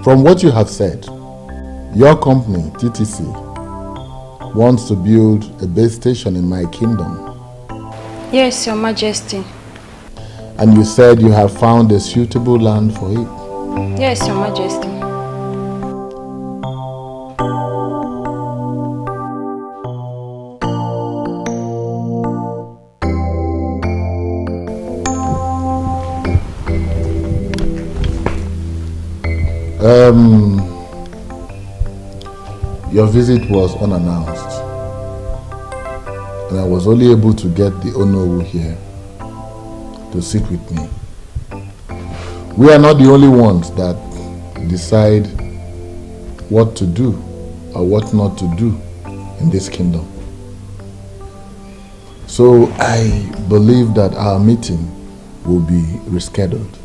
From what you have said, your company, TTC, wants to build a base station in my kingdom. Yes, Your Majesty. And you said you have found a suitable land for it. Yes, Your Majesty. Your visit was unannounced, and I was only able to get the Onowu here to sit with me. We are not the only ones that decide what to do or what not to do in this kingdom. So I believe that our meeting will be rescheduled.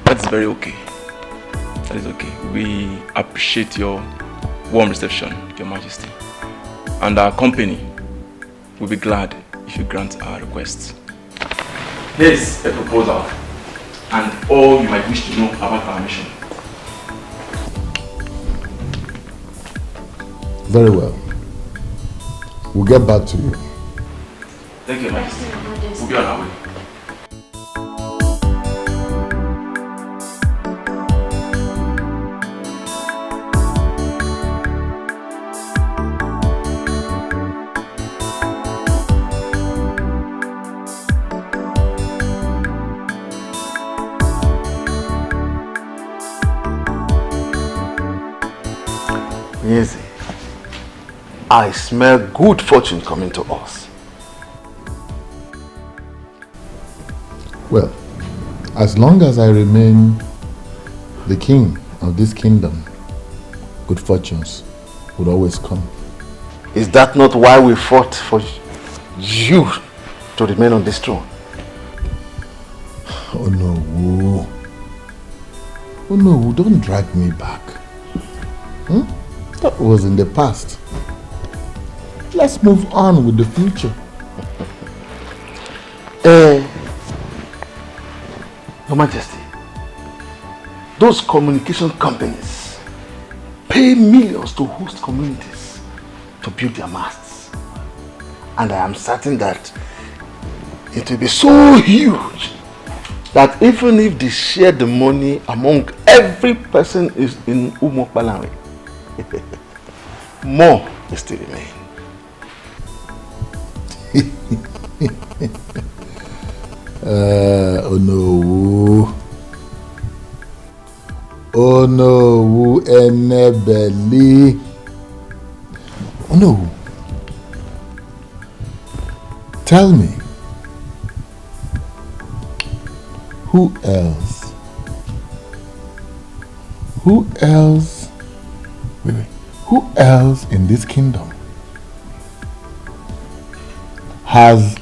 That's very okay. That is okay. We appreciate your warm reception, Your Majesty. And our company will be glad if you grant our request. Here's a proposal and all you might wish to know about our mission. Very well. We'll get back to you. Thank you, Your Majesty. We'll be on our way. Easy. I smell good fortune coming to us. Well, as long as I remain the king of this kingdom, good fortunes would always come. Is that not why we fought for you to remain on this throne? Oh no. Oh no, don't drag me back. That was in the past. Let's move on with the future. Your Majesty, those communication companies pay millions to host communities to build their masts. And I am certain that it will be so huge that even if they share the money among every person is in Umokbalawe, more will still remain. Oh no. Oh no, enebeli. Oh no. Tell me, who else? Who else? Wait. Who else in this kingdom has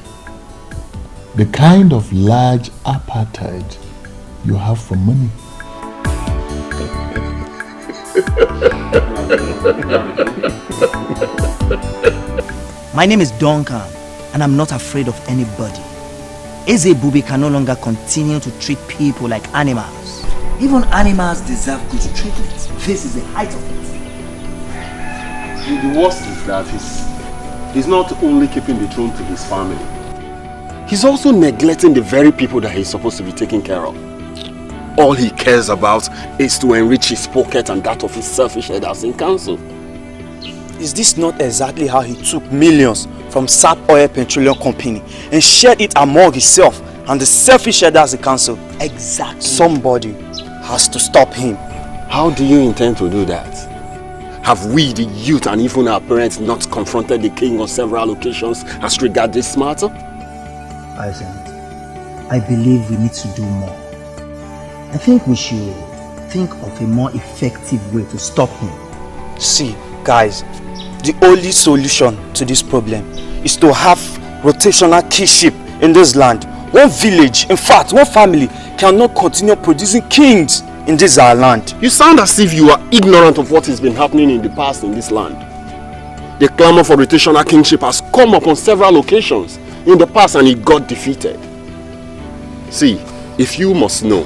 the kind of large appetite you have for money? My name is Duncan, and I'm not afraid of anybody. Ebube can no longer continue to treat people like animals. Even animals deserve good treatment. This is the height of it. The worst is that he's not only keeping the throne to his family, he's also neglecting the very people that he's supposed to be taking care of. All he cares about is to enrich his pocket and that of his selfish headers in council. Is this not exactly how he took millions from Sap Oil Petroleum Company and shared it among himself and the selfish headers in council? Exactly. Somebody has to stop him. How do you intend to do that? Have we, the youth, and even our parents not confronted the king on several occasions as regards this matter? I believe we need to do more. I think we should think of a more effective way to stop him. See, guys, the only solution to this problem is to have rotational kingship in this land. One village, in fact, one family cannot continue producing kings in this our land. You sound as if you are ignorant of what has been happening in the past in this land. The clamor for rotational kingship has come up on several occasions in the past and it got defeated. See, if you must know,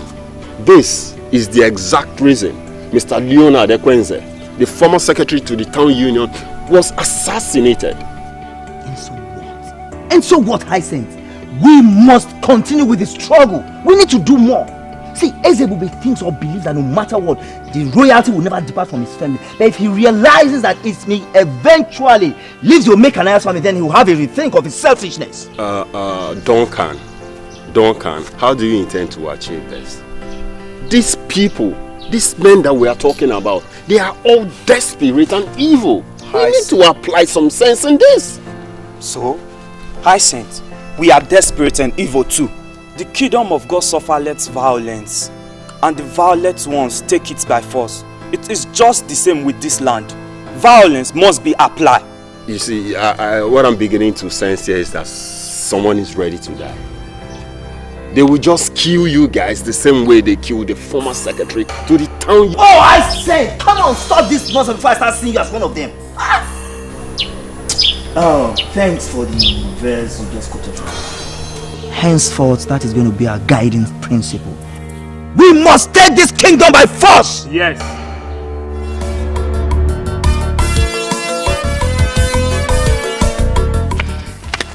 this is the exact reason Mr. Leonard Ekwenze, the former secretary to the town union, was assassinated. And so what? And so what, Hyacinth? We must continue with the struggle. We need to do more. See, Ezebube thinks or believes that no matter what, the royalty will never depart from his family. But if he realizes that it may eventually leave the Omekanaya's family, then he will have a rethink of his selfishness. Duncan, how do you intend to achieve this? These people, these men that we are talking about, they are all desperate and evil. We need to apply some sense in this. So, Hyacinth, we are desperate and evil too. The kingdom of God suffereth violence, and the violent ones take it by force. It is just the same with this land. Violence must be applied. You see, what I'm beginning to sense here is that someone is ready to die. They will just kill you guys the same way they killed the former secretary to the town. Oh, I said, come on, stop this nonsense before I start seeing you as one of them. Oh, thanks for the verse you just quoted. Henceforth, that is going to be our guiding principle. We must take this kingdom by force! Yes.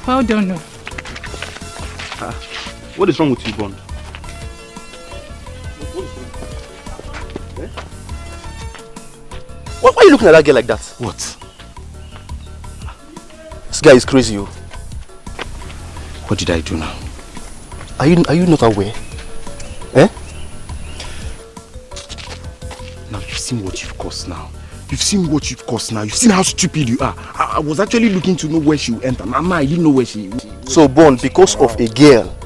Well done. No. What is wrong with you, Bond? Why are you looking at that girl like that? What? This guy is crazy. Oh. What did I do now? Are you not aware? Eh? Now you've seen what you've caused now. You've seen what you've caused now. You've seen how stupid you are. I was actually looking to know where she will enter. Now I didn't know where she will. So Bond, because of a girl,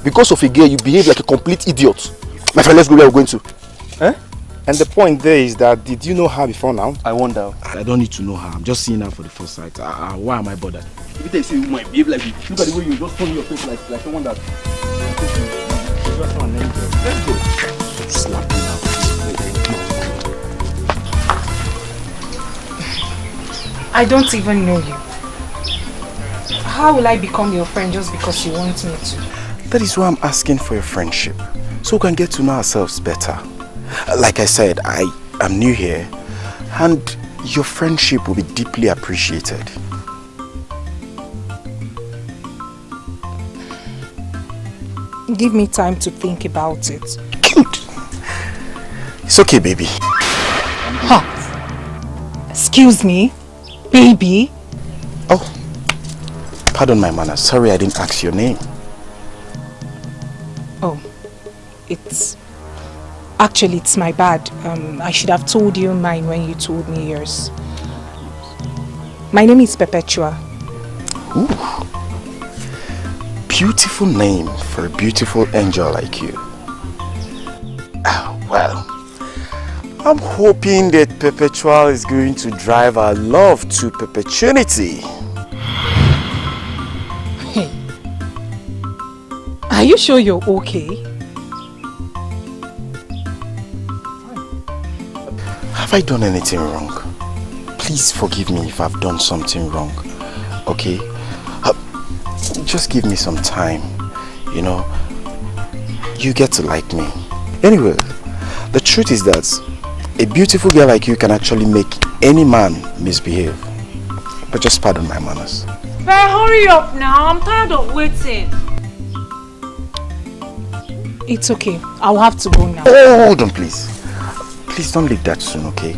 because of a girl, you behave like a complete idiot. My friend, let's go where we're going to. And the point there is that, did you know her before now? I wonder. I don't need to know her. I'm just seeing her for the first sight. Why am I bothered? If they say you might behave like this, look at the way you just turn your face like someone that... Let's go. Slap me now. I don't even know you. How will I become your friend just because you want me to? That is why I'm asking for your friendship. So we can get to know ourselves better. Like I said, I am new here. And your friendship will be deeply appreciated. Give me time to think about it. Good. It's okay, baby. Huh? Excuse me? Baby? Oh, pardon my manners. Sorry I didn't ask your name. Oh, Actually, it's my bad. I should have told you mine when you told me yours. My name is Perpetua. Ooh. Beautiful name for a beautiful angel like you. Well, I'm hoping that Perpetual is going to drive our love to perpetuity. Hey, are you sure you're okay? Have I done anything wrong? Please forgive me if I've done something wrong, okay? Just give me some time, you know. You get to like me. Anyway, the truth is that a beautiful girl like you can actually make any man misbehave. But just pardon my manners. But hurry up now, I'm tired of waiting. It's okay, I'll have to go now. Oh, hold on please. Please don't leave that soon, okay?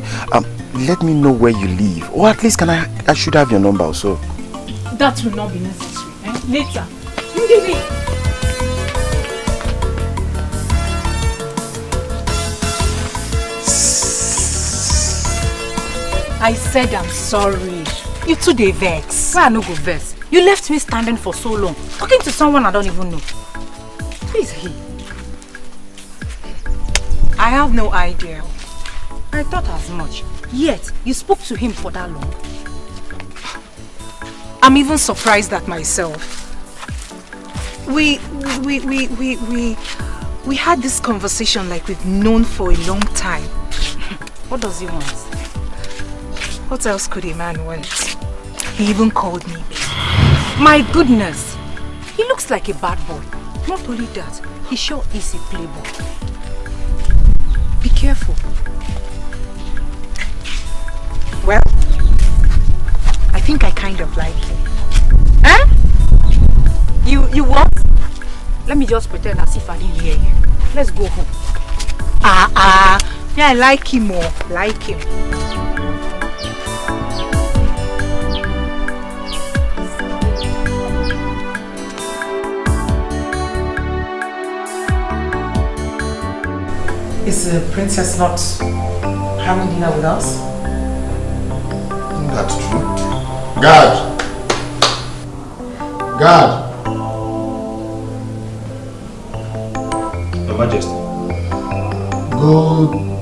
Let me know where you live. Or at least I should have your number also. That will not be necessary. Later. Give me. I said I'm sorry. You too dey vex. Why I no go vex? You left me standing for so long, talking to someone I don't even know. Who is he? I have no idea. I thought as much. Yet, you spoke to him for that long. I'm even surprised at myself. We had this conversation like we've known for a long time. What does he want? What else could a man want? He even called me babe. My goodness! He looks like a bad boy. Not only that, he sure is a playboy. Be careful. careful. Well, I think I kind of like him. Eh? You what? Let me just pretend as if I didn't hear you. Let's go home. Yeah, I like him more. Like him. Is the princess not having dinner with us? That's true. Guard! Guard! Your Majesty. Go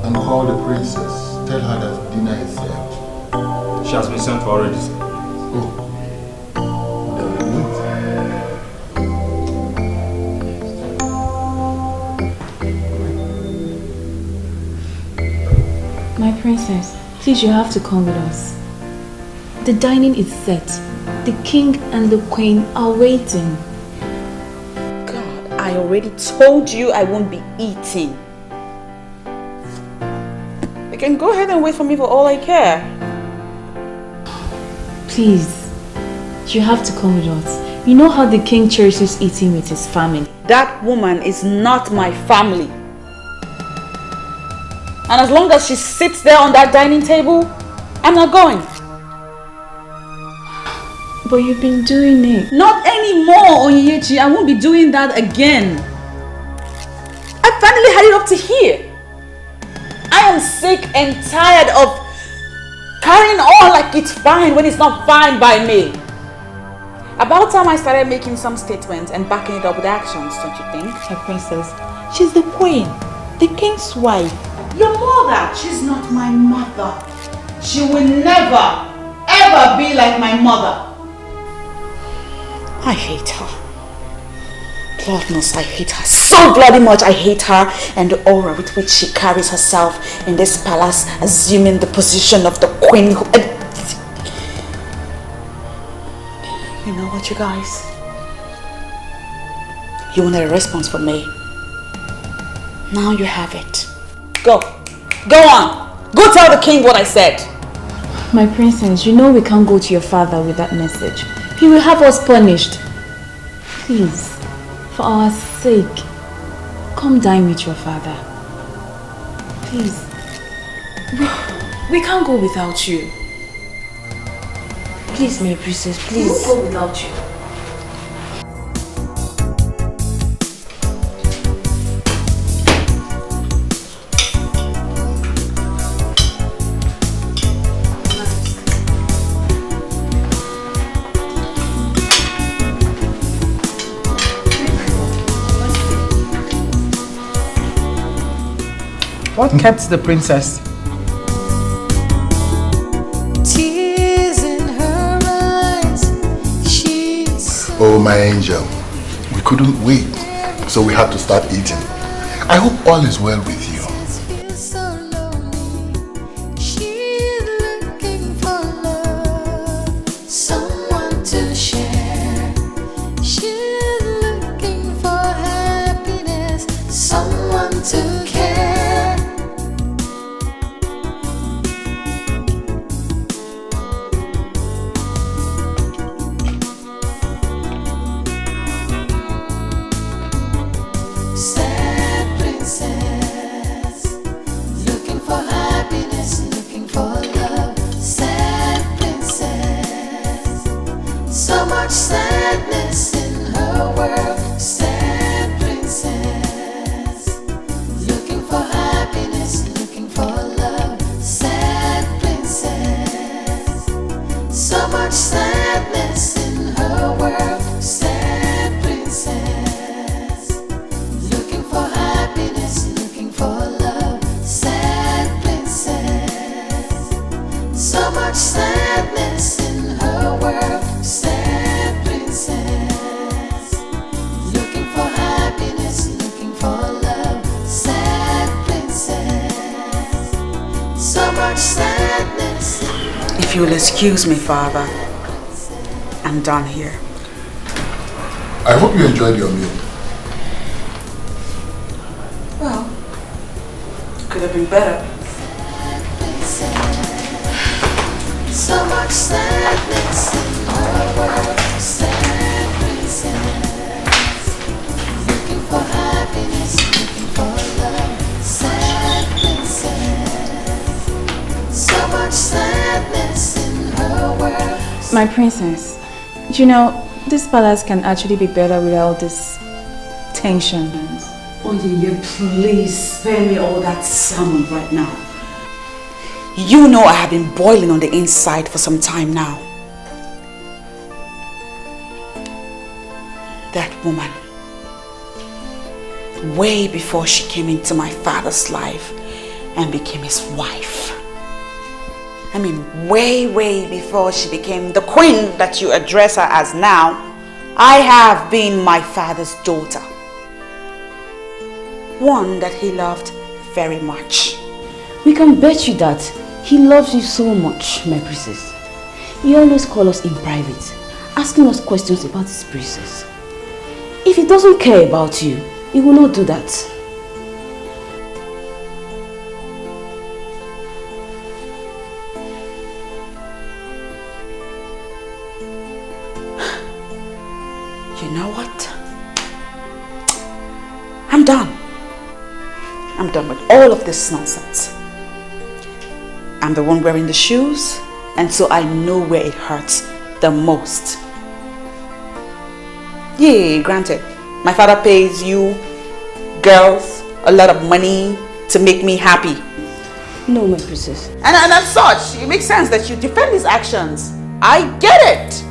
and call the princess. Tell her that dinner is served. She has been sent for already, sir. Oh. My princess, please, you have to come with us. The dining is set. The king and the queen are waiting. God, I already told you I won't be eating. You can go ahead and wait for me for all I care. Please, you have to come with us. You know how the king cherishes eating with his family. That woman is not my family. And as long as she sits there on that dining table, I'm not going. But you've been doing it. Not anymore, Onyechi. I won't be doing that again. I finally had it up to here. I am sick and tired of carrying on like it's fine when it's not fine by me. About time I started making some statements and backing it up with actions, don't you think? My princess, she's the queen, the king's wife. Your mother, she's not my mother. She will never, ever be like my mother. I hate her. Lord knows I hate her so bloody much. I hate her and the aura with which she carries herself in this palace, assuming the position of the queen. You know what, you guys? You wanted a response from me. Now you have it. Go. Go on. Go tell the king what I said. My princess, you know we can't go to your father with that message. He will have us punished. Please, for our sake, come dine with your father. Please. We can't go without you. Please, my princess, please. We won't go without you. What kept the princess? Tears in her eyes. She's Oh, my angel. We couldn't wait, so we had to start eating. I hope all is well with you. so lonely. She's looking for love, someone to share. She's looking for happiness, someone to care. Sadness in her world, sad princess, looking for happiness, looking for love, sad princess, so much sadness in her world, sad princess, looking for happiness, looking for love, sad princess, so much sadness in her world, sad princess, looking for happiness, looking for love, sad princess, so much sadness. If you will excuse me, Father, I'm done here. I hope you enjoyed your meal. Well, Could have been better. So much sadness in her world. Sad princess, looking for happiness, looking for love. Sad princess, so much sadness in her world. My princess, you know, this palace can actually be better without this tension. Oh yeah, please spare me all that salmon right now. You know I have been boiling on the inside for some time now. That woman, way before she came into my father's life and became his wife. I mean, way before she became the queen that you address her as now, I have been my father's daughter. One that he loved very much. We can bet you that he loves you so much, my princess. He always calls us in private, asking us questions about his princess. If he doesn't care about you, he will not do that. You know what? I'm done. I'm done with all of this nonsense. I'm the one wearing the shoes, and so I know where it hurts the most. Yeah, granted, my father pays you girls a lot of money to make me happy. No, my princess. And as such, it makes sense that you defend his actions. I get it.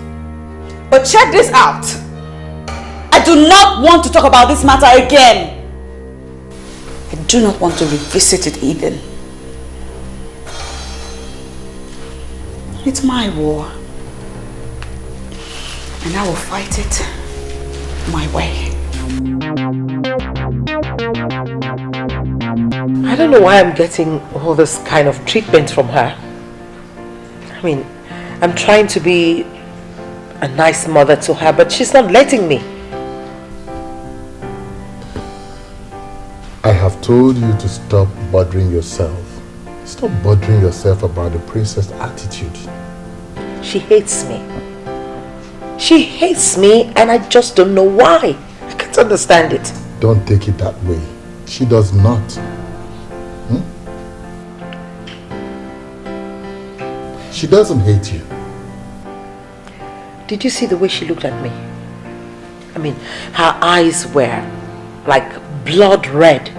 But check this out. I do not want to talk about this matter again. I do not want to revisit it even. It's my war. And I will fight it my way. I don't know why I'm getting all this kind of treatment from her. I mean, I'm trying to be a nice mother to her, but she's not letting me. I have told you to stop bothering yourself. Stop bothering yourself about the princess' attitude. She hates me. She hates me and I just don't know why. I can't understand it. Don't take it that way. She does not. She doesn't hate you. Did you see the way she looked at me? I mean, her eyes were like blood red.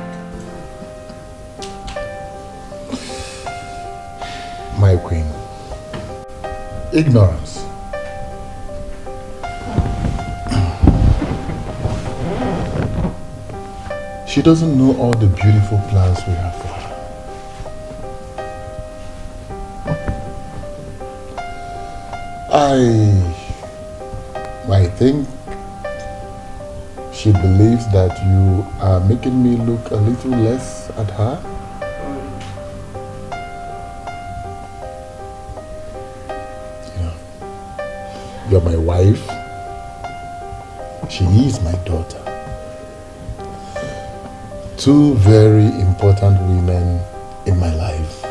My queen. Ignorance. She doesn't know all the beautiful plans we have for her. I think she believes that you are making me look a little less at her. You're my wife. She is my daughter. Two very important women in my life.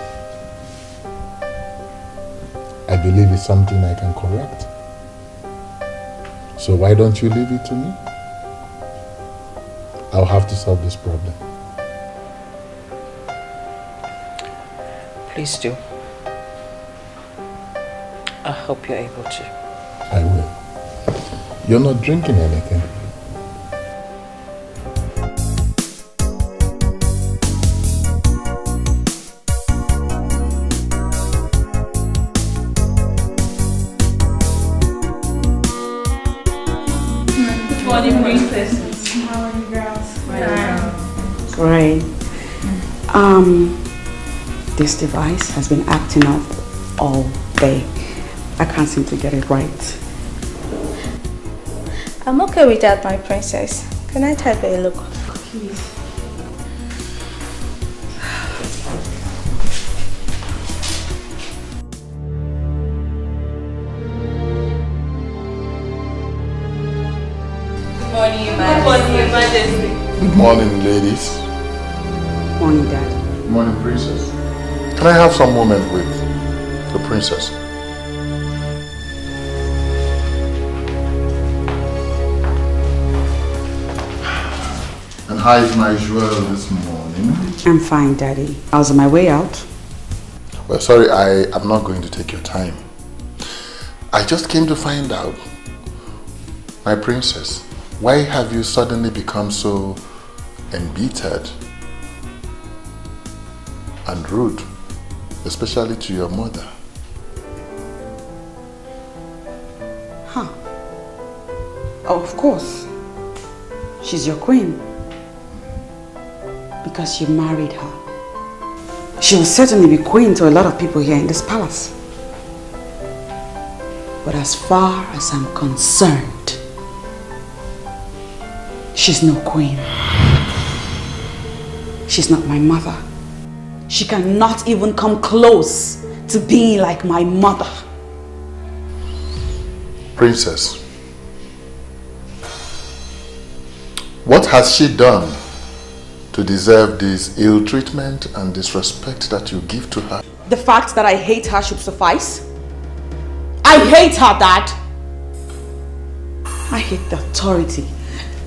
I believe it's something I can correct. So why don't you leave it to me? I'll have to solve this problem. Please do. I hope you're able to. I will. You're not drinking anything. Good morning, princesses. How are you girls? Great. This device has been acting up all day. I can't seem to get it right. I'm okay with that, my princess. Can I take a look? Please. Good morning, Your Majesty. Good morning, ladies. Morning, Dad. Good morning, princess. Can I have some moment with the princess? And how is my jewel this morning? I'm fine, Daddy. I was on my way out. Well, sorry, I am not going to take your time. I just came to find out, my princess, why have you suddenly become so embittered and rude, especially to your mother? Huh. Oh, of course. She's your queen. Because you married her. She will certainly be queen to a lot of people here in this palace. But as far as I'm concerned, she's no queen. She's not my mother. She cannot even come close to being like my mother. Princess, what has she done to deserve this ill treatment and disrespect that you give to her? The fact that I hate her should suffice. I hate her, Dad. I hate the authority,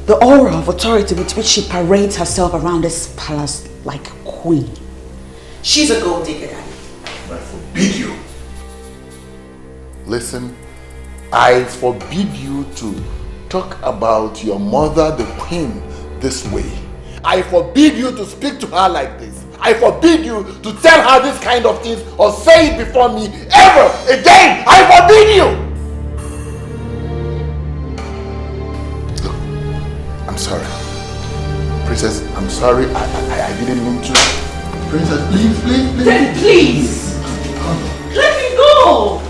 the aura of authority with which she parades herself around this palace like a queen. She's a gold digger, Daddy. I forbid you. Listen, I forbid you to talk about your mother, the queen, this way. I forbid you to speak to her like this. I forbid you to tell her this kind of things or say it before me ever again. I forbid you. Look, I'm sorry. Princess, I'm sorry. I didn't mean to. Princess, please. Daddy, please. Let me go.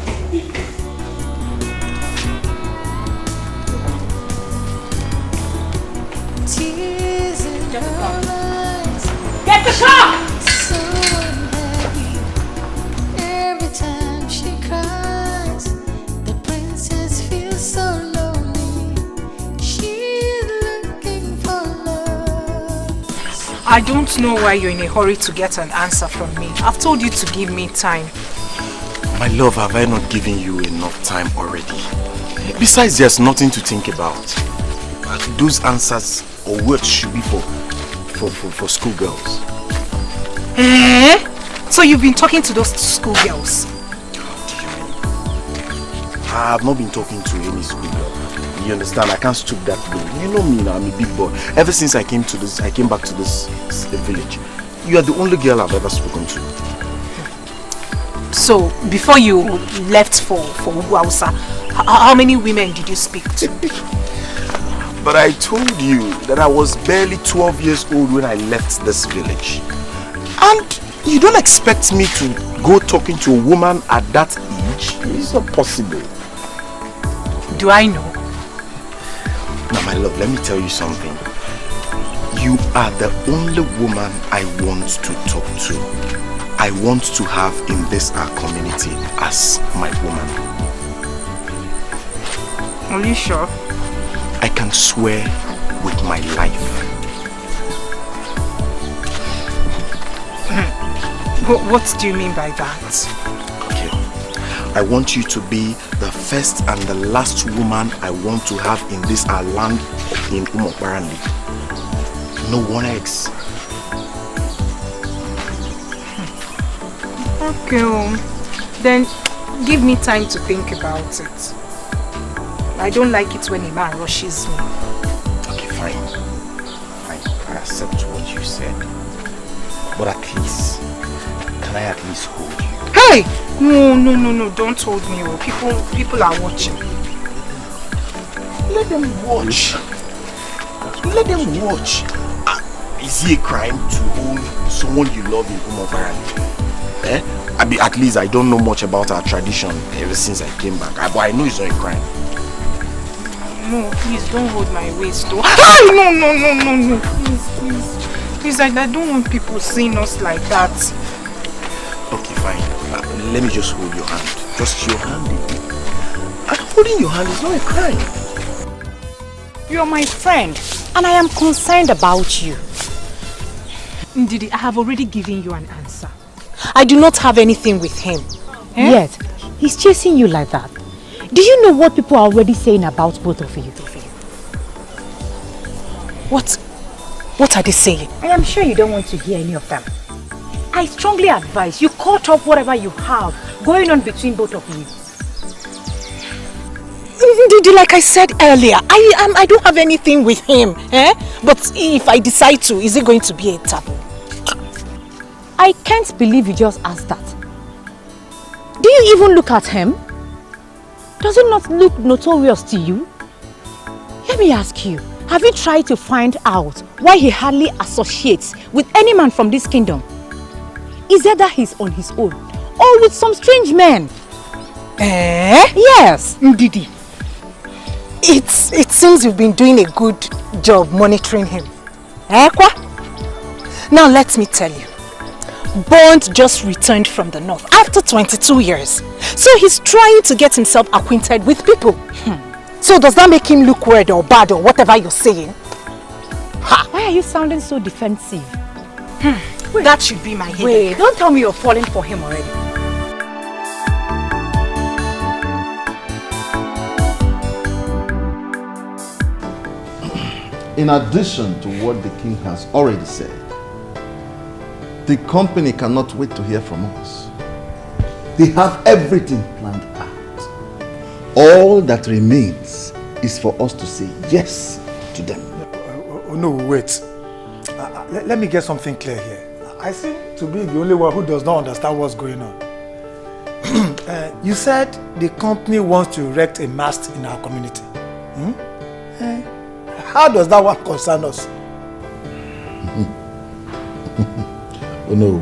Get the car! So unhappy. Every time she cries, the princess feels so lonely. She's looking for love. I don't know why you're in a hurry to get an answer from me. I've told you to give me time. My love, have I not given you enough time already? Besides, there's nothing to think about. Those answers or words should be for schoolgirls. Eh? So you've been talking to those schoolgirls? I have not been talking to any schoolgirl. You understand? I can't stoop that low. You know me now, I'm a big boy. Ever since I came back to this village, you are the only girl I've ever spoken to. So, before you left for Hausa, how many women did you speak to? But I told you that I was barely 12 years old when I left this village. And you don't expect me to go talking to a woman at that age? It's not possible. Do I know? Now my love, let me tell you something. You are the only woman I want to talk to. I want to have in this our community as my woman. Are you sure? I can swear with my life. What do you mean by that? Okay. I want you to be the first and the last woman I want to have in this our land in Umokbarandi. No one else. Okay, then give me time to think about it. I don't like it when a man rushes me. Okay, fine. Fine. I accept what you said. But at least, can I at least hold you? Hey! No, don't hold me. People are watching. Let them watch. Let them watch. Is it a crime to hold someone you love in Umokbarandi? Eh? At least I don't know much about our tradition ever since I came back. But I know it's not a crime. No, please don't hold my waist. No. No. Please, I don't want people seeing us like that. Okay, fine. Let me just hold your hand. Just your hand. And holding your hand is not a crime. You are my friend, and I am concerned about you. Ndidi, I have already given you an answer. I do not have anything with him. Yet, he's chasing you like that. Do you know what people are already saying about both of you? What are they saying? I am sure you don't want to hear any of them. I strongly advise you cut off whatever you have going on between both of you. Ndidi, like I said earlier, I don't have anything with him. But if I decide to, is it going to be a taboo? I can't believe you just asked that. Do you even look at him? Does it not look notorious to you? Let me ask you, have you tried to find out why he hardly associates with any man from this kingdom? Is it that he's on his own or with some strange men? Yes. Ndidi, it seems you've been doing a good job monitoring him. Now let me tell you. Bond just returned from the north after 22 years. So he's trying to get himself acquainted with people. So does that make him look weird or bad or whatever you're saying? Why are you sounding so defensive? That should be my headache. Wait, don't tell me you're falling for him already. In addition to what the king has already said, the company cannot wait to hear from us. They have everything planned out. All that remains is for us to say yes to them. No, wait. Let me get something clear here. I seem to be the only one who does not understand what's going on. You said the company wants to erect a mast in our community. How does that one concern us? Oh no.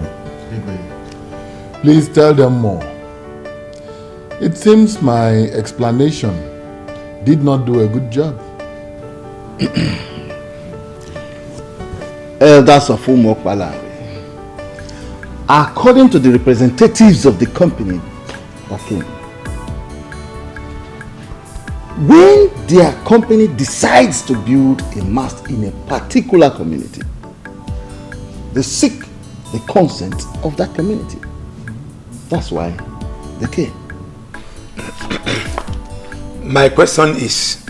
Please tell them more. It seems my explanation did not do a good job. Elders of Umokbalawe, according to the representatives of the company that came, when their company decides to build a mast in a particular community, they seek the consent of that community. That's why they came. My question is,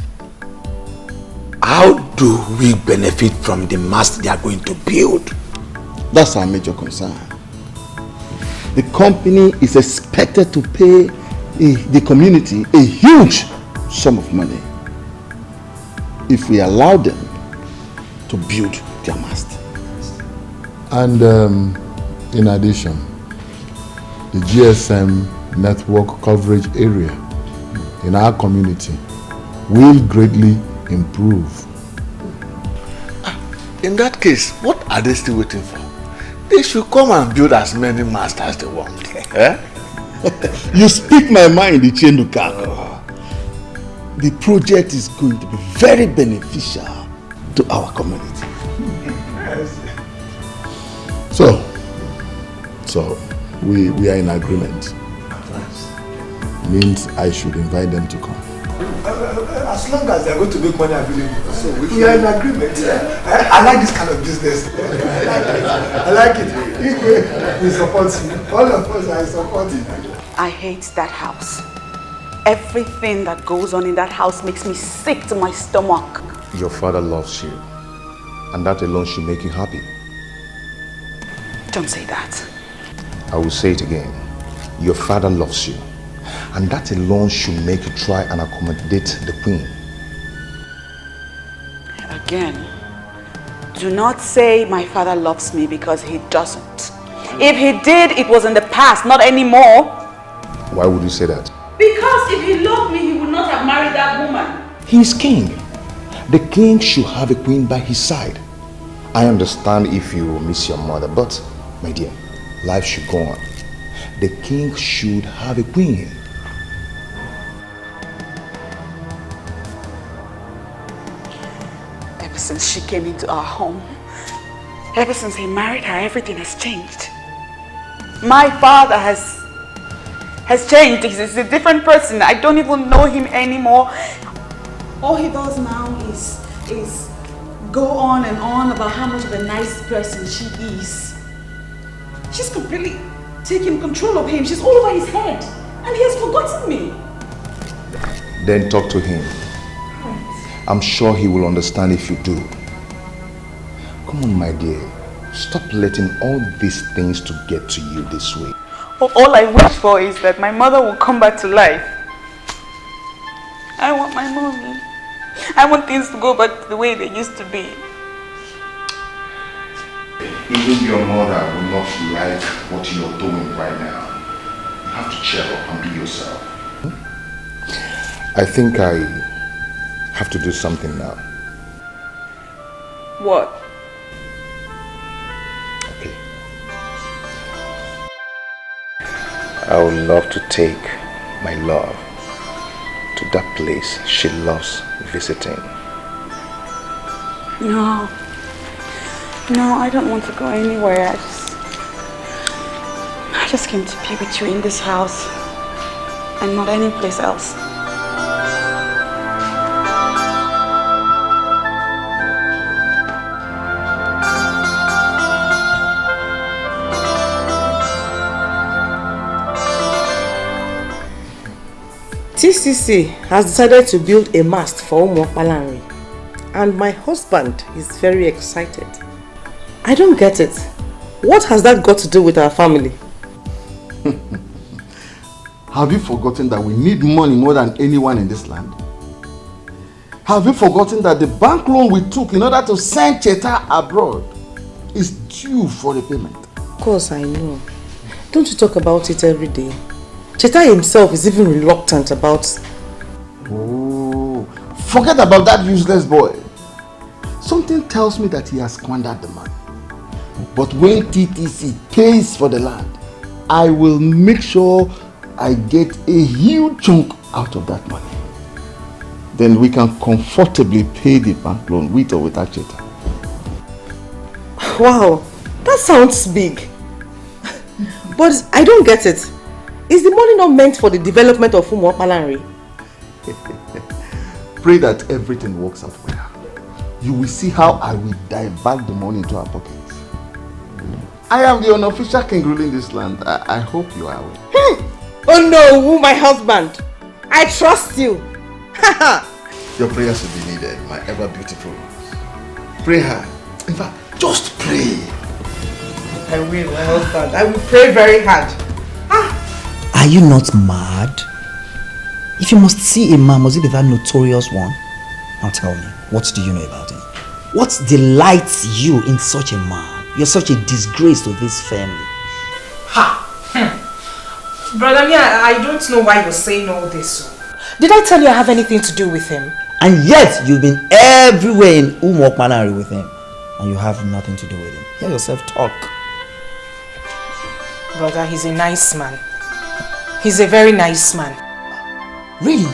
how do we benefit from the mast they are going to build? That's our major concern. The company is expected to pay the community a huge sum of money if we allow them to build their mast. And in addition, the GSM network coverage area in our community will greatly improve. In that case, what are they still waiting for? They should come and build as many masts as they want. You speak my mind, Ichenukako. The project is going to be very beneficial to our community. So we are in agreement. Means I should invite them to come. As long as they are going to make money available. So we are in agreement. I like this kind of business. I like it. We support you. All of us are supporting. I hate that house. Everything that goes on in that house makes me sick to my stomach. Your father loves you, and that alone should make you happy. Don't say that. I will say it again. Your father loves you, and that alone should make you try and accommodate the queen. Again, do not say my father loves me because he doesn't. If he did, it was in the past, not anymore. Why would you say that? Because if he loved me, he would not have married that woman. He is king. The king should have a queen by his side. I understand if you miss your mother, but my dear, life should go on. The king should have a queen. Ever since she came into our home, ever since he married her, everything has changed. My father has changed. He's a different person. I don't even know him anymore. All he does now is go on and on about how much of a nice person she is. She's completely taking control of him. She's all over his head. And he has forgotten me. Then talk to him. I'm sure he will understand if you do. Come on, my dear. Stop letting all these things to get to you this way. All I wish for is that my mother will come back to life. I want my mommy. I want things to go back to the way they used to be. Even your mother will not like what you're doing right now. You have to cheer up and be yourself. I think I have to do something now. What? Okay. I would love to take my love to that place she loves visiting. No. No, I don't want to go anywhere. I just came to be with you in this house and not any place else. TCC has decided to build a mast for Umuokpalanri, and my husband is very excited. I don't get it. What has that got to do with our family? Have you forgotten that we need money more than anyone in this land? Have you forgotten that the bank loan we took in order to send Cheta abroad is due for repayment? Of course I know. Don't you talk about it every day? Cheta himself is even reluctant about... Oh, forget about that useless boy. Something tells me that he has squandered the money. But when TTC pays for the land, I will make sure I get a huge chunk out of that money. Then we can comfortably pay the bank loan with or without Cheta. Wow, that sounds big. But I don't get it. Is the money not meant for the development of Umuokpalanri? Pray that everything works out well. You will see how I will divert the money into our pockets. I am the unofficial king ruling this land. I hope you are aware. Oh no, my husband. I trust you. Your prayers will be needed, my ever beautiful. Pray hard. In fact, just pray. I will, my husband. I will pray very hard. Are you not mad? If you must see a man, must it be that notorious one? Now tell me, what do you know about him? What delights you in such a man? You're such a disgrace to this family. Ha! Brother, I don't know why you're saying all this. Did I tell you I have anything to do with him? And yet, you've been everywhere in Umuokpalanri with him. And you have nothing to do with him. Hear yourself talk. Brother, he's a nice man. He's a very nice man. Really?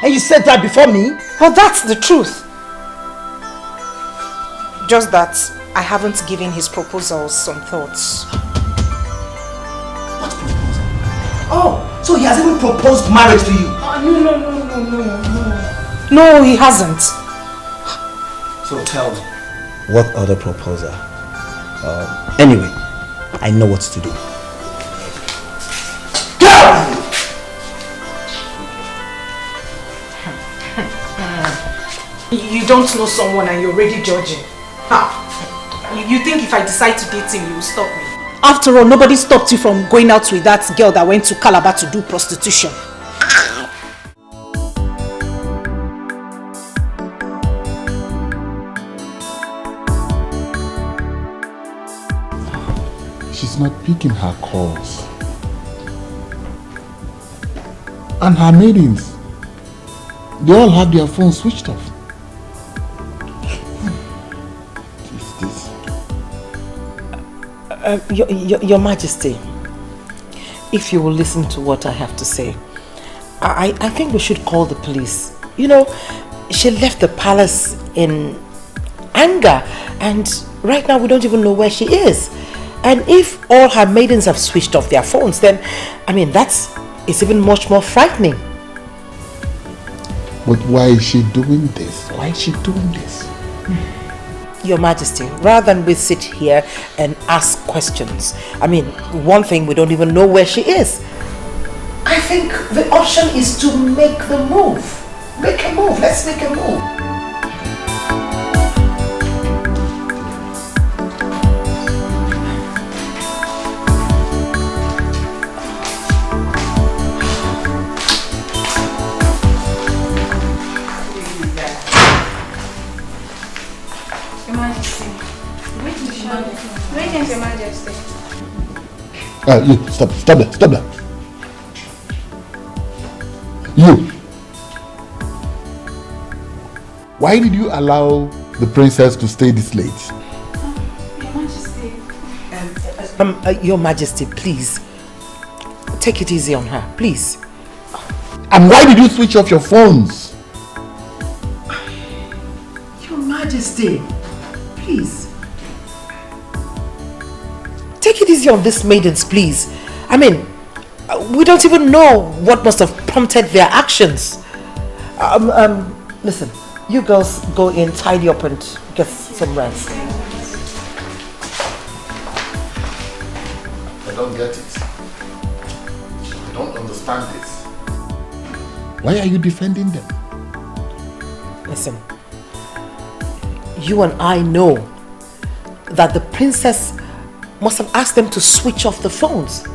And you said that before me? Well, that's the truth. Just that I haven't given his proposals some thoughts. What proposal? Oh, so he has even proposed marriage to you? No, he hasn't. So tell me. What other proposal? Anyway, I know what to do. You don't know someone and you're already judging. You think if I decide to date him, you will stop me? After all, nobody stopped you from going out with that girl that went to Calabar to do prostitution. She's not picking her calls. And her maidens, they all have their phones switched off. Your Majesty, if you will listen to what I have to say, I think we should call the police. You know, she left the palace in anger, and right now we don't even know where she is. And if all her maidens have switched off their phones, then, I mean, it's even much more frightening. But why is she doing this? Why is she doing this? Your Majesty, rather than we sit here and ask questions, I mean, one thing, we don't even know where she is. I think the option is to make the move. Make a move. Let's make a move. Your Majesty. Greetings, Your Majesty. You, stop there. You. Why did you allow the princess to stay this late? Your Majesty. Your Majesty, please. Take it easy on her, please. And why did you switch off your phones? Your Majesty, please. Take it easy on these maidens, please. I mean, we don't even know what must have prompted their actions. Listen, you girls go in, tidy up and get some rest. I don't get it. I don't understand this. Why are you defending them? Listen, you and I know that the princess must have asked them to switch off the phones.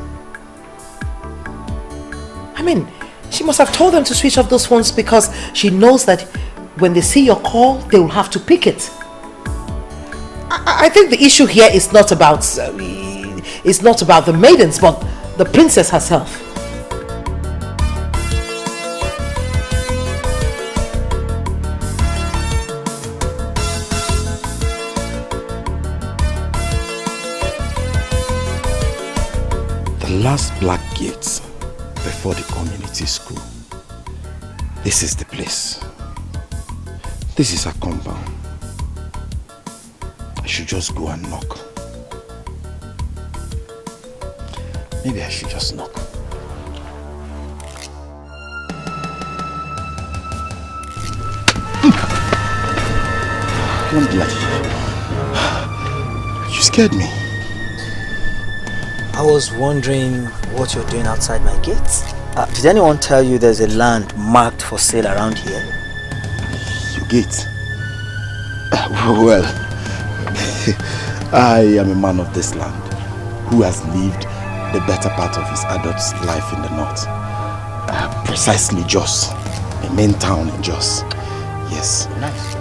I mean, she must have told them to switch off those phones because she knows that when they see your call, they will have to pick it. I think the issue here is not about the maidens, but the princess herself. The last black gates before the community school. This is the place. This is a compound. I should just go and knock. Maybe I should just knock. Don't lie. You scared me. I was wondering what you're doing outside my gate. Did anyone tell you there's a land marked for sale around here? Your gate? Well, I am a man of this land who has lived the better part of his adult life in the north. Precisely Jos, a main town in Jos. Yes. Nice.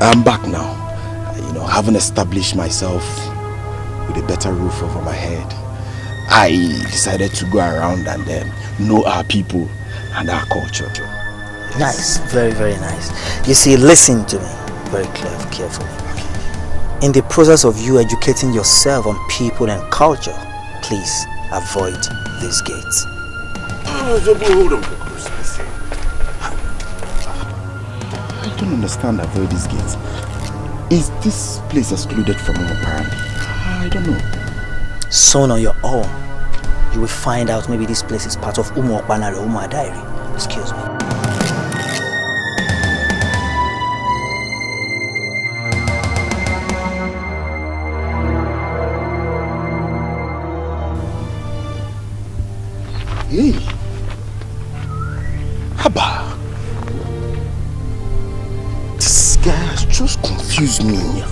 I'm back now. Having established myself with a better roof over my head, I decided to go around and know our people and our culture. Yes. Nice, very, very nice. You see, listen to me very carefully. In the process of you educating yourself on people and culture, please avoid these gates. Hold on for Christmas sake. I don't understand avoid these gates. Is this place excluded from Omoparani? I don't know. Soon on your own, you will find out maybe this place is part of Umu Okpanare or Umu Adairi. Excuse me. Hey, Haba, this guy has just confused me.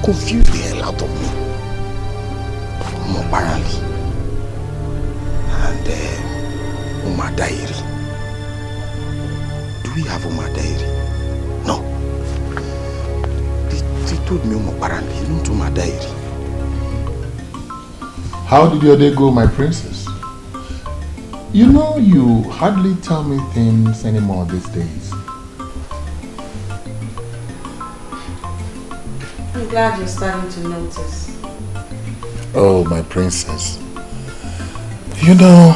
Confused the hell out of me. Apparently, and Umadairi. Do we have Umadairi? No. They told me apparently, not Umadairi. How did your day go, my princess? You know, you hardly tell me things anymore these days. I'm glad you're starting to notice. Oh, my princess. You know,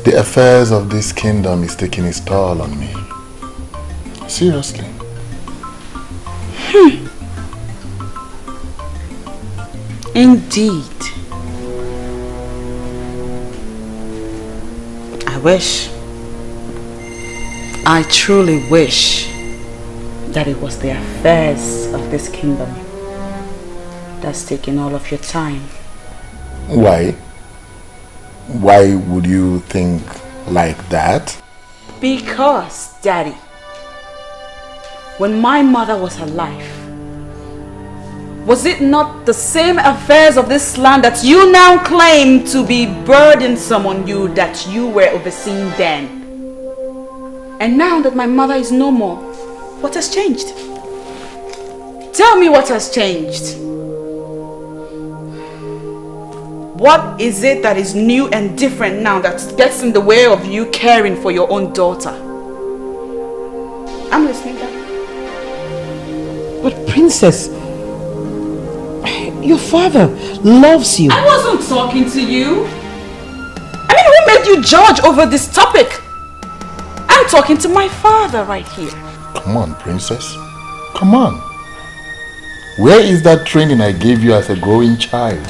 the affairs of this kingdom is taking its toll on me. Seriously. Indeed. I truly wish that it was the affairs of this kingdom that's taking all of your time. Why? Why would you think like that? Because, Daddy, when my mother was alive, was it not the same affairs of this land that you now claim to be burdensome on you that you were overseeing then? And now that my mother is no more, what has changed? Tell me what has changed. What is it that is new and different now that gets in the way of you caring for your own daughter? I'm listening, Dad. But Princess, your father loves you. I wasn't talking to you. I mean, who made you judge over this topic? I'm talking to my father right here. Come on, Princess. Come on. Where is that training I gave you as a growing child?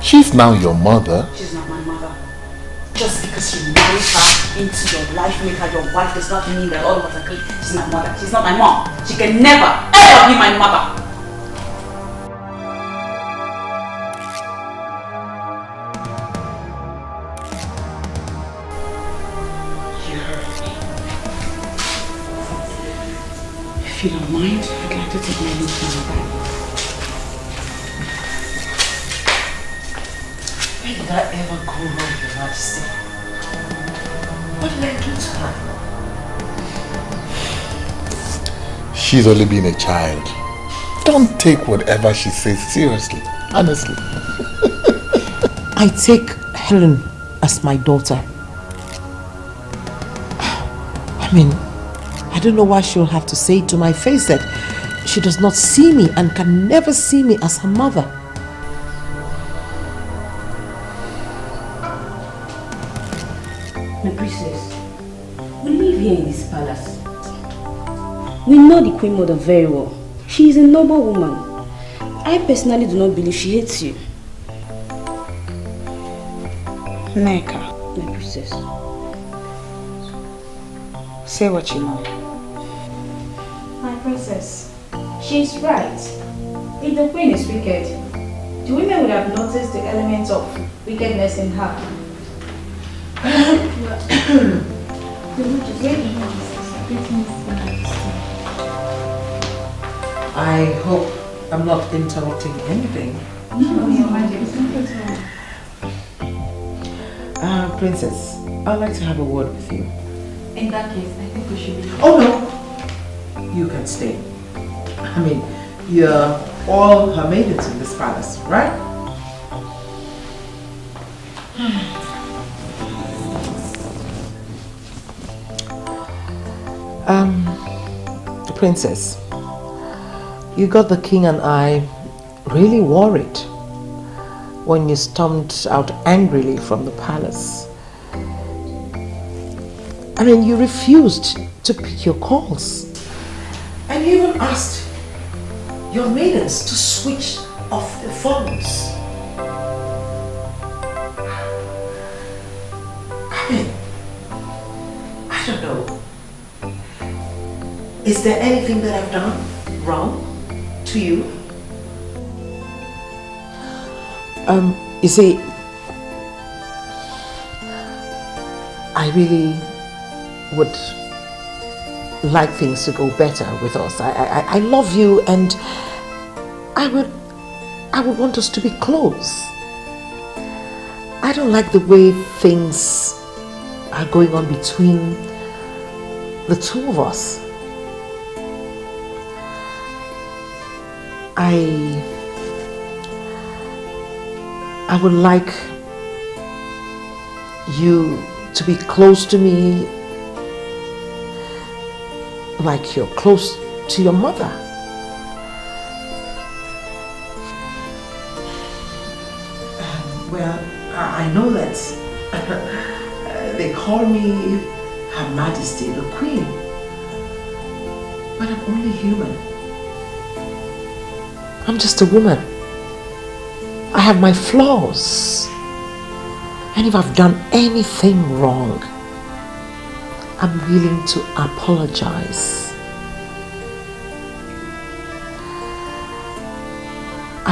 She's now your mother. She's not my mother. Just because you married her into your life, make her your wife, does not mean that all of us agree. She's my mother. She's not my mom. She can never, ever be my mother. If you don't mind, I'd like to take my leave from my bag. Where did I ever go wrong, Your Majesty? What did I do to her? She's only been a child. Don't take whatever she says seriously. Honestly. I take Helen as my daughter. I mean, I don't know why she'll have to say to my face that she does not see me and can never see me as her mother. My princess, we live here in this palace. We know the Queen Mother very well. She is a noble woman. I personally do not believe she hates you. Nneka. My princess. Say what you know. My princess, she's right. If the queen is wicked, the women would have noticed the element of wickedness in her. I hope I'm not interrupting anything. No, Your Majesty. Princess, I'd like to have a word with you. In that case, I think we should be... Oh no! You can stay. I mean, you're all her maidens in this palace, right? Princess, you got the king and I really worried when you stormed out angrily from the palace. I mean, you refused to pick your calls. And you even asked your maidens to switch off the phones. I mean, I don't know. Is there anything that I've done wrong to you? You see, I really would like things to go better with us. I love you, and I would want us to be close. I don't like the way things are going on between the two of us. I would like you to be close to me like you're close to your mother. Well, I know that they call me Her Majesty the Queen, but I'm only human. I'm just a woman. I have my flaws. And if I've done anything wrong, I'm willing to apologize.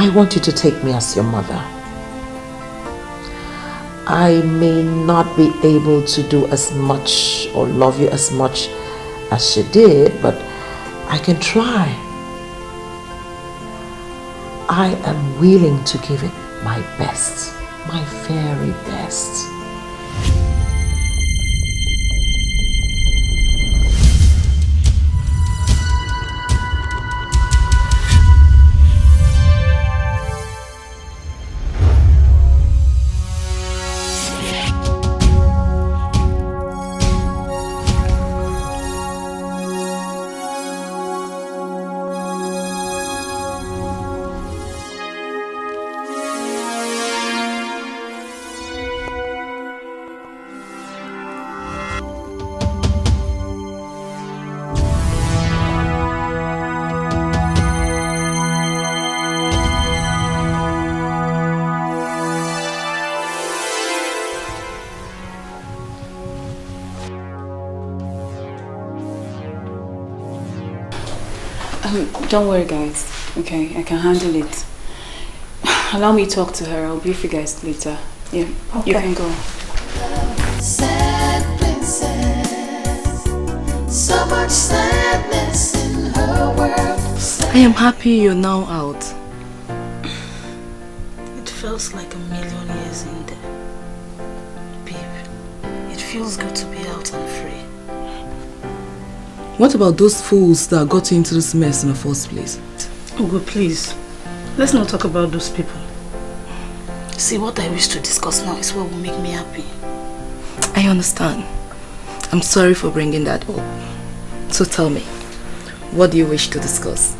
I want you to take me as your mother. I may not be able to do as much or love you as much as she did, but I can try. I am willing to give it my best, my very best. Don't worry, guys. Okay, I can handle it. Allow me to talk to her. I'll brief you guys later. Yeah, okay. You can go. Sad princess, so much sadness in her world. I am happy you're now out. It feels like 1,000,000 years in there. Babe, it feels good to be out and free. What about those fools that got you into this mess in the first place? Ugo, please. Let's not talk about those people. See, what I wish to discuss now is what will make me happy. I understand. I'm sorry for bringing that up. So tell me, what do you wish to discuss?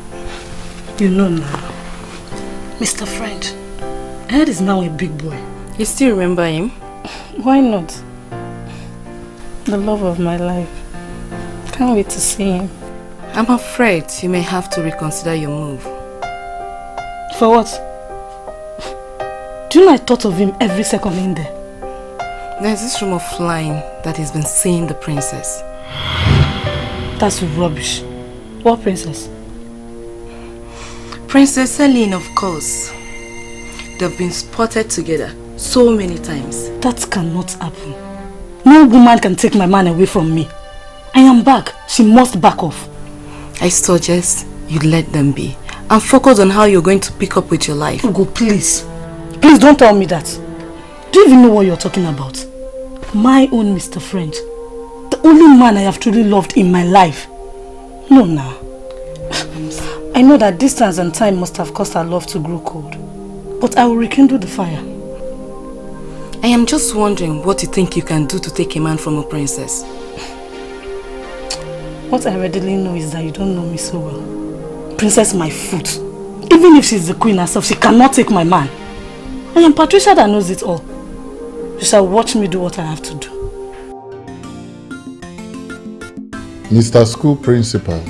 You know now. Mr. French. Ed is now a big boy. You still remember him? Why not? The love of my life. Can't wait to see him. I'm afraid you may have to reconsider your move. For what? Do you know I thought of him every second in there? There's this rumor flying that he's been seeing the princess. That's rubbish. What princess? Princess Celine, of course. They've been spotted together so many times. That cannot happen. No woman can take my man away from me. I am back. She must back off. I suggest you let them be and focus on how you're going to pick up with your life. Ugo, please. Please don't tell me that. Do you even know what you're talking about? My own Mr. French. The only man I have truly loved in my life. No, now. I know that distance and time must have caused our love to grow cold. But I will rekindle the fire. I am just wondering what you think you can do to take a man from a princess. What I readily know is that you don't know me so well. Princess my foot. Even if she's the queen herself, she cannot take my man. I am Patricia that knows it all. You shall watch me do what I have to do. Mr. School Principal,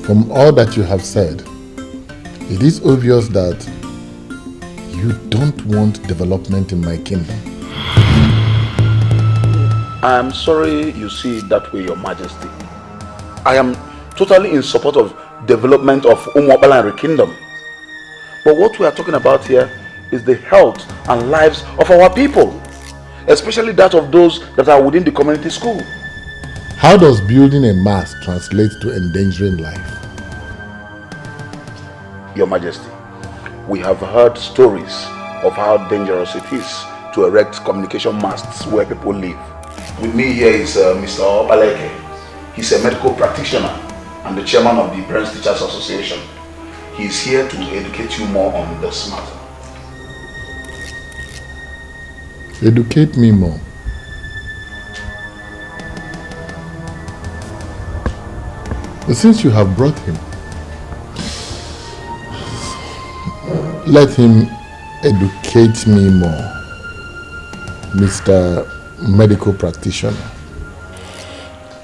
from all that you have said, it is obvious that you don't want development in my kingdom. I'm sorry you see it that way, Your Majesty. I am totally in support of development of Umuabalanri Kingdom. But what we are talking about here is the health and lives of our people, especially that of those that are within the community school. How does building a mast translate to endangering life? Your Majesty, we have heard stories of how dangerous it is to erect communication masts where people live. With me here is Mr. Dikeh. He's a medical practitioner and the chairman of the Parents Teachers Association. He is here to educate you more on this matter. Educate me more. But since you have brought him, let him educate me more, Mr. Medical Practitioner.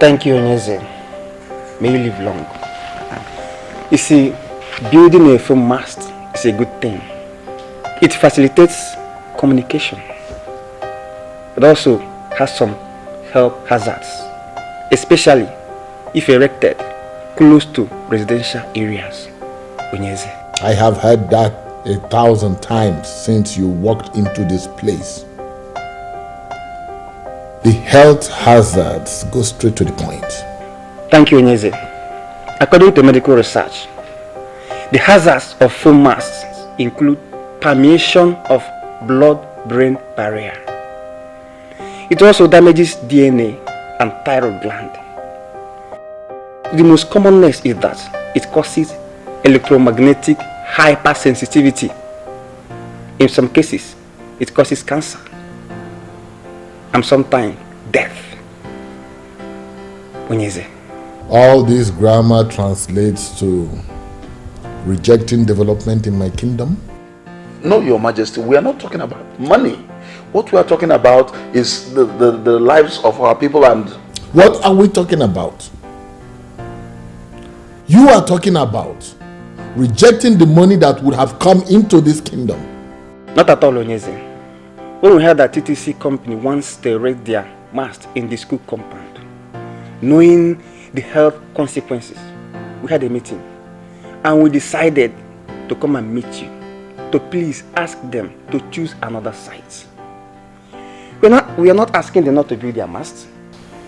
Thank you, Onyeze. May you live long. You see, building a firm mast is a good thing. It facilitates communication. It also has some health hazards, especially if erected close to residential areas. Onyeze. I have heard that 1,000 times since you walked into this place. The health hazards go straight to the point. Thank you, Onyeze. According to medical research, the hazards of foam masks include permeation of blood-brain barrier. It also damages DNA and thyroid gland. The most commonness is that it causes electromagnetic hypersensitivity. In some cases, it causes cancer and sometimes death. Onyeze. All this grammar translates to rejecting development in my kingdom? No, Your Majesty, we are not talking about money. What we are talking about is the lives of our people. And what are we talking about? You are talking about rejecting the money that would have come into this kingdom. Not at all, Onyeze. When we heard that TTC company wants to erect their mast in the school compound, knowing the health consequences, we had a meeting and we decided to come and meet you to please ask them to choose another site. We are not asking them not to build their mast.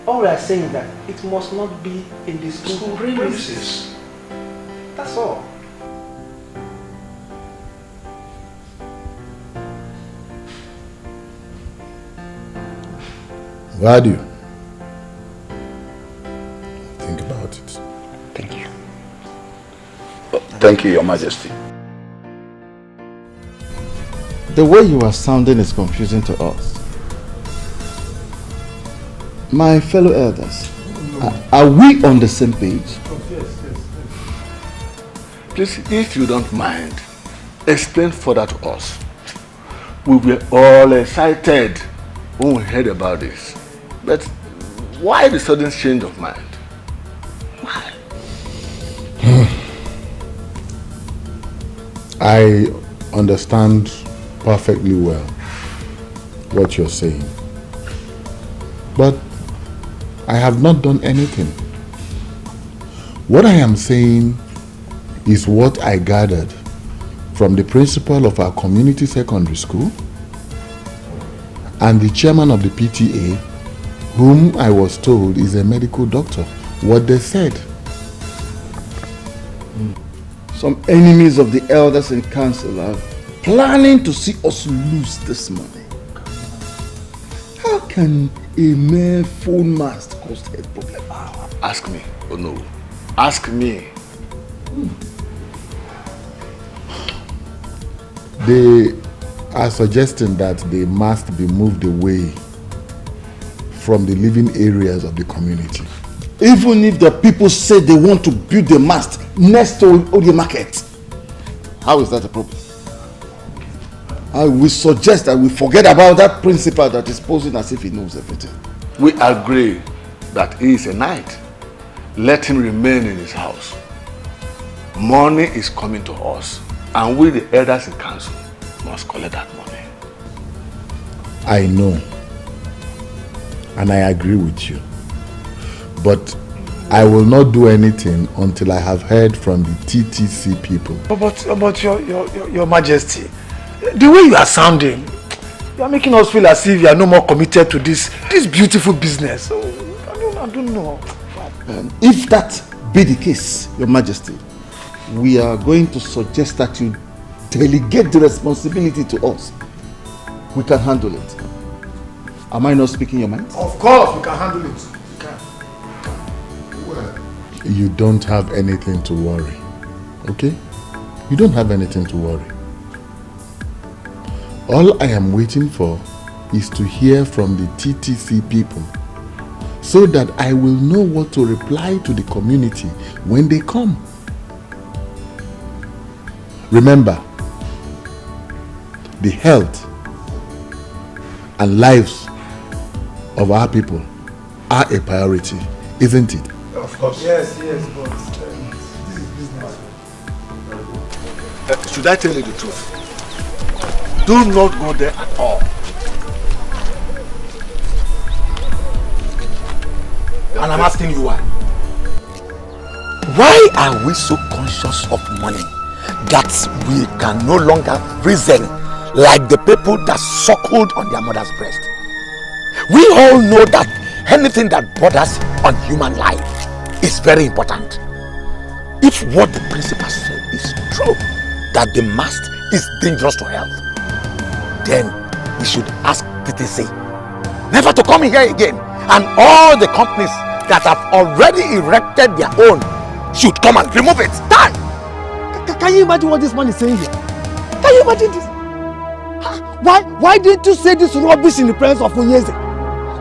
All we are saying is that it must not be in the school premises. That's all. Why do you think about it? Thank you. Thank you, Your Majesty. The way you are sounding is confusing to us. My fellow elders, are we on the same page? Please, if you don't mind, explain further to us. We were all excited when we heard about this. But why the sudden change of mind? Why? I understand perfectly well what you're saying. But I have not done anything. What I am saying is what I gathered from the principal of our community secondary school and the chairman of the PTA, whom I was told is a medical doctor. What they said. Some enemies of the elders and council are planning to see us lose this money. How can a mere phone mast cause a problem? Ask me. Oh no. Ask me. They are suggesting that they must be moved away from the living areas of the community. Even if the people say they want to build a mast next to the market, how is that a problem? I will suggest that we forget about that principal that is posing as if he knows everything. We agree that he is a knight. Let him remain in his house. Money is coming to us, and we, the elders in council, must collect that money. I know, and I agree with you. But I will not do anything until I have heard from the TTC people. But your Majesty, the way you are sounding, you are making us feel as if you are no more committed to this beautiful business. So, I don't know. If that be the case, Your Majesty, we are going to suggest that you delegate the responsibility to us. We can handle it. Am I not speaking your mind? Of course, we can handle it. You don't have anything to worry, okay? You don't have anything to worry. All I am waiting for is to hear from the TTC people so that I will know what to reply to the community when they come. Remember, the health and lives of our people are a priority, isn't it? Of course. Yes, but this is business. Should I tell you the truth? Do not go there at all. And I'm asking you why. Why are we so conscious of money that we can no longer reason like the people that suckled on their mother's breast. We all know that anything that borders on human life is very important. If what the principal said is true, that the mast is dangerous to health, then we should ask TTC never to come here again, and all the companies that have already erected their own should come and remove it. Done! Can you imagine what this man is saying here? Can you imagine this? Why didn't you say this rubbish in the presence of Onyeze?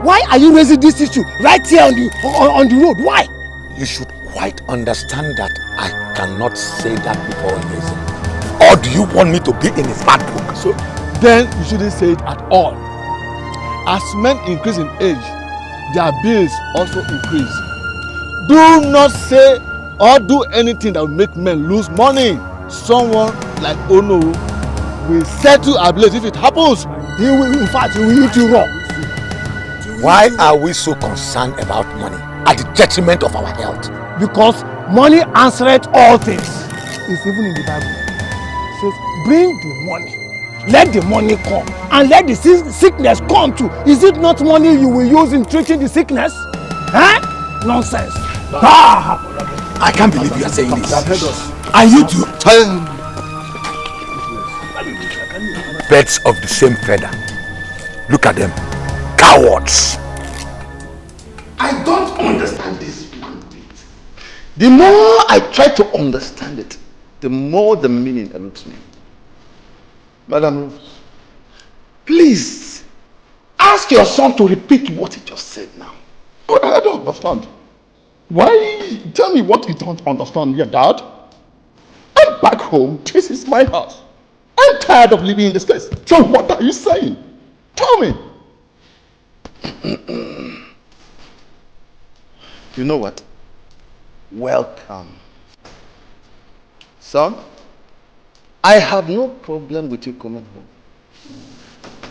Why are you raising this issue right here on the road? Why? You should quite understand that I cannot say that before Onyeze. Or do you want me to be in his bad book? So then you shouldn't say it at all. As men increase in age, their bills also increase. Do not say or do anything that will make men lose money. Someone like Ono will settle our bills if it happens. He will, in fact, he will eat you raw. Why are we so concerned about money at the detriment of our health? Because money answereth all things. It's even in the Bible. It says, bring the money. Let the money come. And let the sickness come too. Is it not money you will use in treating the sickness? Huh? Nonsense. I can't believe you are saying this. And you too. Birds of the same feather. Look at them. Cowards. I don't understand this one bit. The more I try to understand it, the more the meaning eludes me. Madam Rose, please ask your son to repeat what he just said now. I don't understand. Why? Tell me what you don't understand here, Dad. I'm back home. This is my house. I'm tired of living in this place. So what are you saying? Tell me. You know what? Welcome. Son, I have no problem with you coming home.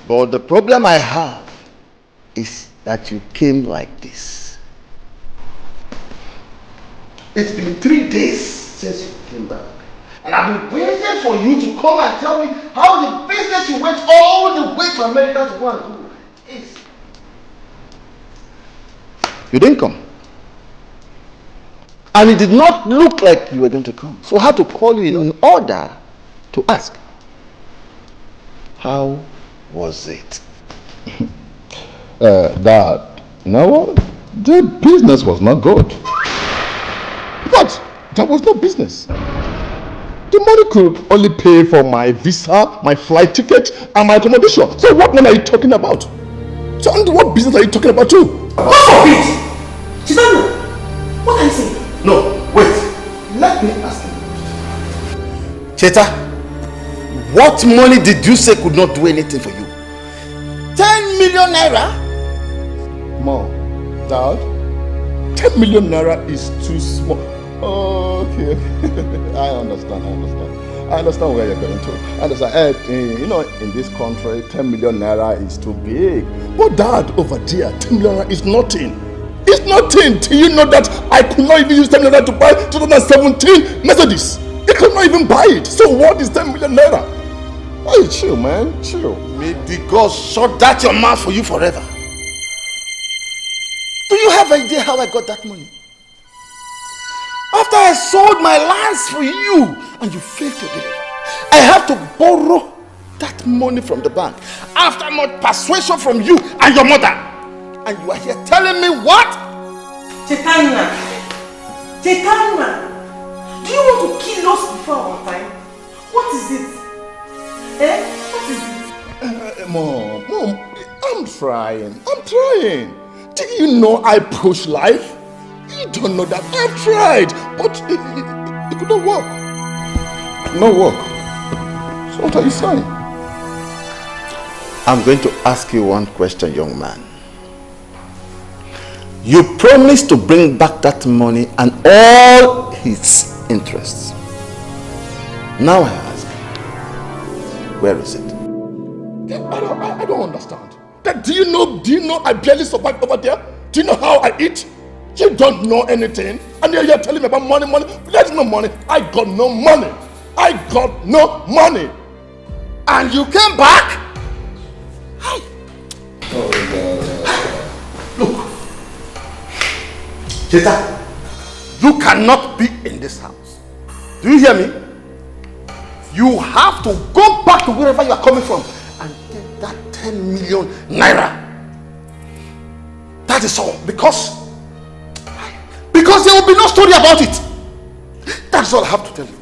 But the problem I have is that you came like this. It's been 3 days since you came back. And I've been waiting for you to come and tell me how the business you went all the way to America to go and do is. You didn't come. And it did not look like you were going to come. So I had to call you in order to ask, how was it? Dad, you know what? The business was not good. But there was no business. The money could only pay for my visa, my flight ticket, and my accommodation. So what money are you talking about? So what business are you talking about too? What it? Chidano, what are you saying? No, wait. Let me ask you. Cheta, what money did you say could not do anything for you? 10 million naira? Mom, Dad, 10 million naira is too small. Okay. I understand. I understand where you're going to. I understand. You know, in this country, 10 million naira is too big. But Dad, over there, 10 million naira is nothing. It's nothing. Do you know that I could not even use 10 million naira to buy 2017 Mercedes? I could not even buy it. So what is 10 million naira? Hey, chill, man. Chill. May the God shut that your mouth for you forever. Do you have idea how I got that money? After I sold my lands for you and you failed to deliver, I have to borrow that money from the bank after much persuasion from you and your mother. And you are here telling me what? Chetana, do you want to kill us before our time? What is it? What is it? Mom, I'm trying. Do you know I push life? You don't know that. I've tried, but it could not work. No work. So what are you saying? I'm going to ask you one question, young man. You promised to bring back that money and all its interests. Now I ask, where is it? I don't understand. Do you know I barely survive over there? Do you know how I eat? You don't know anything, and you're telling me about money. There's no money. I got no money. I got no money. And you came back? Look. Cheta, you cannot be in this house. Do you hear me? You have to go back to wherever you are coming from and get that 10 million naira. That is all. Because there will be no story about it. That is all I have to tell you.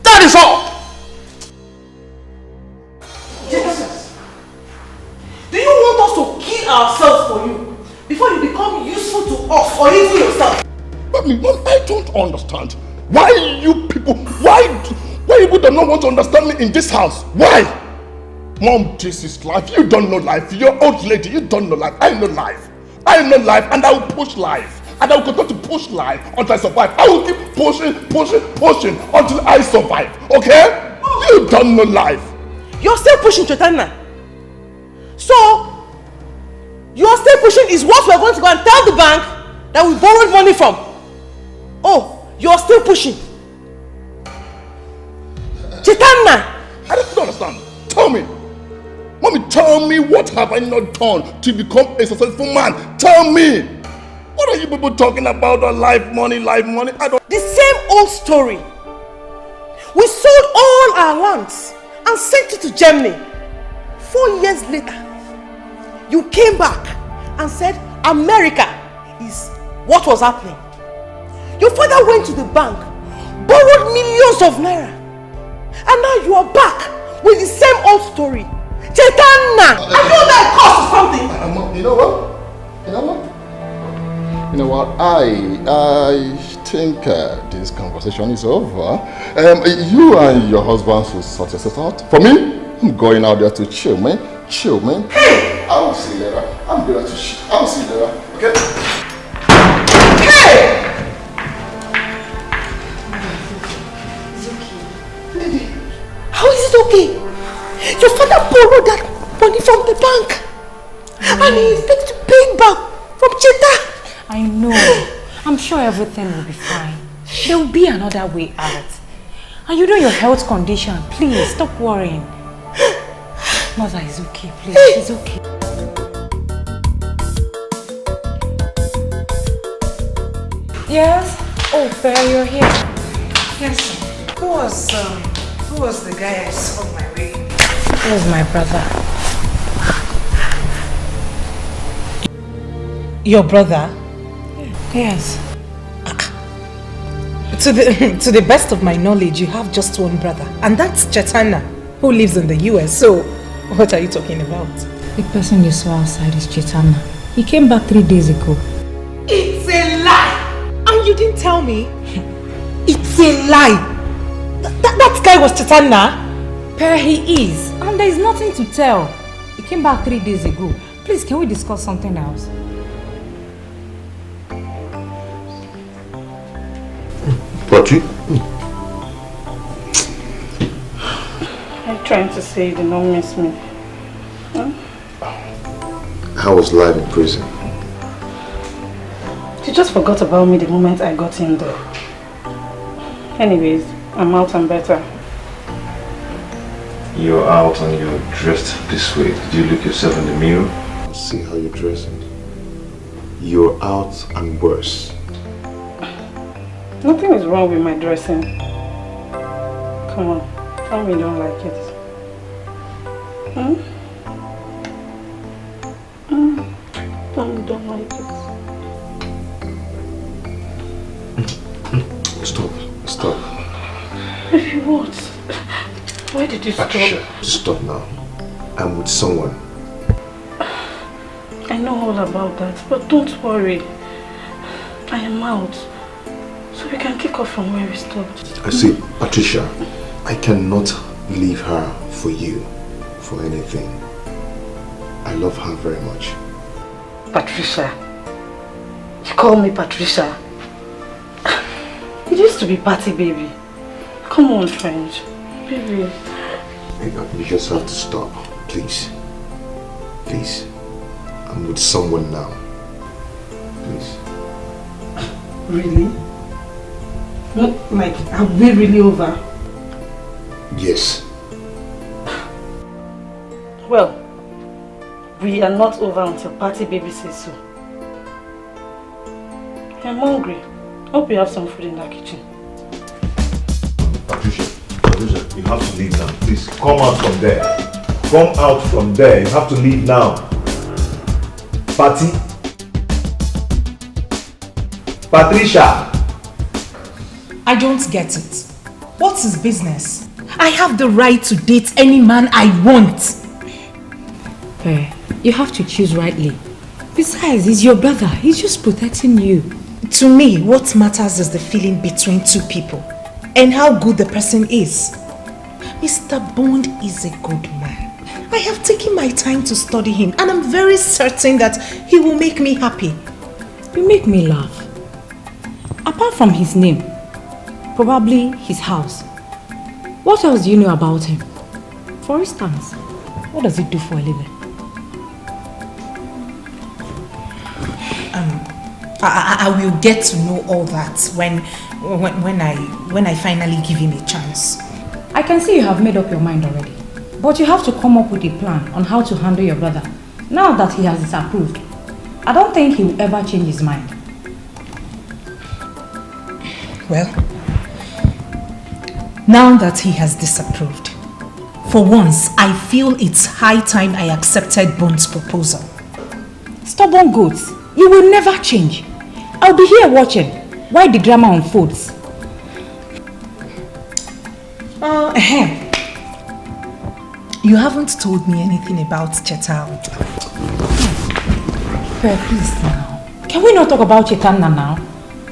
That is all. Jesus. Do you want us to kill ourselves for you before you become useful to us or even yourself? Mom, I don't understand. Why you people do not want to understand me in this house? Why? Mom, this is life. You don't know life. You're old lady. You don't know life. I know life. I know life, and I will push life. And I will continue to push life until I survive. I will keep pushing until I survive. Okay? You don't know life. You're still pushing, Chetana. So, you're still pushing is what we're going to go and tell the bank that we borrowed money from. Oh, you're still pushing. Chetana! I don't understand. Tell me. Mommy, tell me, what have I not done to become a successful man? Tell me. What are you people talking about? Life money? I don't... The same old story. We sold all our lands and sent it to Germany. 4 years later, you came back and said America is what was happening. Your father went to the bank, borrowed millions of naira, and now you are back with the same old story. Chetana! Are you that cause something? You know what? I think this conversation is over. You and your husband should sort yourself out. For me, I'm going out there to chill, man. Hey! I will see you later. I'm going to chill. I will see you later. Okay? Hey! How is it okay? Your father borrowed that money from the bank. And he expects to pay it back from Cheta. I know. I'm sure everything will be fine. There will be another way out. And you know your health condition. Please, stop worrying. Mother is okay, please. It's okay. Yes? Oh, Bear, you're here. Yes. Who was the guy I saw on my way? He was my brother. Your brother? Yes. To the best of my knowledge, you have just one brother, and that's Chetana, who lives in the US. So, what are you talking about? The person you saw outside is Chetana. He came back 3 days ago. It's a lie! And you didn't tell me? It's a lie! That guy was Chetana? Per, he is. And there is nothing to tell. He came back 3 days ago. Please, can we discuss something else? But you... I'm trying to say you did not miss me. Huh? How was life in prison? You just forgot about me the moment I got in there. Anyways, I'm out and better. You're out and you're dressed this way. Did you look yourself in the mirror? And see how you're dressing. You're out and worse. Nothing is wrong with my dressing. Come on, tell me you don't like it. Tell me you don't like it. Stop. Baby, what? Why did you stop? Stop now. I'm with someone. I know all about that, but don't worry. I am out. So we can kick off from where we stopped. I see, Patricia, I cannot leave her for you, for anything. I love her very much. Patricia? You call me Patricia? It used to be Patty, baby. Come on, friend. Baby. You just have to stop, please. Please. I'm with someone now. Please. Really? What, like, are we really over? Yes. Well, we are not over until party baby says so. I'm hungry. Hope you have some food in that kitchen. Patricia, you have to leave now. Please come out from there. Come out from there. You have to leave now. Patty? Patricia! I don't get it. What's his business? I have the right to date any man I want. You have to choose rightly. Besides, he's your brother. He's just protecting you. To me, what matters is the feeling between two people and how good the person is. Mr. Bond is a good man. I have taken my time to study him and I'm very certain that he will make me happy. You make me laugh. Apart from his name, probably his house. What else do you know about him? For instance, what does he do for a living? I will get to know all that when I finally give him a chance. I can see you have made up your mind already. But you have to come up with a plan on how to handle your brother. Now that he has disapproved, I don't think he will ever change his mind. Well, now that he has disapproved, for once I feel it's high time I accepted Bond's proposal. Stubborn goats, you will never change. I'll be here watching while the drama unfolds. You haven't told me anything about Chetal. Please now. Can we not talk about Chetan now?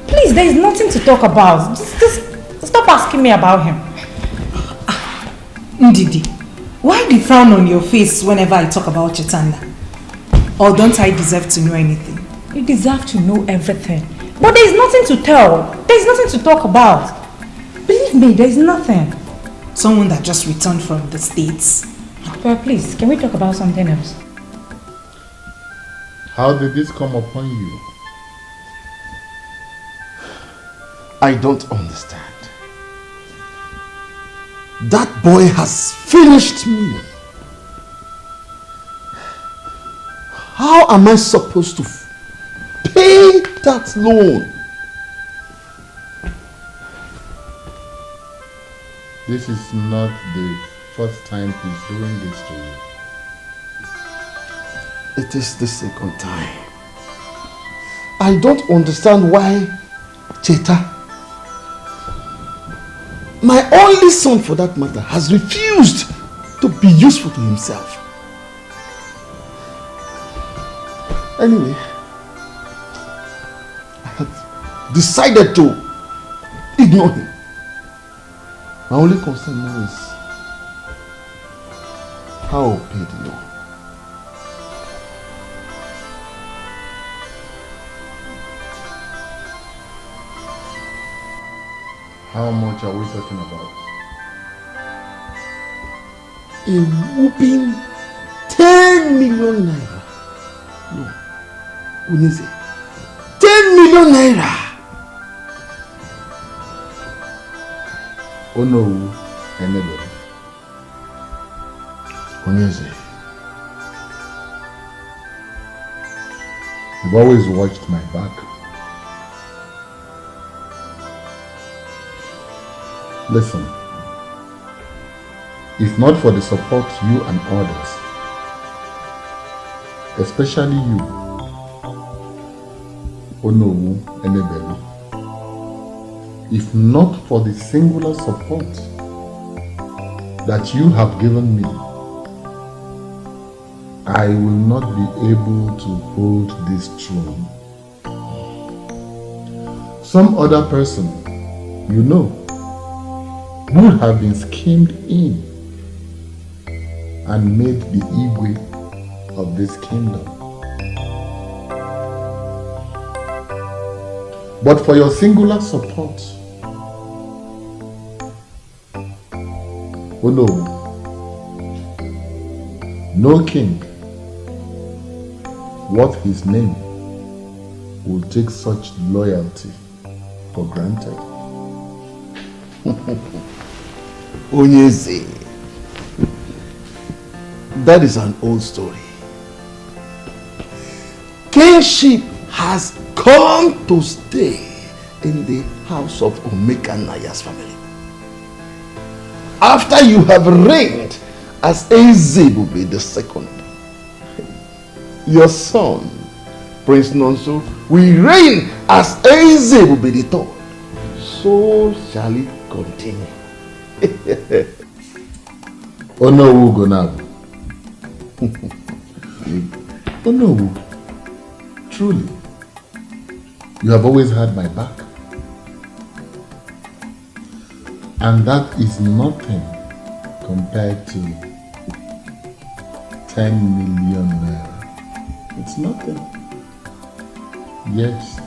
Please, there is nothing to talk about. Just stop asking me about him. Ndidi, why the frown on your face whenever I talk about Chetanda? Or don't I deserve to know anything? You deserve to know everything. But there is nothing to tell. There is nothing to talk about. Believe me, there is nothing. Someone that just returned from the States. Well, please, can we talk about something else? How did this come upon you? I don't understand. That boy has finished me. How am I supposed to pay that loan? This is not the first time he's doing this to you. It is the second time. I don't understand why Cheta, my only son for that matter, has refused to be useful to himself. Anyway, I have decided to ignore him. My only concern now is how I'll pay the loan. How much are we talking about? A whooping 10 million naira. No, Uneze, 10 million naira. Oh no, anybody. Uneze, you've always watched my back. Listen, if not for the support you and others, especially you, Onowu Enebelu, if not for the singular support that you have given me, I will not be able to hold this throne. Some other person, you know, would have been schemed in and made the Igwe of this kingdom. But for your singular support, oh no king worth his name will take such loyalty for granted. Onyeze. That is an old story. Kingship has come to stay in the house of Omeka Naya's family. After you have reigned as Ezebube II, your son, Prince Nonso, will reign as Ezebube III. So shall it continue. Onowu Gonabu. Onowu, truly, you have always had my back. And that is nothing compared to 10 million naira. It's nothing. Yes.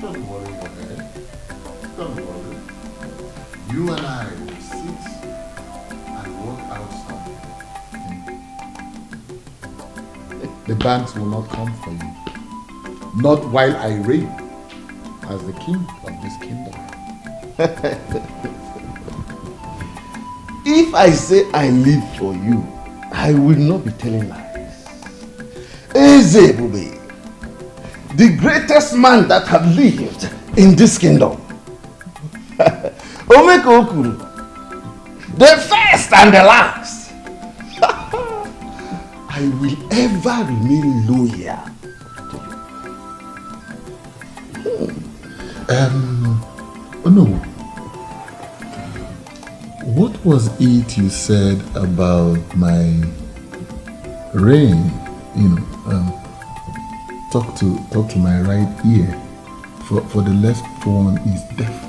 Don't worry, okay? Don't worry. You and I will sit and work out something. The banks will not come for you. Not while I reign as the king of this kingdom. If I say I live for you, I will not be telling lies. Ezebube, the greatest man that have lived in this kingdom. Omeka Okuru, the first and the last. I will ever remain loyal to you. Oh no. What was it you said about my reign? You know, talk to my right ear, for the left one is deaf.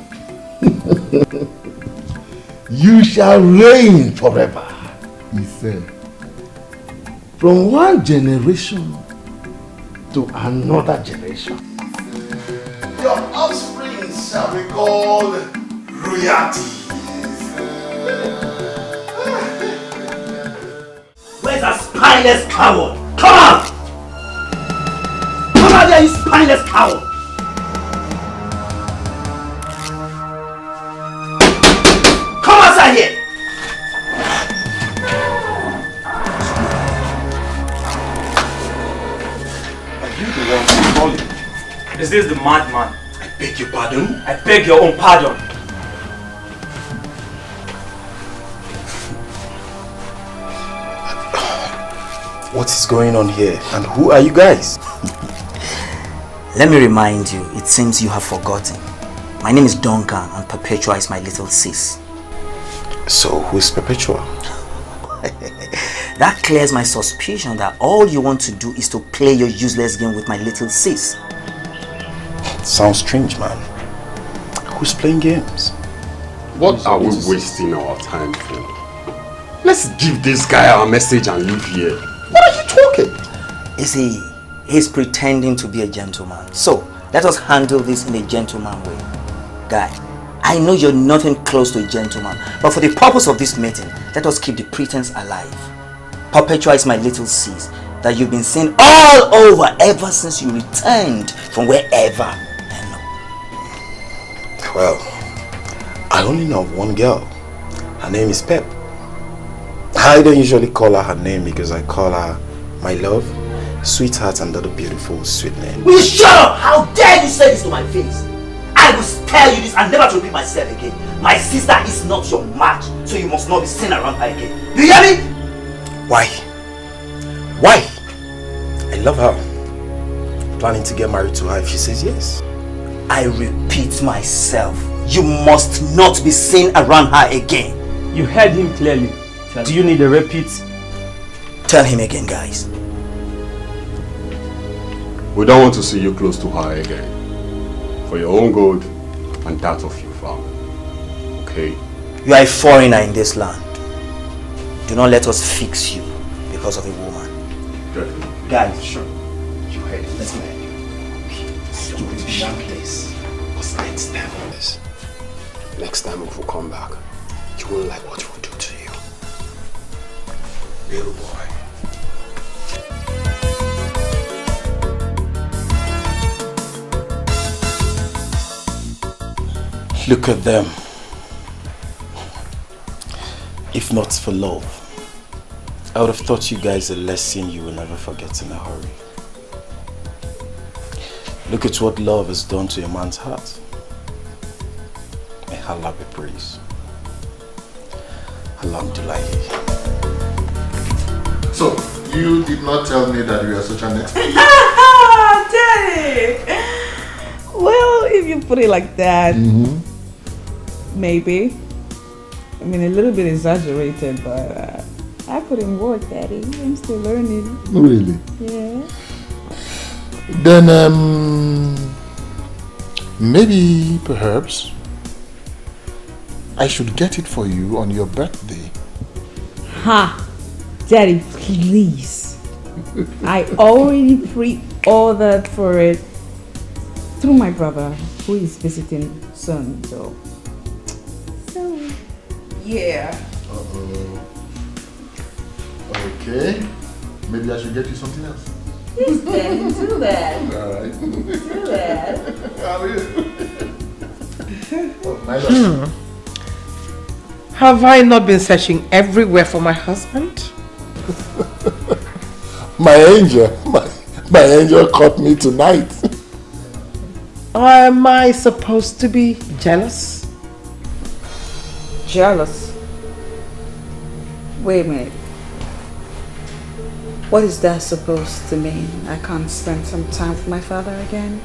You shall reign forever, he said. From one generation to another generation. Your offspring shall be called royalty. Where's that spineless coward? Come out! Come out there, you spineless coward! Come outside here! Are you the one calling? Is this the madman? I beg your pardon? I beg your own pardon. What is going on here? And who are you guys? Let me remind you, it seems you have forgotten. My name is Duncan and Perpetua is my little sis. So, who is Perpetua? That clears my suspicion that all you want to do is to play your useless game with my little sis. Sounds strange, man. Who's playing games? What are we wasting our time for? Let's give this guy our message and leave here. What are you talking? You see, he's pretending to be a gentleman. So, let us handle this in a gentleman way. Guy, I know you're nothing close to a gentleman, but for the purpose of this meeting, let us keep the pretense alive. Perpetua is my little sis that you've been seeing all over ever since you returned from wherever. Well, I only know one girl. Her name is Pep. I don't usually call her name because I call her my love, sweetheart, and other beautiful sweet name. Will you shut up? How dare you say this to my face? I will tell you this and never to repeat myself again. My sister is not your match, so you must not be seen around her again. Do you hear me? Why? Why? I love her. Planning to get married to her if she says yes. I repeat myself. You must not be seen around her again. You heard him clearly. Do you need a repeat? Tell him again, guys. We don't want to see you close to her again. For your own good and that of your family. Okay? You are a foreigner in this land. Do not let us fix you because of a woman. Definitely. Guys, sure. You heard it. Let's go ahead. Stupid damn place. What's Next time if we come back, you won't like what we'll do to you. Little boy. Look at them. If not for love, I would have taught you guys a lesson you will never forget in a hurry. Look at what love has done to a man's heart. May Allah be praised. Alhamdulillah. So, you did not tell me that you are such an expert. Daddy! Well, if you put it like that, maybe. I mean, a little bit exaggerated, but I put in work, Daddy. I'm still learning. Really? Yeah. Then, maybe, perhaps, I should get it for you on your birthday. Ha! Daddy, please. I already pre-ordered for it through my brother, who is visiting soon, so yeah. Okay. Maybe I should get you something else. Yes, Daddy, do that. Alright. Do that. How are you? My love. Have I not been searching everywhere for my husband? My angel. My angel caught me tonight. Am I supposed to be jealous? Jealous? Wait a minute. What is that supposed to mean? I can't spend some time with my father again?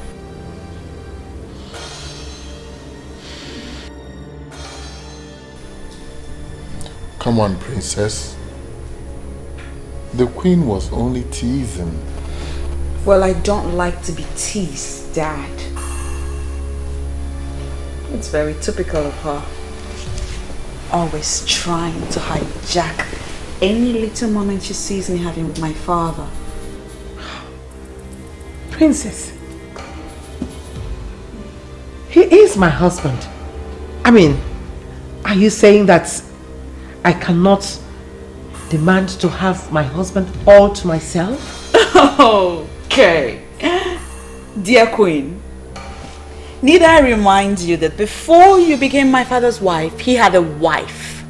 Come on, princess. The queen was only teasing. Well, I don't like to be teased, Dad. It's very typical of her. Always trying to hijack any little moment she sees me having with my father. Princess, he is my husband. I mean, are you saying that I cannot demand to have my husband all to myself? Okay. Dear Queen, need I remind you that before you became my father's wife, he had a wife.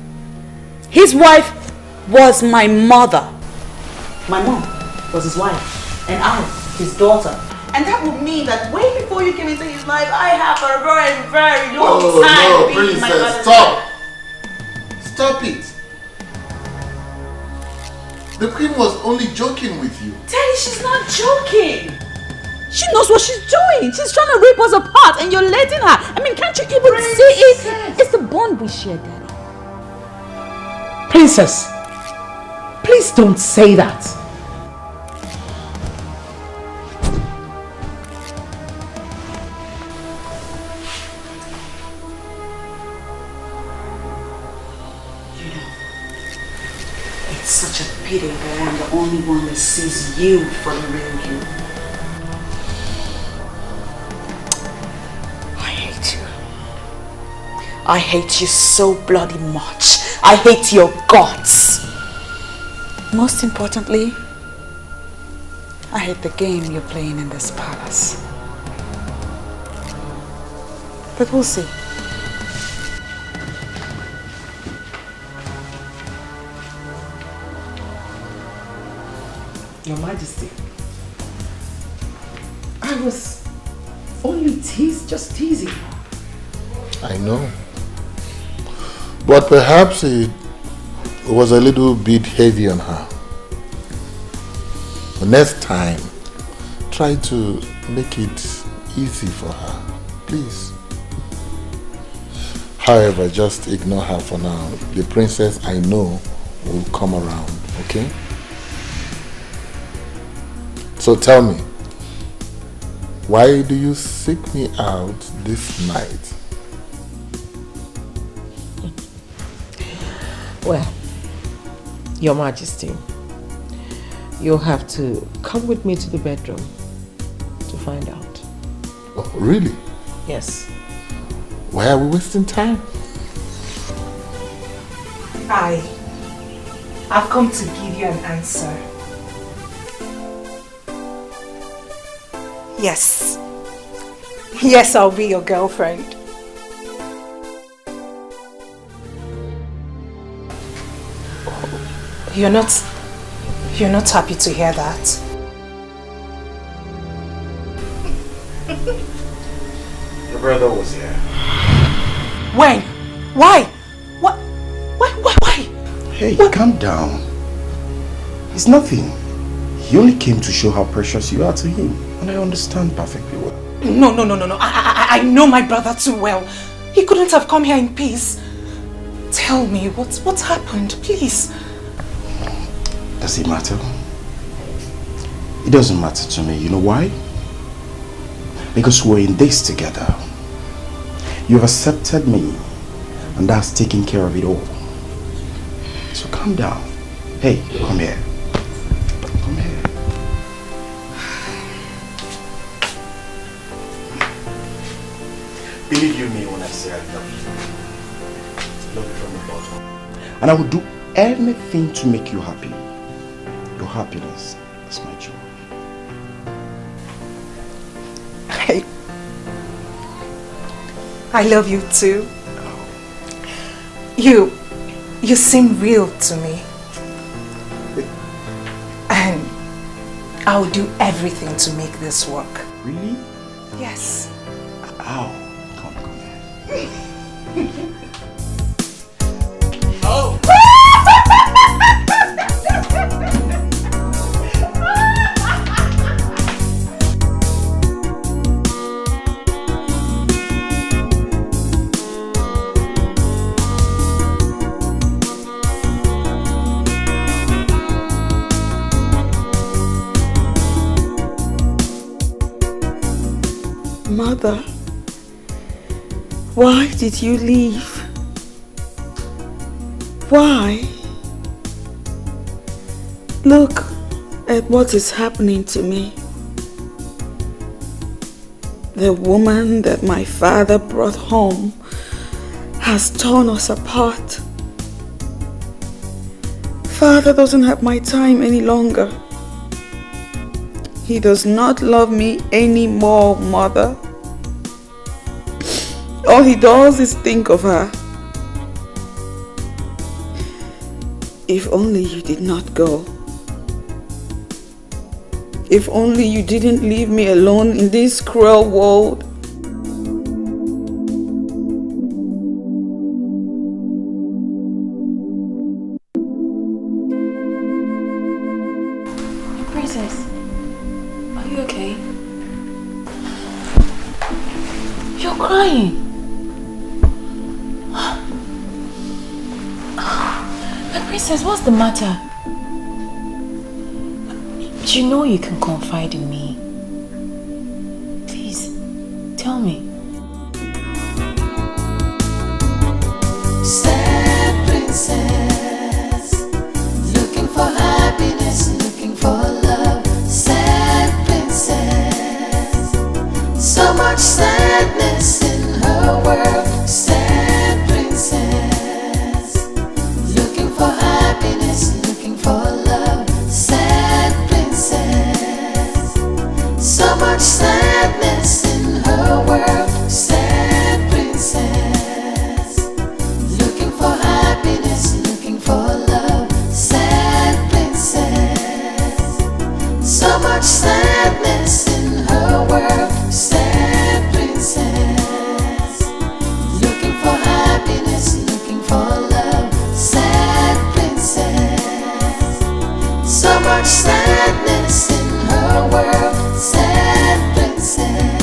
His wife was my mother. My mom was his wife, and I, his daughter. And that would mean that way before you came into his life, I have a very, very long time being my father's stop! Stop it! The queen was only joking with you. Daddy, she's not joking. She knows what she's doing. She's trying to rip us apart and you're letting her. I mean, can't you even see it? It's the bond we share, Daddy. Princess, please don't say that. It's such a pity that I'm the only one that sees you for the real you. I hate you. I hate you so bloody much. I hate your guts. Most importantly, I hate the game you're playing in this palace. But we'll see. Your Majesty, I was only just teasing her. I know. But perhaps it was a little bit heavy on her. The next time, try to make it easy for her, please. However, just ignore her for now. The princess I know will come around, okay? So tell me, why do you seek me out this night? Well, Your Majesty, you'll have to come with me to the bedroom to find out. Oh, really? Yes. Why are we wasting time? I've come to give you an answer. Yes. Yes, I'll be your girlfriend. You're not happy to hear that? Your brother was here. When? Why? What? Why? Hey, calm down. It's nothing. He only came to show how precious you are to him. And I understand perfectly well. No. I know my brother too well. He couldn't have come here in peace. Tell me, what's happened, please? Does it matter? It doesn't matter to me. You know why? Because we're in this together. You've accepted me, and that's taking care of it all. So calm down. Hey, come here. Come here. Believe you me when I say I love you. Love you from the bottom. And I will do anything to make you happy. Your happiness is my joy. I love you too. You seem real to me. And I'll do everything to make this work. Really? Yes. Ow. Come here. Oh! Mother, why did you leave? Why? Look at what is happening to me. The woman that my father brought home has torn us apart. Father doesn't have my time any longer. He does not love me anymore, Mother. All he does is think of her. If only you did not go. If only you didn't leave me alone in this cruel world. Princess, are you okay? You're crying. Princess, what's the matter? You know you can confide in me. Please, tell me. Sad princess, looking for happiness, looking for love. Sad princess, so much sadness in her world. Sad princess, looking for happiness, looking for love. Sad princess, so much sadness in her world. Sad princess, looking for happiness, looking for love. Sad princess, so much sadness in her world. Sad princess, looking for happiness, looking for love. Sad princess, so much sadness in her world. Sad princess.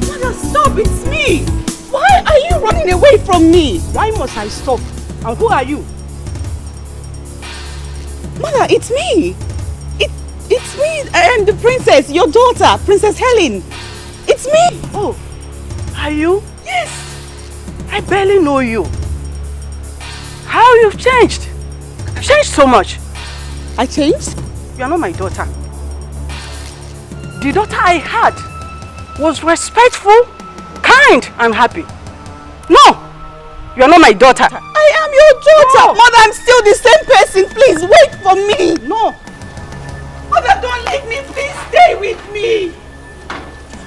Mother, stop! It's me! Why are you running away from me? Why must I stop? And who are you? Mother, it's me! It's me! I am the princess, your daughter, Princess Helen! It's me! Oh, are you? Yes! I barely know you. How you've changed! You've changed so much. I changed? You are not my daughter. The daughter I had was respectful, kind, and happy. No! You are not my daughter. I am your daughter! No. Mother, I'm still the same person. Please, wait for me. No. Mother, don't leave me. Please stay with me.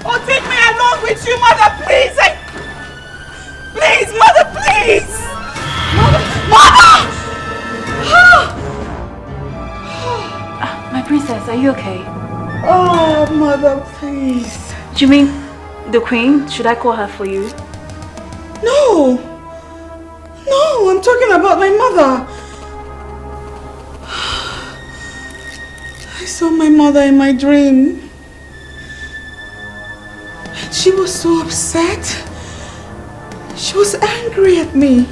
Or take me along with you, Mother, please. Please, Mother, please. Mother! My princess, are you okay? Oh, Mother, please. Do you mean the queen? Should I call her for you? No. No, I'm talking about my mother. I saw my mother in my dream. She was so upset. She was angry at me.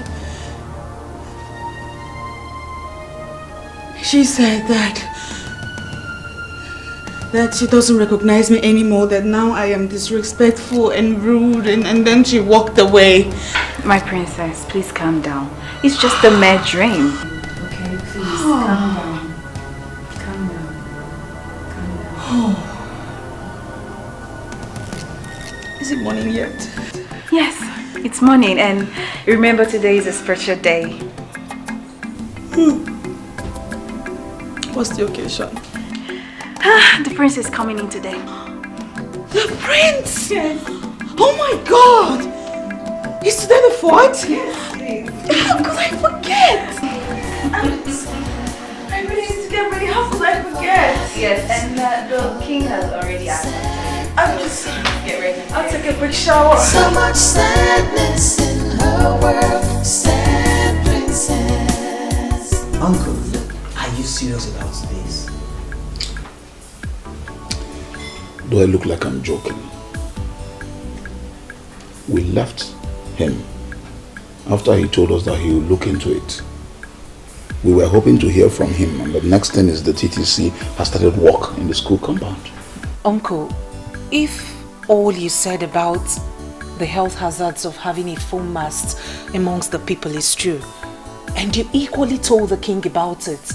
She said that she doesn't recognize me anymore, that now I am disrespectful and rude, and then she walked away. My princess, please calm down. It's just a mere dream. Okay, please calm down. Calm down. Calm down. Is it morning yet? Yes, it's morning, and remember today is a special day. What's the occasion? The prince is coming in today. The prince? Yes. Oh my God! Is today the 4th? Yes. How could I forget? I really need to get ready. How could I forget? Yes, and the king has already asked. I'll just get ready. I'll take a quick shower. So much sadness in her world, sad princess. Uncle, are you serious about this? Do I look like I'm joking? We left him after he told us that he would look into it. We were hoping to hear from him, and the next thing is the TTC has started work in the school compound. Uncle, if all you said about the health hazards of having a full mast amongst the people is true, and you equally told the king about it,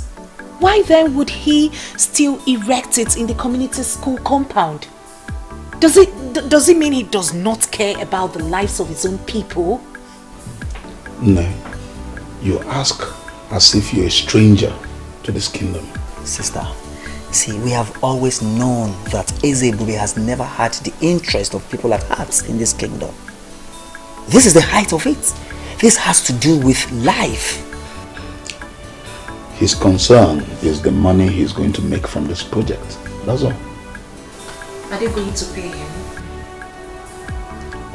why then would he still erect it in the community school compound? Does it mean he does not care about the lives of his own people? No, you ask as if you're a stranger to this kingdom. Sister, see, we have always known that ebube has never had the interest of people at heart in this kingdom. This is the height of it. This has to do with life. His concern is the money he's going to make from this project. That's all. Are they going to pay him?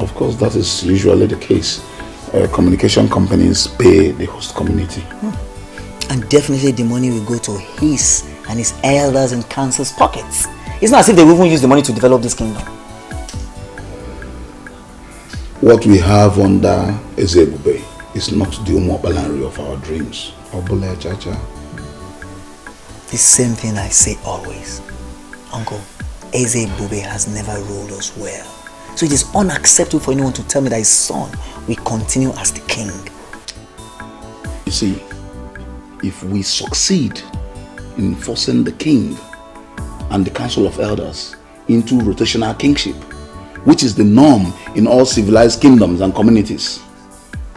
Of course, that is usually the case. Communication companies pay the host community. And definitely the money will go to his and his elders and council's pockets. It's not as if they will even use the money to develop this kingdom. What we have under ebube is not the umobalanri of our dreams. Obole Chacha. The same thing I say always. Uncle, ebube has never ruled us well. So it is unacceptable for anyone to tell me that his son will continue as the king. You see, if we succeed in forcing the king and the council of elders into rotational kingship, which is the norm in all civilized kingdoms and communities,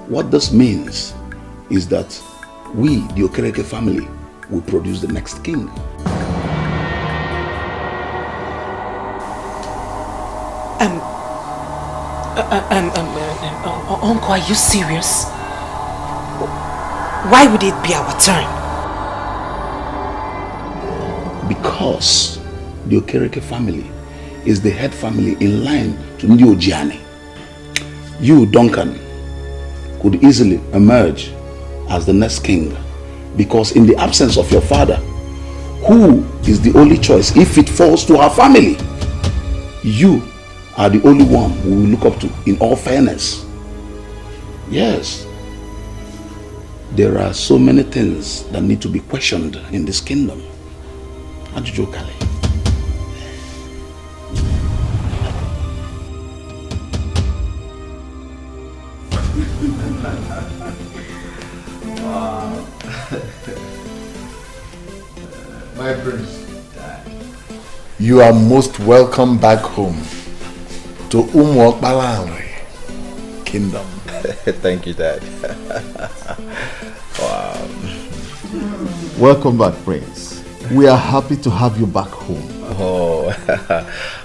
what this means is that we, the Okereke family, will produce the next king. Uncle, are you serious? Why would it be our turn? Because the Okereke family is the head family in line to Ndi Ojiani. You, Duncan, could easily emerge as the next king, because in the absence of your father, who is the only choice if it falls to our family, you are the only one we will look up to in all fairness. Yes, there are so many things that need to be questioned in this kingdom. Ajujo Kale. Wow. My prince, You are most welcome back home to Umwokbalanri Kingdom. Thank you, Dad. Wow. Welcome back, Prince. We are happy to have you back home. Oh,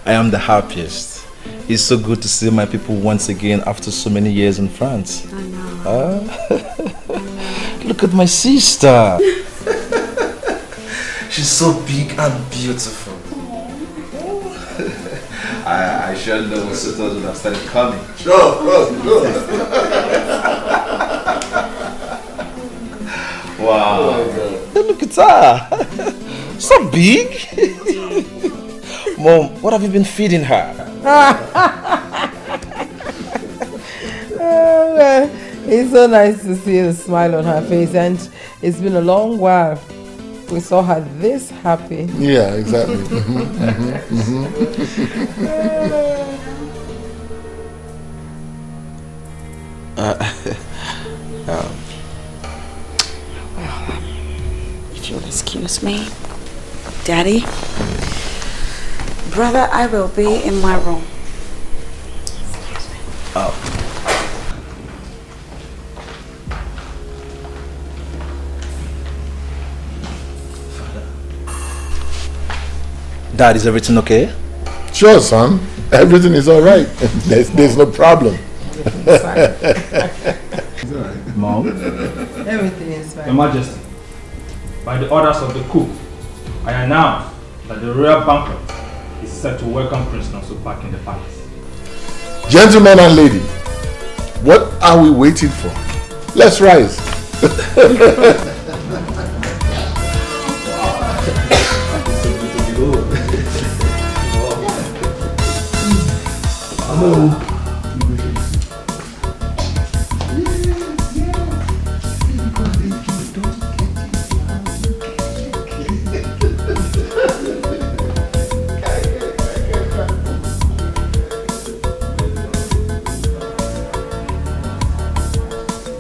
I am the happiest. It's so good to see my people once again after so many years in France. I know. Look at my sister. She's so big and beautiful. I sure know what suitors would have started coming. Sure. Wow. Oh, look at her. So big. Mom, what have you been feeding her? It's so nice to see the smile on her face, and it's been a long while we saw her this happy. Yeah, exactly. If you'll excuse me, Daddy, brother, I will be in my room. Oh. Dad, is everything okay? Sure, son. Everything is all right. There's no problem. Mom? Everything is fine. Your Majesty, by the orders of the cook, I announce that the royal banquet is set to welcome Prince Nonso back in the palace. Gentlemen and lady, what are we waiting for? Let's rise.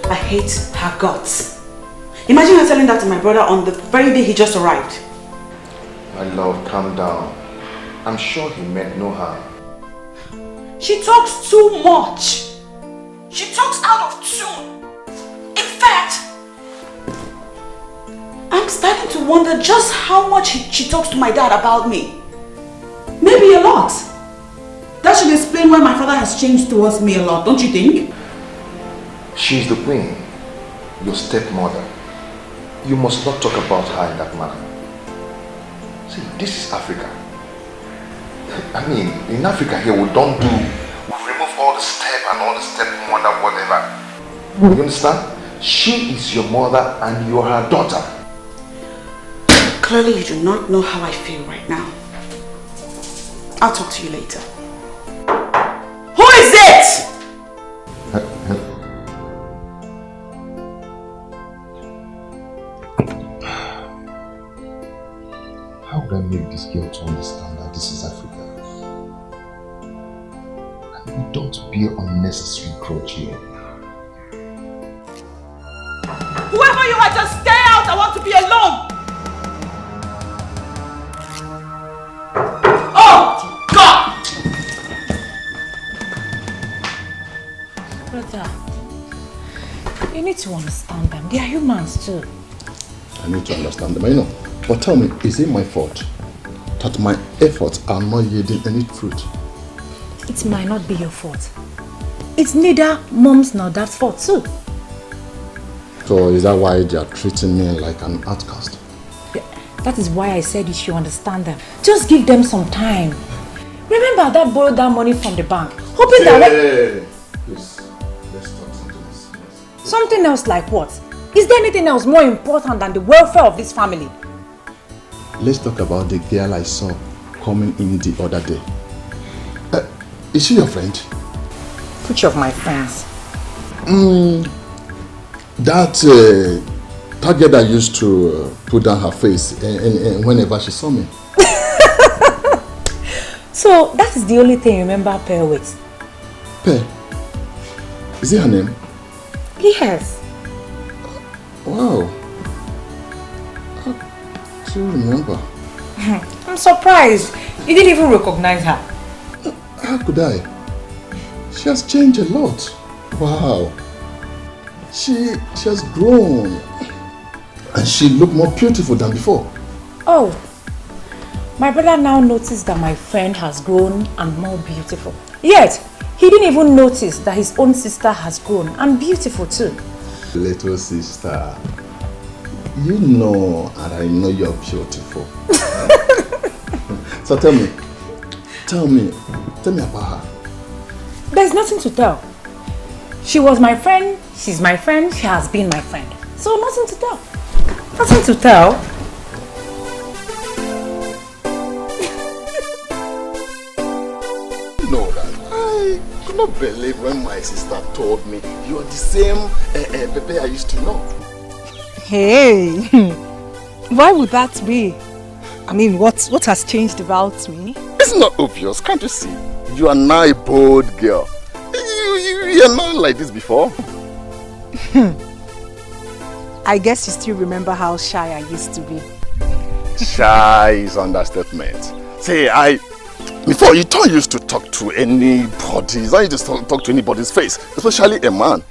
I hate her guts. Imagine her telling that to my brother on the very day he just arrived. My love, calm down. I'm sure he meant no harm. She talks too much. She talks out of tune. In fact, I'm starting to wonder just how much she talks to my dad about me. Maybe a lot. That should explain why my father has changed towards me a lot, don't you think? She's the queen, your stepmother. You must not talk about her in that manner. See, this is Africa. I mean, in Africa here, we don't do... We remove all the step and all the stepmother, whatever. You understand? She is your mother and you are her daughter. Clearly you do not know how I feel right now. I'll talk to you later. Who is it? How would I make this girl to understand that this is Africa? And we don't bear unnecessary grudge here. Whoever you are, just stay out. I want to be alone. Oh, God! Brother, you need to understand them. They are humans too. I need to understand them, I know. But tell me, is it my fault that my efforts are not yielding any fruit? It might not be your fault. It's neither mom's nor dad's fault too. So is that why they are treating me like an outcast? That is why I said you should understand them. Just give them some time. Remember that borrowed that money from the bank, hoping that... Please, let's talk something else. Something else like what? Is there anything else more important than the welfare of this family? Let's talk about the girl I saw coming in the other day. Is she your friend? Which of my friends? That girl that used to put down her face whenever she saw me. So that is the only thing you remember Pearl with? Pearl? Is it her name? Yes. Wow. I do remember. I'm surprised. You didn't even recognize her. How could I? She has changed a lot. Wow. She has grown. And she looked more beautiful than before. Oh, my brother now noticed that my friend has grown and more beautiful. Yet, he didn't even notice that his own sister has grown and beautiful too. Little sister, you know, and I know you're beautiful. So tell me about her. There's nothing to tell. She was my friend, she's my friend, she has been my friend. So nothing to tell. Nothing to tell. No, I could not believe when my sister told me you are the same Pepe I used to know. Hey, why would that be? I mean, what has changed about me? It's not obvious, can't you see? You are now a bold girl. You are not like this before. I guess you still remember how shy I used to be. Shy is understatement. See, before you don't used to talk to anybody. You don't used to talk to anybody's face, especially a man.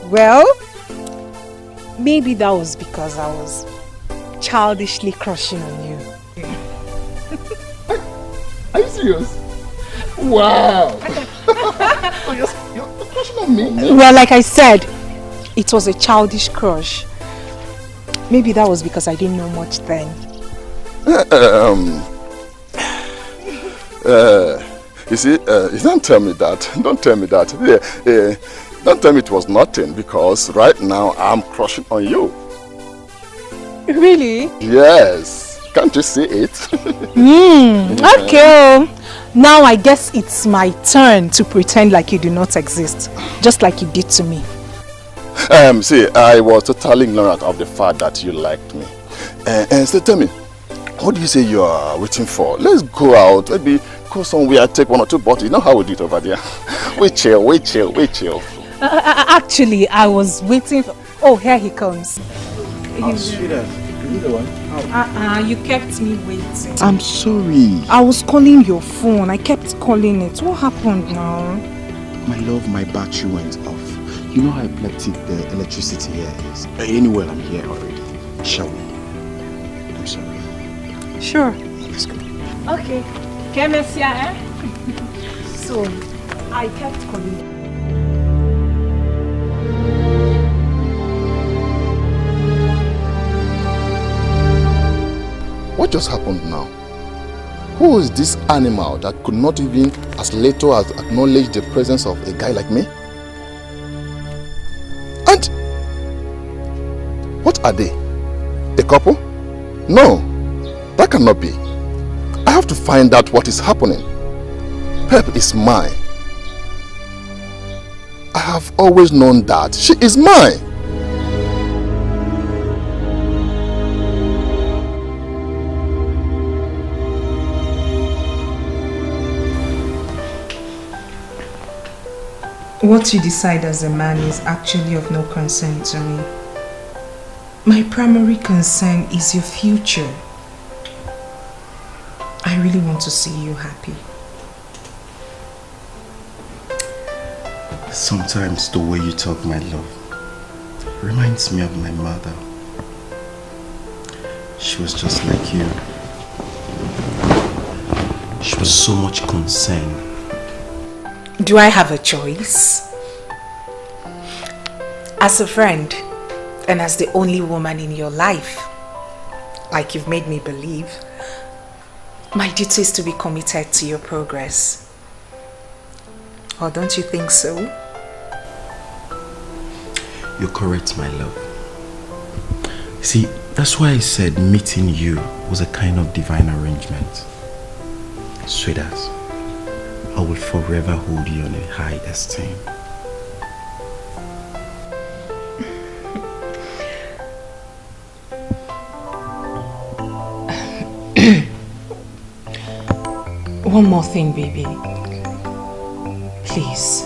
Well, maybe that was because I was childishly crushing on you. Are you serious? Wow! Oh, you're crushing on me? Well, like I said, it was a childish crush. Maybe that was because I didn't know much then. You see, don't tell me that. Don't tell me that. Don't tell me it was nothing, because right now I'm crushing on you. Really? Yes. Can't you see it? Okay. Now I guess it's my turn to pretend like you do not exist, just like you did to me. See, I was totally ignorant of the fact that you liked me. And so tell me, what do you say you are waiting for? Let's go out, maybe go somewhere, take 1 or 2 bottles. You know how we do it over there. We chill. Actually, I was waiting for... Oh, here he comes. Sweetheart, you the one? You kept me waiting. I'm sorry. I was calling your phone. I kept calling it. What happened now? My love, my battery went off. You know how epileptic the electricity here is. Anyway, I'm here already. Shall we? I'm sorry. Sure. Let's go. Okay. So, I kept calling. What just happened now? Who is this animal that could not even as little as acknowledge the presence of a guy like me? And what are they? A couple? No, that cannot be. I have to find out what is happening. Pep is mine. I have always known that she is mine. What you decide as a man is actually of no concern to me. My primary concern is your future. I really want to see you happy. Sometimes the way you talk, my love, reminds me of my mother. She was just like you. She was so much concerned. Do I have a choice? As a friend, and as the only woman in your life, like you've made me believe, my duty is to be committed to your progress. Or don't you think so? You're correct, my love. See, that's why I said meeting you was a kind of divine arrangement. Sweetheart, I will forever hold you in a high esteem. One more thing, baby. Please.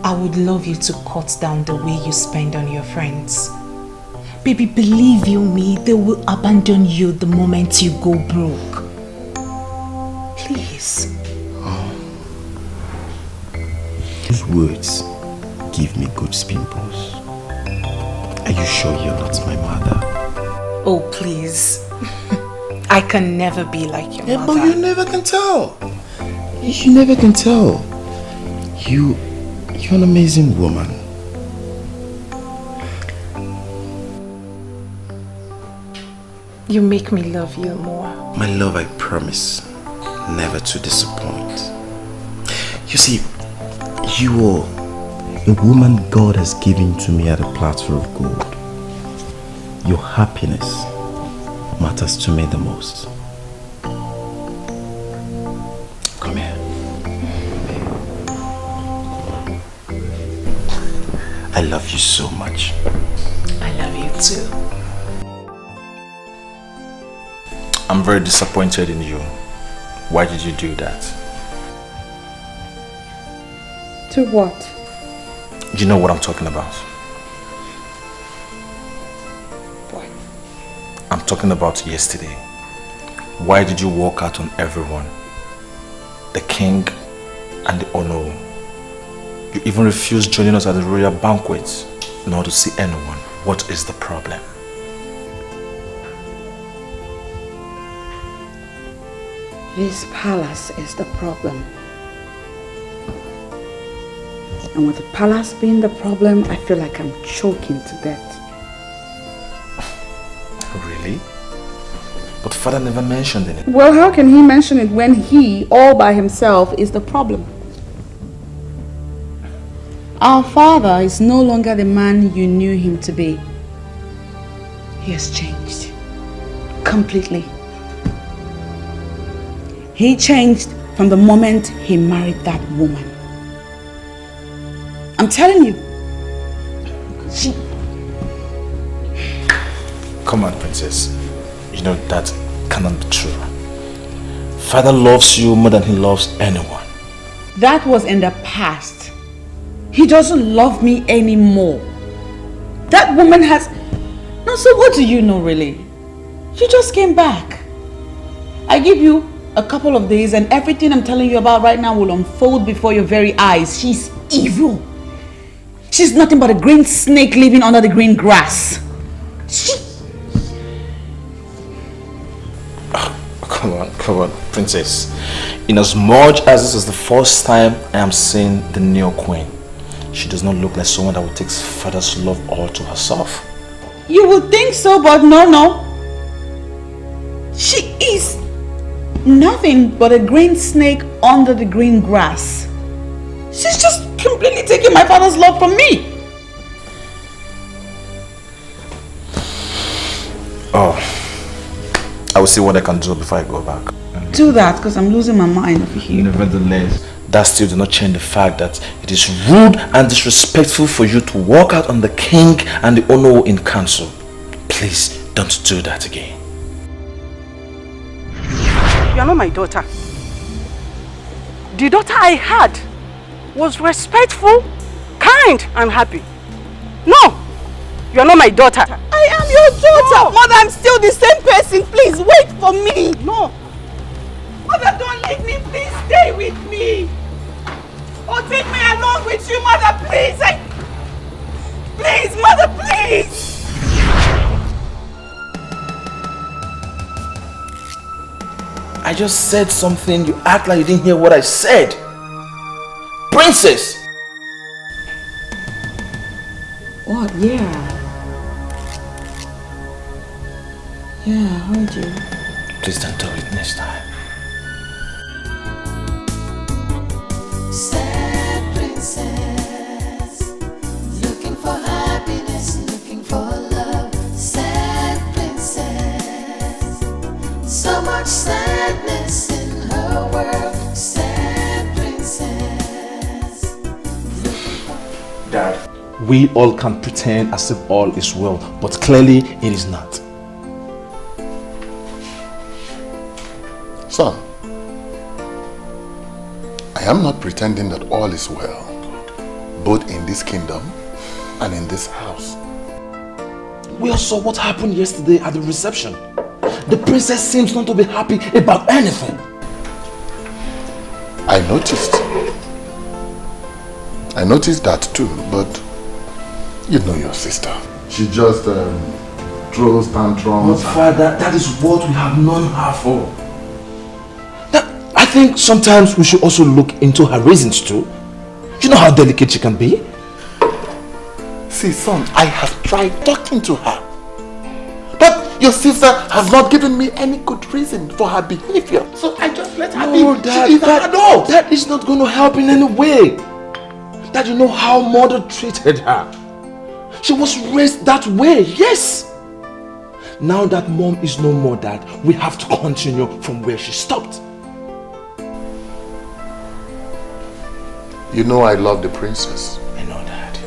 I would love you to cut down the way you spend on your friends. Baby, believe you me, they will abandon you the moment you go broke. Please. Those words give me good pimples. Are you sure you're not my mother? Oh, please. I can never be like your mother. But you never can tell. You never can tell. You're an amazing woman. You make me love you more. My love, I promise never to disappoint. You see, you are a woman God has given to me at a platter of gold. Your happiness matters to me the most. Come here. I love you so much. I love you too. I'm very disappointed in you. Why did you do that? To what? You know what I'm talking about. What? I'm talking about yesterday. Why did you walk out on everyone? The king and the Ono. You even refused joining us at the royal banquet, not to see anyone. What is the problem? This palace is the problem. And with the palace being the problem, I feel like I'm choking to death. Really? But father never mentioned it. Well, how can he mention it when he, all by himself, is the problem? Our father is no longer the man you knew him to be. He has changed. Completely. He changed from the moment he married that woman. I'm telling you. Come on, princess. You know that cannot be true. Father loves you more than he loves anyone. That was in the past. He doesn't love me anymore. That woman has... No, so what do you know really? You just came back. I give you a couple of days and everything I'm telling you about right now will unfold before your very eyes. She's evil. She's nothing but a green snake living under the green grass. Come on, princess. In as much as this is the first time I am seeing the new queen, she does not look like someone that would take father's love all to herself. You would think so, but no. She is nothing but a green snake under the green grass. She's just completely taking my father's love from me. Oh, I will see what I can do before I go back. Do that, because I'm losing my mind over here. Nevertheless, that still does not change the fact that it is rude and disrespectful for you to walk out on the king and the Ono in council. Please don't do that again. You are not my daughter. The daughter I had was respectful, kind, and happy. No, you are not my daughter. I am your daughter. No. Mother, I'm still the same person. Please wait for me. No. Mother, don't leave me. Please stay with me. Or take me along with you, Mother, please. Please, Mother, please. I just said something. You act like you didn't hear what I said. Princess! What? Yeah, I heard you. Please don't do it next time. Sad princess, looking for happiness, looking for love. Sad princess, so much sadness in her world. Sad princess. Dad, we all can pretend as if all is well, but clearly it is not. Son, I am not pretending that all is well, both in this kingdom and in this house. We all saw what happened yesterday at the reception. The princess seems not to be happy about anything. I noticed that too, but you know your sister. She just throws tantrums. But Father, that is what we have known her for. I think sometimes we should also look into her reasons too. You know how delicate she can be? See, son, I have tried talking to her. But your sister has not given me any good reason for her behavior. So I just let her be. Dad, she is an adult. That is not going to help in any way. Dad, you know how mother treated her. She was raised that way, yes. Now that mom is no more, Dad, we have to continue from where she stopped. You know I love the princess. I know, Dad.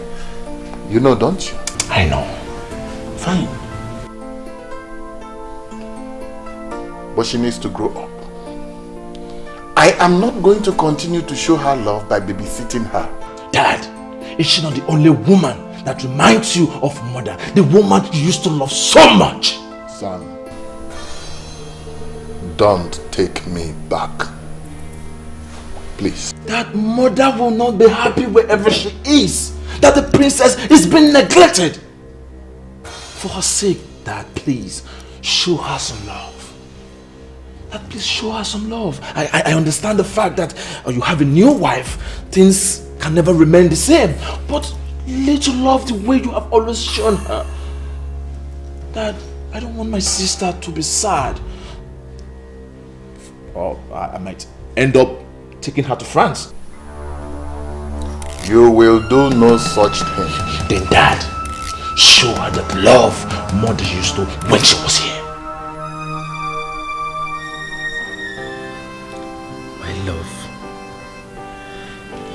You know, don't you? I know. Fine. But she needs to grow up. I am not going to continue to show her love by babysitting her. Dad, is she not the only woman that reminds you of mother? The woman you used to love so much. Son, don't take me back. Please. That mother will not be happy wherever she is. That the princess is being neglected. For her sake, Dad, please, show her some love. Dad, please show her some love. I understand the fact that you have a new wife. Things can never remain the same. But let her love the way you have always shown her. Dad, I don't want my sister to be sad. Or I might end up taking her to France. You will do no such thing. Then Dad, show her that love mother used to when she was here. My love,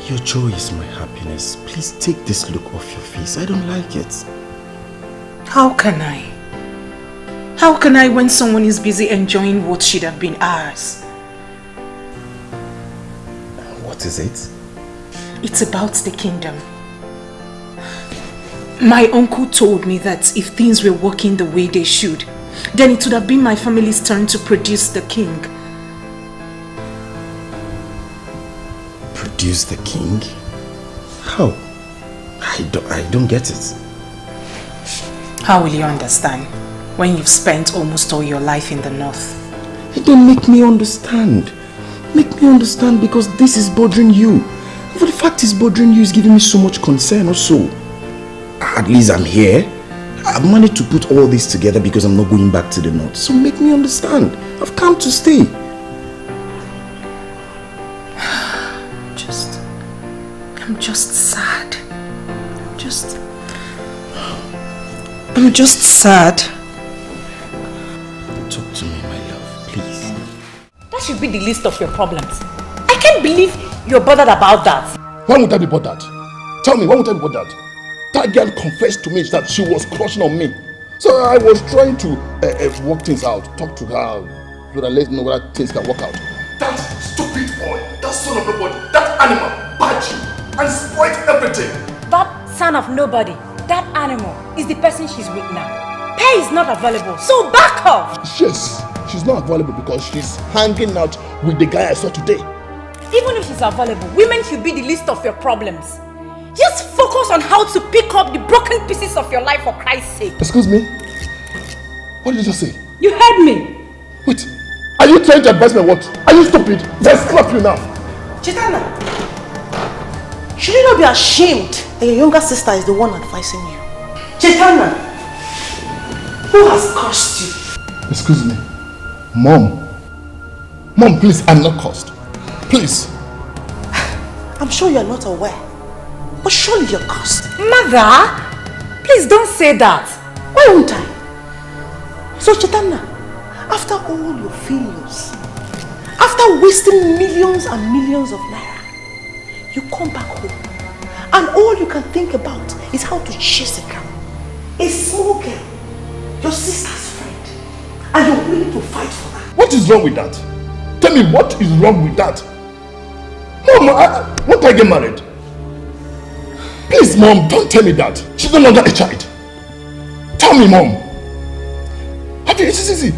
your joy is my happiness. Please take this look off your face. I don't like it. How can I? How can I when someone is busy enjoying what should have been ours? What is it? It's about the kingdom. My uncle told me that if things were working the way they should, then it would have been my family's turn to produce the king. Produce the king? How? I don't get it. How will you understand when you've spent almost all your life in the north? Don't make me understand. Make me understand, because this is bothering you. But the fact is bothering you is giving me so much concern also. At least I'm here. I've managed to put all this together because I'm not going back to the north. So make me understand. I've come to stay. I'm just sad. I'm just sad. Talk to me, my love, please. That should be the list of your problems. I can't believe you're bothered about that. Why would I be bothered? Tell me, why would I be bothered? That girl confessed to me that she was crushing on me. So I was trying to work things out, talk to her, so that let me know whether things can work out. That stupid boy, that son of nobody, that animal, bite you and spoiled everything. That son of nobody, that animal, is the person she's with now. Pay is not available, so back off! Yes, she's not available because she's hanging out with the guy I saw today. Even if she's available, women should be the least of your problems. Just focus on how to pick up the broken pieces of your life for Christ's sake. Excuse me? What did you just say? You heard me. Wait, are you trying to advise me what? Are you stupid? Let's slap you now. Chitana, should you not be ashamed that your younger sister is the one advising you? Chitana, who has cursed you? Excuse me. Mom. Mom, please, I'm not cursed. Please. I'm sure you're not aware, but surely you're cursed. Mother, please don't say that. Why won't I? So Chitana, after all your failures, after wasting millions and millions of naira, you come back home and all you can think about is how to chase a girl, a small girl, your sister's friend, and you're willing to fight for her. What is wrong with that? Tell me, what is wrong with that? Mom, won't I get married? Please, Mom, don't tell me that. She's no longer a child. Tell me, Mom.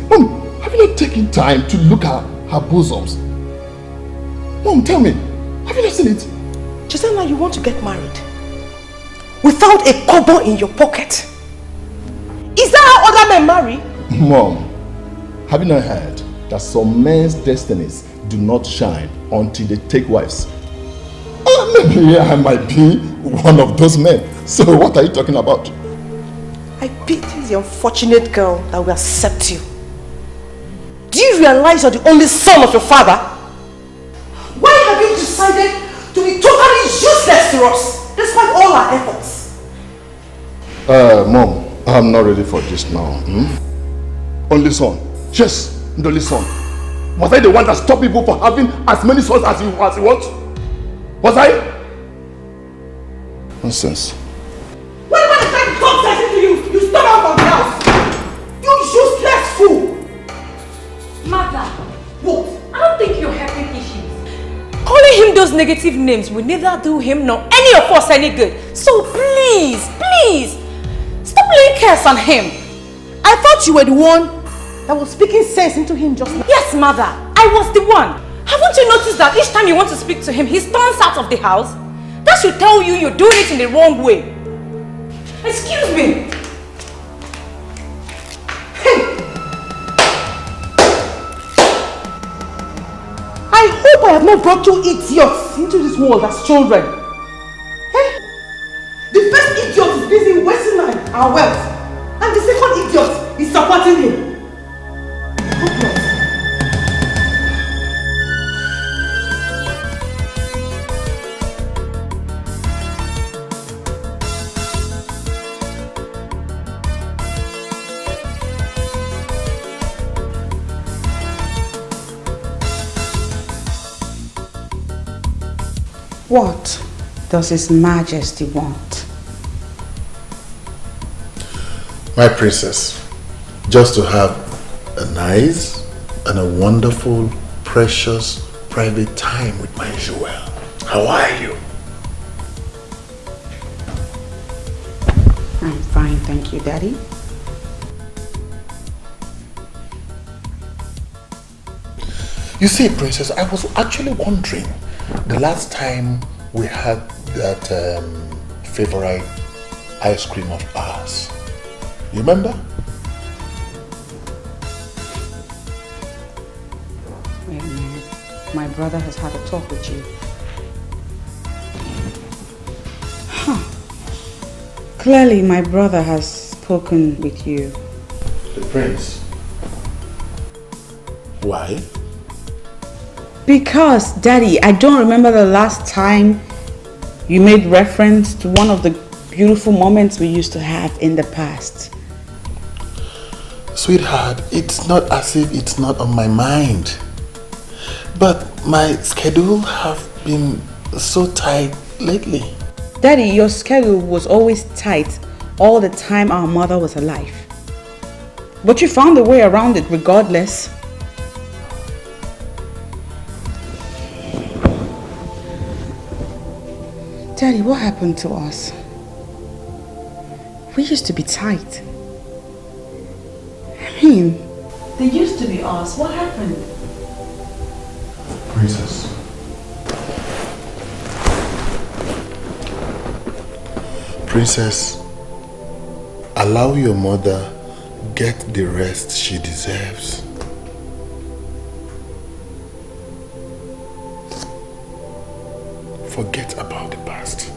Mom, have you not taken time to look at her bosoms? Mom, tell me, have you not seen it? Chitana, you want to get married without a kobo in your pocket. and marry? Mom, have you not heard that some men's destinies do not shine until they take wives? Maybe I might be one of those men. So what are you talking about? I pity the unfortunate girl that will accept you. Do you realize you're the only son of your father? Why have you decided to be totally useless to us, despite all our efforts? Mom, I'm not ready for this now. Only son. Yes, the only son. Was I the one that stopped people from having as many sons as you want? Was I? Nonsense. When I try to talk sense to you, you stop out of the house. You useless fool. Mother, what? I don't think you're helping issues. Calling him those negative names will neither do him nor any of us any good. So please, please, stop laying curse on him. I thought you were the one that was speaking sense into him just now. Yes, mother, I was the one. Haven't you noticed that each time you want to speak to him, he storms out of the house? That should tell you you're doing it in the wrong way. Excuse me. I hope I have not brought you idiots into this world as children. Hey? The first idiot is busy wasting our wealth, and the second idiot is supporting him. What does His Majesty want? My princess, just to have a nice and a wonderful, precious, private time with my Joel. How are you? I'm fine, thank you, Daddy. You see, princess, I was actually wondering, the last time we had that favorite ice cream of ours, you remember? Wait a minute. My brother has had a talk with you. Clearly, my brother has spoken with you. The prince. Why? Because, Daddy, I don't remember the last time you made reference to one of the beautiful moments we used to have in the past. Sweetheart, it's not as if it's not on my mind. But my schedule have been so tight lately. Daddy, your schedule was always tight all the time our mother was alive. But you found a way around it regardless. Daddy, what happened to us? We used to be tight. I mean, They used to be us. What happened? Princess. Princess, allow your mother get the rest she deserves. Forget about the past.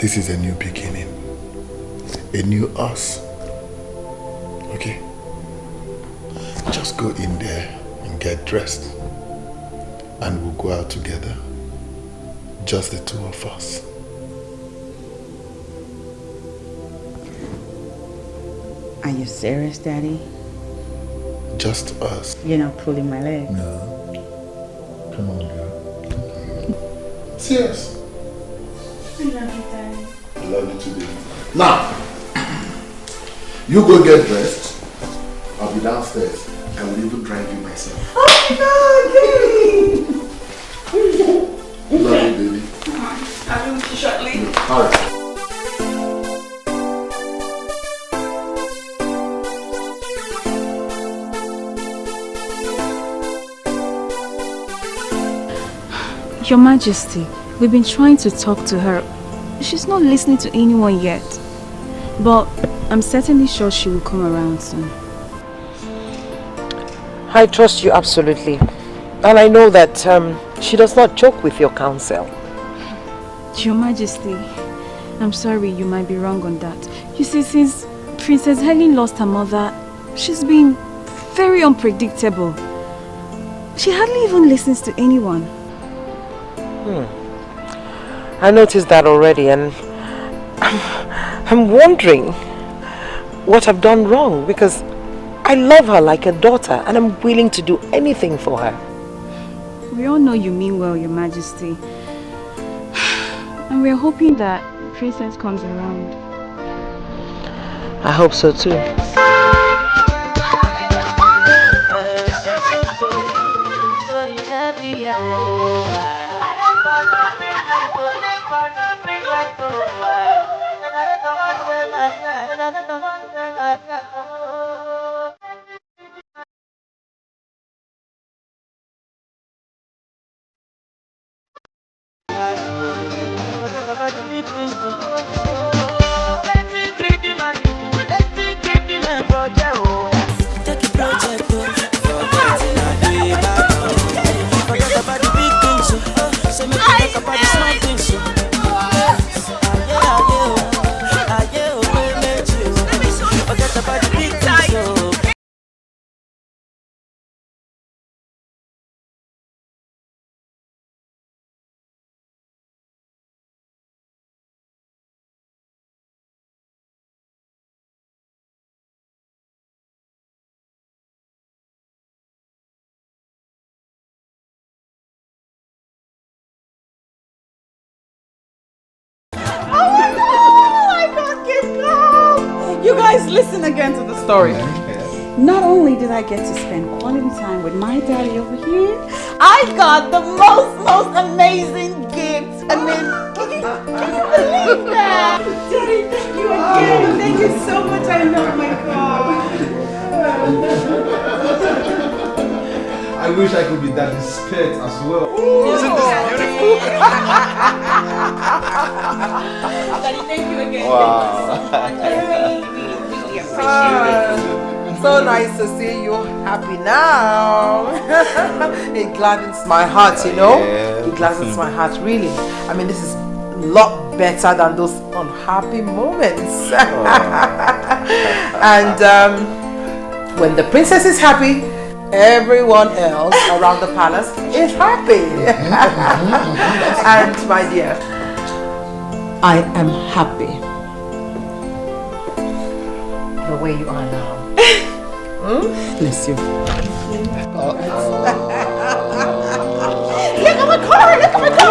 This is a new beginning. A new us. Okay? Just go in there and get dressed. And we'll go out together. Just the two of us. Are you serious, Daddy? Just us. You're not pulling my leg. No. Come on, girl. Serious. I love you, Daddy. I love you too, baby. Now, you go get dressed. I'll be downstairs. I will even drive you myself. Oh my God, Love you, baby. I'll be with you shortly. All right. Your Majesty, we've been trying to talk to her. She's not listening to anyone yet. But I'm certainly sure she will come around soon. I trust you absolutely. And I know that she does not joke with your counsel. Your Majesty, I'm sorry, you might be wrong on that. You see, since Princess Helen lost her mother, she's been very unpredictable. She hardly even listens to anyone. I noticed that already, and I'm wondering what I've done wrong, because I love her like a daughter and I'm willing to do anything for her. We all know you mean well, Your Majesty. And we're hoping that Princess comes around. I hope so too. You guys listen again to the story. Not only did I get to spend quality time with my daddy over here, I got the most amazing gift. I mean, can you believe that? Daddy, thank you again. Thank you so much. I know, my God. I wish I could be daddy's skirt as well. Isn't this beautiful? Daddy, thank you again. Wow. So nice to see you happy now. It gladdens my heart, you know. It gladdens my heart, really. I mean, this is a lot better than those unhappy moments. And when the princess is happy, everyone else around the palace is happy. And my dear, I am happy the way you are now. Bless you. Look at my car! Look at my car!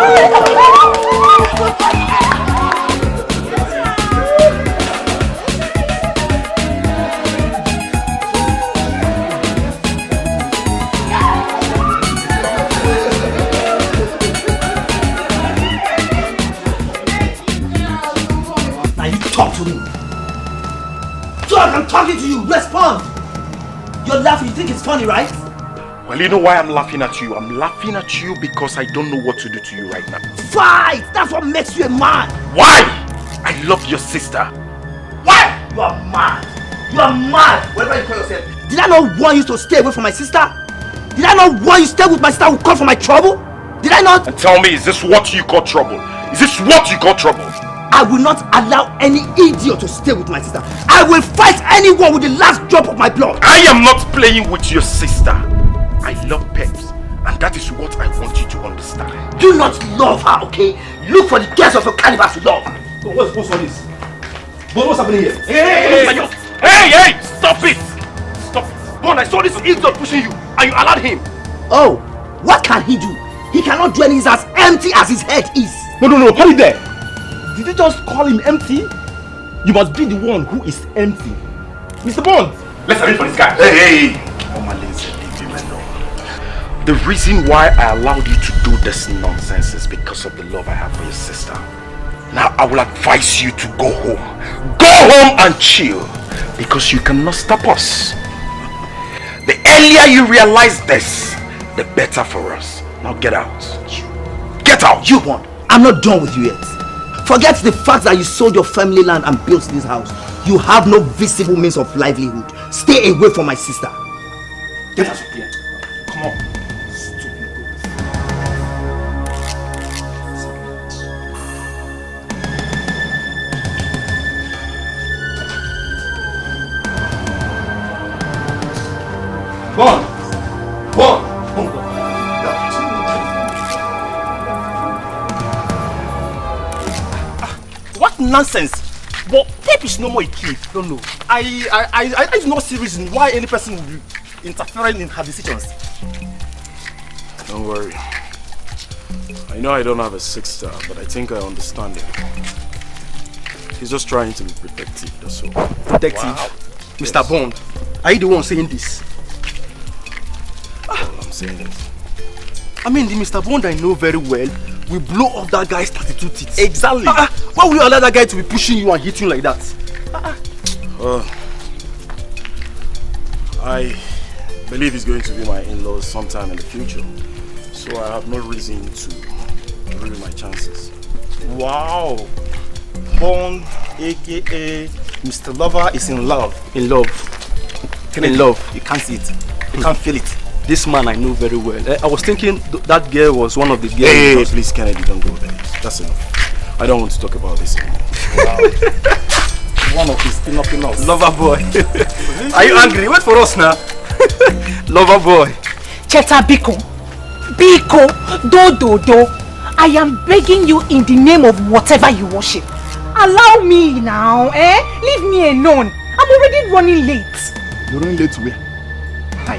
Now you talk to me. Talk, I'm talking to you. Respond. You're laughing. You think it's funny, right? Well, you know why I'm laughing at you? I'm laughing at you because I don't know what to do to you right now. Fight! That's what makes you a man. Why? I love your sister. Why? You are mad. You are mad. Whatever you call yourself. Did I not want you to stay away from my sister? Did I not want you to stay with my sister who called for my trouble? Did I not? And tell me, is this what you call trouble? Is this what you call trouble? I will not allow any idiot to stay with my sister. I will fight anyone with the last drop of my blood. I am not playing with your sister. I love Peps, and that is what I want you to understand. Do not love her, okay? Look for the girls of your caliber to love. What's all this? What's happening here? Hey! Stop it! Stop it! Go on, I saw this idiot pushing you, and you allowed him. Oh, what can he do? He cannot do anything as empty as his head is. No, hold it there. Did you just call him empty? You must be the one who is empty. Mr. Bond! Let's arrange for this guy. Hey! The reason why I allowed you to do this nonsense is because of the love I have for your sister. Now I will advise you to go home. Go home and chill, because you cannot stop us. The earlier you realize this, the better for us. Now get out. Get out! You won't. I'm not done with you yet. Forget the fact that you sold your family land and built this house. You have no visible means of livelihood. Stay away from my sister. Get us up here. Come on. What nonsense! But tape is no more a key. Don't know. I do not see reason why any person would be interfering in her decisions. Don't worry. I know I don't have a sister, but I think I understand him. He's just trying to be protective, that's all. Protective? Wow. Mr. Bond, are you the one saying this? Well, I'm saying this. I mean, the Mr. Bond I know very well will blow off that guy's 32 teeth. Exactly. Why will you allow that guy to be pushing you and hitting you like that? I believe he's going to be my in-laws sometime in the future. So I have no reason to ruin my chances. Wow. Bond, aka Mr. Lover, is in love. In love. In love. You can't see it. You can't feel it. This man I know very well. I was thinking that girl was one of the girls. Hey, please, Kennedy, don't go there. That's enough. I don't want to talk about this anymore. Wow. One of his pinocchio. Lover boy. Are you angry? Wait for us now. Lover boy. Cheta Biko. Biko. Do. I am begging you in the name of whatever you worship. Allow me now, Leave me alone. I'm already running late. You're running late where?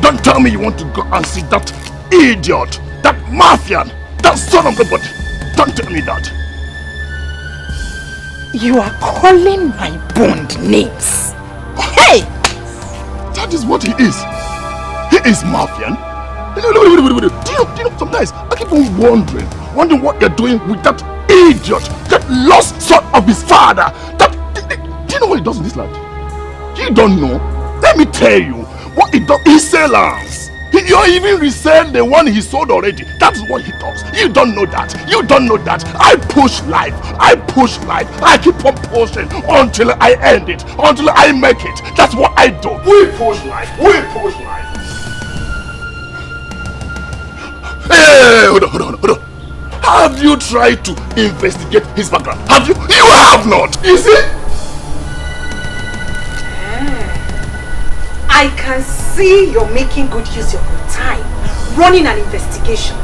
Don't tell me you want to go and see that idiot, that mafian, that son of a body. Don't tell me that. You are calling my Bond names. Hey! That is what he is. He is mafian. Do you know, sometimes I keep on wondering what you're doing with that idiot, that lost son of his father. Do you know what he does in this land? You don't know? Let me tell you. What he does, he sells. You even resell the one he sold already. That's what he does. You don't know that. You don't know that. I push life. I keep on pushing until I end it. Until I make it. That's what I do. We push life. Hey, hold on. Have you tried to investigate his background? Have you? You have not. You see? I can see you're making good use of your time, running an investigation.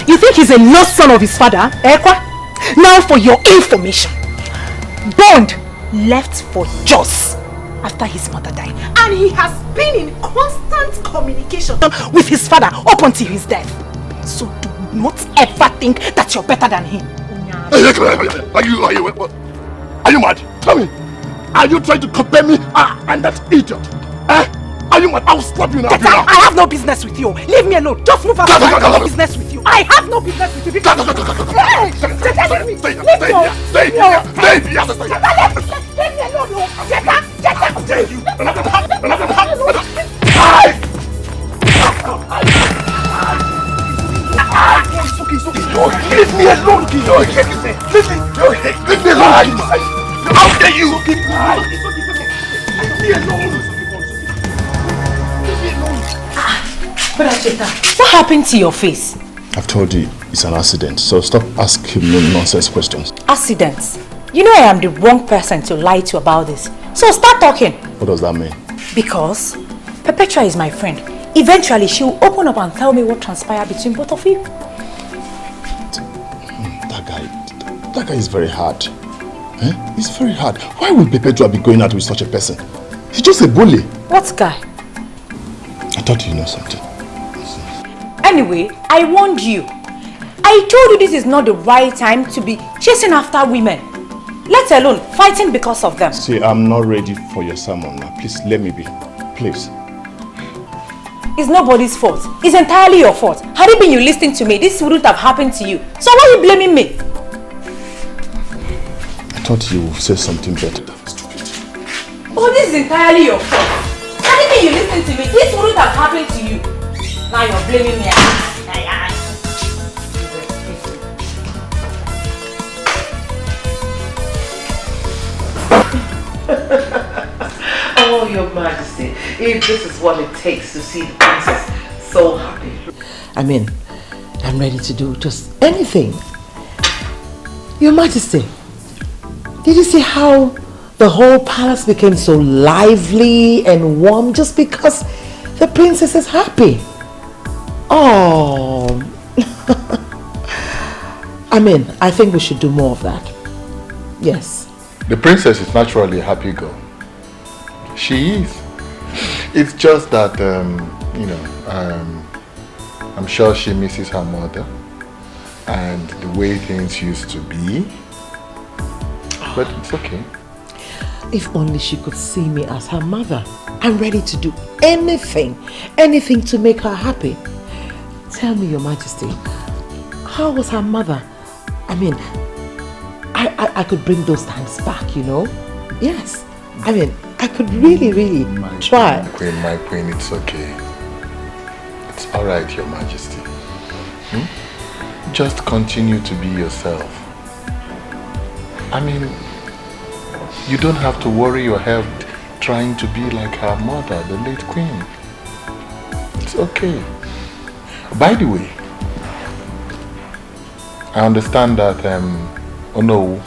You think he's a lost son of his father, Ekwa? Now for your information, Bond left for Jos after his mother died, and he has been in constant communication with his father up until his death. So do not ever think that you're better than him. Are you mad? Tell me. Are you trying to compare me and that idiot? Are you mad? I'll slap you now. I have no business with you. Leave me alone. Just move out. I have no business with you. I have no business with you. Leave me alone. Leave me alone. How dare you? Leave me alone. But Acheta, what happened to your face? I've told you it's an accident, so stop asking me nonsense questions. Accidents? You know I am the wrong person to lie to about this. So start talking. What does that mean? Because Perpetua is my friend. Eventually she will open up and tell me what transpired between both of you. That guy is very hard. He's very hard. Why would Perpetua be going out with such a person? He's just a bully. What guy? I thought you know something. Anyway, I warned you. I told you this is not the right time to be chasing after women. Let alone fighting because of them. See, I'm not ready for your sermon now. Please, let me be. Please. It's nobody's fault. It's entirely your fault. Had it been you listening to me, this wouldn't have happened to you. So why are you blaming me? I thought you would say something better. Oh, this is entirely your fault. Had it been you listening to me, this wouldn't have happened to you. Now you're blaming me. Oh, Your Majesty, if this is what it takes to see the princess so happy. I mean, I'm ready to do just anything. Your Majesty, did you see how the whole palace became so lively and warm just because the princess is happy? Oh, I mean, I think we should do more of that. Yes. The princess is naturally a happy girl. She is. It's just that, you know, I'm sure she misses her mother and the way things used to be. But it's okay. If only she could see me as her mother. I'm ready to do anything to make her happy. Tell me, Your Majesty, how was her mother? I mean, I could bring those times back, you know? Yes. I mean, I could really try. My queen, it's okay. It's alright, Your Majesty. Just continue to be yourself. I mean, you don't have to worry your head trying to be like her mother, the late queen. It's okay. By the way, I understand that Ono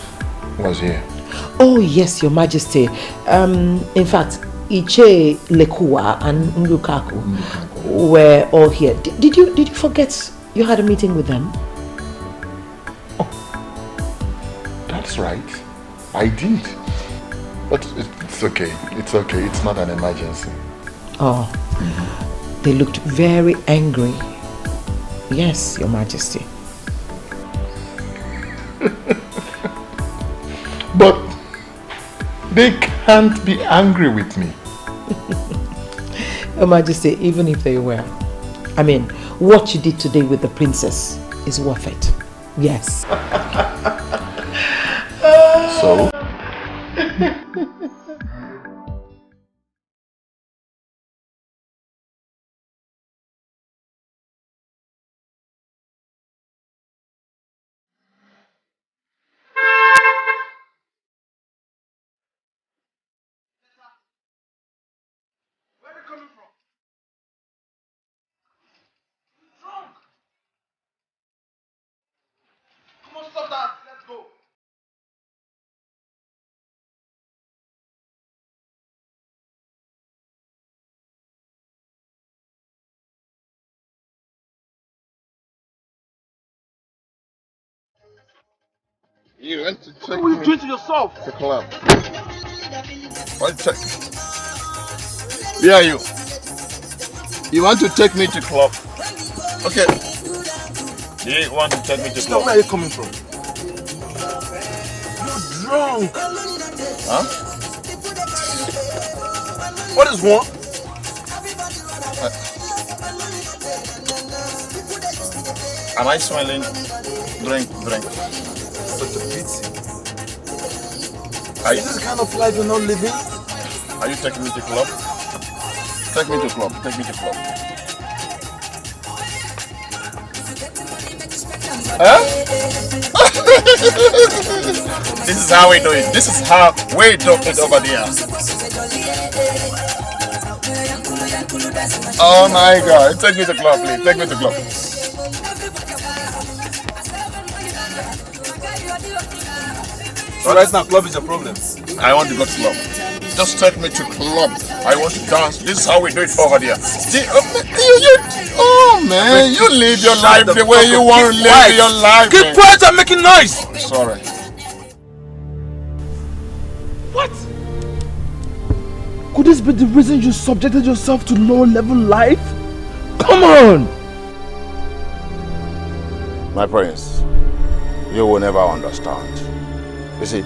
was here. Oh yes, Your Majesty. In fact, Iche, Lekua and Nlukaku were all here. Did you forget you had a meeting with them? Oh, that's right. I did. But it's okay. It's okay. It's not an emergency. Oh, they looked very angry. Yes, Your Majesty. But they can't be angry with me. Your Majesty, even if they were, I mean, what you did today with the princess is worth it. Yes. So? You went to check. What are you doing to yourself? The club. What check? Where are you? You want to take me to club? Okay. You want to take me to club? Where are you coming from? You're drunk. Huh? What is wrong? Am I smiling? Drink. Such a pity. Are you, Is this the kind of life you're not living? are you taking me to club? Take me to club. Take me to club. Huh? This is how we do it. This is how we do it over there. Oh my God! Take me to club, please. Take me to club. So right now, club is a problem. I want to go to club. Just take me to club. I want to dance. This is how we do it over there. Oh man, you live your life the way you want to live your life. Keep quiet and making noise. Sorry. What? Could this be the reason you subjected yourself to low-level life? Come on! My prince, you will never understand. You see,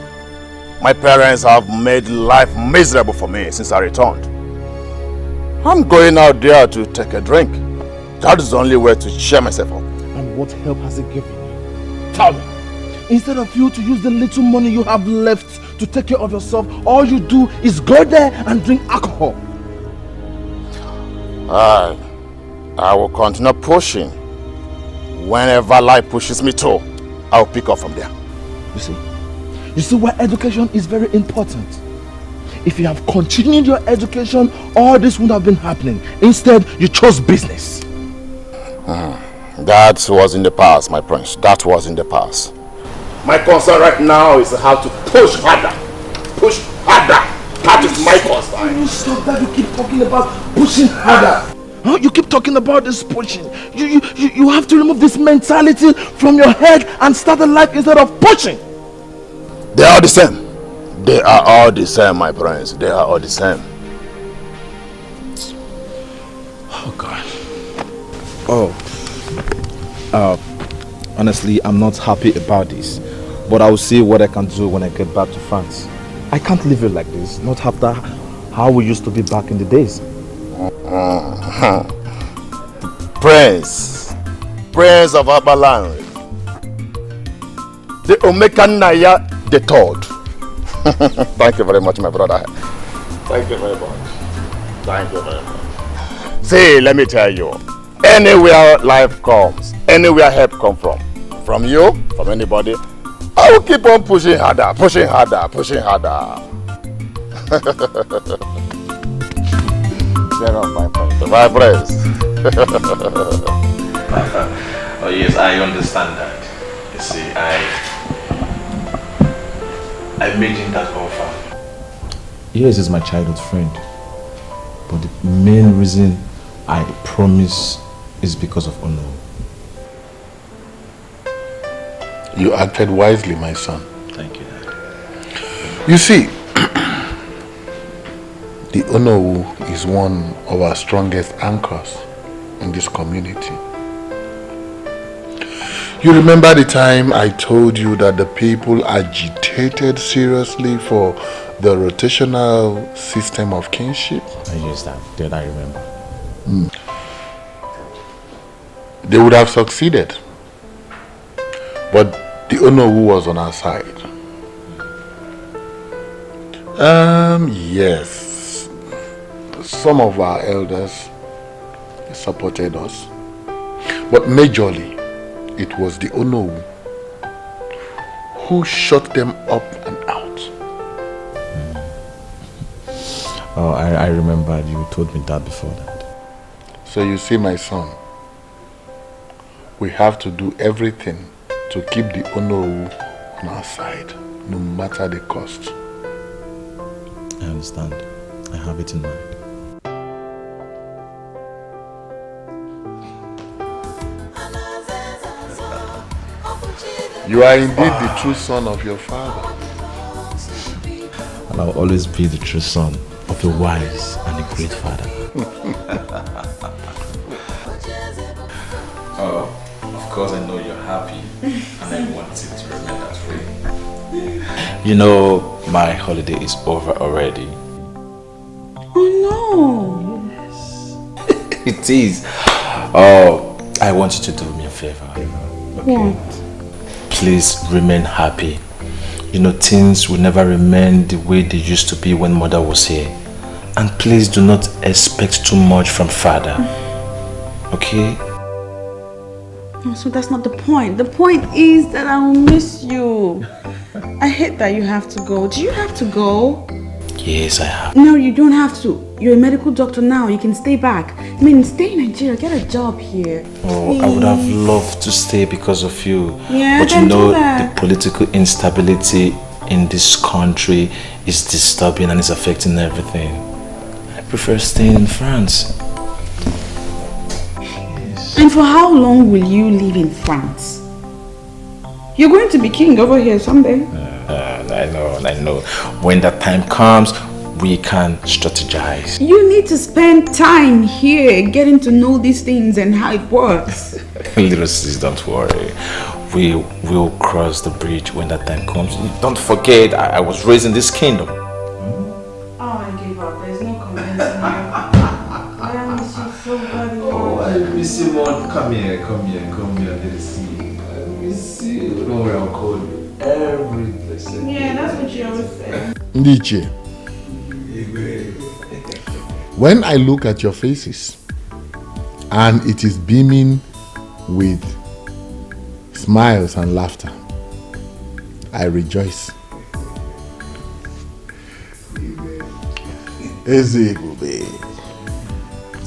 my parents have made life miserable for me since I returned. I'm going out there to take a drink. That is the only way to cheer myself up. And what help has it given you? Tell me. Instead of you to use the little money you have left to take care of yourself, all you do is go there and drink alcohol. I will continue pushing. Whenever life pushes me to, I'll pick up from there. You see why education is very important. if you have continued your education, all this would have been happening. Instead, you chose business. That was in the past, my prince. That was in the past. My concern right now is how to push harder. Push harder. That is my concern. You stop that. You keep talking about pushing harder. Huh? You keep talking about this pushing. You have to remove this mentality from your head and start a life instead of pushing. They are the same. They are all the same, my friends. They are all the same. Oh God. Honestly, I'm not happy about this. But I will see what I can do when I get back to France. I can't leave it like this. Not after how we used to be back in the days. Prince of Abalan, the Omekanaya the third. Thank you very much, my brother. Thank you very much. Thank you very much. See, let me tell you, anywhere life comes, anywhere help come from you, from anybody, I will keep on pushing harder, pushing harder, pushing harder. Share off my friends. My friends. Oh yes, I understand that. You see, I made him that offer. Yes, he's my childhood friend. But the main reason I promise is because of honor. You acted wisely, my son. Thank you, Dad. You see, the Onowu is one of our strongest anchors in this community. You remember the time I told you that the people agitated seriously for the rotational system of kinship? Yes, Dad, I remember. They would have succeeded. But the Onowu was on our side. Yes. Some of our elders supported us. But majorly, it was the Onowu who shut them up and out. Oh, I remember you told me that before that. So you see, my son, we have to do everything to keep the Onowu on our side, no matter the cost. I understand. I have it in mind. You are indeed the true son of your father. And I'll always be the true son of a wise and a great father. Oh, of course I know you're happy and I want it to remain that way. You know, my holiday is over already. Oh no! Yes. It is. Oh, I want you to do me a favor. Okay? What? Please remain happy. You know, things will never remain the way they used to be when mother was here. And please do not expect too much from father. Okay? No, so that's not the point. The point is that I will miss you. I hate that you have to go. Do you have to go? Yes, I have. No, you don't have to. You're a medical doctor now. You can stay back. I mean, stay in Nigeria. Get a job here. Oh, Please. I would have loved to stay because of you. Yeah, but you then know, do that. the political instability in this country is disturbing and is affecting everything. I prefer staying in France. Yes. And for how long will you live in France? You're going to be king over here someday. I know. When that time comes, we can strategize. You need to spend time here getting to know these things and how it works. Little sis, don't worry. We will cross the bridge when that time comes. Don't forget, I was raised in this kingdom. Oh, I gave up. There's no convincing you. I miss you so very much. Oh, I miss you more. Come here. Let's see. I miss you. Don't worry, I'll call you every blessed day. Yeah, that's what you always say. Dikeh, when I look at your faces and it is beaming with smiles and laughter, I rejoice. Ebube,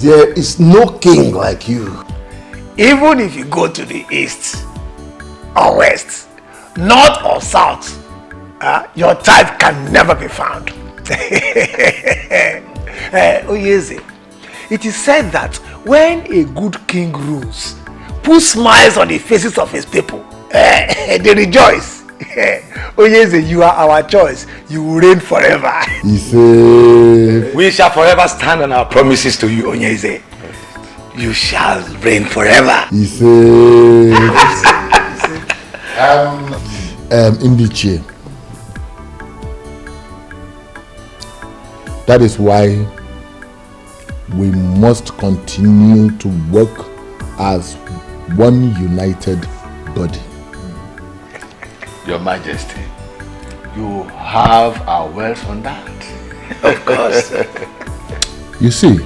there is no king like you. Even if you go to the east or west, north or south, your type can never be found. Oyeze, it is said that when a good king rules, puts smiles on the faces of his people, they rejoice. Oyeze, you are our choice. You will reign forever. We shall forever stand on our promises to you, Oyeze. You shall reign forever. Ndiche. That is why we must continue to work as one united body. Your Majesty, you have our words on that. Of course. You see,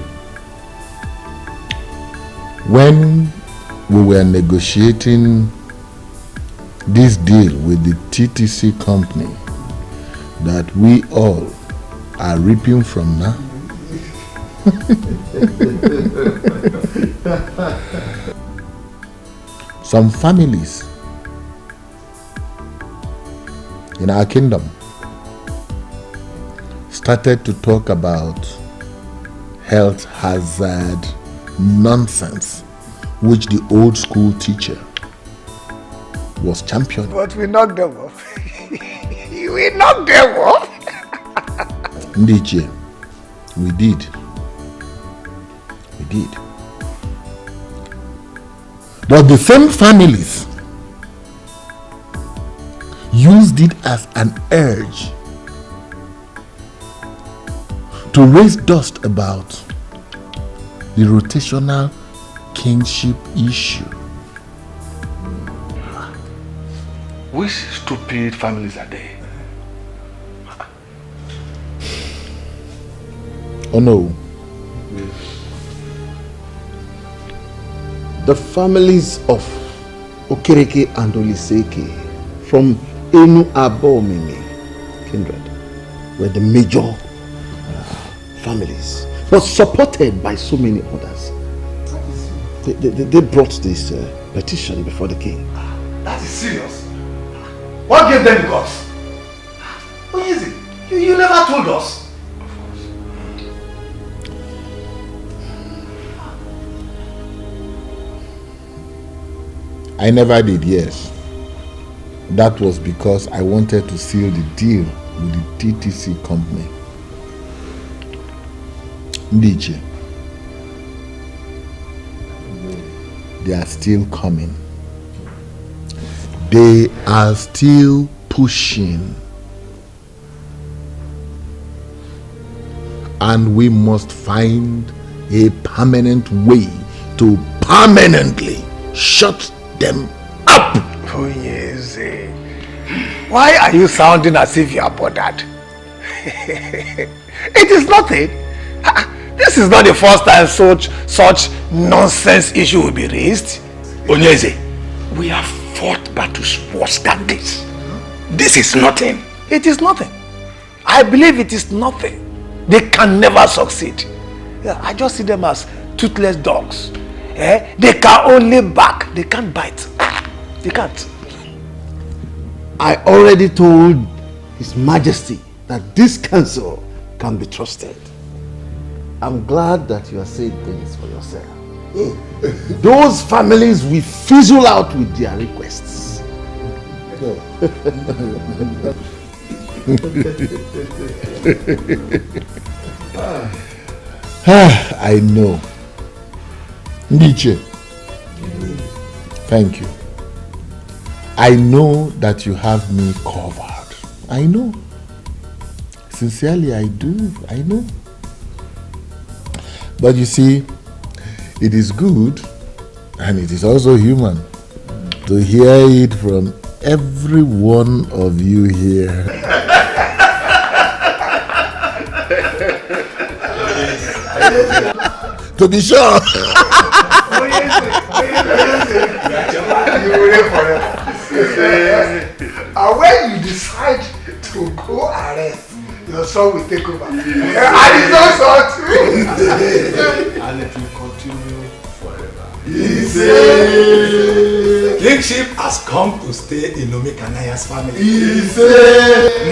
when we were negotiating this deal with the TTC company that we all are reaping from now, some families in our kingdom started to talk about health hazard nonsense which the old school teacher was championing. But we knocked them off. We knocked them off. Ndiche, we did. We did. But the same families used it as an urge to raise dust about the rotational kingship issue. Which stupid families are they? Oh no. The families of Okereke and Oliseke from Enu Abomimi kindred were the major families, but supported by so many others. They brought this petition before the king. That is serious. What gave them the guts? What is it? You never told us. I never did, yes. That was because I wanted to seal the deal with the TTC company. Ndiche, they are still coming. They are still pushing. And we must find a permanent way to permanently shut them up. Oh yes. Why are you sounding as if you are bothered? It is nothing. This is not the first time such nonsense issue will be raised. Onyeze, we have fought battles worse than this. This is nothing. It is nothing. I believe it is nothing. They can never succeed. I just see them as toothless dogs. They can only bark. They can't bite. They can't. I already told His Majesty that this council can be trusted. I'm glad that you are saying things for yourself. Those families will fizzle out with their requests. I know. Ndiche, thank you. I know that you have me covered. I know. Sincerely, I do. I know. But you see, it is good and it is also human to hear it from every one of you here. To be sure. And when you decide to go arrest your son will take over. And it's not short. And it will continue forever. Kingship has come to stay in Omekanaya's family.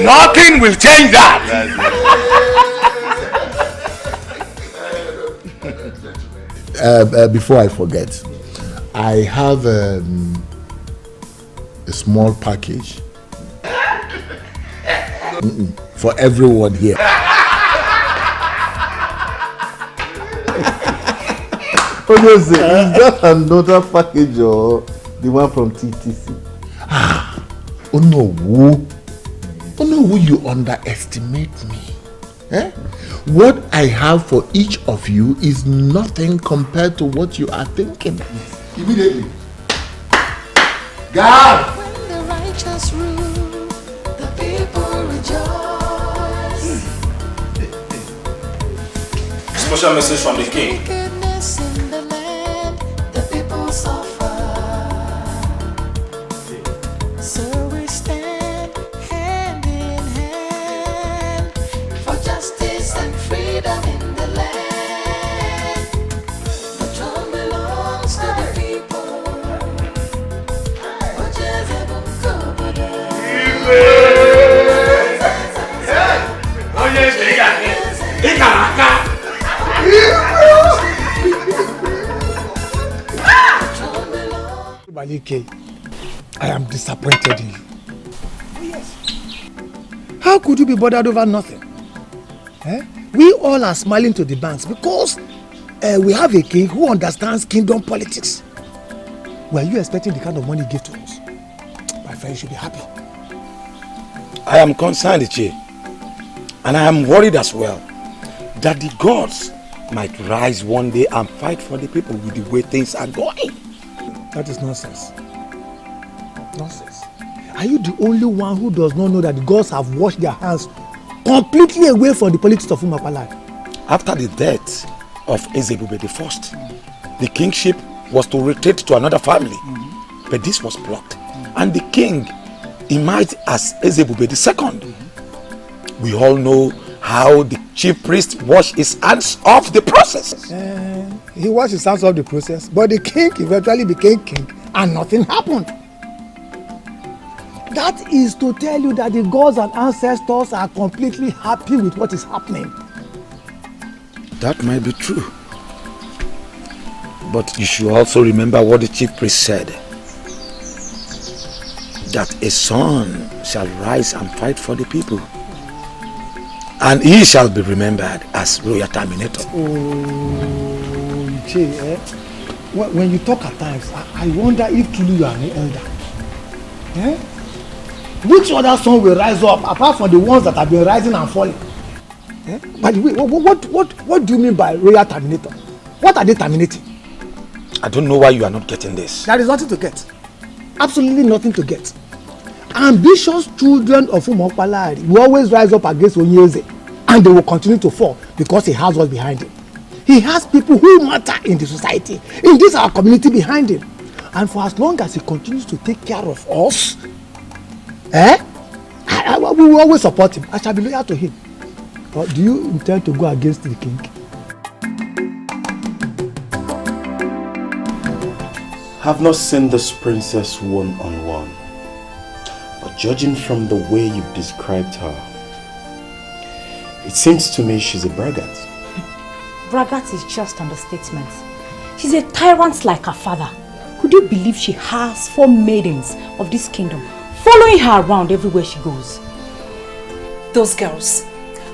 Nothing will change that. Before I forget, I have a small package for everyone here. Is that another package or the one from TTC? Oh no, you underestimate me. Eh? What I have for each of you is nothing compared to what you are thinking. Immediately. God! When the righteous rule, the people rejoice. Special message from the king. Wickedness in the land, the people suffer. So we stand hand in hand for justice and freedom in the land. The throne belongs to the people. Dikeh, I am disappointed in you. How could you be bothered over nothing? We all are smiling to the banks because we have a king who understands kingdom politics. Were you expecting the kind of money he gave to us? My friend, you should be happy. I am concerned, Ichie, and I am worried as well that the gods might rise one day and fight for the people with the way things are going. That is nonsense. Nonsense. Are you the only one who does not know that the gods have washed their hands completely away from the politics of Umakwala? After the death of Ebube I, the kingship was to retreat to another family, but this was blocked, and the king emerged as Ebube II. We all know how the chief priest washed his hands off the process. He washed his hands off the process, but the king eventually became king and nothing happened. That is to tell you that the gods and ancestors are completely happy with what is happening. That might be true. But you should also remember what the chief priest said. That a son shall rise and fight for the people. And he shall be remembered as royal terminator. When you talk at times, I wonder if truly you are an elder. Which other son will rise up apart from the ones that have been rising and falling? By the way, what do you mean by royal terminator? What are they terminating? I don't know why you are not getting this. There is nothing to get. Absolutely nothing to get. Ambitious children of Umakwala will always rise up against Onyeze, and they will continue to fall because he has us behind him. He has people who matter in the society, in this our community behind him. And for as long as he continues to take care of us, we will always support him. I shall be loyal to him. But do you intend to go against the king? I've not seen this princess one-on-one, but judging from the way you've described her, it seems to me she's a braggart. Braggart is just understatement. She's a tyrant like her father. Could you believe she has 4 maidens of this kingdom following her around everywhere she goes? Those girls,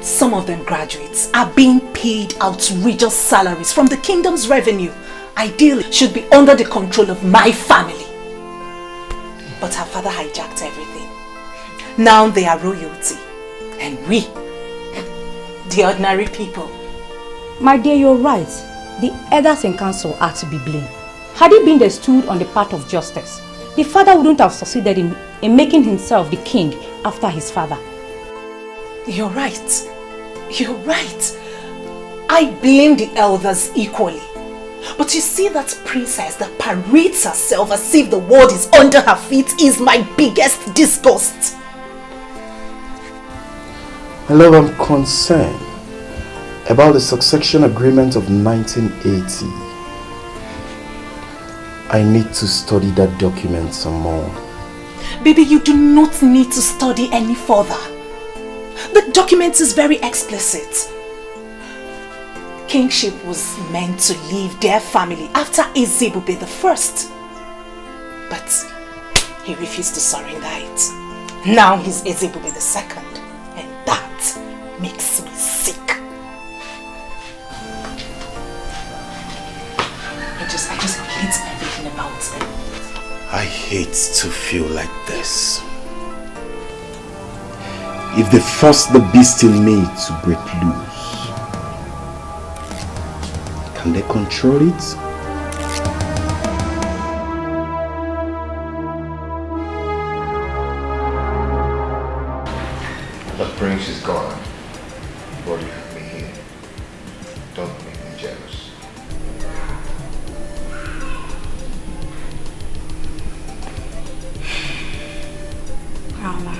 some of them graduates, are being paid outrageous salaries from the kingdom's revenue. Ideally, should be under the control of my family. But her father hijacked everything. Now they are royalty. And we, the ordinary people. My dear, you're right. The elders in council are to be blamed. Had he been they stood on the path of justice, the father wouldn't have succeeded in making himself the king after his father. You're right. You're right. I blame the elders equally. But you see, that princess that parades herself as if the world is under her feet is my biggest disgust. My love, I'm concerned about the succession agreement of 1980. I need to study that document some more. Baby, you do not need to study any further. The document is very explicit. Kingship was meant to leave their family after Ezebube the first. But he refused to surrender it. Now he's Ezebube the second. And that makes me sick. I just hate everything about it. I hate to feel like this. If they force the beast in me to break loose, can they control it? The prince is gone, but you have me here. Don't make me jealous. Rama,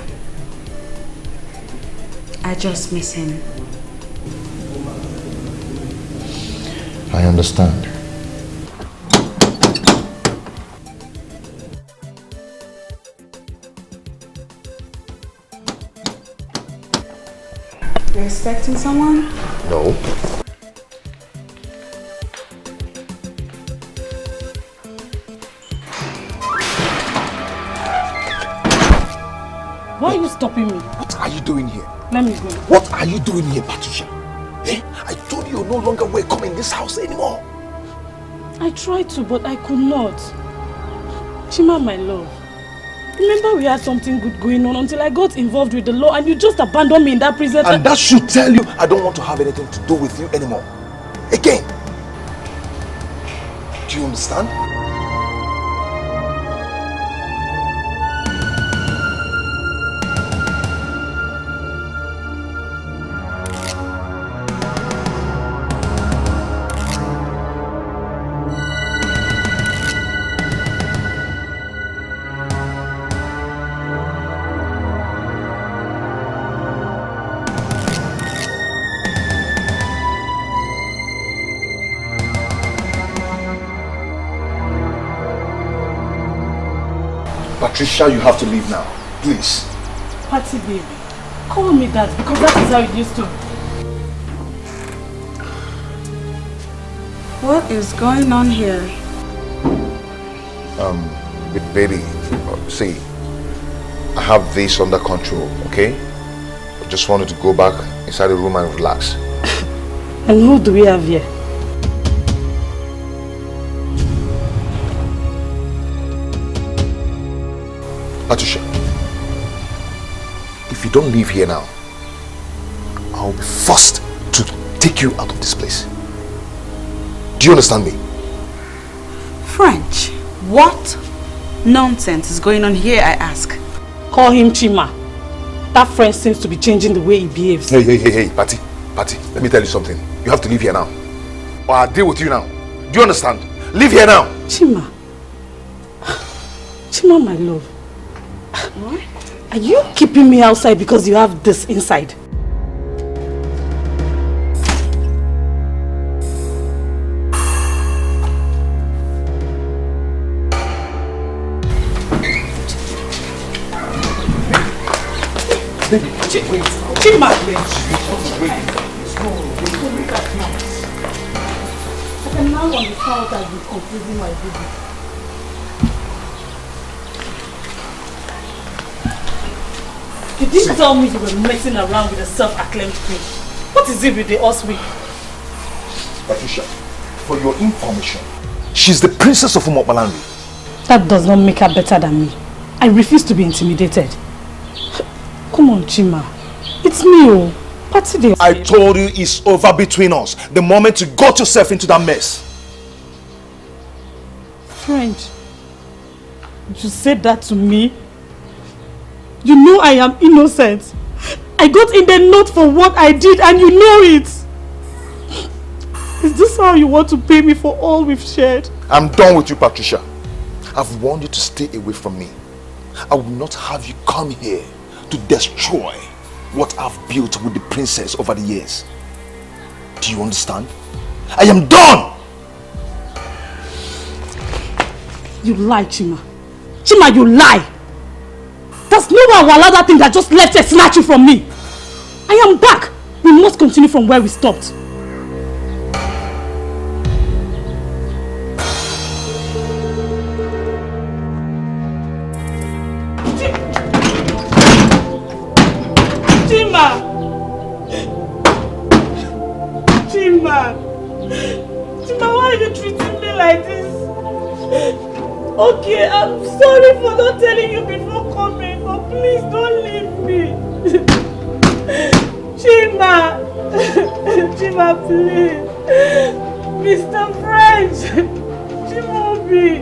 I just miss him. I understand. You're expecting someone? No. Why are you stopping me? What are you doing here? Let me go. What are you doing here, Patricia? Eh? I told you you're no longer welcome in this house anymore. I tried to, but I could not. Chima, my love. Remember we had something good going on until I got involved with the law and you just abandoned me in that prison. And that should tell you I don't want to have anything to do with you anymore. Again. Do you understand? Patricia, you have to leave now. Please. Patty baby, call me that because that is how it used to. What is going on here? Baby, see, I have this under control, okay? I just wanted to go back inside the room and relax. And who do we have here? Patricia, if you don't leave here now, I'll be forced to take you out of this place. Do you understand me? French, what nonsense is going on here, I ask? Call him Chima. That French seems to be changing the way he behaves. Hey, Patty, let me tell you something. You have to leave here now. Or I'll deal with you now. Do you understand? Leave here now. Chima. Chima, my love. What? Are you keeping me outside because you have this inside? Chima! I can now understand what I've been confusing my baby. You didn't tell me you were messing around with a self-acclaimed queen. What is it with the Oswey? Patricia, for your information, she's the princess of Umobalanri. That does not make her better than me. I refuse to be intimidated. Come on, Chima. It's me, oh. Patty day. I told you it's over between us the moment you got yourself into that mess. French, you said that to me? You know I am innocent. I got in the note for what I did and you know it. Is this how you want to pay me for all we've shared? I'm done with you, Patricia. I've warned you to stay away from me. I will not have you come here to destroy what I've built with the princess over the years. Do you understand? I am done! You lie, Chima. Chima, you lie! There's no one will allow that thing that just left here snatch you from me. I am back. We must continue from where we stopped. Chima, why are you treating me like this? Okay, I'm sorry for not telling you before coming, but please don't leave me. Chima, Chima, please. Mr. French, Chimobi.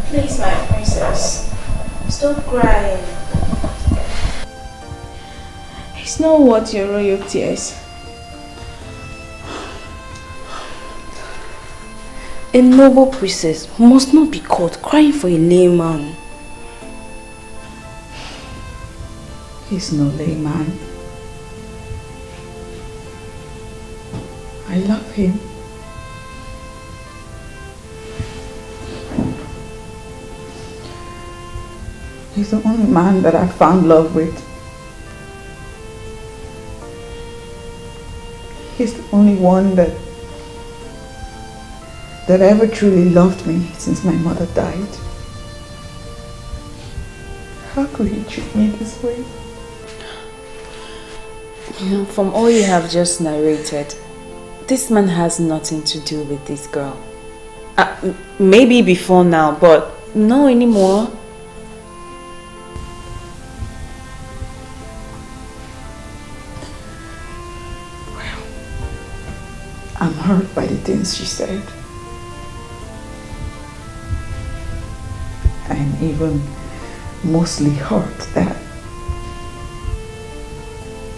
Please, my princess, stop crying. It's not worth your royal tears. A noble princess must not be caught crying for a layman. He's no layman. I love him. He's the only man that I found love with. He's the only one that ever truly loved me since my mother died. How could he treat me this way? You know, from all you have just narrated, this man has nothing to do with this girl. Maybe before now, but no anymore. I'm hurt by the things she said. And even mostly hurt that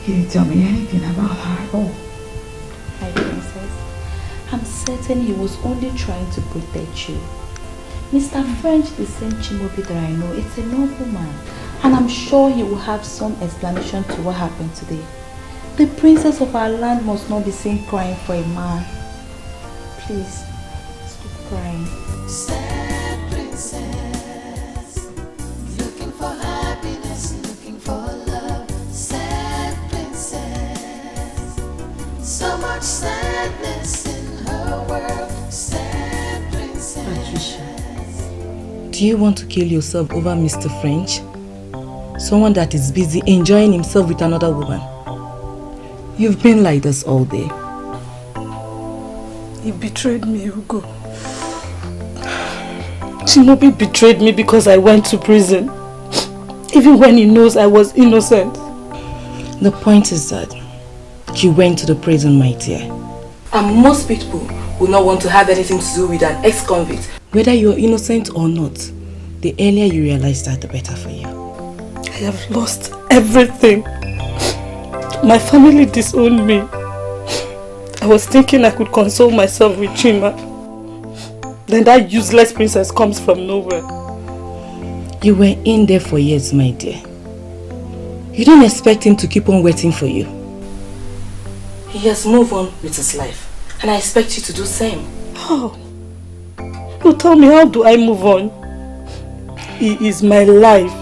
he didn't tell me anything about her at all. My princess, I'm certain he was only trying to protect you. Mr. French, the same Chimobi that I know, it's a noble man. And I'm sure he will have some explanation to what happened today. The princess of our land must not be seen crying for a man. Please, stop crying. Sad princess, looking for happiness, looking for love. Sad princess, so much sadness in her world. Sad princess. Patricia, do you want to kill yourself over Mr. French? Someone that is busy enjoying himself with another woman. You've been like this all day. He betrayed me, Hugo. Chimobi betrayed me because I went to prison. Even when he knows I was innocent. The point is that you went to the prison, my dear. And most people will not want to have anything to do with an ex-convict. Whether you're innocent or not, the earlier you realize that, the better for you. I have lost everything. My family disowned me. I was thinking I could console myself with Chima. Then that useless princess comes from nowhere. You were in there for years, my dear. You didn't expect him to keep on waiting for you. He has moved on with his life, and I expect you to do the same. How? You tell me, how do I move on? He is my life.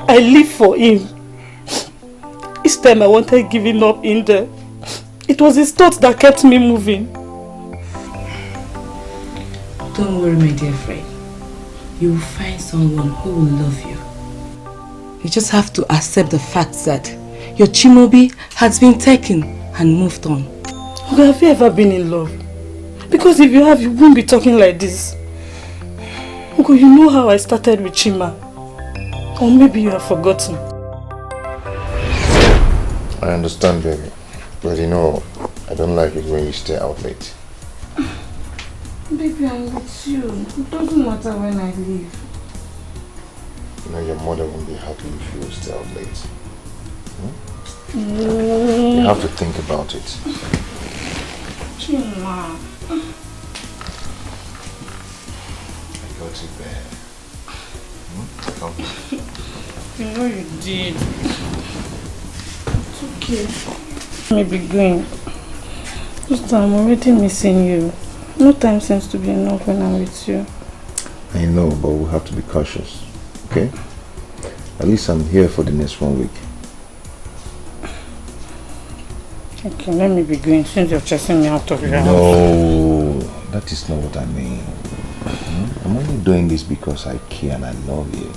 I live for him. Each time I wanted giving up in there, it was his thoughts that kept me moving. Don't worry, my dear friend. You will find someone who will love you. You just have to accept the fact that your Chimobi has been taken and moved on. Have you ever been in love? Because if you have, you won't be talking like this. Ugo, you know how I started with Chima. Or maybe you have forgotten. I understand, baby. But you know, I don't like it when you stay out late. Baby, I'm with you. It doesn't matter when I leave. You know, your mother won't be happy if you stay out late. Mm. You have to think about it. Chima. I go to bed. Come. You know you did. Okay. Let me be going. Sister, I'm already missing you. No time seems to be enough when I'm with you. I know, but we have to be cautious. Okay? At least I'm here for the next 1 week. Okay, let me be going since you're chasing me out of your house. No, that is not what I mean. I'm only doing this because I care and I love you.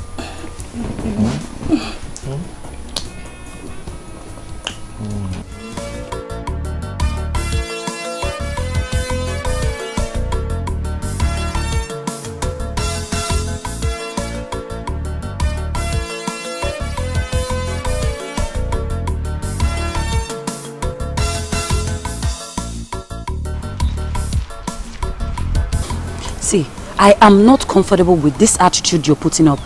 See, I am not comfortable with this attitude you're putting up.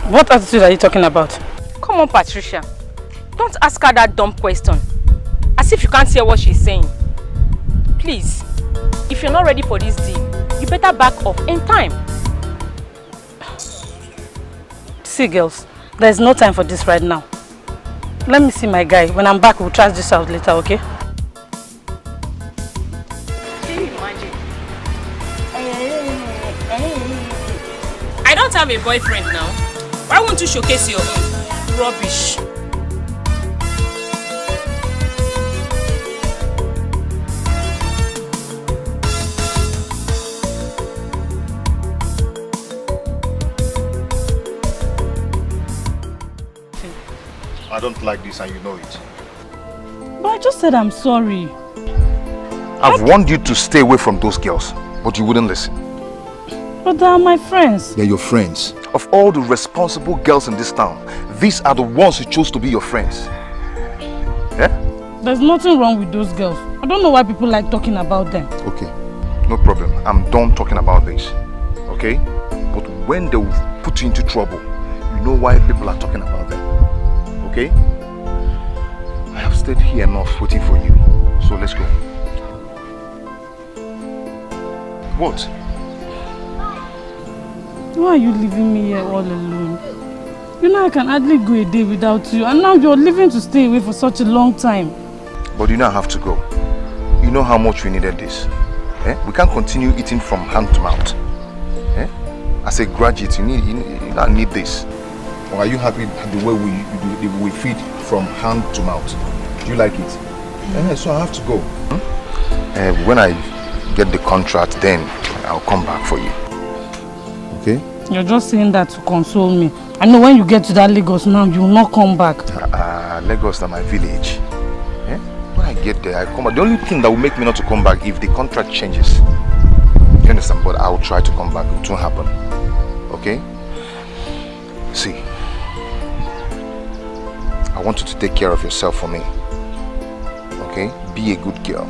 What attitude are you talking about? Come on, Patricia. Don't ask her that dumb question. As if you can't hear what she's saying. Please, if you're not ready for this deal, you better back off in time. See, girls, there's no time for this right now. Let me see my guy. When I'm back, we'll trash this out later, okay? I don't have a boyfriend now. Why won't you showcase your own? Rubbish. I don't like this and you know it. But I just said I'm sorry. I've warned you to stay away from those girls, but you wouldn't listen. But they are my friends. They're your friends. Of all the responsible girls in this town, these are the ones who chose to be your friends. Yeah? There's nothing wrong with those girls. I don't know why people like talking about them. Okay, no problem. I'm done talking about this. Okay? But when they will put you into trouble, you know why people are talking about them. Okay? I have stayed here enough waiting for you. So let's go. What? Why are you leaving me here all alone? You know I can hardly go a day without you, and now you're leaving to stay away for such a long time. But you now have to go. You know how much we needed this. Eh? We can't continue eating from hand to mouth. Eh? As a graduate, you now need this. Or are you happy the way we feed from hand to mouth? Do you like it? So I have to go. When I get the contract, then I'll come back for you. Okay? You're just saying that to console me. I know when you get to that Lagos now, you will not come back. Lagos is my village. Eh? When I get there, I come back. The only thing that will make me not to come back if the contract changes. You understand? But I will try to come back. It won't happen. Okay? See, I want you to take care of yourself for me. Okay? Be a good girl.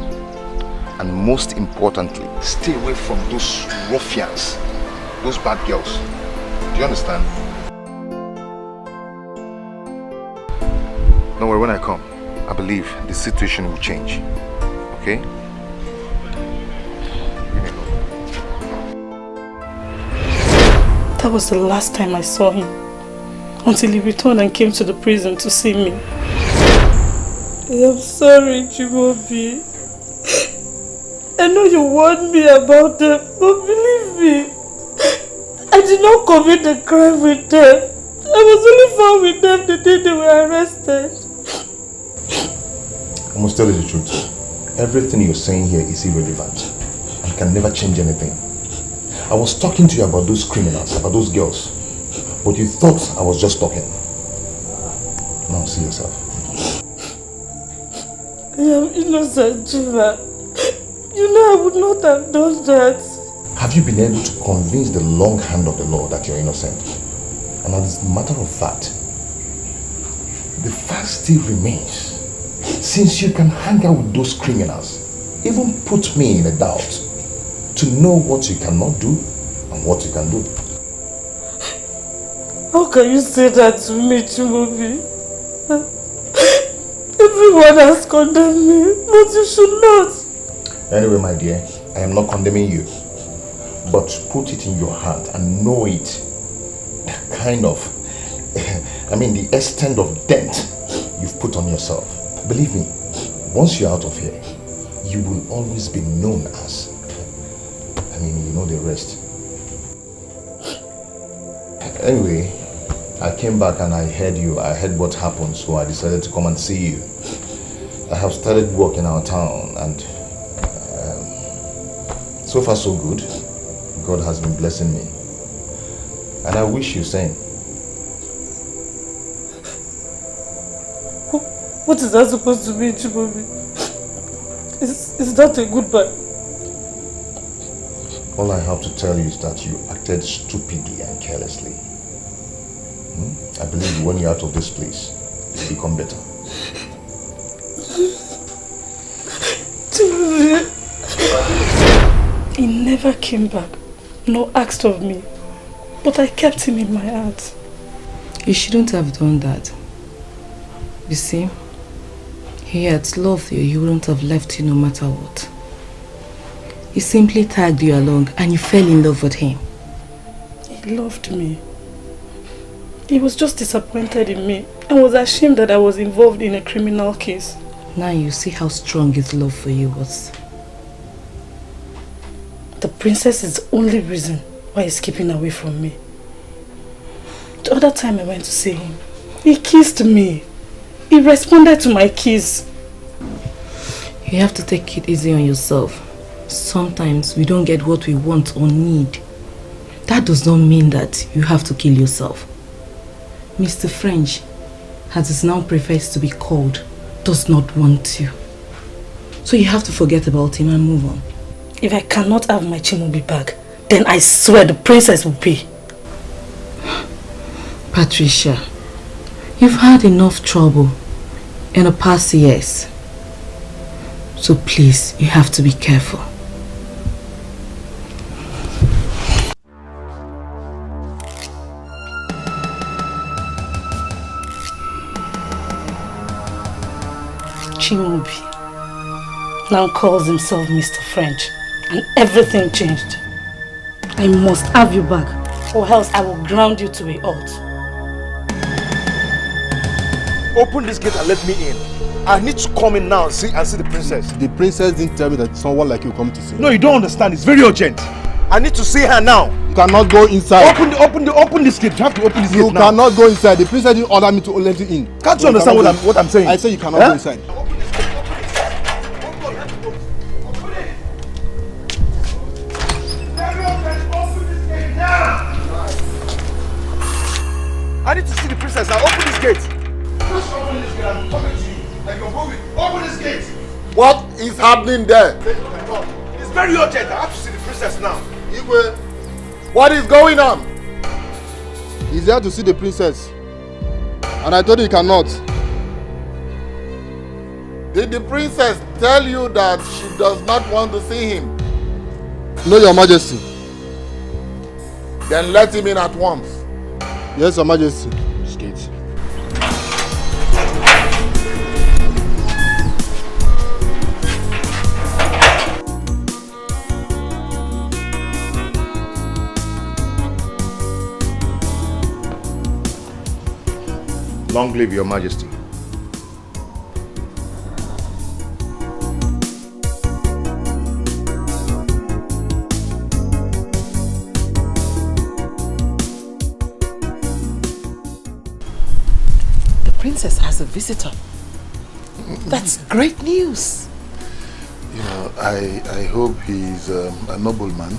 And most importantly, stay away from those ruffians. Those bad girls. Do you understand? Don't worry, when I come, I believe the situation will change. Okay? That was the last time I saw him. Until he returned and came to the prison to see me. I'm sorry, Chibobi. I know you warned me about them, but believe me, I did not commit the crime with them. I was only found with them the day they were arrested. I must tell you the truth. Everything you're saying here is irrelevant and can never change anything. I was talking to you about those criminals, about those girls, but you thought I was just talking. Now see yourself. I am innocent, Juna. You know I would not have done that. Have you been able to convince the long hand of the law that you're innocent? And as a matter of fact, the fact still remains. Since you can hang out with those criminals, even put me in a doubt to know what you cannot do and what you can do. How can you say that to me, Chibobi? Everyone has condemned me, but you should not. Anyway, my dear, I am not condemning you. But put it in your heart and know it. The kind of I mean, the extent of dent you've put on yourself. Believe me, once you're out of here, you will always be known as. I mean, you know the rest. Anyway, I came back and I heard what happened, so I decided to come and see you. I have started work in our town and so far so good. God has been blessing me. And I wish you same. What is that supposed to be, Chibobi? Is that a goodbye? All I have to tell you is that you acted stupidly and carelessly. I believe when you're out of this place, you'll become better. He never came back, nor asked of me, but I kept him in my heart. You shouldn't have done that. You see, he had loved you, he wouldn't have left you no matter what. He simply tagged you along and you fell in love with him. He loved me. He was just disappointed in me and was ashamed that I was involved in a criminal case. Now you see how strong his love for you was. The princess is the only reason why he's keeping away from me. The other time I went to see him, he kissed me. He responded to my kiss. You have to take it easy on yourself. Sometimes we don't get what we want or need. That does not mean that you have to kill yourself. Mr. French, as is now prefers to be called, does not want you. So you have to forget about him and move on. If I cannot have my Chimobi back, then I swear the princess will pay. Patricia, you've had enough trouble in the past years. So please, you have to be careful. Chimobi now calls himself Mr. French, and everything changed. I must have you back, or else I will ground you to a halt. Open this gate and let me in. I need to come in now and see the princess. The princess didn't tell me that someone like you come to see. No, you don't understand. It's very urgent. I need to see her now. You cannot go inside. Open this gate. You have to open this gate now. You cannot go inside. The princess didn't order me to let you in. Can't you understand what I'm saying? I say you cannot go inside. I need to see the princess now. Open this gate. Just open this gate. I'm coming to you. Like you're moving. Open this gate. What is happening there? It's very urgent. I have to see the princess now. Igwe, what is going on? He's here to see the princess. And I told you he cannot. Did the princess tell you that she does not want to see him? No, Your Majesty. Then let him in at once. Yes, Your Majesty. Skate. Long live Your Majesty. Princess has a visitor. That's great news. You know, I hope he's a nobleman.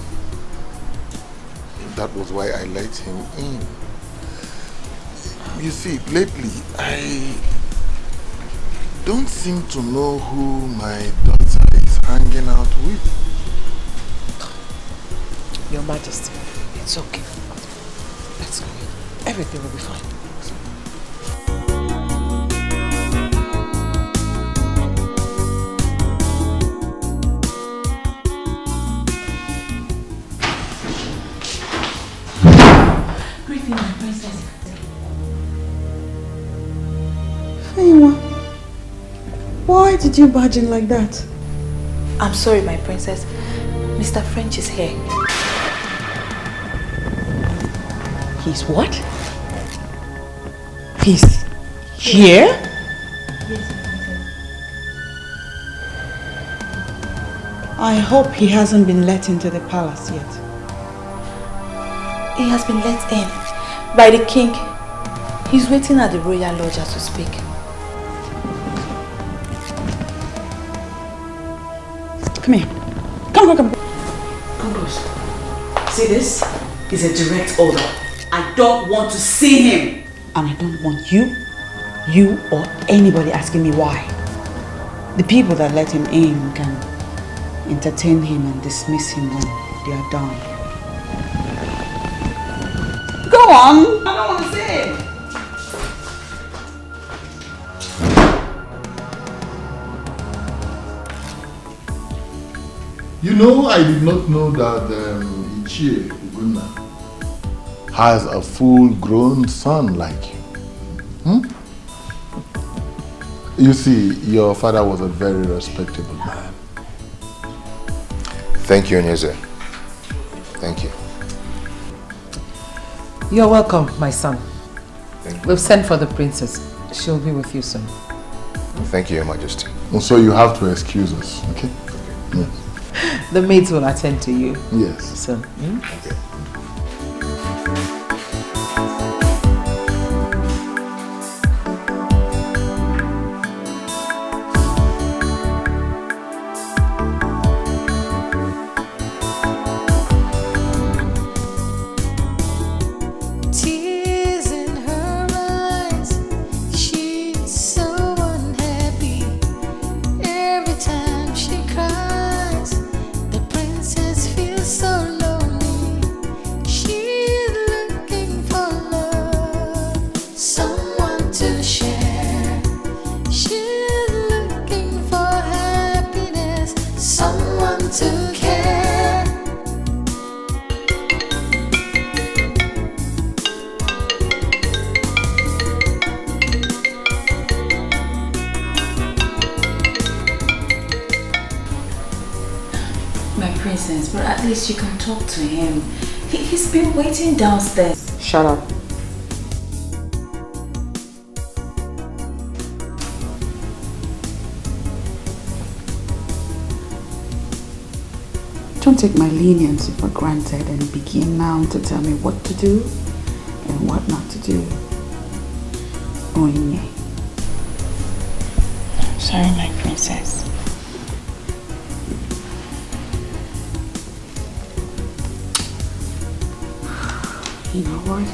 That was why I let him in. You see, lately I don't seem to know who my daughter is hanging out with. Your Majesty, it's okay. Let's go. Everything will be fine. Why did you barge in like that? I'm sorry, my princess. Mr. French is here. He's what? He's here? I hope he hasn't been let into the palace yet. He has been let in by the king. He's waiting at the royal lodge as we speak. Come here. Come. Congress, see this? Is a direct order. I don't want to see him. And I don't want you or anybody asking me why. The people that let him in can entertain him and dismiss him when they are done. Go on! I don't want to see him! You know, I did not know that Ichie Uguna has a full-grown son like you. You see, your father was a very respectable man. Thank you, Onyeze. Thank you. You're welcome, my son. We've sent for the princess. She'll be with you soon. Thank you, Your Majesty. So you have to excuse us, okay? Yes. The maids will attend to you. Yes. Soon. Okay. But at least you can talk to him. He's been waiting downstairs. Shut up. Don't take my leniency for granted and begin now to tell me what to do and what not to do. Onye. Sorry, my princess. You know what?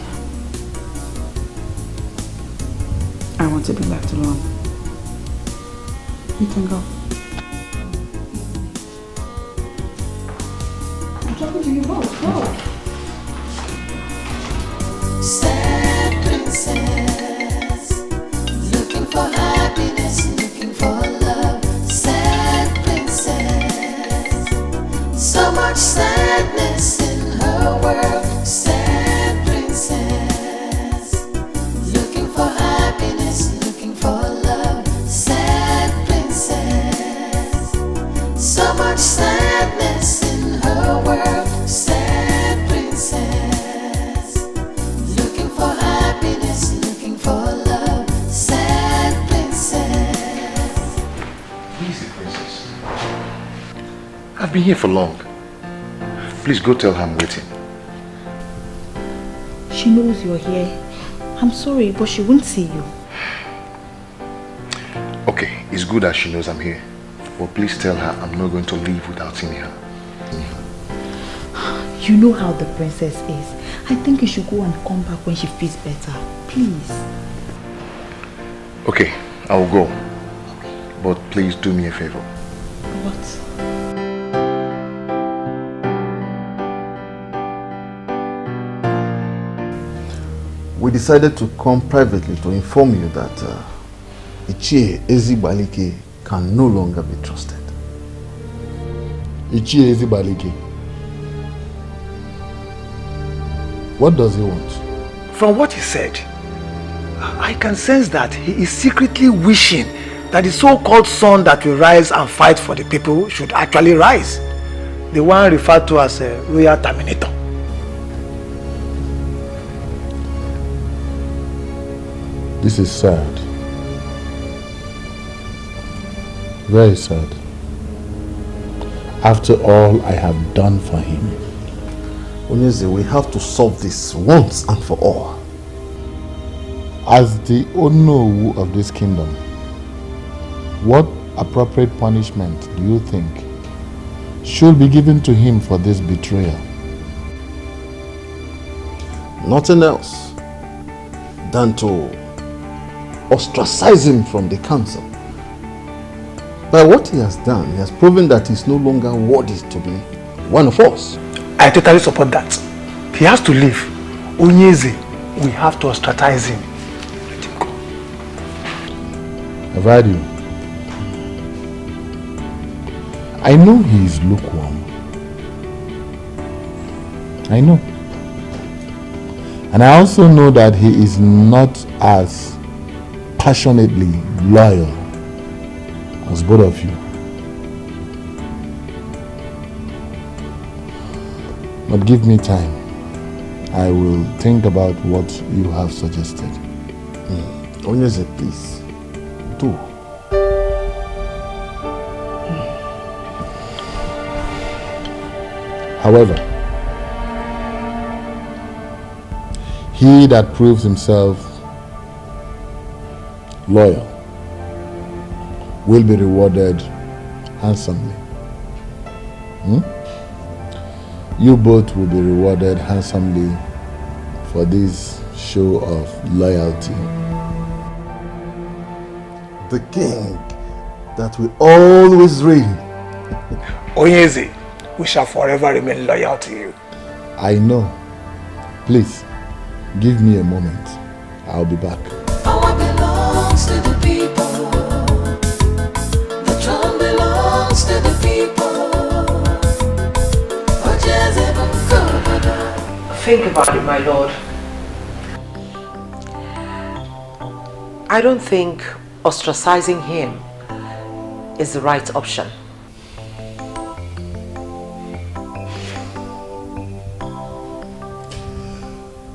I want to be left alone. You can go. I'm talking to you both. Go. Sad princess, looking for happiness, looking for love. Sad princess, so much sadness in her world. Sad princess, looking for happiness, looking for love. Sad princess, so much sadness in her world. Sad princess, looking for happiness, looking for love. Sad princess. Easy, princess. I've been here for long. Please go tell her I'm waiting. She knows you're here. I'm sorry, but she won't see you. Okay, it's good that she knows I'm here. But please tell her I'm not going to leave without seeing her. You know how the princess is. I think you should go and come back when she feels better. Please. Okay, I will go. But please do me a favor. What? We decided to come privately to inform you that Ichie Ezibalike can no longer be trusted. Ichie Ezibalike. What does he want? From what he said, I can sense that he is secretly wishing that the so-called son that will rise and fight for the people should actually rise. The one referred to as a royal terminator. This is sad. Very sad. After all I have done for him. Onyeze, we have to solve this once and for all. As the Onowu of this kingdom, what appropriate punishment do you think should be given to him for this betrayal? Nothing else than to ostracize him from the council. By what he has done, he has proven that he is no longer worthy to be one of us. I totally support that. He has to leave. Onyeze, we have to ostracize him. Let him go. I've heard you. I know he is lukewarm. I know. And I also know that he is not as passionately loyal as both of you. But give me time. I will think about what you have suggested. Onyeze, please, do. However, he that proves himself loyal will be rewarded handsomely. You both will be rewarded handsomely for this show of loyalty. The king that will always reign. Onyeze, we shall forever remain loyal to you. I know. Please, give me a moment. I'll be back. Power belongs to the people. The throne belongs to the people. Think about it, my lord. I don't think ostracizing him is the right option.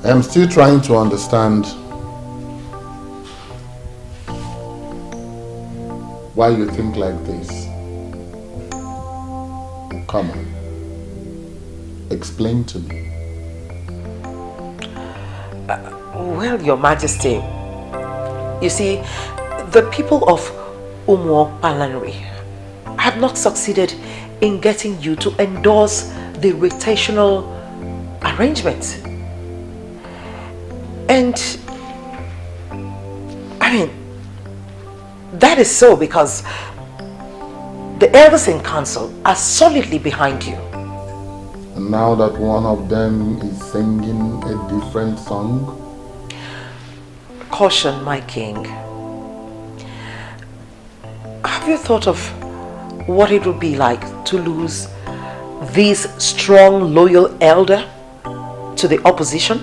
I am still trying to understand why you think like this. Come on. Explain to me. Well, Your Majesty, you see, the people of Umuok Palanri have not succeeded in getting you to endorse the rotational arrangement. And, I mean, that is so because the elders in council are solidly behind you. And now that one of them is singing a different song? Caution, my king. Have you thought of what it would be like to lose this strong, loyal elder to the opposition?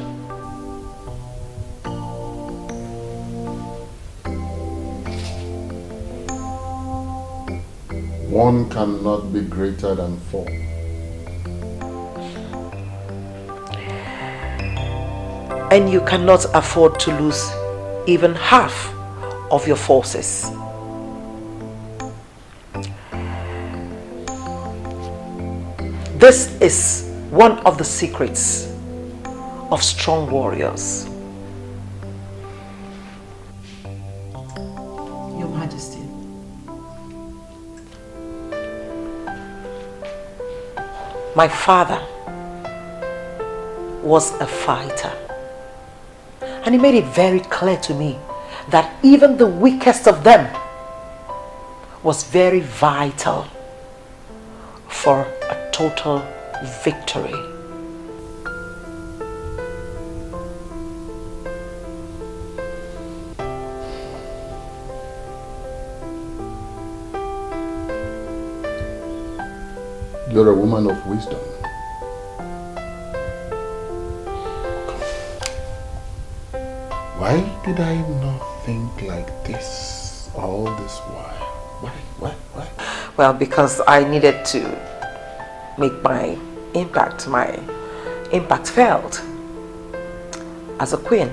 One cannot be greater than four. And you cannot afford to lose even half of your forces. This is one of the secrets of strong warriors. Your Majesty. My father was a fighter. And he made it very clear to me that even the weakest of them was very vital for a total victory. You're a woman of wisdom. Why did I not think like this all this while? Why? Well, because I needed to make my impact felt as a queen.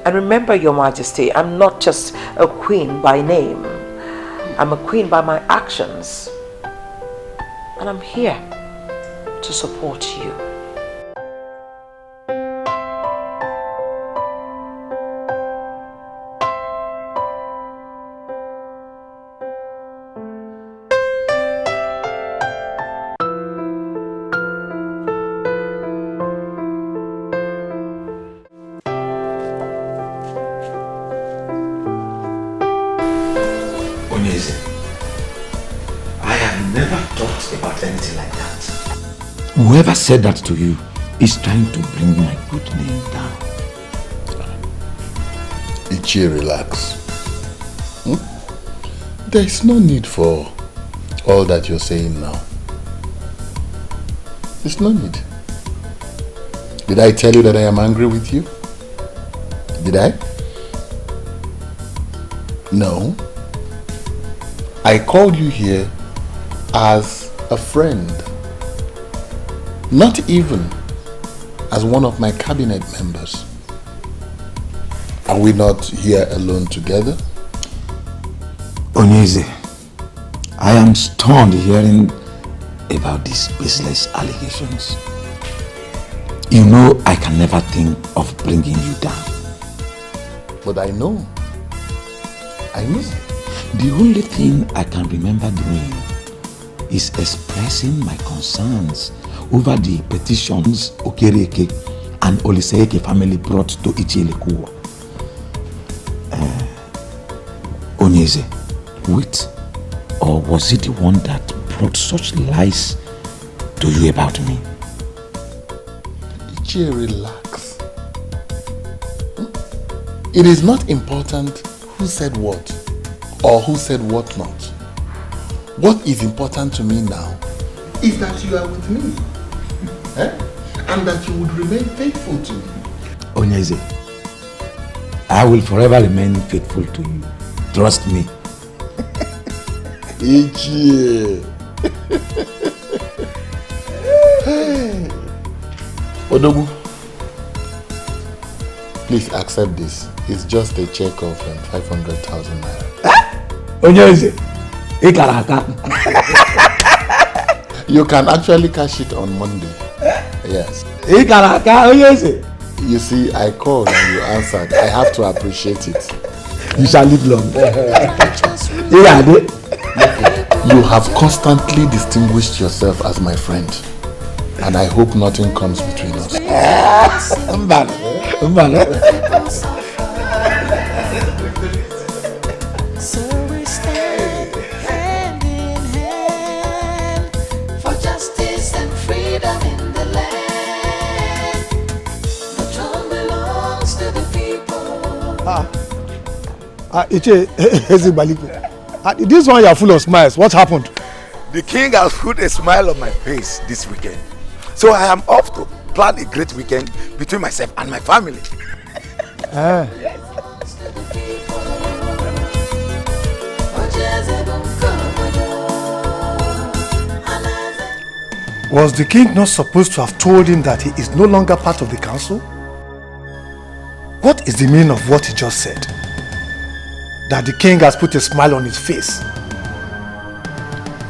And remember, Your Majesty, I'm not just a queen by name. I'm a queen by my actions. And I'm here to support you. Whoever said that to you is trying to bring my good name down. Ichie, relax. There is no need for all that you're saying now. There's no need. Did I tell you that I am angry with you? Did I? No. I called you here as a friend. Not even as one of my cabinet members. Are we not here alone together? Onyeze, I am stunned hearing about these baseless allegations. You know I can never think of bringing you down. But I know. The only thing I can remember doing is expressing my concerns over the petitions Okereke and Oliseeke family brought to Ichilekuwa. Onyeze, wait, or was it the one that brought such lies to you about me? Ichie, relax. It is not important who said what or who said what not. What is important to me now is that you are with me. And that you would remain faithful to me. Onyeze, I will forever remain faithful to you. Trust me. Ichie. Odogu, please accept this. It's just a check of 500,000 naira. Onyeze, you can actually cash it on Monday. Yes. You see, I called and you answered. I have to appreciate it. You shall live long. You have constantly distinguished yourself as my friend. And I hope nothing comes between us. This one you are full of smiles. What happened? The king has put a smile on my face this weekend. So I am off to plan a great weekend between myself and my family. Was the king not supposed to have told him that he is no longer part of the council? What is the meaning of what he just said? That the king has put a smile on his face.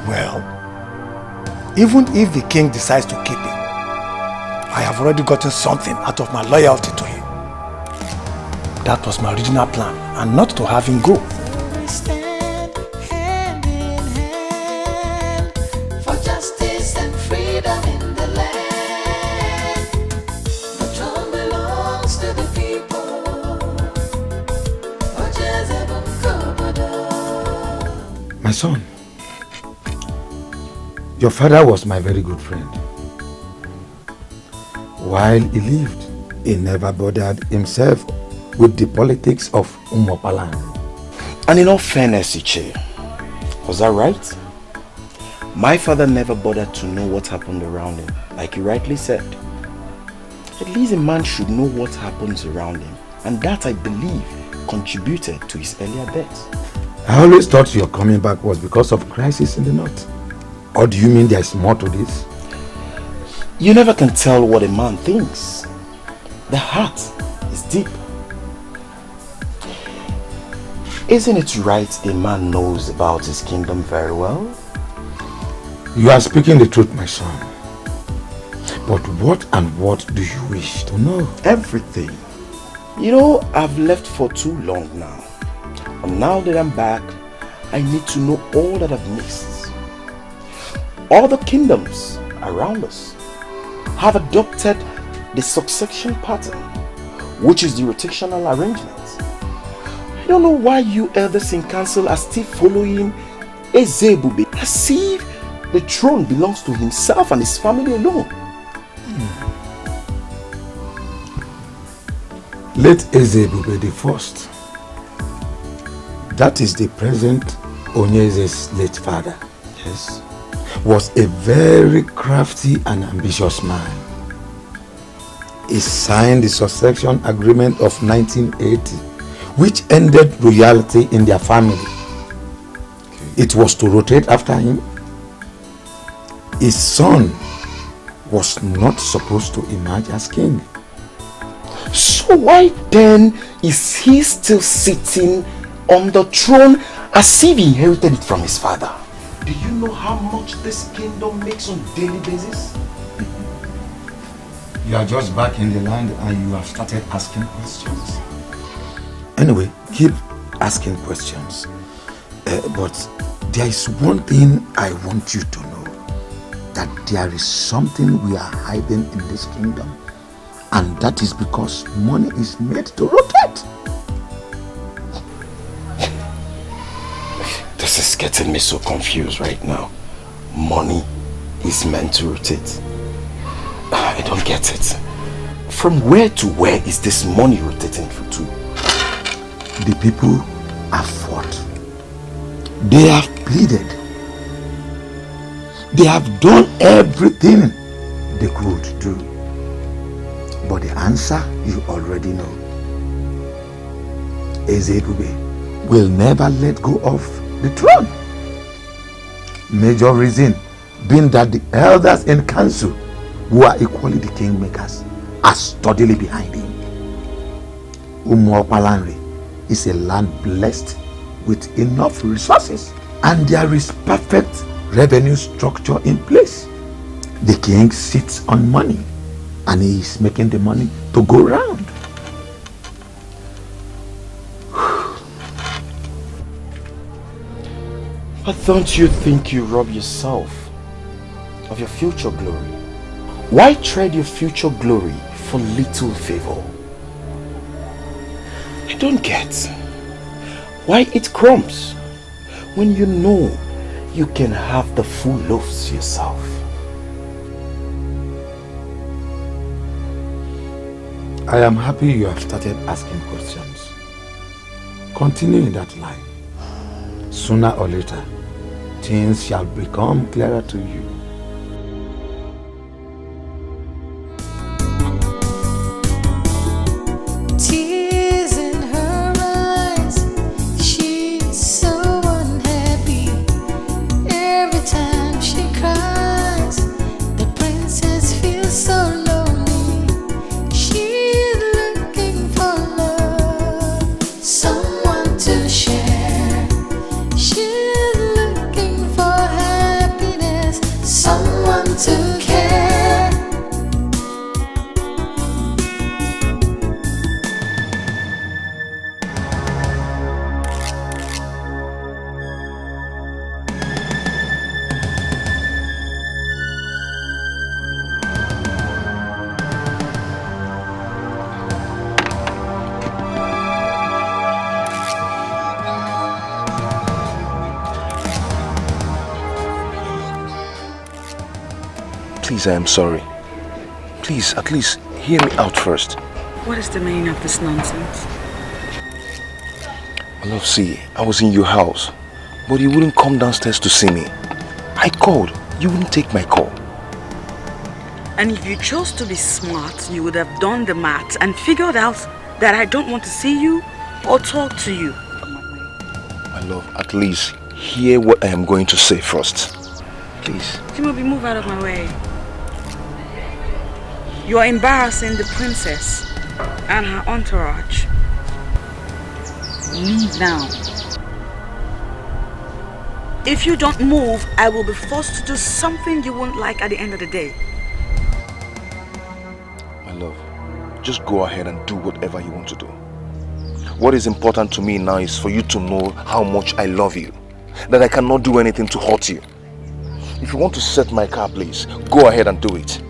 Well, even if the king decides to keep him, I have already gotten something out of my loyalty to him. That was my original plan, and not to have him go. My son, your father was my very good friend. While he lived, he never bothered himself with the politics of Umopaland. And in all fairness, Ichie, was that right? My father never bothered to know what happened around him, like you rightly said. At least a man should know what happens around him, and that, I believe, contributed to his earlier death. I always thought your coming back was because of crisis in the north. Or do you mean there's more to this? You never can tell what a man thinks. The heart is deep. Isn't it right a man knows about his kingdom very well? You are speaking the truth, my son. But what do you wish to know? Everything. You know, I've left for too long now. And now that I'm back, I need to know all that I've missed. All the kingdoms around us have adopted the succession pattern, which is the rotational arrangement. I don't know why you elders in council are still following ebube as if the throne belongs to himself and his family alone. Late ebube the first, that is the present Onyeze's late father, yes, was a very crafty and ambitious man. He signed the succession agreement of 1980, which ended royalty in their family. It was to rotate after him. His son was not supposed to emerge as king. So why then is he still sitting on the throne as if he inherited it from his father? Do you know how much this kingdom makes on a daily basis? You are just back in the land and you have started asking questions. Anyway, keep asking questions. But there is one thing I want you to know. That there is something we are hiding in this kingdom. And that is because money is made to rotate. This is getting me so confused right now. Money is meant to rotate. I don't get it. From where to where is this money rotating to? The people have fought. They have pleaded. They have done everything they could do. But the answer you already know. Ebube will never let go of the throne. Major reason being that the elders in council, who are equally the kingmakers, are steadily behind him. Umuopalanri is a land blessed with enough resources, and there is perfect revenue structure in place. The king sits on money, and he is making the money to go round. But don't you think you rob yourself of your future glory? Why trade your future glory for little favor? I don't get why eat crumbs when you know you can have the full loaves yourself. I am happy you have started asking questions. Continue in that line. Sooner or later, things shall become clearer to you. Tears in her eyes, she's so unhappy. Every time she cries, the princess feels so lonely. She's looking for love, someone to share. She's looking for happiness, someone to care. Please, I am sorry. Please, at least hear me out first. What is the meaning of this nonsense? My love, see, I was in your house, but you wouldn't come downstairs to see me. I called, you wouldn't take my call. And if you chose to be smart, you would have done the math and figured out that I don't want to see you or talk to you. My love, at least hear what I am going to say first. Please. Timothy, move out of my way. You are embarrassing the princess and her entourage. Leave now. If you don't move, I will be forced to do something you won't like at the end of the day. My love, just go ahead and do whatever you want to do. What is important to me now is for you to know how much I love you. That I cannot do anything to hurt you. If you want to set my car, please, go ahead and do it.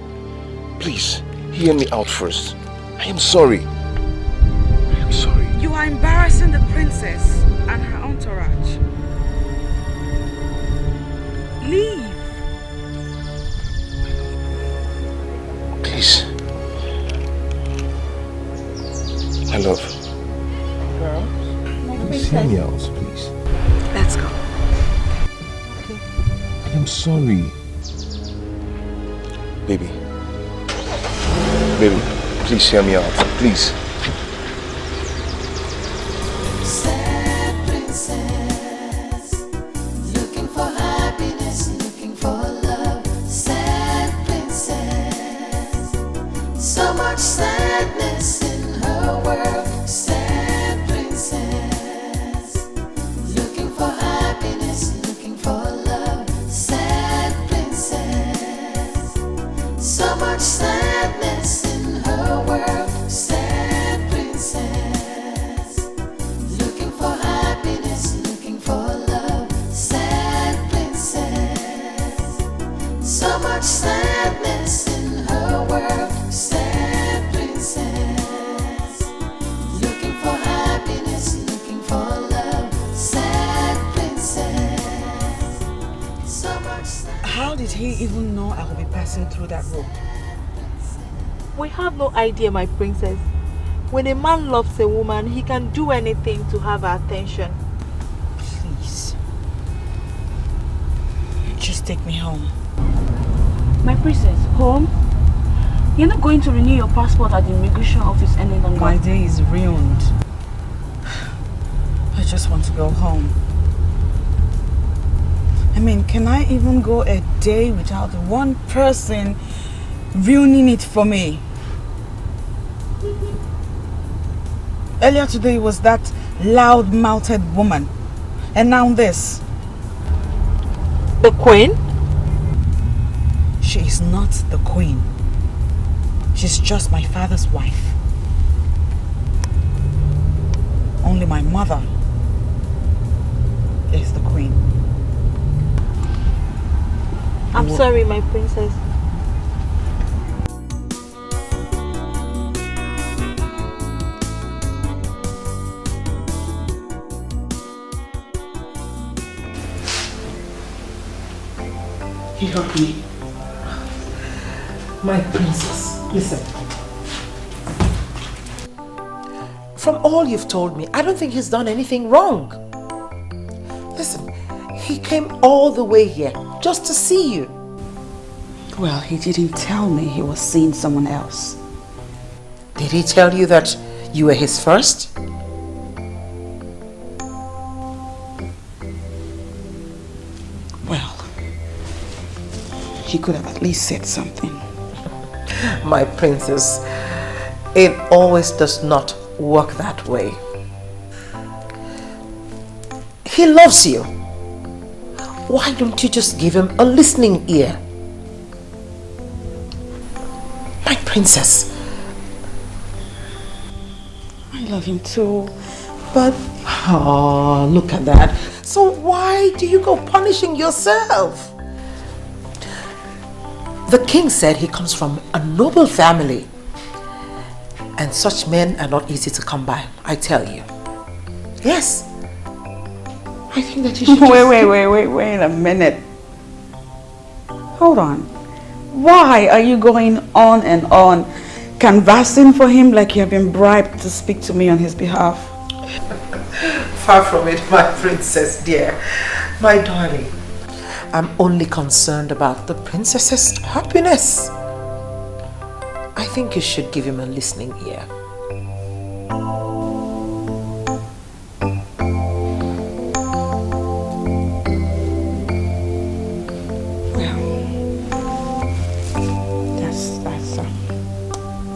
Please, hear me out first. I am sorry. I am sorry. You are embarrassing the princess and her entourage. Leave. Please. My love. Please hear me out, please. Let's go. I am sorry. Baby. Baby, please hear me out. Please. Sad princess, looking for happiness, looking for love. Sad princess, so much sadness in her world. Sad princess, looking for happiness, looking for love. Sad princess, so much sadness in her world. Sad princess, looking for happiness, looking for love. Sad princess, so much sadness in her world. Sad princess, looking for happiness, looking for love. Sad princess, so much sadness. How did he even know I will be passing through that road? We have no idea, my princess. When a man loves a woman, he can do anything to have her attention. Please. Just take me home. My princess, home? You're not going to renew your passport at the immigration office any longer. My day is ruined. I just want to go home. I mean, can I even go a day without one person ruining it for me? Earlier today was that loud-mouthed woman. And now this. The queen? She is not the queen. She's just my father's wife. Only my mother is the queen. I'm sorry, my princess. He hurt me. My princess, listen. From all you've told me, I don't think he's done anything wrong. Listen, he came all the way here just to see you. Well, he didn't tell me he was seeing someone else. Did he tell you that you were his first? Well, he could have at least said something. My princess, it always does not work that way. He loves you. Why don't you just give him a listening ear? My princess. I love him too, but... Oh, look at that. So why do you go punishing yourself? The king said he comes from a noble family. And such men are not easy to come by, I tell you. Yes. I think that you should Wait a minute. Hold on. Why are you going on and on, canvassing for him like you have been bribed to speak to me on his behalf? Far from it, my princess dear. My darling. I'm only concerned about the princess's happiness. I think you should give him a listening ear.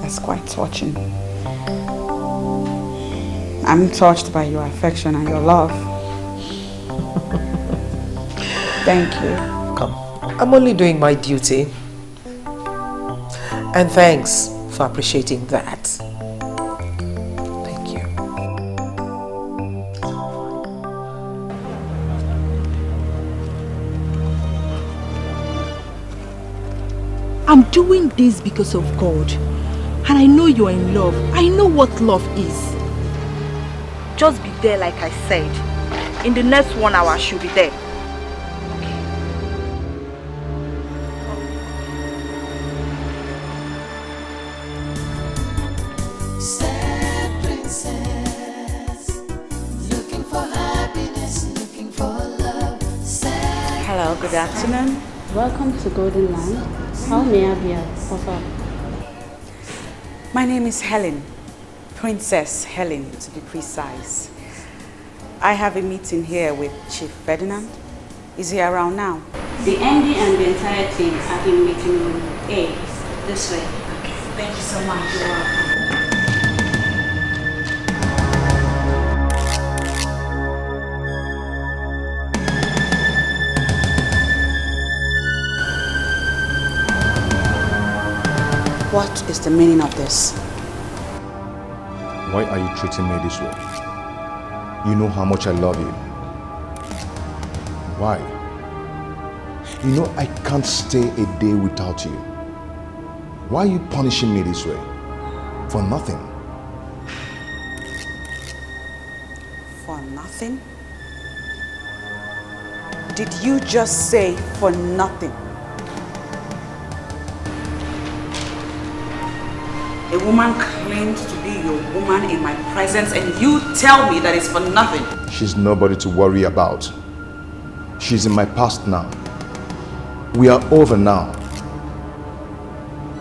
That's quite touching. I'm touched by your affection and your love. Thank you. Come, I'm only doing my duty. And thanks for appreciating that. Thank you. I'm doing this because of God. And I know you're in love. I know what love is. Just be there like I said. In the next 1 hour, I should be there. Sad princess, looking for happiness, looking for love. Sad Hello, good afternoon. Welcome to Golden Land. How may I be of help? My name is Helen, Princess Helen to be precise. I have a meeting here with Chief Ferdinand. Is he around now? The MD and the entire team are in meeting room A. This way. Okay, thank you so much. You're welcome. What is the meaning of this? Why are you treating me this way? You know how much I love you. Why? You know I can't stay a day without you. Why are you punishing me this way? For nothing. For nothing? Did you just say for nothing? A woman claimed to be your woman in my presence and you tell me that it's for nothing. She's nobody to worry about. She's in my past now. We are over now.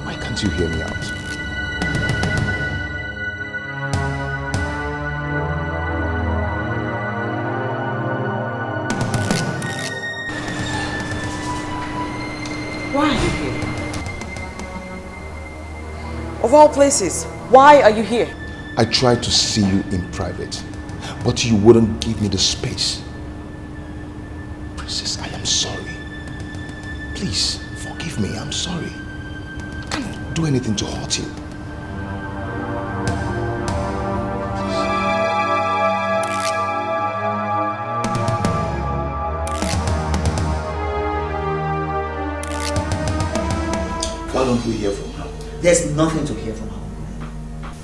Why can't you hear me out? Why are you here? Of all places, why are you here? I tried to see you in private, but you wouldn't give me the space. Princess, I am sorry. Please, forgive me, I'm sorry. I can't do anything to hurt you. Why don't we hear from her? There's nothing to hear from her.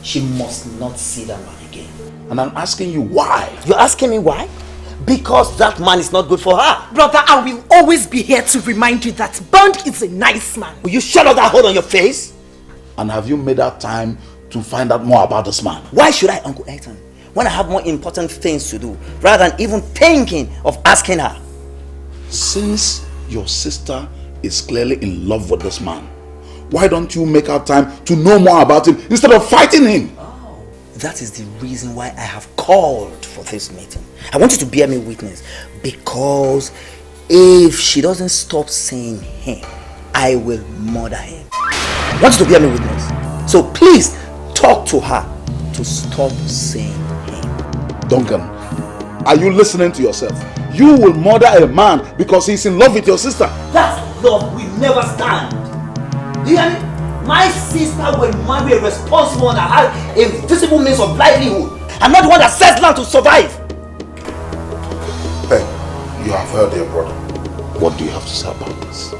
She must not see that man again. And I'm asking you why? You're asking me why? Because that man is not good for her. Brother, I will always be here to remind you that Bond is a nice man. Will you shut up that hole on your face? And have you made that time to find out more about this man? Why should I, Uncle Ethan, when I have more important things to do, rather than even thinking of asking her? Since your sister is clearly in love with this man, why don't you make out time to know more about him instead of fighting him? Oh, that is the reason why I have called for this meeting. I want you to bear me witness, because if she doesn't stop saying him, I will murder him. I want you to bear me witness. So please talk to her to stop saying him. Duncan, are you listening to yourself? You will murder a man because he's in love with your sister. That love will never stand. Do you hear me? My sister will marry a responsible one that has a visible means of livelihood. I'm not the one that sells land to survive. Hey, you have heard your brother. What do you have to say about this?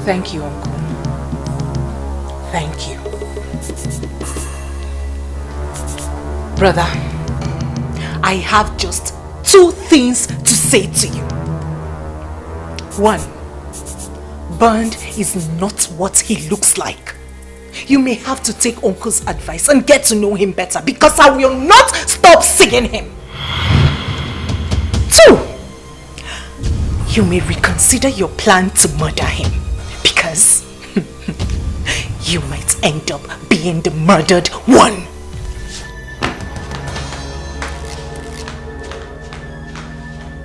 Thank you, Uncle. Thank you. Brother, I have just 2 things to say to you. 1, Bond is not what he looks like. You may have to take Uncle's advice and get to know him better, because I will not stop seeing him. 2, you may reconsider your plan to murder him, because you might end up being the murdered one.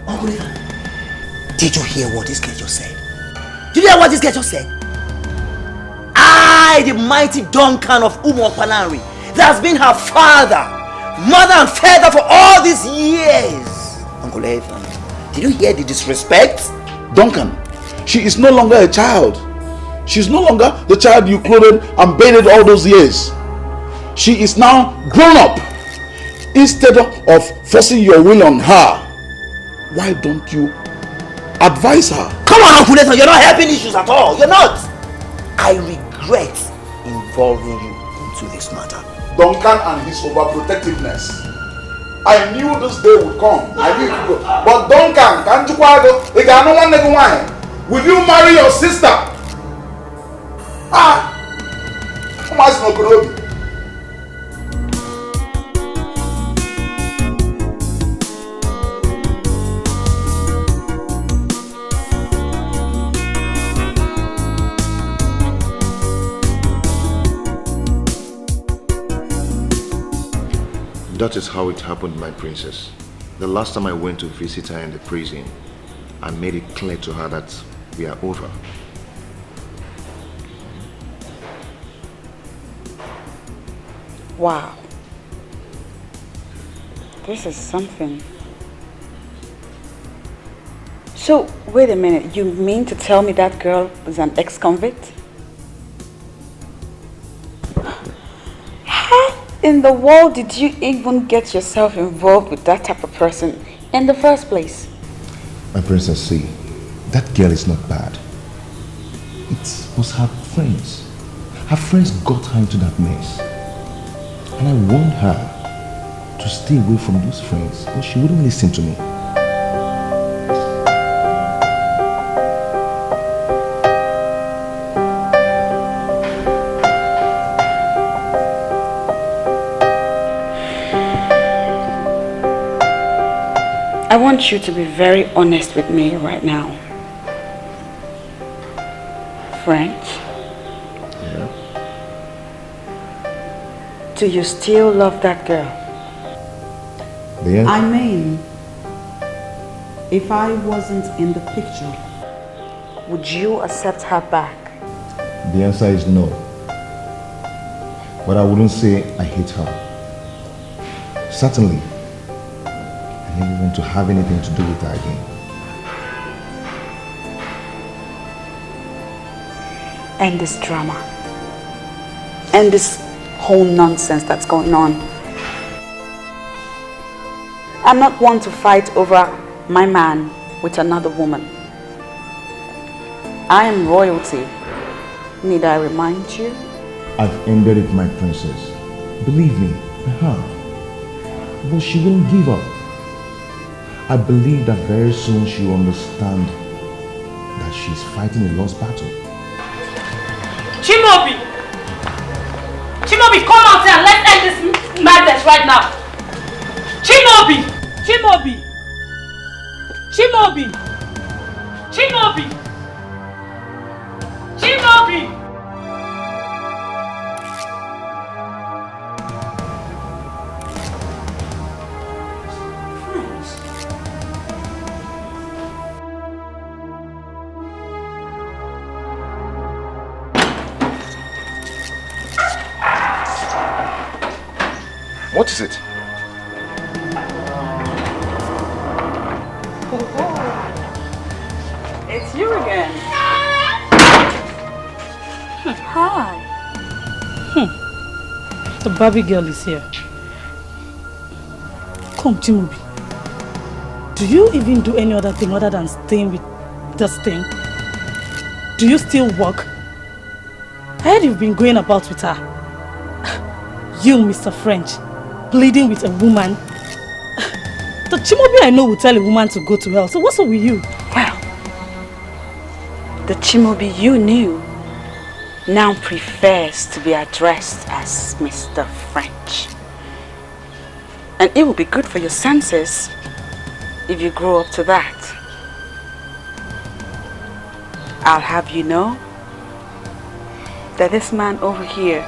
Uncle Ethan, did you hear what this girl just said? Did you hear what this girl just said? I, the mighty Duncan of Umo Panari, that has been her father, mother and father for all these years. Uncle Ethan, did you hear the disrespect? Duncan, she is no longer a child. She's no longer the child you clothed and bathed all those years. She is now grown up. Instead of forcing your will on her, why don't you advise her? Come on, Uncle Ethan, you're not helping issues at all. You're not. I regret involving you into this matter. Duncan and his overprotectiveness. I knew this day would come. I knew it would go. But Duncan, can't you will you marry your sister? Come on, Snokurobi. That is how it happened, my princess. The last time I went to visit her in the prison, I made it clear to her that we are over. Wow. This is something. So, wait a minute. You mean to tell me that girl is an ex-convict? How in the world did you even get yourself involved with that type of person in the first place? My princess, see, that girl is not bad. It was her friends. Her friends got her into that mess. And I warned her to stay away from those friends, but she wouldn't listen to me. I want you to be very honest with me right now. French? Yeah. Do you still love that girl? Yeah. I mean, if I wasn't in the picture, would you accept her back? The answer is no. But I wouldn't say I hate her. Certainly, I never want to have anything to do with her again. End this drama. End this whole nonsense that's going on. I'm not one to fight over my man with another woman. I am royalty. Need I remind you? I've ended it, my princess. Believe me, I have. But she won't give up. I believe that very soon she will understand that she's fighting a lost battle. Chimobi! Chimobi, come out here and let's end this madness right now! Chimobi! Chimobi! Chimobi! Chimobi! Chimobi! What is it? It's you again. Hi. The Barbie girl is here. Come, Chimobi. Do you even do any other thing other than staying with this thing? Do you still work? I heard you've been going about with her. You, Mr. French, pleading with a woman. The Chimobi I know will tell a woman to go to hell. So what's up with you? Well, the Chimobi you knew now prefers to be addressed as Mr. French. And it will be good for your senses if you grow up to that. I'll have you know that this man over here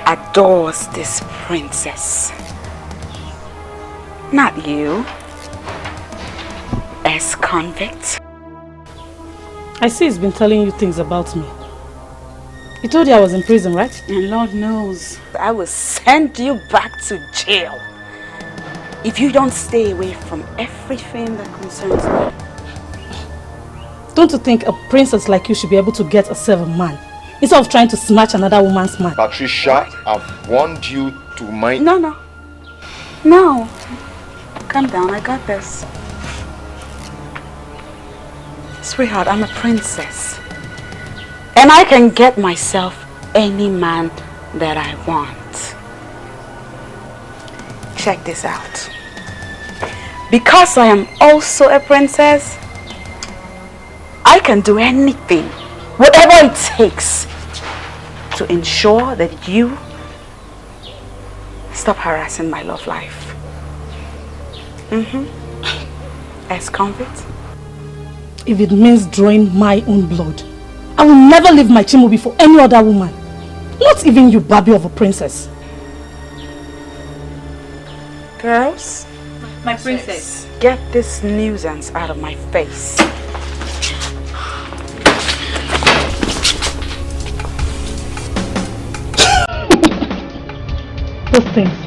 adores this princess. Not you, ex-convict. I see he's been telling you things about me. He told you I was in prison, right? And Lord knows, I will send you back to jail if you don't stay away from everything that concerns me. Don't you think a princess like you should be able to get herself a man instead of trying to snatch another woman's man? Patricia, I've warned you to mind... No. Calm down, I got this. Sweetheart, I'm a princess. And I can get myself any man that I want. Check this out. Because I am also a princess, I can do anything, whatever it takes, to ensure that you stop harassing my love life. Ex-convict? If it means drawing my own blood, I will never leave my Chimubi for any other woman. Not even you, Babi of a princess. Girls, my princess, get this nuisance out of my face. Those things.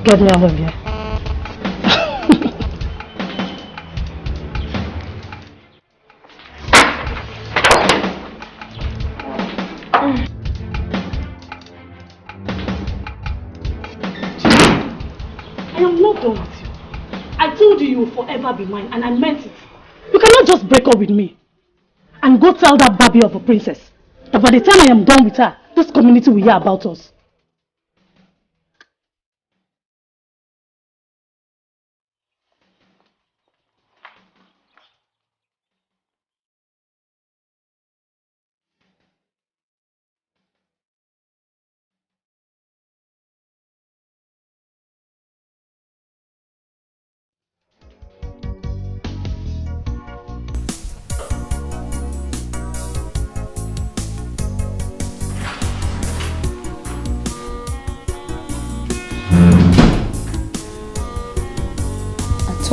Get me out of here. I am not done with you. I told you you will forever be mine, and I meant it. You cannot just break up with me and go tell that Babi of a princess that by the time I am done with her, this community will hear about us.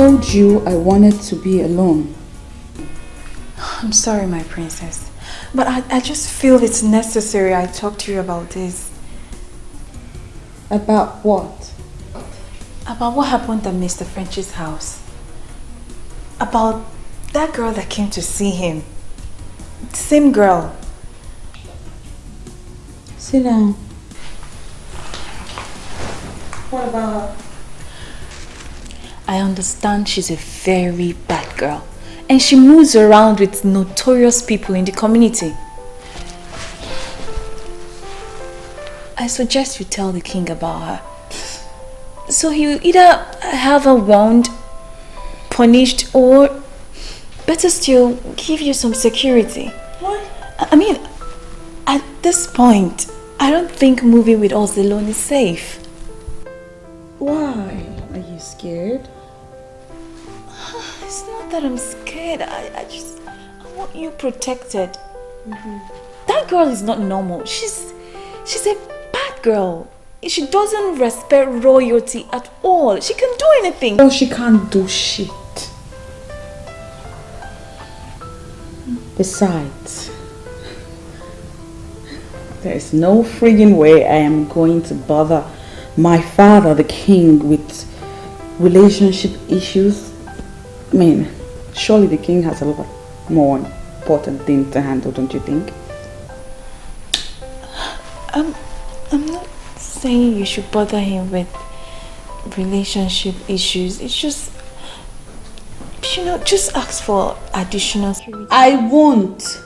I told you I wanted to be alone. I'm sorry, my princess, but I just feel it's necessary I talk to you about this. About what? About what happened at Mr. French's house. About that girl that came to see him. The same girl. Sit down. What about her? I understand she's a very bad girl and she moves around with notorious people in the community. I suggest you tell the king about her. So he'll either have her warned, punished, or better still, give you some security. What? I mean, at this point, I don't think moving with us alone is safe. Why? Are you scared? It's not that I'm scared. I want you protected. That girl is not normal. She's a bad girl. She doesn't respect royalty at all. She can do anything. No, she can't do shit. Besides, there is no friggin' way I am going to bother my father, the king, with relationship issues. I mean, surely the king has a lot more important things to handle, don't you think? I'm not saying you should bother him with relationship issues. It's just, just ask for additional security. I won't.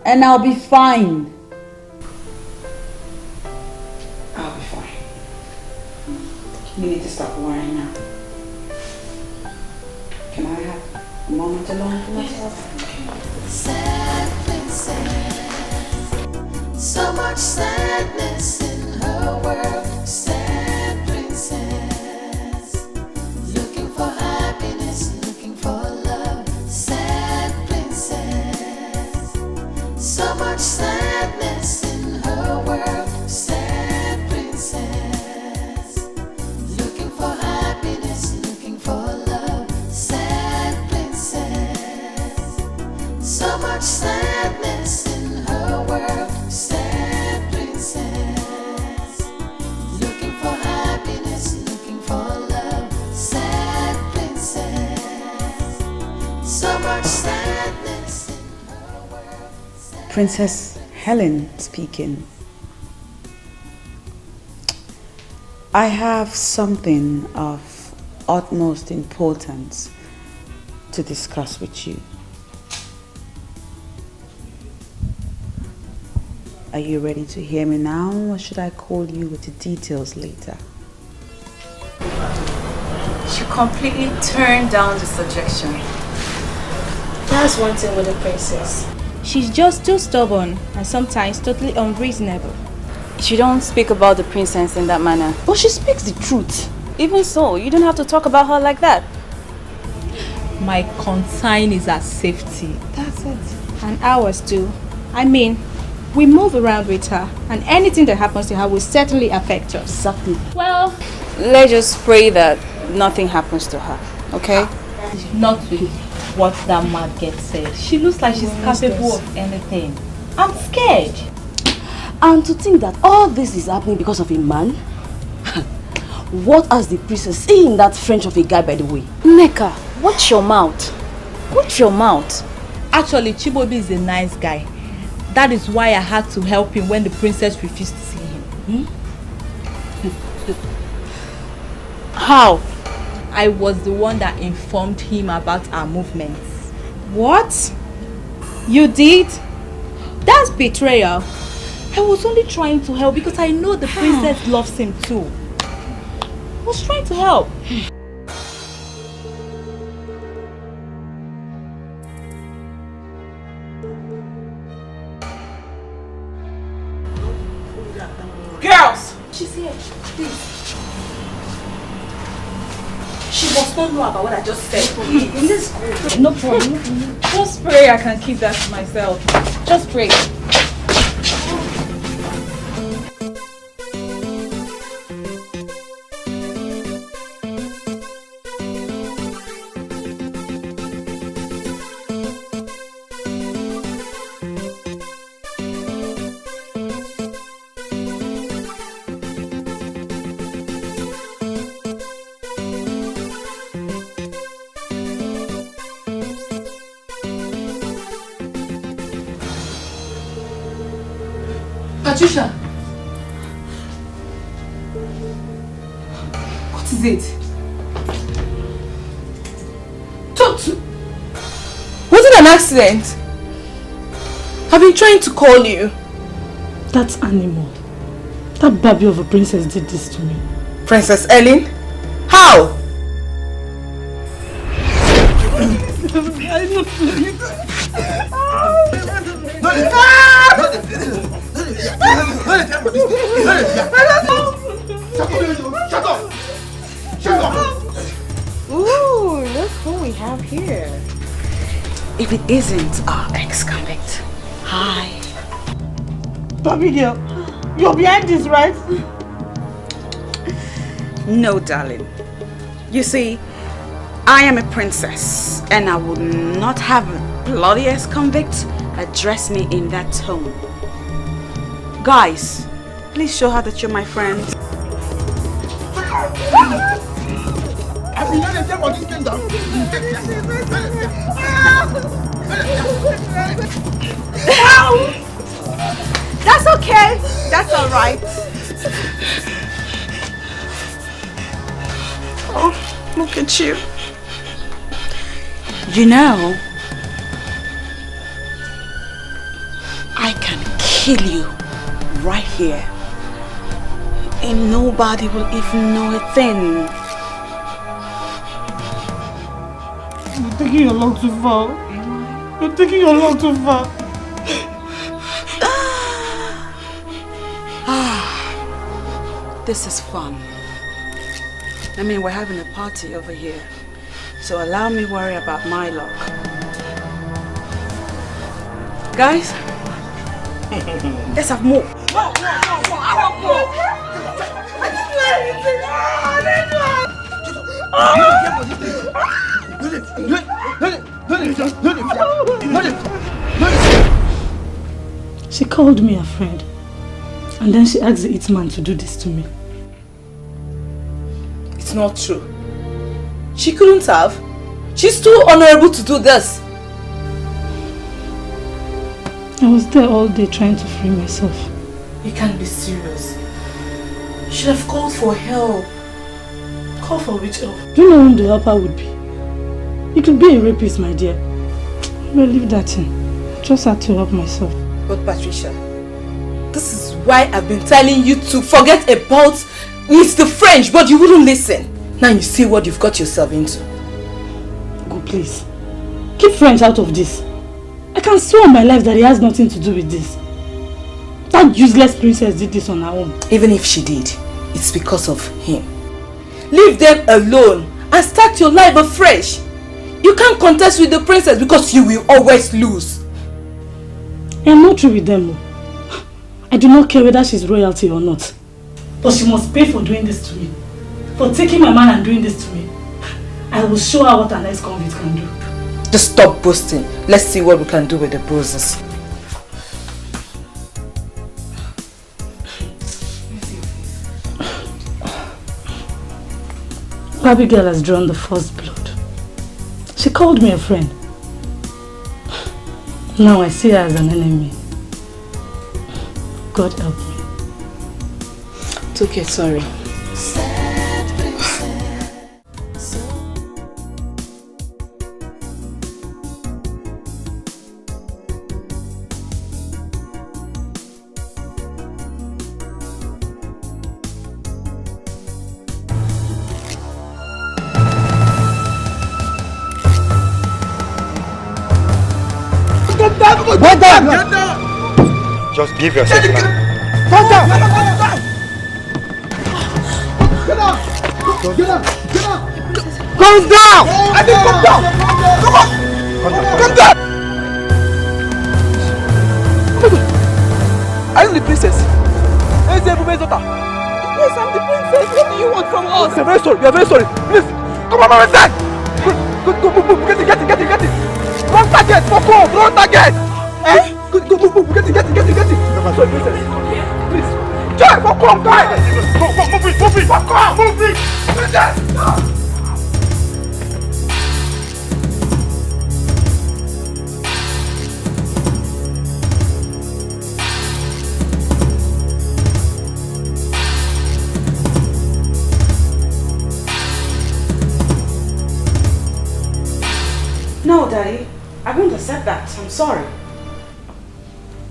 And I'll be fine. I'll be fine. You need to stop worrying now. Can I have a moment alone to myself? Sad princess, so much sadness in her world. Sad princess, looking for happiness, looking for love. Sad princess, so much sadness in her world. Sad princess, looking for happiness, looking for love. Sad princess, so much sadness in her world. Princess Helen speaking. I have something of utmost importance to discuss with you. Are you ready to hear me now, or should I call you with the details later? She completely turned down the suggestion. That's one thing with the princess. She's just too stubborn and sometimes totally unreasonable. She don't speak about the princess in that manner. But she speaks the truth. Even so, you don't have to talk about her like that. My concern is her safety. That's it. And ours too. I mean, we move around with her, and anything that happens to her will certainly affect us. Exactly. Well, let's just pray that nothing happens to her, okay? Not with what that mad girl said. She looks like she's capable of anything. I'm scared. And to think that all this is happening because of a man? What has the princess seen that French of a guy, by the way? Neka, watch your mouth. Watch your mouth. Actually, Chibobi is a nice guy. That is why I had to help him when the princess refused to see him. How? I was the one that informed him about our movements. What? You did? That's betrayal. I was only trying to help because I know the princess loves him too. I was trying to help. Girls! She's here. Please. She must not know about what I just said. Please. No problem. Just pray I can keep that to myself. Just pray. Patricia! What is it? Was it an accident? I've been trying to call you. That animal, that baby of a princess did this to me. Princess Ellen? How? Shut up! Shut up! Ooh, look who we have here. If it isn't our ex-convict. Hi. Baby girl, you're behind this, right? No, darling. You see, I am a princess, and I would not have a bloody ex-convict address me in that tone. Guys, please show her that you're my friend. I've been letting them on this kingdom. That's okay. That's all right. Oh, look at you. You know, I can kill you right here. And nobody will even know a thing. You're taking a lot too far. You're taking a lot too far. This is fun. I mean, we're having a party over here. So allow me worry about my luck. Guys, let's have more. I want more. She called me a friend, and then she asked the hitman to do this to me. It's not true. She couldn't have. She's too honorable to do this. I was there all day trying to free myself. You can't be serious. You should have called for help. Call for which help? Do you know whom the helper would be? He could be a rapist, my dear. Well, leave that in. I just had to help myself. But Patricia, this is why I've been telling you to forget about Mr. French, but you wouldn't listen. Now you see what you've got yourself into. Go, please. Keep French out of this. I can swear on my life that he has nothing to do with this. That useless princess did this on her own. Even if she did, it's because of him. Leave them alone and start your life afresh. You can't contest with the princess because you will always lose. I am not through with them. I do not care whether she's royalty or not. But she must pay for doing this to me. For taking my man and doing this to me. I will show her what an ex-convict can do. Just stop boasting. Let's see what we can do with the bruises. Abigail has drawn the first blood. She called me a friend. Now I see her as an enemy. God help me. It's okay, sorry. Get down! Just give your second. Get down! Get up! Get up! Get up! Come down! I think come down! Come on! Come down! Are you the princess? Where is the ebube's daughter? Yes, I'm the princess. What do you want from us? We are very sorry. We are very sorry. Please, come on, my son. Go, move. Get it. Wrong target. Fuck off. Wrong target. Eh? Go, move. Get it. Sorry, princess. Please. Joy, fuck off, guys. Move it. Fuck off. Move it. Princess. No, Daddy. I won't accept that. I'm sorry.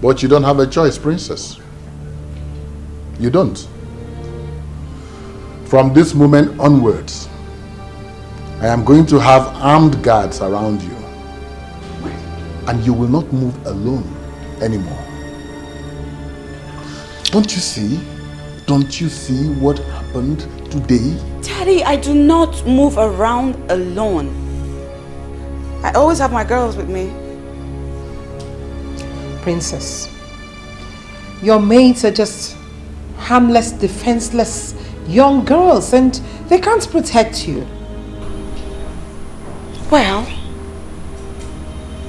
But you don't have a choice, princess. You don't. From this moment onwards, I am going to have armed guards around you. And you will not move alone anymore. Don't you see? Don't you see what happened today? Daddy, I do not move around alone. I always have my girls with me. Princess, your maids are just harmless, defenseless young girls and they can't protect you. Well,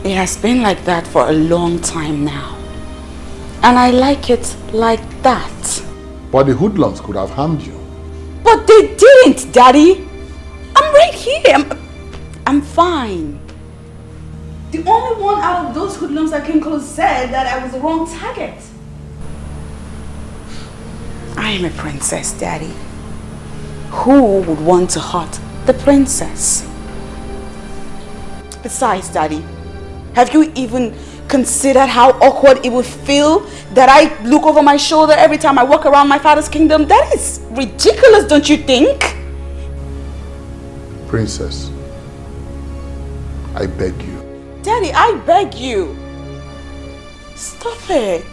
it has been like that for a long time now. And I like it like that. But the hoodlums could have harmed you. But they didn't, Daddy. I'm right here. I'm fine. The only one out of those hoodlums that came close said that I was the wrong target. I am a princess, Daddy. Who would want to hurt the princess? Besides, Daddy, have you even considered how awkward it would feel that I look over my shoulder every time I walk around my father's kingdom? That is ridiculous, don't you think? Princess, I beg you. Daddy, I beg you. Stop it.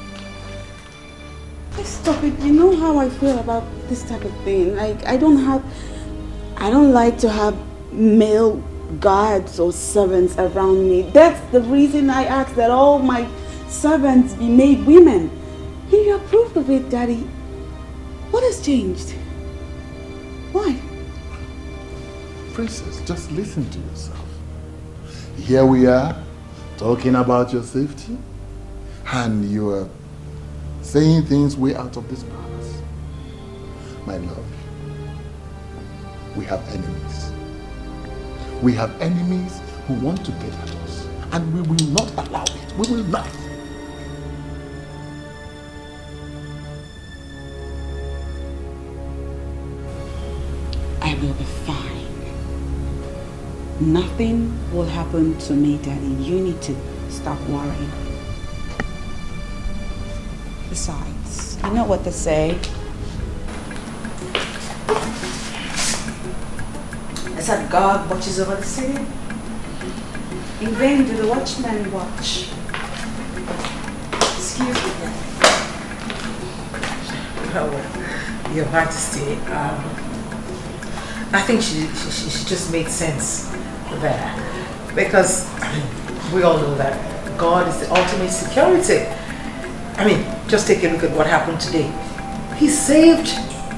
Please stop it. You know how I feel about this type of thing. Like, I don't like to have male guards or servants around me. That's the reason I ask that all my servants be made women. And you approved of it, Daddy. What has changed? Why? Princess, just listen to yourself. Here we are, talking about your safety, and you are saying things way out of this palace. My love, we have enemies. We have enemies who want to get at us, and we will not allow it. We will not. will be fine. Nothing will happen to me, Daddy. You need to stop worrying. Besides, you know what they say. It's that God watches over the city. In vain do the watchmen watch. Excuse me, Daddy. Well, Your Majesty, I think she just made sense there. Because, I mean, we all know that God is the ultimate security. I mean, just take a look at what happened today. He saved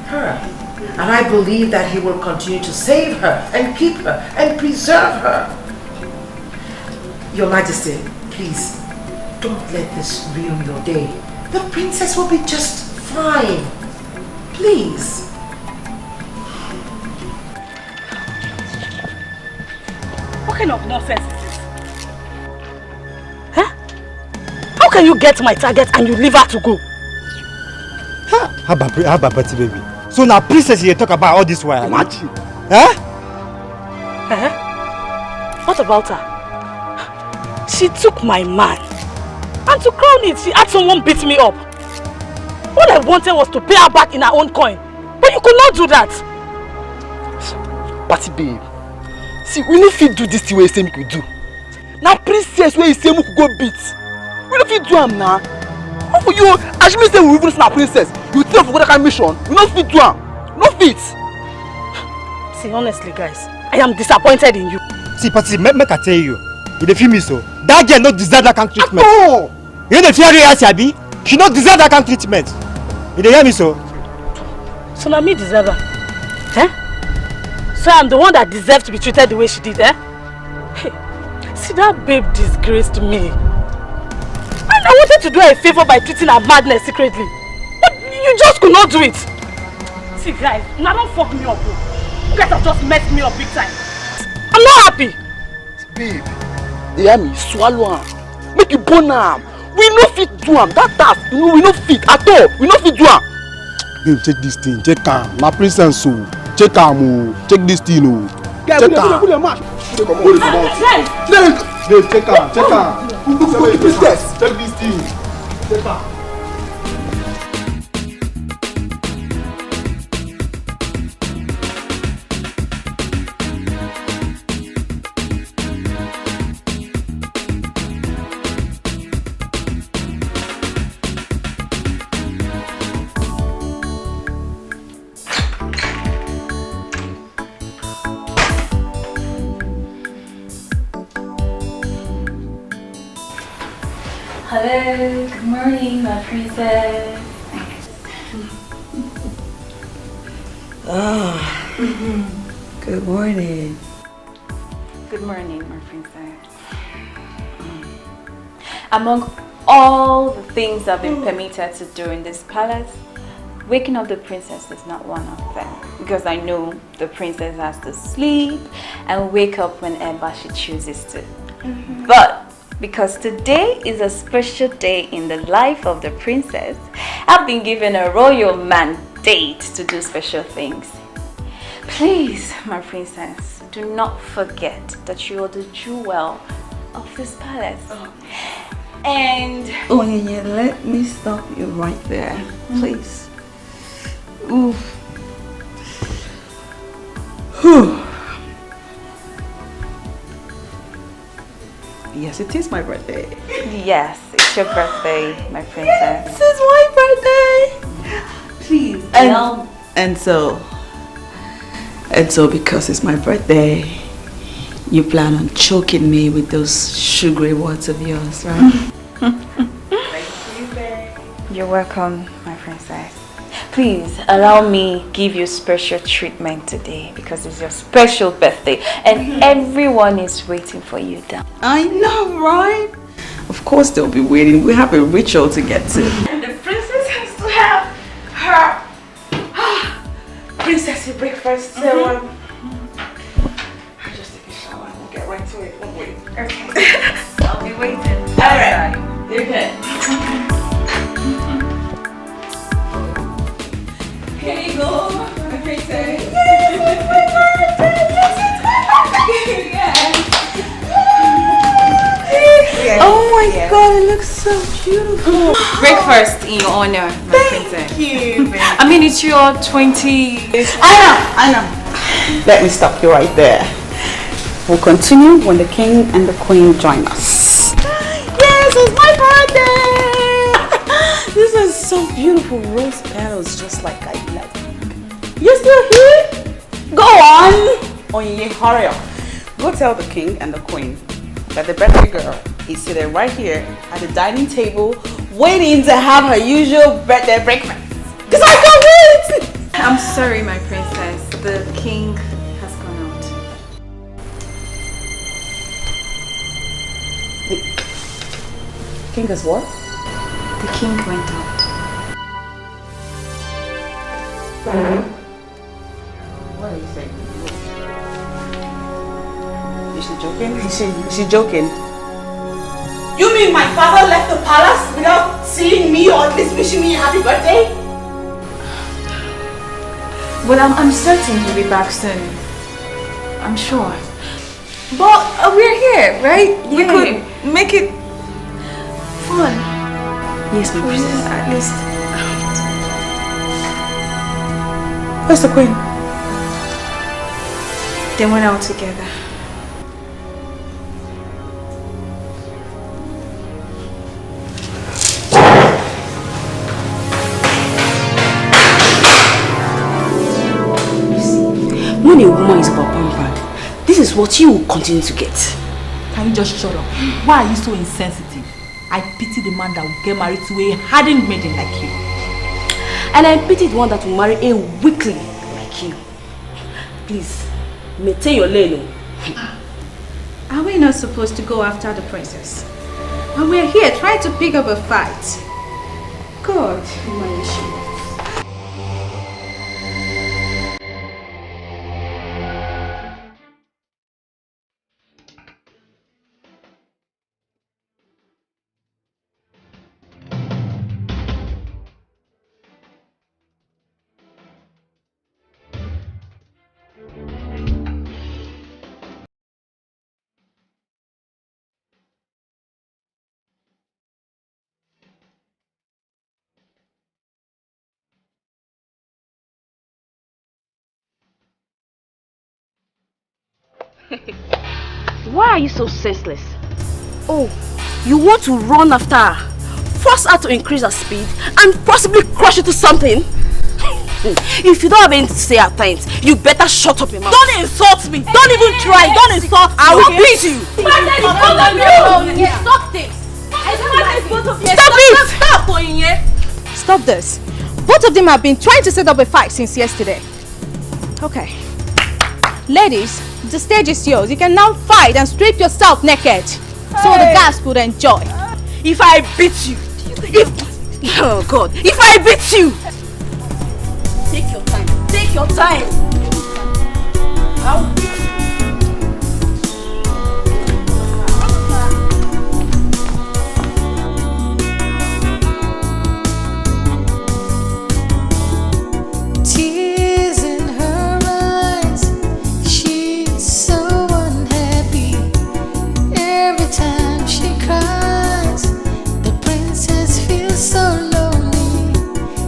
her. And I believe that he will continue to save her and keep her and preserve her. Your Majesty, please, don't let this ruin your day. The princess will be just fine. Please. What kind of nonsense is this? Huh? How can you get my target and you leave her to go? How about Betty, baby? So now princess you talk about all this while? Imagine. Huh? What about her? She took my man. And to crown it, she had someone beat me up. All I wanted was to pay her back in her own coin. But you could not do that. Patty babe, see, we no fit do this thing where you say we could do. Now princess where you say we could go beat. We no fit do am now. How for you, as me say we even see princess, you think for that kind of mission, we no fit do am. No fit. See, honestly guys, I am disappointed in you. See, Patty, make I tell you, you dey feel me so. That girl no deserve that kind of treatment. No. You dey fear her as Abi? She no deserve that kind of treatment. You dey hear me so? So now me deserve her. Eh? So I'm the one that deserves to be treated the way she did, eh? Hey, see, that babe disgraced me. And I wanted to do her a favor by treating her madness secretly. But you just could not do it. See guys, now don't fuck me up. You guys have just messed me up big time. I'm not happy. Babe, you hear me? Swallow am. Make you burn am. We no fit do am. That task, we no fit at all. We no fit do am. Babe, check this thing. Check am. My princess, so check am. Check this thing, oh. Check am. Babe, check am. Check am. Check this thing. Check am. Hello, good morning, my princess. Good morning. Good morning, my princess. Among all the things I've been permitted to do in this palace, waking up the princess is not one of them. Because I know the princess has to sleep and wake up whenever she chooses to. But because today is a special day in the life of the princess, I've been given a royal mandate to do special things. Please, my princess, do not forget that you are the jewel of this palace. And... Oh, yeah, let me stop you right there, please. Ooh. Whew. Yes, it is my birthday. Yes, it's your birthday, my princess. This is my birthday. Please. And so because it's my birthday, you plan on choking me with those sugary words of yours, right? Thank you, babe. You're welcome, my princess. Please allow me give you special treatment today because it's your special birthday and everyone is waiting for you down. I know, right? Of course they'll be waiting. We have a ritual to get to. And the princess has to have her princessy breakfast. So I'll just take a shower and we'll get right to it. Won't wait. Okay. I'll be waiting. Alright. You're good. Here you go, my princess. Yay, look so beautiful. Breakfast in your honor, my princess. Thank you. I mean, it's your 20. I know. Let me stop you right there. We'll continue when the king and the queen join us. Yes, it's my birthday! This is so beautiful. Rose petals, just like I like. You still here? Go on! Onye, hurry up. Go tell the king and the queen that the birthday girl is seated right here at the dining table waiting to have her usual birthday breakfast. Because I can't wait! I'm sorry, my princess. The king has gone out. The king has what? The king went out. What are you saying? Is she joking? Is she joking? You mean my father left the palace without seeing me or at least wishing me a happy birthday? Well, I'm certain he'll be back soon. I'm sure. But we're here, right? Yeah. We could make it fun. Yes, my princess. At least. Where's the queen? They went out together. When a woman is overpampered, this is what you will continue to get. Can you just shut up? Why are you so insensitive? I pity the man that will get married to a hardened maiden like you. And I pity the one that will marry a weakling like you. Please, maintain your lane. Are we not supposed to go after the princess? And we're here trying to pick up a fight. God, my issue. Why are you so senseless? Oh, you want to run after her, force her to increase her speed, and possibly crush into something? If you don't have anything to say at times, you better shut up your mouth. Don't insult me! Don't even try! Don't insult me! I will beat you! Stop this! Stop it! Stop this. Both of them have been trying to set up a fight since yesterday. Okay. Ladies, the stage is yours. You can now fight and strip yourself naked. So the guys could enjoy. If I beat you, oh God, if I beat you, take your time. Take your time. I'll beat you. Tears in her eyes, she's so unhappy. Every time she cries, the princess feels so lonely.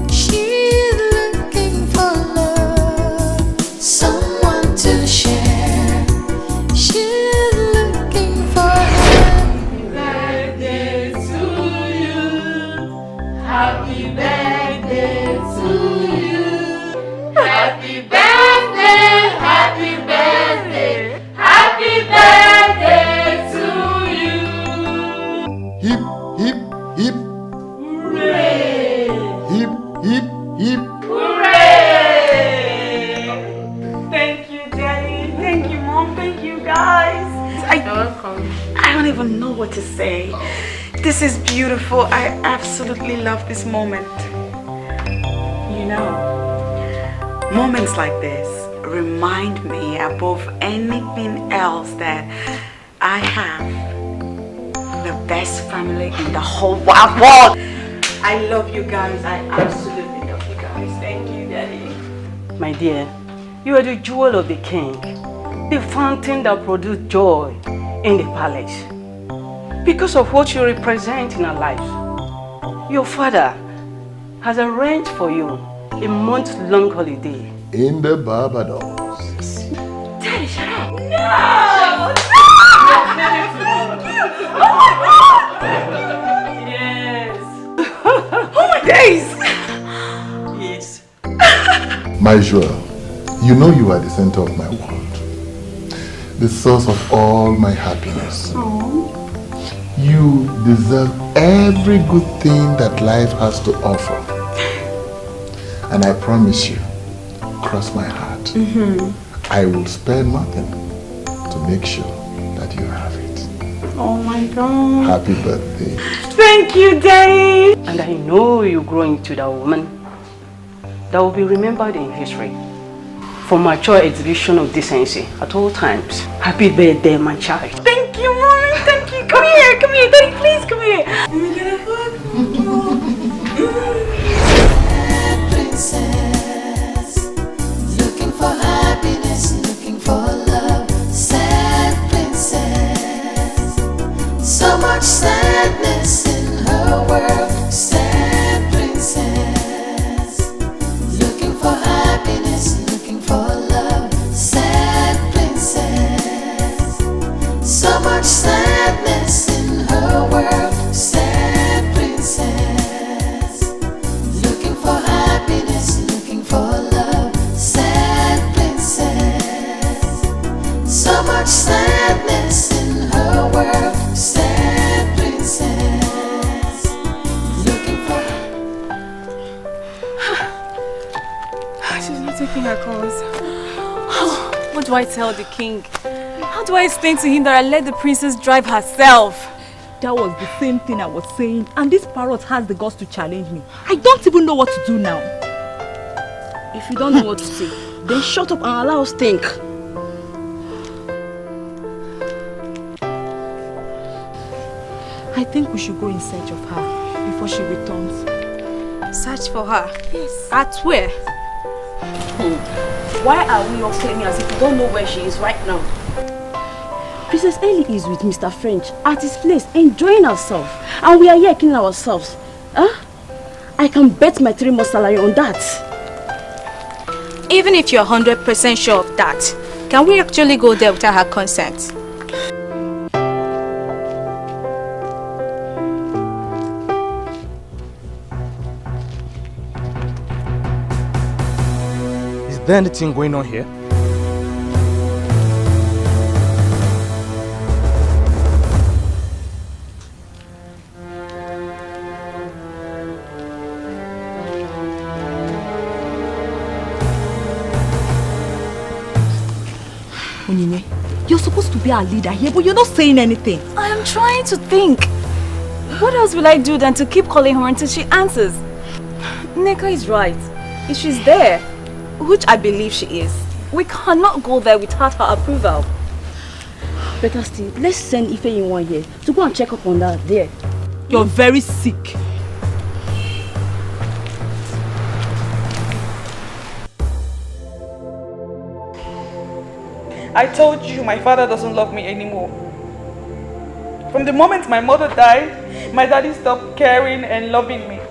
She's looking for love, someone to share. She's looking for happy birthday to you. Happy birthday to you. Happy birthday, happy birthday, happy birthday to you. Hip, hip, hip. Hooray! Hip, hip, hip. Hooray! Thank you, Daddy. Thank you, Mom. Thank you, guys. You're welcome. I don't even know what to say. This is beautiful. I absolutely love this moment. You know, moments like this remind me above anything else that I have the best family in the whole wide world. I love you guys. I absolutely love you guys. Thank you, Daddy. My dear, you are the jewel of the king, the fountain that produced joy in the palace. because of what you represent in our life. Your father has arranged for you a month-long holiday. In the Barbados. Daddy, shut up! No! Oh my God! Yes! Oh my days! Yes. My Joel, you know you are the center of my world, the source of all my happiness. You deserve every good thing that life has to offer. And I promise you, cross my heart, I will spare nothing to make sure that you have it. Oh my God. Happy birthday. Thank you, Daddy. And I know you grow into that woman that will be remembered in history for mature exhibition of decency at all times. Happy birthday, my child. Thank you, Mommy. Thank you. Come here, Daddy. Please come here. Princess, looking for happiness, looking for love. Sad princess, so much sadness in her world. Sad princess, looking for happiness, looking for love. Sad princess, so much sadness in her world. Sad princess, looking for happiness, looking for love. Sad princess, so much sadness in her world. Sad princess, looking for. She's not taking her calls. What do I tell the king? How do I explain to him that I let the princess drive herself? That was the same thing I was saying, and this parrot has the guts to challenge me. I don't even know what to do now. If you don't know what to say, then shut up and allow us think. I think we should go in search of her before she returns. Search for her? Yes. At where? Why are we all claiming as if we don't know where she is right now? Princess Ellie is with Mr. French at his place, enjoying herself. And we are here killing ourselves. Huh? I can bet my 3 months salary on that. Even if you're 100% sure of that, can we actually go there without her consent? Is there anything going on here? Onyinye, you're supposed to be our leader here, but you're not saying anything. I am trying to think. What else will I do than to keep calling her until she answers? Nneka is right. If she's there, which I believe she is, we cannot go there without her approval. Better still, let's send Ife in one here to go and check up on that there. You're very sick. I told you my father doesn't love me anymore. From the moment my mother died, my daddy stopped caring and loving me.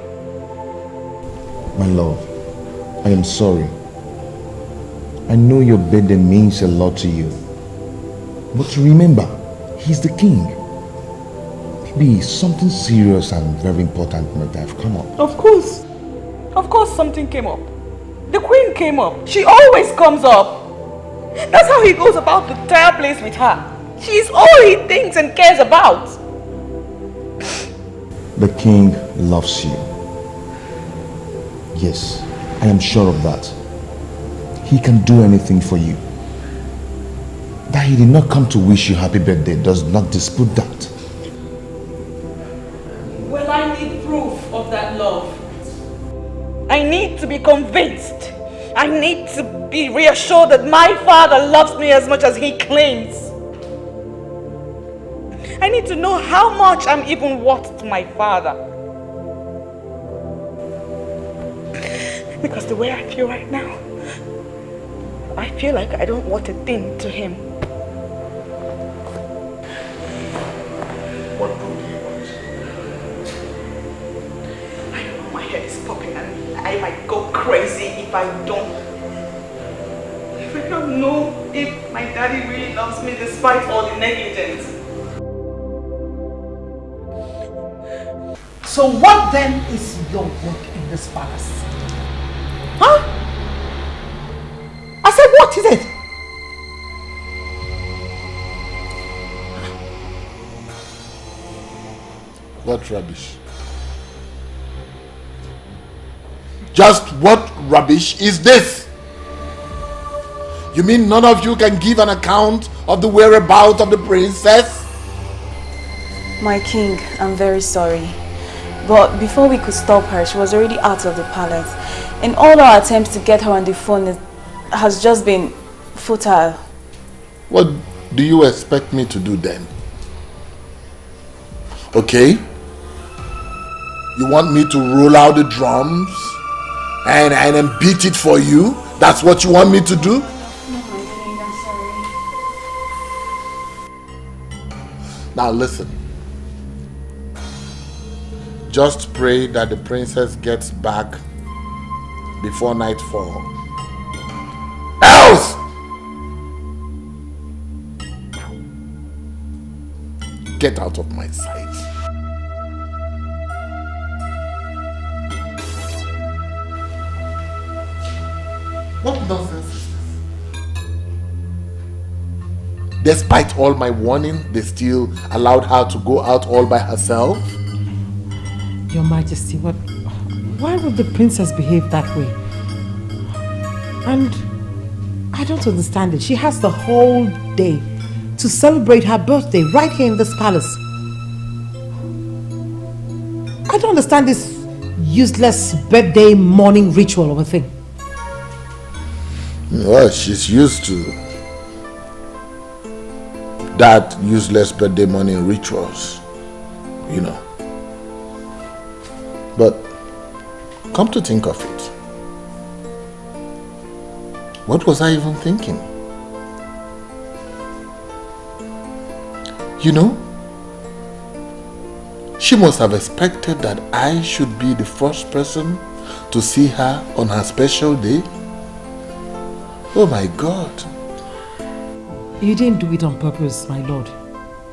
My love, I am sorry. I know your birthday means a lot to you. But remember, he's the king. Maybe something serious and very important might have come up. Of course something came up. The queen came up. She always comes up. That's how he goes about the entire place with her. She's all he thinks and cares about. The king loves you. Yes, I am sure of that. He can do anything for you. That he did not come to wish you happy birthday does not dispute that. Well, I need proof of that love. I need to be convinced. I need to be reassured that my father loves me as much as he claims. I need to know how much I'm even worth to my father. Because the way I feel right now, I feel like I don't want a thing to him. What if I don't know if my daddy really loves me despite all the negligence. So what then is your work in this palace? Huh? I said, what is it? What rubbish? Just what rubbish is this? You mean none of you can give an account of the whereabouts of the princess? My king, I'm very sorry. But before we could stop her, she was already out of the palace. And all our attempts to get her on the phone has just been futile. What do you expect me to do then? Okay? You want me to roll out the drums and then beat it for you? That's what you want me to do? No, I'm sorry. Now listen. Just pray that the princess gets back before nightfall. Else! Get out of my sight. What nonsense is this? Despite all my warning, they still allowed her to go out all by herself? Your Majesty, why would the princess behave that way? And I don't understand it. She has the whole day to celebrate her birthday right here in this palace. I don't understand this useless birthday morning ritual of a thing. Well, she's used to that useless birthday morning rituals, you know. But come to think of it, what was I even thinking? You know, she must have expected that I should be the first person to see her on her special day. Oh my God. You didn't do it on purpose, my lord.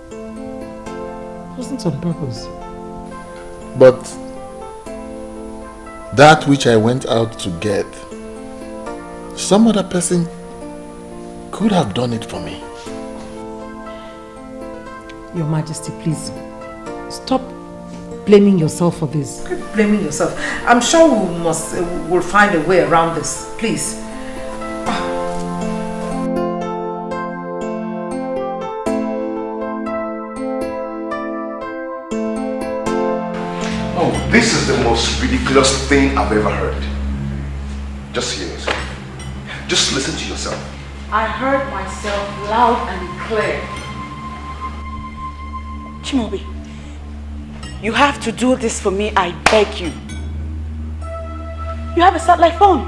It wasn't on purpose. But that which I went out to get, some other person could have done it for me. Your Majesty, please, stop blaming yourself for this. Keep blaming yourself. I'm sure we'll find a way around this. Please. This is the most ridiculous thing I've ever heard. Just hear yourself. Just listen to yourself. I heard myself loud and clear. Chimobi, you have to do this for me, I beg you. You have a satellite phone.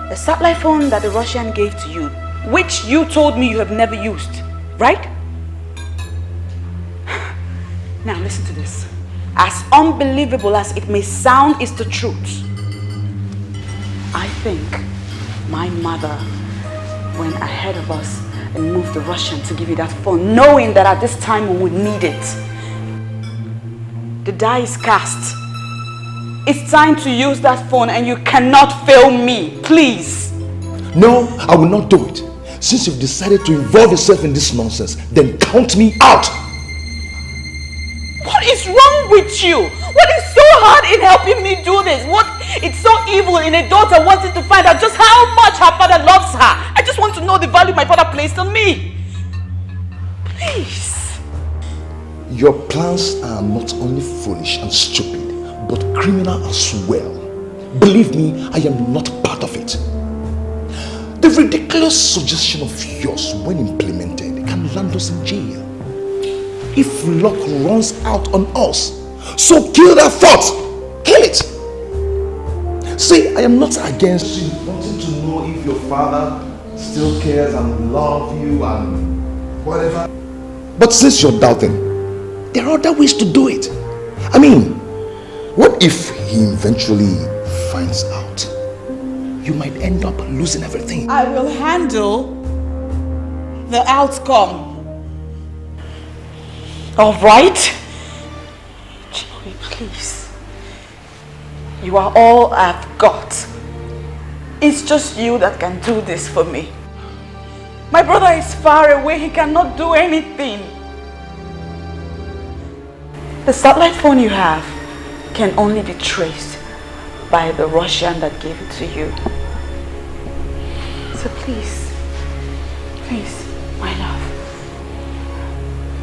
A satellite phone that the Russian gave to you, which you told me you have never used, right? Now listen to this. As unbelievable as it may sound, is the truth. I think my mother went ahead of us and moved the Russian to give you that phone, knowing that at this time we would need it. The die is cast. It's time to use that phone and you cannot fail me, please. No, I will not do it. Since you've decided to involve yourself in this nonsense, then count me out. What is wrong with you? What is so hard in helping me do this? What is so evil in a daughter wanting to find out just how much her father loves her? I just want to know the value my father placed on me. Please. Your plans are not only foolish and stupid, but criminal as well. Believe me, I am not part of it. The ridiculous suggestion of yours, when implemented, can land us in jail. If luck runs out on us, so kill that thought. Kill it. See, I am not against you wanting to know if your father still cares and loves you and whatever. But since you're doubting, there are other ways to do it. I mean, what if he eventually finds out? you might end up losing everything. I will handle the outcome. All right. Chloe, please. You are all I've got. It's just you that can do this for me. My brother is far away. He cannot do anything. The satellite phone you have can only be traced by the Russian that gave it to you. So please, my love,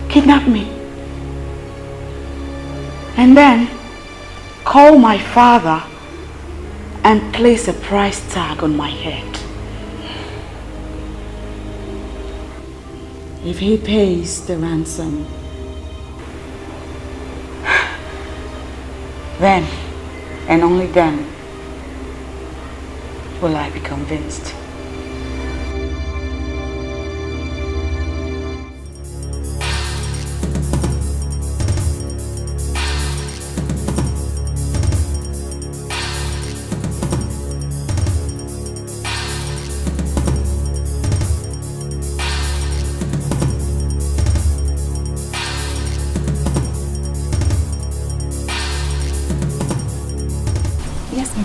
kidnap me. And then call my father and place a price tag on my head. If he pays the ransom, then and only then will I be convinced.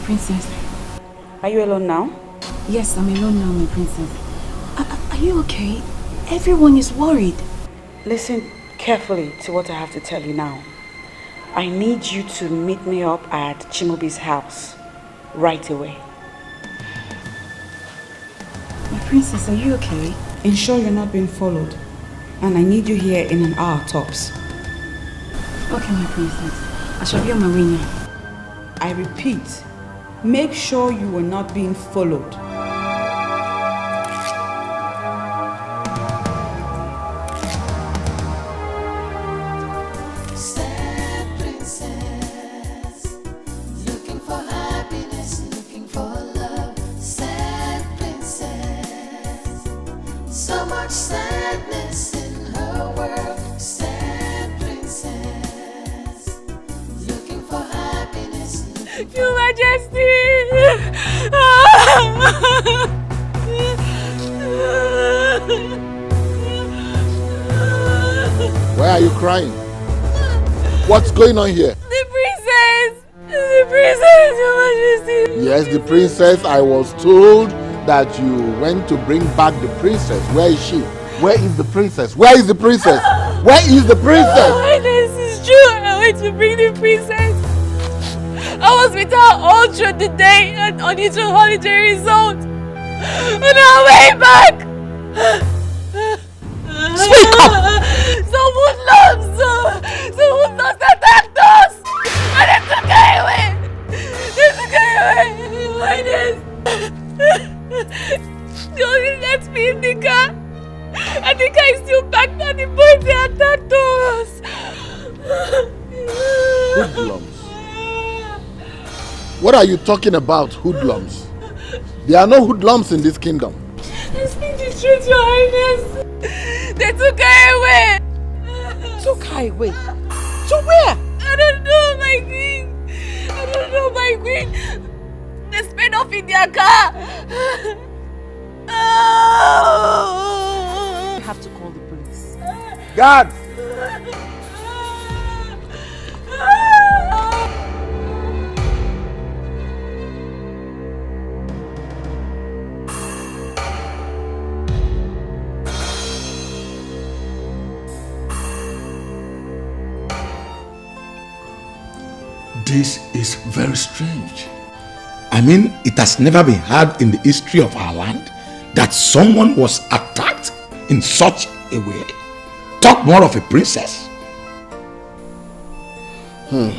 Princess. Are you alone now? Yes, I'm alone now, my princess. Are you okay? Everyone is worried. Listen carefully to what I have to tell you now. I need you to meet me up at Chimobi's house right away. My princess, are you okay? Ensure you're not being followed. And I need you here in an hour tops. Okay, my princess. I shall be on my way now. I repeat, make sure you are not being followed. Sad princess, looking for happiness, looking for love. Sad princess, so much sadness in her world. Sad princess, looking for happiness. Your Majesty! Why are you crying? What's going on here? The princess! The princess, Your Majesty! Yes, the princess. I was told that you went to bring back the princess. Where is she? Where is the princess? Where is the princess? Where is the princess? This is true. I went to bring the princess. I was with her all through the day on each holiday resort. On our way back. Speak up! Some hoodlums attacked us. And they took her away. They took her away. Why this? They only left me in the car. And the car is still back at the point they attacked us. Hoodlums. What are you talking about, hoodlums? There are no hoodlums in this kingdom. I speak the truth, Your Highness. They took her away. Took her away? To where? I don't know, my queen. I don't know, my queen. They sped off in their car. We have to call the police. God! This is very strange. I mean, it has never been heard in the history of our land that someone was attacked in such a way. Talk more of a princess. The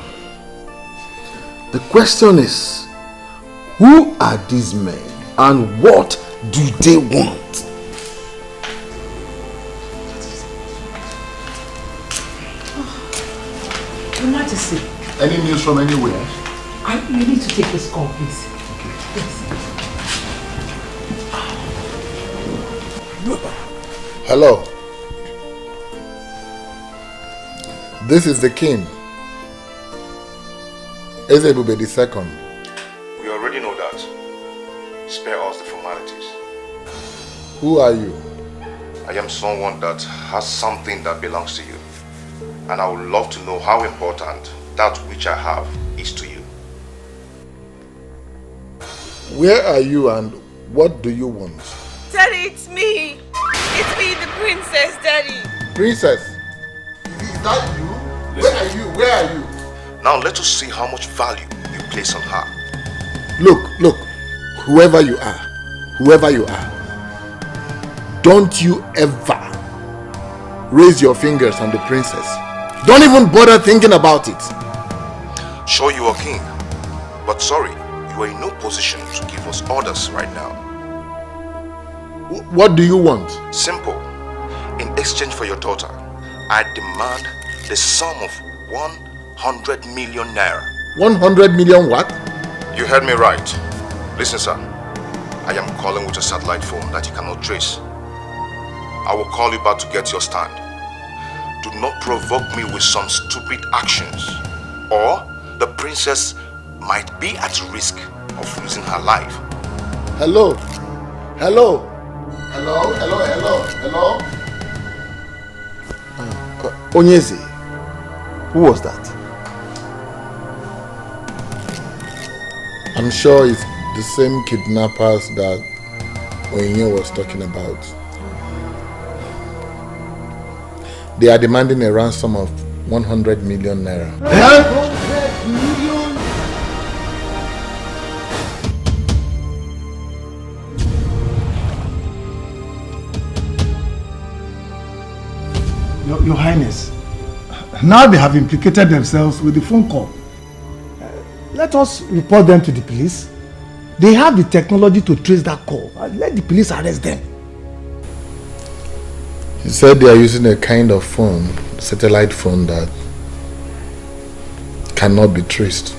question is, who are these men and what do they want? Your Majesty. Any news from anywhere? You need to take this call, please. Okay. Yes. Hello. This is the king. Ebube II. We already know that. spare us the formalities. Who are you? I am someone that has something that belongs to you. And I would love to know how important that which I have is to you. Where are you and what do you want? Daddy, it's me. It's me, the princess, Daddy. Princess? Is that you? Where are you? Where are you? Now let us see how much value you place on her. Look, whoever you are, don't you ever raise your fingers on the princess. Don't even bother thinking about it. Sure, you are king, but sorry, you are in no position to give us orders right now. What do you want? Simple. In exchange for your daughter, I demand the sum of 100 million naira. 100 million what? You heard me right. Listen, sir. I am calling with a satellite phone that you cannot trace. I will call you back to get your stand. Do not provoke me with some stupid actions, or the princess might be at risk of losing her life. Hello? Onyeze, who was that? I'm sure it's the same kidnappers that Onyinye was talking about. They are demanding a ransom of 100 million naira. 100 million? Your Highness, now they have implicated themselves with the phone call. Let us report them to the police. They have the technology to trace that call. Let the police arrest them. He said they are using a kind of phone, satellite phone, that cannot be traced.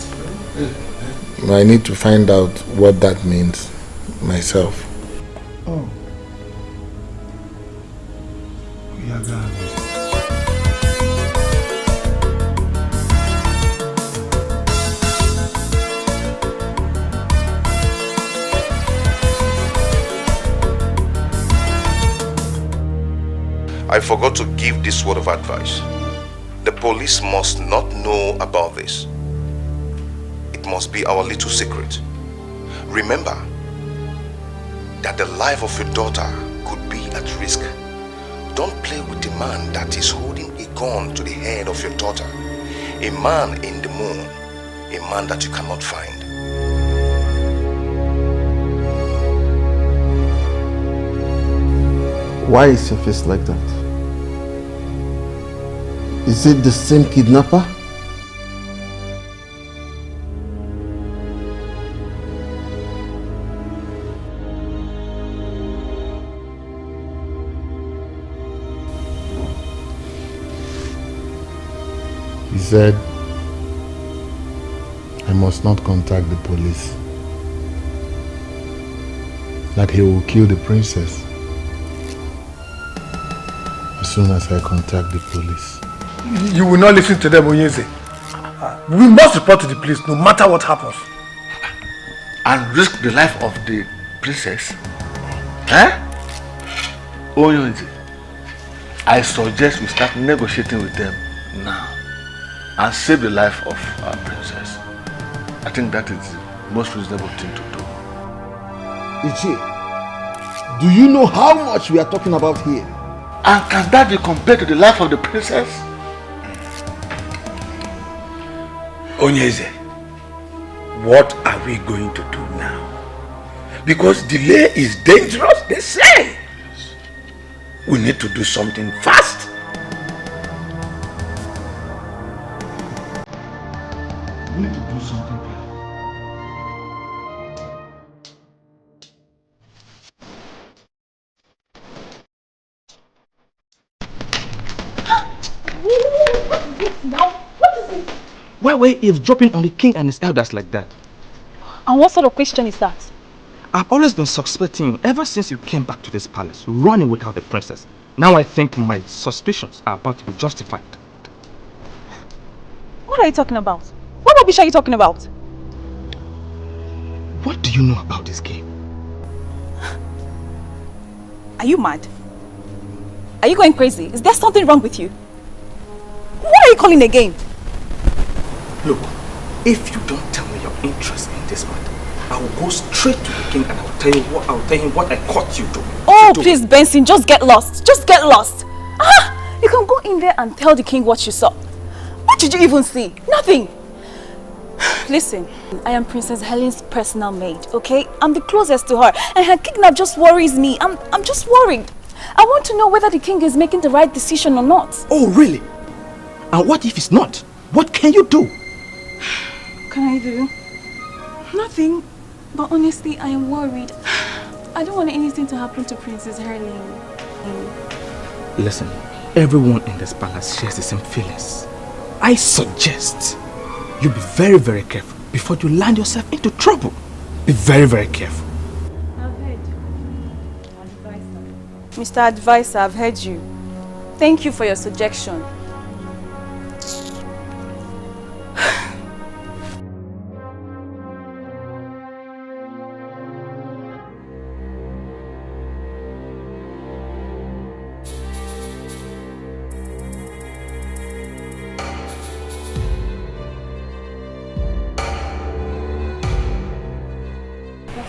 I need to find out what that means myself. Oh. We are gone. I forgot to give this word of advice. The police must not know about this. It must be our little secret. Remember that the life of your daughter could be at risk. Don't play with the man that is holding a gun to the head of your daughter. A man in the moon, a man that you cannot find. Why is your face like that? Is it the same kidnapper? He said I must not contact the police. That he will kill the princess as soon as I contact the police. You will not listen to them, Onyeze. We must report to the police no matter what happens. And risk the life of the princess? Eh? Onyeze, I suggest we start negotiating with them now and save the life of our princess. I think that is the most reasonable thing to do. Ichi, do you know how much we are talking about here? And can that be compared to the life of the princess? Onyeze, what are we going to do now? Because delay is dangerous, they say. We need to do something fast. We need to do something fast. Why were you eavesdropping on the king and his elders like that? And what sort of question is that? I've always been suspecting you ever since you came back to this palace, running without the princess. Now I think my suspicions are about to be justified. What are you talking about? What rubbish are you talking about? What do you know about this game? Are you mad? Are you going crazy? Is there something wrong with you? What are you calling again? Look, if you don't tell me your interest in this matter, I will go straight to the king and I'll tell him what I caught you doing. Oh, please, Benson, just get lost. Just get lost. Ah, you can go in there and tell the king what you saw. What did you even see? Nothing. Listen, I am Princess Helen's personal maid, okay? I'm the closest to her, and her kidnap just worries me. I'm just worried. I want to know whether the king is making the right decision or not. Oh, really? And what if it's not? What can you do? What can I do? Nothing. But honestly, I am worried. I don't want anything to happen to Princess Helen. Listen, everyone in this palace shares the same feelings. I suggest you be very, very careful before you land yourself into trouble. Be very, very careful. I've heard you. Mr. Advisor, I've heard you. Thank you for your suggestion.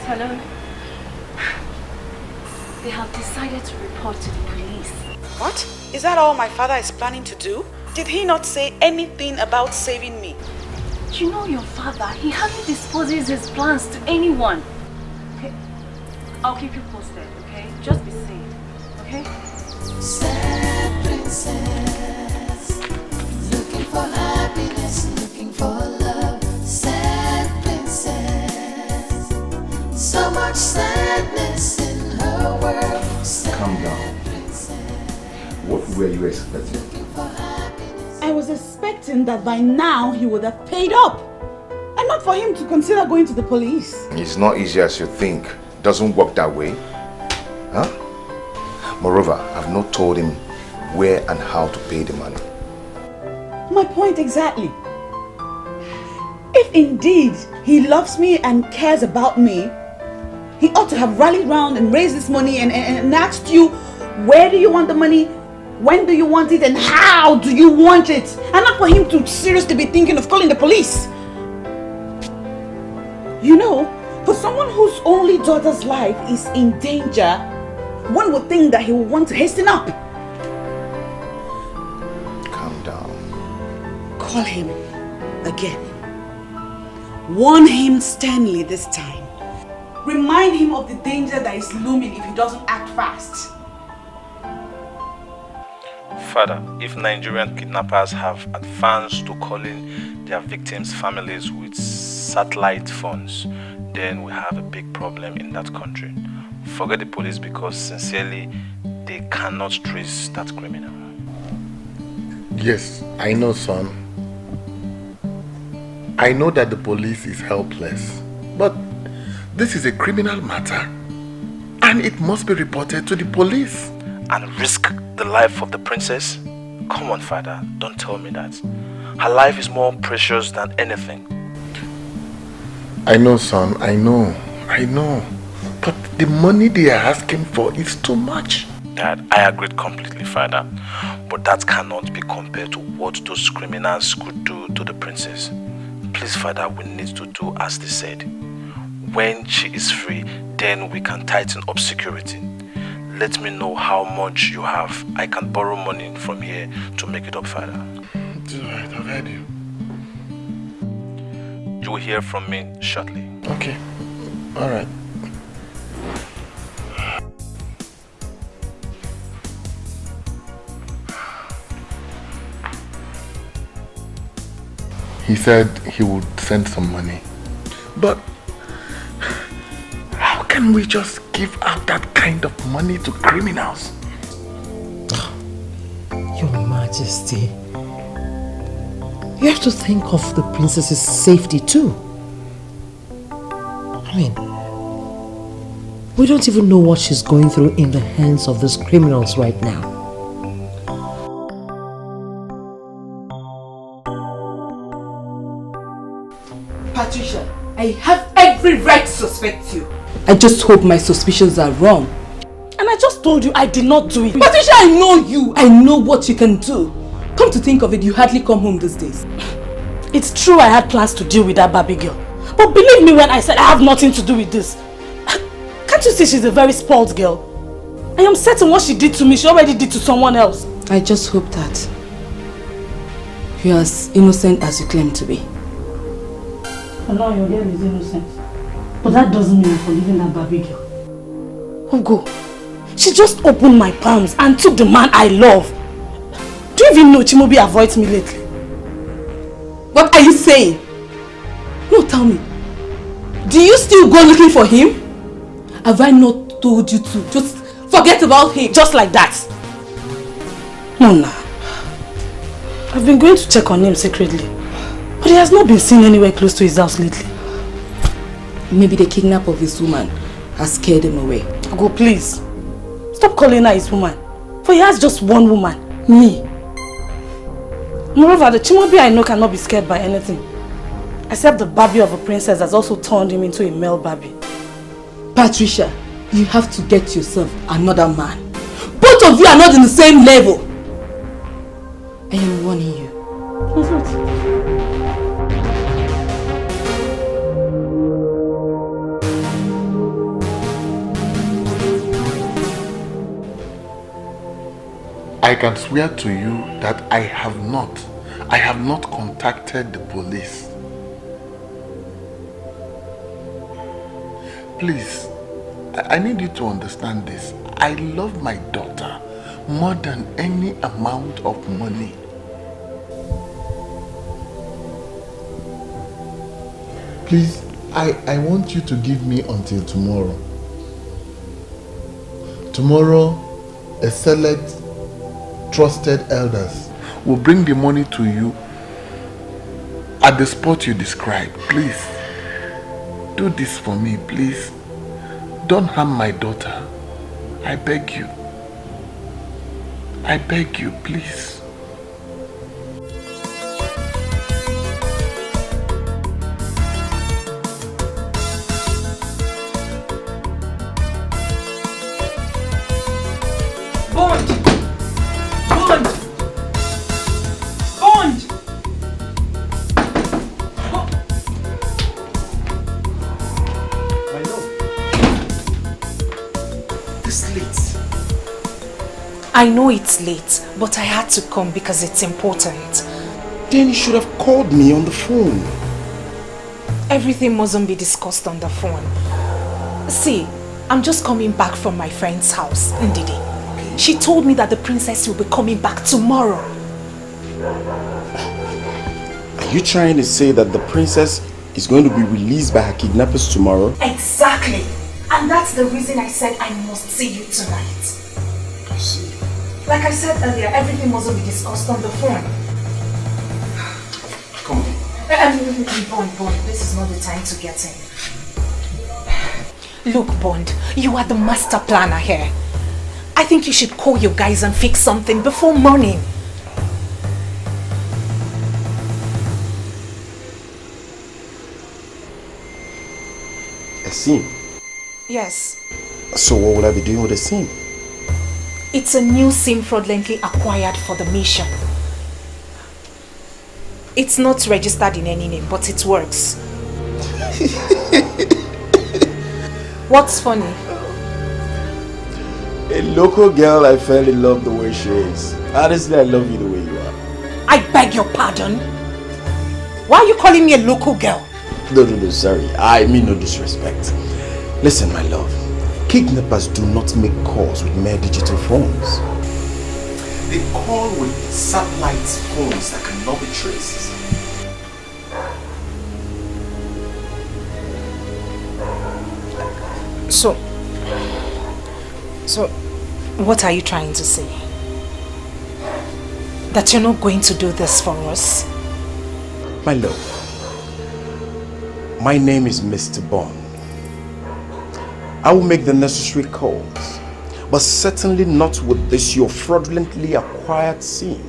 Hello. They have decided to report to the police. What? Is that all my father is planning to do? Did he not say anything about saving me? You know your father, he hardly disposes his plans to anyone. Okay, I'll keep you posted, okay? Just be safe, okay? Sad princess, looking for happiness, looking for love. Sad princess, so much sadness in her world. Sad Calm down. What were you expecting? I was expecting that by now he would have paid up. And not for him to consider going to the police. It's not easy as you think. It doesn't work that way. Huh? Moreover, I've not told him where and how to pay the money. My point exactly. If indeed he loves me and cares about me, he ought to have rallied round and raised this money and asked you, where do you want the money? When do you want it? And how do you want it? And not for him to seriously be thinking of calling the police. You know, for someone whose only daughter's life is in danger, one would think that he would want to hasten up. Calm down. Call him again. Warn him sternly this time. Remind him of the danger that is looming if he doesn't act fast. Father, if Nigerian kidnappers have advanced to calling their victims' families with satellite phones, then we have a big problem in that country. Forget the police, because sincerely, they cannot trace that criminal. Yes, I know, son. I know that the police is helpless, but this is a criminal matter and it must be reported to the police. And risk the life of the princess? Come on, Father, don't tell me that. Her life is more precious than anything. I know, son, I know. But the money they are asking for is too much. Dad, I agree completely, Father. But that cannot be compared to what those criminals could do to the princess. Please, Father, we need to do as they said. When she is free, then we can tighten up security. Let me know how much you have. I can borrow money from here to make it up, Father. It's alright, I've heard you. You will hear from me shortly. Okay, alright. He said he would send some money. But how can we just give out that kind of money to criminals? Your Majesty, you have to think of the princess's safety too. I mean, we don't even know what she's going through in the hands of these criminals right now. Patricia, I have every right to suspect you. I just hope my suspicions are wrong. And I I just told you I did not do it. Patricia, I know you. I know what you can do. Come to think of it, you hardly come home these days. It's true I had plans to deal with that Barbie girl. But believe me when I said I have nothing to do with this. Can't you see she's a very spoiled girl? I am certain what she did to me, she already did to someone else. I just hope that you're as innocent as you claim to be. Allah, your girl is innocent. But that doesn't mean I'm forgiving that Barbie girl. Ugo, she just opened my palms and took the man I love. Do you even know Chimobi avoids me lately? What are you saying? No, tell me. Do you still go looking for him? Have I not told you to just forget about him just like that? No, nah. I've been going to check on him secretly. But he has not been seen anywhere close to his house lately. Maybe the kidnap of his woman has scared him away. Go, please. Stop calling her his woman. For he has just one woman, me. Moreover, the Chimobi I know cannot be scared by anything. Except the Barbie of a princess has also turned him into a male Barbie. Patricia, you have to get yourself another man. Both of you are not in the same level. I am warning you. I can swear to you that I have not contacted the police. Please, I need you to understand this. I love my daughter more than any amount of money. Please, I want you to give me until tomorrow. Tomorrow, a select trusted elders will bring the money to you at the spot you described. Please, do this for me, please. Don't harm my daughter. I beg you. I beg you, please. I know it's late, but I had to come because it's important. Then you should have called me on the phone. Everything mustn't be discussed on the phone. See, I'm just coming back from my friend's house, Ndidi. She told me that the princess will be coming back tomorrow. Are you trying to say that the princess is going to be released by her kidnappers tomorrow? Exactly. And that's the reason I said I must see you tonight. I see. Like I said earlier, everything mustn't be discussed on the phone. Come on. Bond, this is not the time to get in. Look, Bond, you are the master planner here. I think you should call your guys and fix something before morning. A scene? Yes. So what will I be doing with the scene? It's a new SIM fraudulently acquired for the mission. It's not registered in any name, but it works. What's funny? A local girl I fell in love the way she is. Honestly, I love you the way you are. I beg your pardon? Why are you calling me a local girl? No, sorry. I mean no disrespect. Listen, my love. Kidnappers do not make calls with mere digital phones. They call with satellite phones that cannot be traced. So, what are you trying to say? That you're not going to do this for us? My love, my name is Mr. Bond. I will make the necessary calls, but certainly not with this your fraudulently acquired SIM.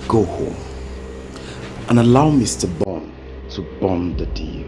Go home and allow Mr. Bond to bomb the deal.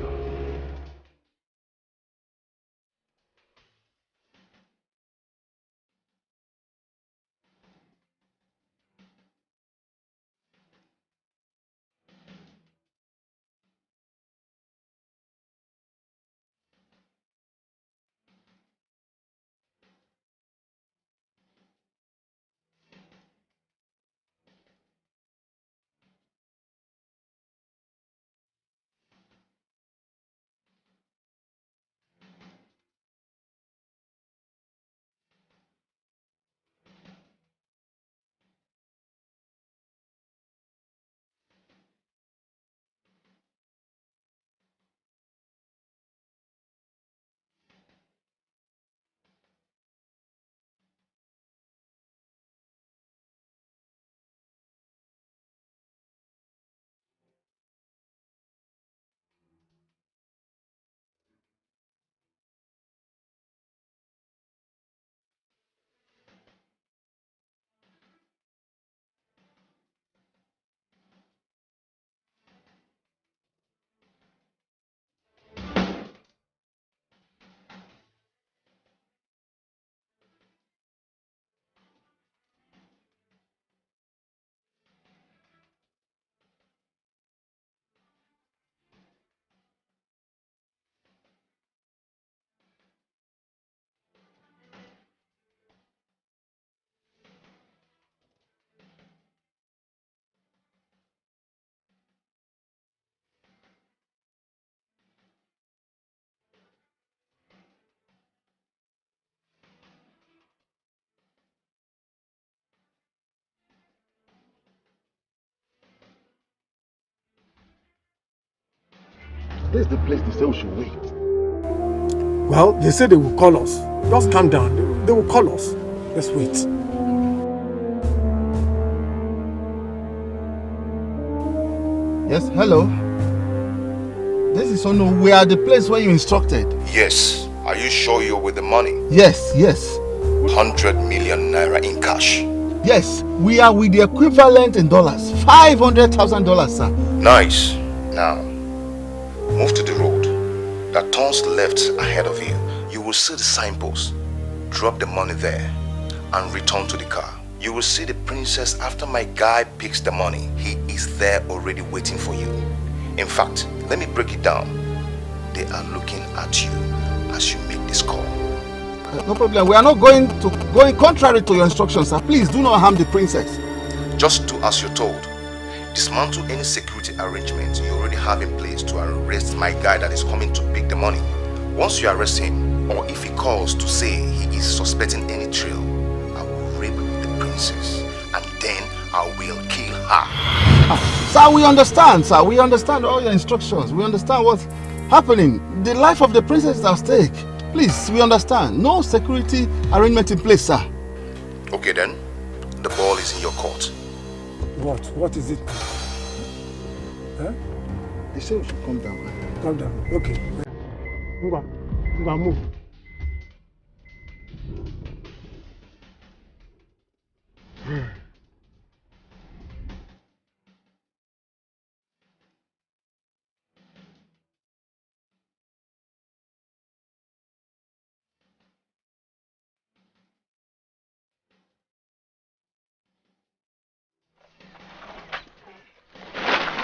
This is the place they say we should wait. Well, they say they will call us. Just calm down. They will call us. Let's wait. Yes, hello. This is Ono. We are the place where you instructed. Yes. Are you sure you're with the money? Yes, yes. 100 million naira in cash. Yes, we are with the equivalent in dollars. $500,000, sir. Nice. Now, move to the road that turns left ahead of you. You will see the signpost. Drop the money there and return to the car. You will see the princess after my guy picks the money. He is there already waiting for you. In fact, let me break it down. They are looking at you as you make this call. No problem. We are not going contrary to your instructions, sir. Please do not harm the princess. Just do as you're told. Dismantle any security arrangement you already have in place to arrest my guy that is coming to pick the money. Once you arrest him, or if he calls to say he is suspecting any trail, I will rape the princess and then I will kill her. Sir, we understand, sir. We understand all your instructions. We understand what's happening. The life of the princess is at stake. Please, we understand. No security arrangement in place, sir. Okay then, the ball is in your court. What? What is it? Huh? They say we should come down. Calm down. Okay. Move.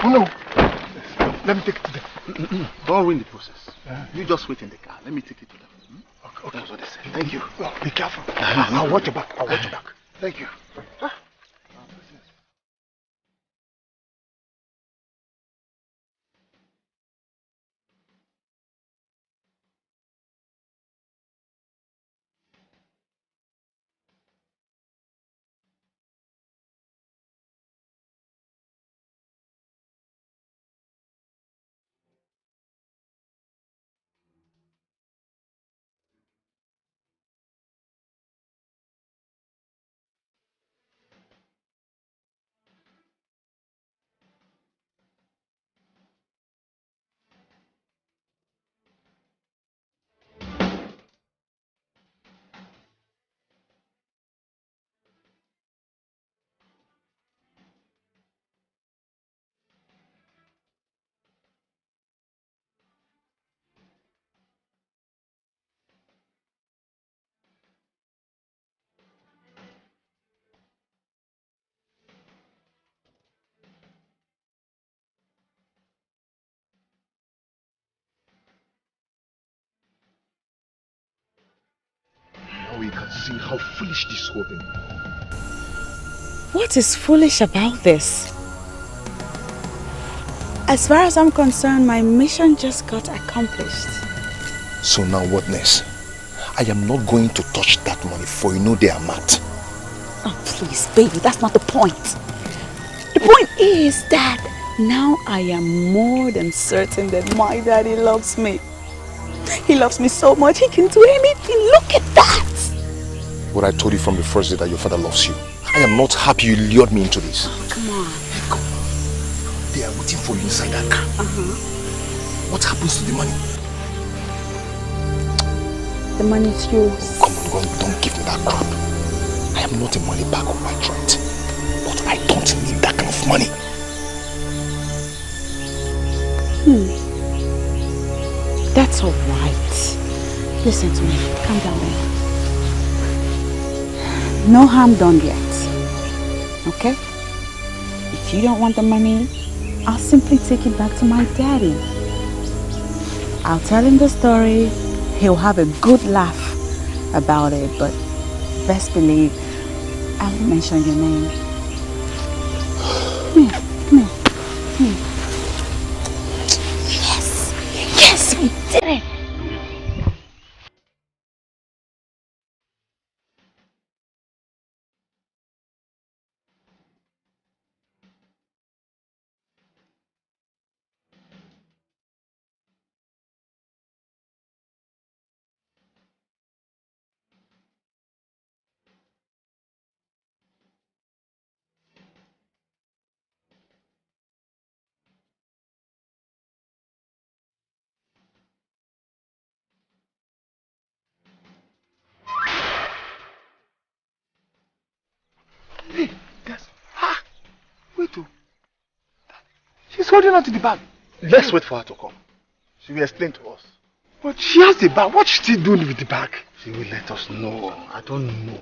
Oh no! Let me take it to them. Don't ruin the process. You just wait in the car. Let me take it to them. Okay. That's what they say. Thank you. Well, be careful. I'll watch your back. Thank you. Now we can see how foolish this whole thing. What is foolish about this? As far as I'm concerned, my mission just got accomplished. So now what next? I am not going to touch that money for you know they are mad. Oh please, baby, that's not the point. The point is that now I am more than certain that my daddy loves me. He loves me so much, he can do anything. Look at that! What I told you from the first day that your father loves you. I am not happy you lured me into this. Oh, come on. Hey, come on. They are waiting for you inside that car. What happens to the money? The money is yours. Come on, don't give me that crap. I am not a money bag of my right. But I don't need that kind of money. That's all right. Listen to me. Calm down there. No harm done yet. Okay? If you don't want the money, I'll simply take it back to my daddy. I'll tell him the story. He'll have a good laugh about it, but best believe I won't mention your name. Come here. Yes, we did it. She's holding on to the bag. Let's wait for her to come. She will explain to us. But she has the bag. What's she doing with the bag? She will let us know. I don't know.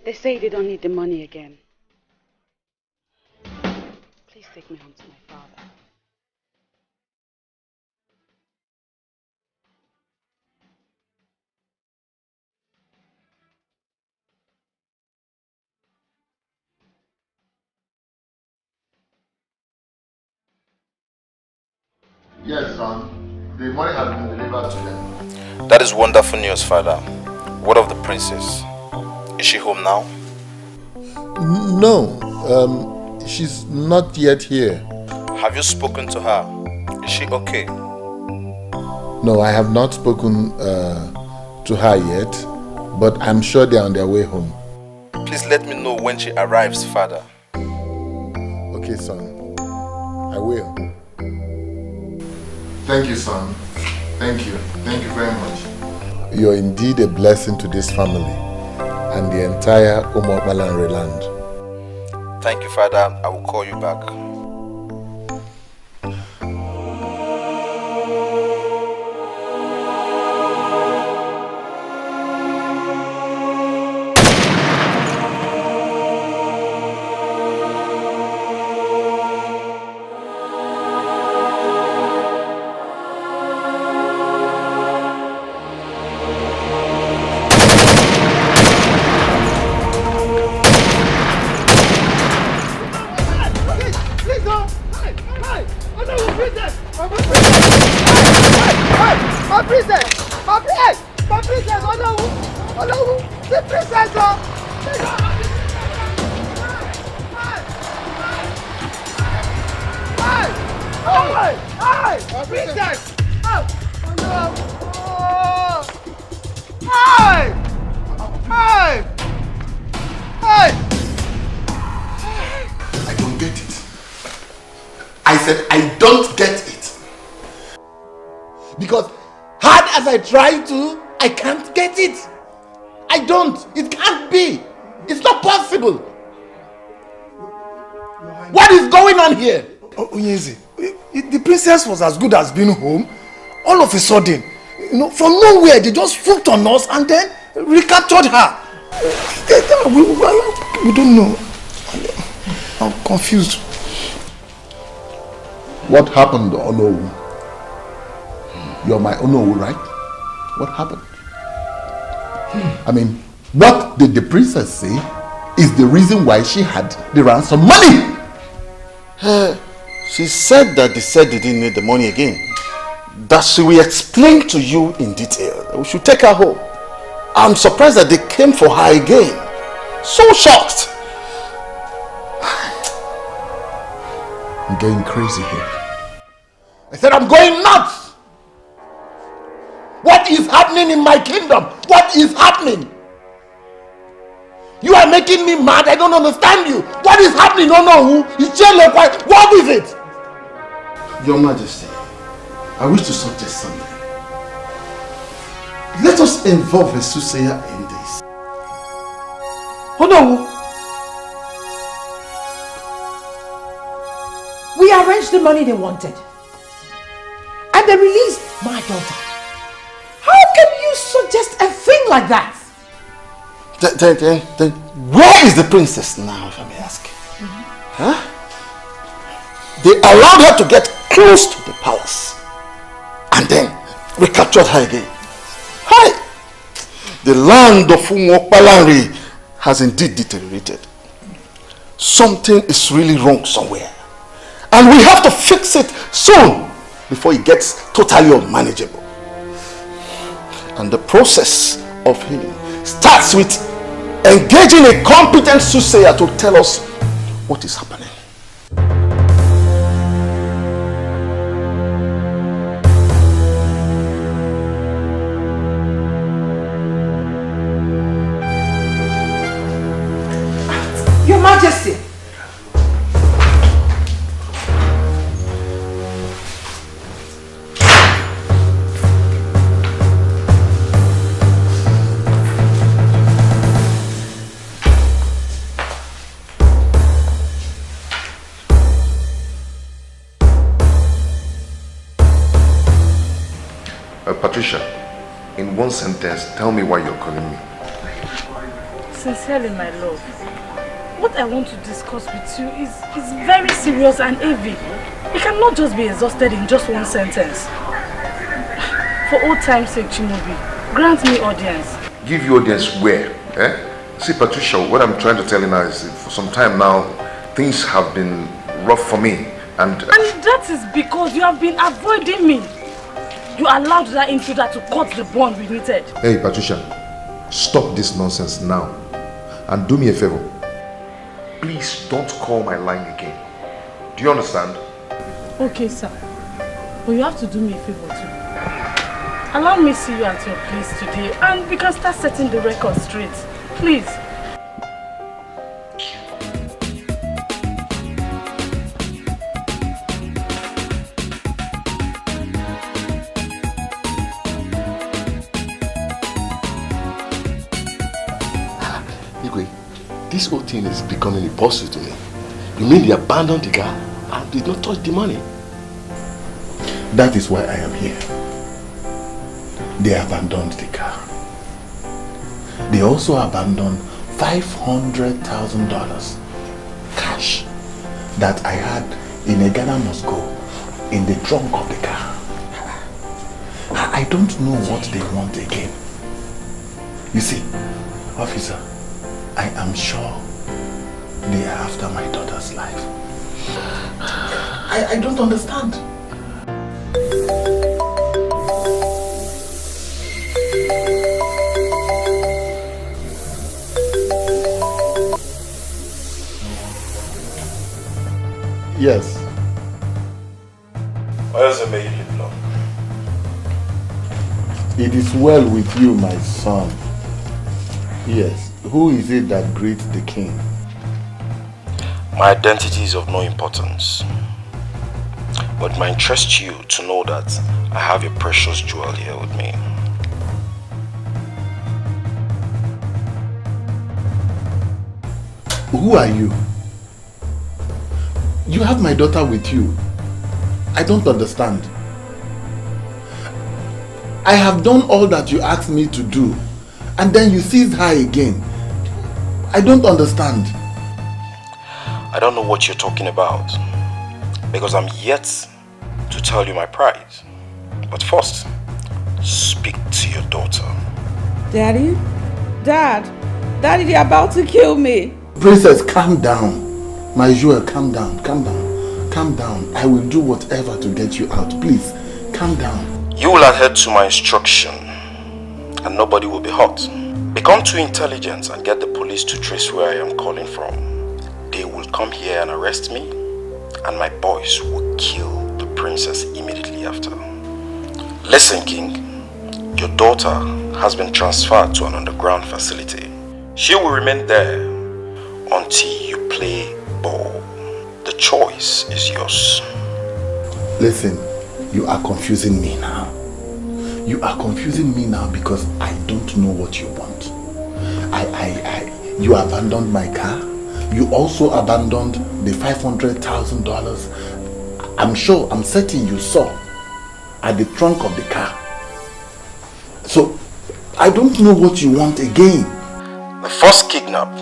They say they don't need the money again. Please take me home to my father. Yes, son. The money has been delivered to them. That is wonderful news, Father. What of the princess? Is she home now? No, she's not yet here. Have you spoken to her? Is she okay? No, I have not spoken to her yet, but I'm sure they're on their way home. Please let me know when she arrives, Father. Okay, son. I will. Thank you, son. Thank you. Thank you very much. You're indeed a blessing to this family and the entire Umobalanre land. Thank you, Father. I will call you back. I try to, I can't get it. I don't. It can't be. It's not possible. What is going on here? Onyezi, the princess was as good as being home. All of a sudden, from nowhere, they just swooped on us and then recaptured her. We don't know. I'm confused. What happened, Onowu? You're my Onowu, right? What happened? I mean, what did the princess say is the reason why she had the ransom money? She said that they said they didn't need the money again. That she will explain to you in detail. We should take her home. I'm surprised that they came for her again. So shocked. I'm getting crazy here. I said I'm going nuts! What is happening in my kingdom? What is happening? You are making me mad. I don't understand you. What is happening? No, no. What is it? Your Majesty, I wish to suggest something. Let us involve a soothsayer in this. Oh no. We arranged the money they wanted. And they released my daughter. How can you suggest a thing like that? Then where is the princess now, if I may ask? Huh? They allowed her to get close to the palace and then recaptured her again. Hi! The land of Umokbalanri has indeed deteriorated. Something is really wrong somewhere. And we have to fix it soon before it gets totally unmanageable. And the process of healing starts with engaging a competent soothsayer to tell us what is happening. Patricia, in one sentence, tell me why you're calling me. Sincerely, my love, what I want to discuss with you is very serious and heavy. You cannot just be exhausted in just one sentence. For old time's sake, Chimobi, grant me audience. Give you audience where? See, Patricia, what I'm trying to tell you now is for some time now, things have been rough for me. And that is because you have been avoiding me. You allowed that intruder to cut the bond we needed. Hey, Patricia, stop this nonsense now. And do me a favor. Please don't call my line again. Do you understand? Okay, sir. But you have to do me a favor too. Allow me to see you at your place today and we can start setting the record straight. Please. This whole thing is becoming impossible to me. You mean they abandoned the car and did not touch the money? That is why I am here. They abandoned the car. They also abandoned $500,000 cash that I had in a Ghana must go in the trunk of the car. I don't know what they want again. You see, officer, I am sure they are after my daughter's life. I don't understand. Yes. Why does it make you look long? It is well with you, my son. Yes. Who is it that greets the king? My identity is of no importance. But it might interest you to know that I have a precious jewel here with me. Who are you? You have my daughter with you. I don't understand. I have done all that you asked me to do, and then you seized her again. I don't understand. I don't know what you're talking about, because I'm yet to tell you my prize. But first, speak to your daughter. Daddy? Daddy, they're about to kill me. Princess, calm down. My jewel, calm down, calm down, calm down. I will do whatever to get you out. Please, calm down. You will adhere to my instruction, and nobody will be hurt. Become too intelligent and get the police to trace where I am calling from. They will come here and arrest me, and my boys will kill the princess immediately after. Listen, King. Your daughter has been transferred to an underground facility. She will remain there until you play ball. The choice is yours. Listen, you are confusing me now. You are confusing me now because I don't know what you want. You abandoned my car. You also abandoned the $500,000. I'm certain you saw at the trunk of the car. So, I don't know what you want again. The first kidnap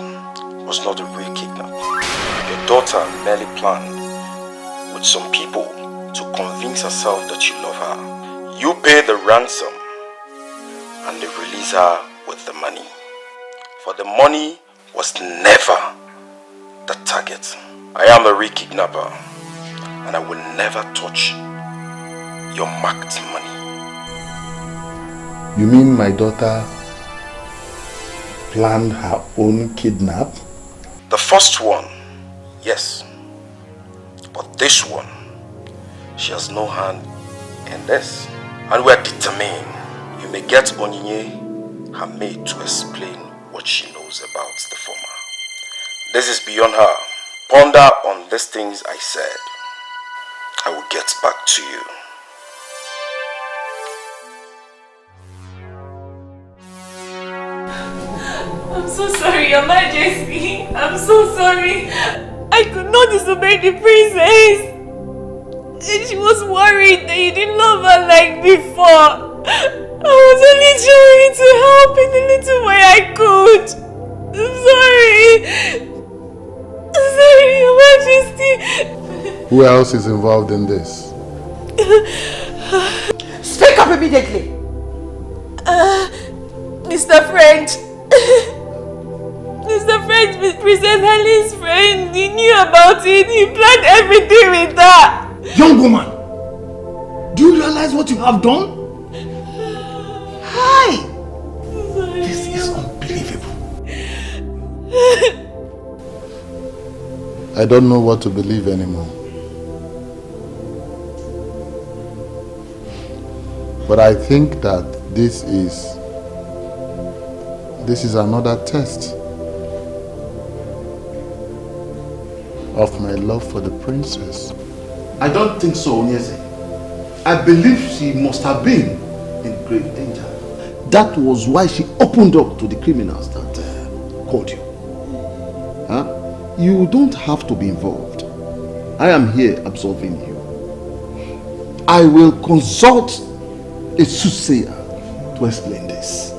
was not a real kidnap. Your daughter merely planned with some people to convince herself that you love her. You pay the ransom and they release her with the money. For the money was never the target. I am the real kidnapper and I will never touch your marked money. You mean my daughter planned her own kidnap? The first one, yes. But this one, she has no hand in this. And we are determined. You may get Onyinye, her maid, to explain what she knows about the former. This is beyond her. Ponder on these things I said. I will get back to you. I'm so sorry, Your Majesty. I'm so sorry. I could not disobey the princess. And she was worried that you didn't love her like before. I was only trying to help in the little way I could. I'm sorry. I'm sorry, Your Majesty. Who else is involved in this? Speak up immediately. Mr. French. Mr. French, Princess Helen's friend. He knew about it. He planned everything with her. Young woman, do you realize what you have done? Hi! This is unbelievable. I don't know what to believe anymore. But I think that this is another test of my love for the princess. I don't think so, Onyeze. I believe she must have been in grave danger. That was why she opened up to the criminals that called you. Huh? You don't have to be involved. I am here absolving you. I will consult a soothsayer to explain this.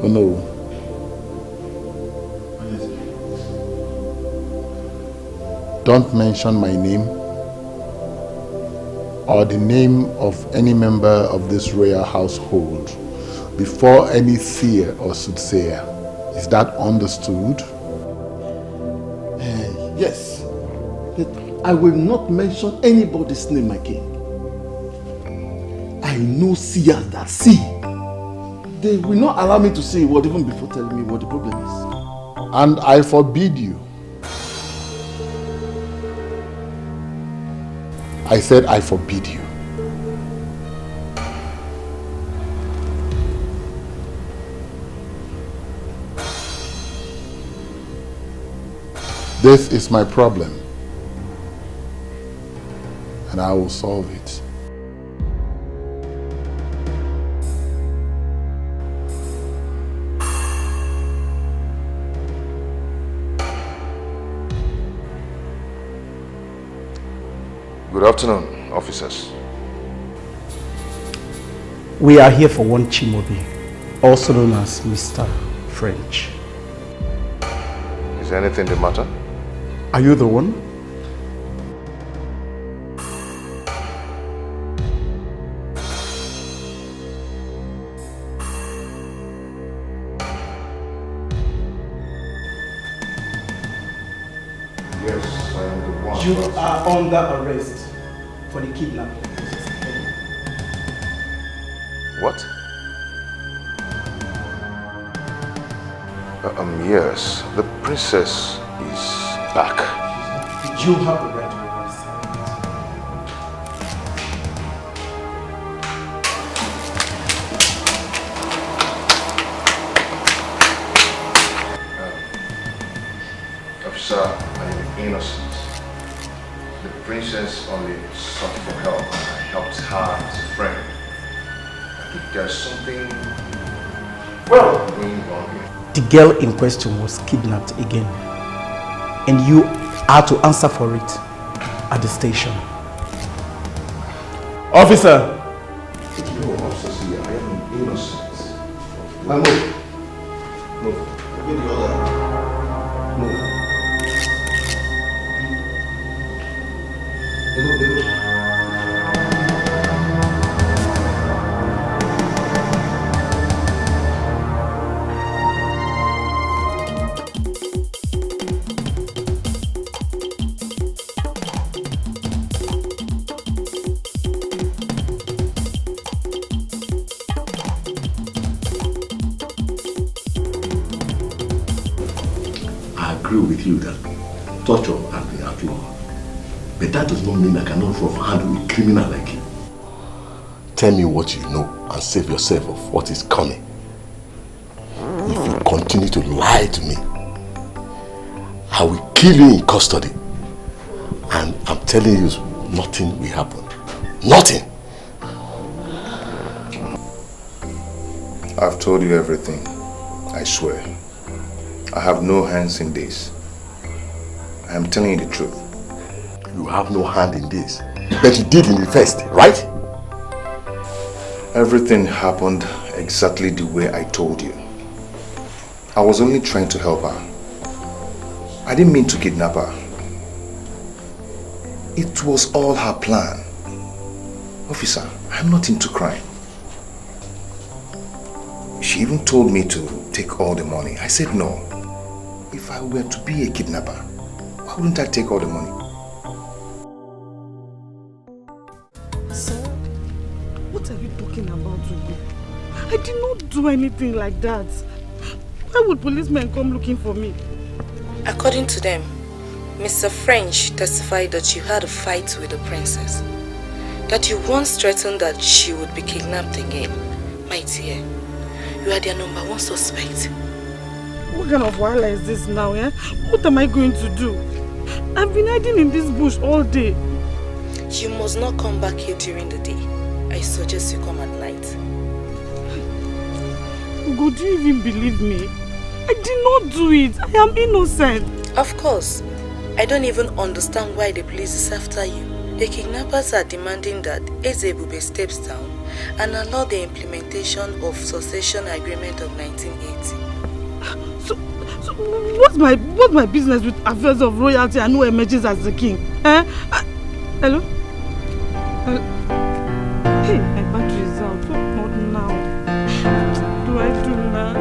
Oh no. Don't mention my name or the name of any member of this royal household before any seer or soothsayer. Is that understood? Yes. But I will not mention anybody's name, my king. I know seers that see. They will not allow me to say a word even before telling me what the problem is. And I forbid you. I said I forbid you. This is my problem, and I will solve it. Good afternoon, officers. We are here for one Chimobi, also known as Mr. French. Is anything the matter? Are you the one? Yes, I am the one. You are under arrest for the kidnapping. What? Yes, the princess is back. You have the right to arrest her. Officer, I am innocent. The princess only sought for help. I helped her as a friend. I think there's something going on here. The girl in question was kidnapped again, and you are to answer for it at the station. Officer! No, officer, see, I am innocent. Now move. Move. Give the order. Move. With you that torture has been outlawed. But that does not mean I cannot handle a criminal like you. Tell me what you know and save yourself of what is coming. If you continue to lie to me, I will kill you in custody. And I'm telling you, nothing will happen. Nothing. I've told you everything, I swear. I have no hands in this. I am telling you the truth. You have no hand in this. But you did in the first, right? Everything happened exactly the way I told you. I was only trying to help her. I didn't mean to kidnap her. It was all her plan. Officer, I'm not into crime. She even told me to take all the money. I said no. If I were to be a kidnapper, why wouldn't I take all the money? Sir, what are you talking about, Ugo? I did not do anything like that. Why would policemen come looking for me? According to them, Mr. French testified that you had a fight with the princess. That you once threatened that she would be kidnapped again. My dear, you are their #1 suspect. What kind of wahala is this now, eh? What am I going to do? I've been hiding in this bush all day. You must not come back here during the day. I suggest you come at night. Ugo, do you even believe me? I did not do it. I am innocent. Of course. I don't even understand why the police is after you. The kidnappers are demanding that ebube steps down and allow the implementation of succession agreement of 1980. So what's my business with affairs of royalty and who emerges as the king? Eh? Hello? Hey, my battery is out. What now? What do I do now?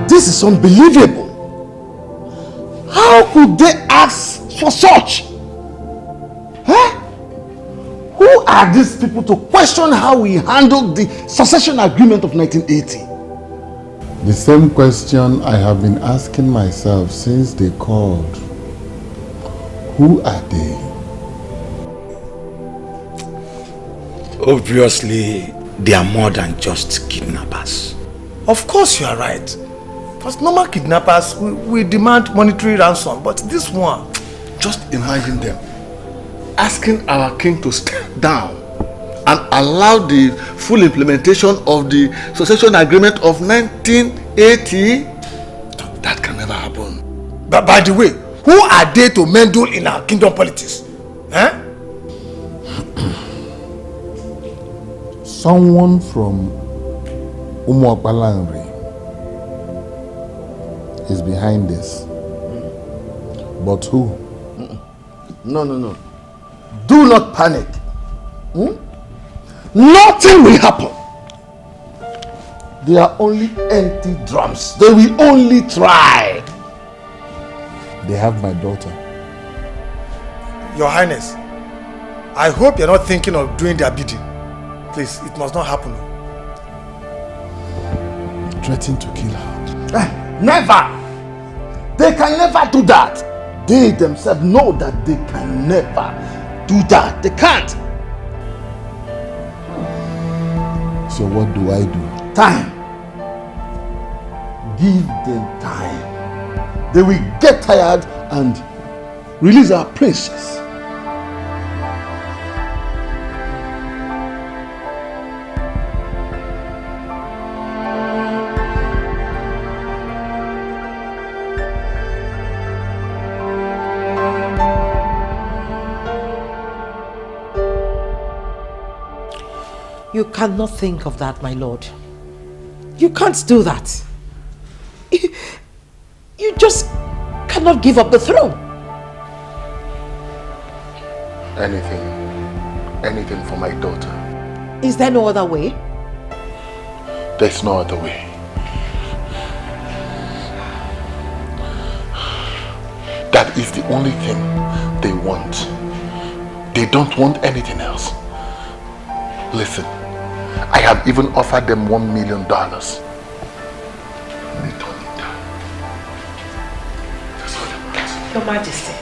This is unbelievable. How could they ask for such? Huh? Who are these people to question how we handled the succession agreement of 1980? The same question I have been asking myself since they called. Who are they? Obviously, they are more than just kidnappers. Of course you are right. Because normal kidnappers, we demand monetary ransom. But this one, just imagine them asking our king to step down and allow the full implementation of the succession agreement of 1980. That can never happen. But by the way, who are they to meddle in our kingdom politics? Eh? Someone from Umuapalanri is behind this. But who? No. Do not panic. Nothing will happen. They are only empty drums. They will only try. They have my daughter. Your Highness, I hope you're not thinking of doing their bidding. Please, it must not happen. Threatening to kill her. Never! They can never do that. They themselves know that they can never do that. They can't. So what do I do? Time. Give them time. They will get tired and release our princess. You cannot think of that, my lord. You can't do that. You just cannot give up the throne. Anything for my daughter. Is there no other way? There's no other way. That is the only thing they want. They don't want anything else. Listen, I have even offered them $1 million. They turned it down. That's all they want. Your Majesty,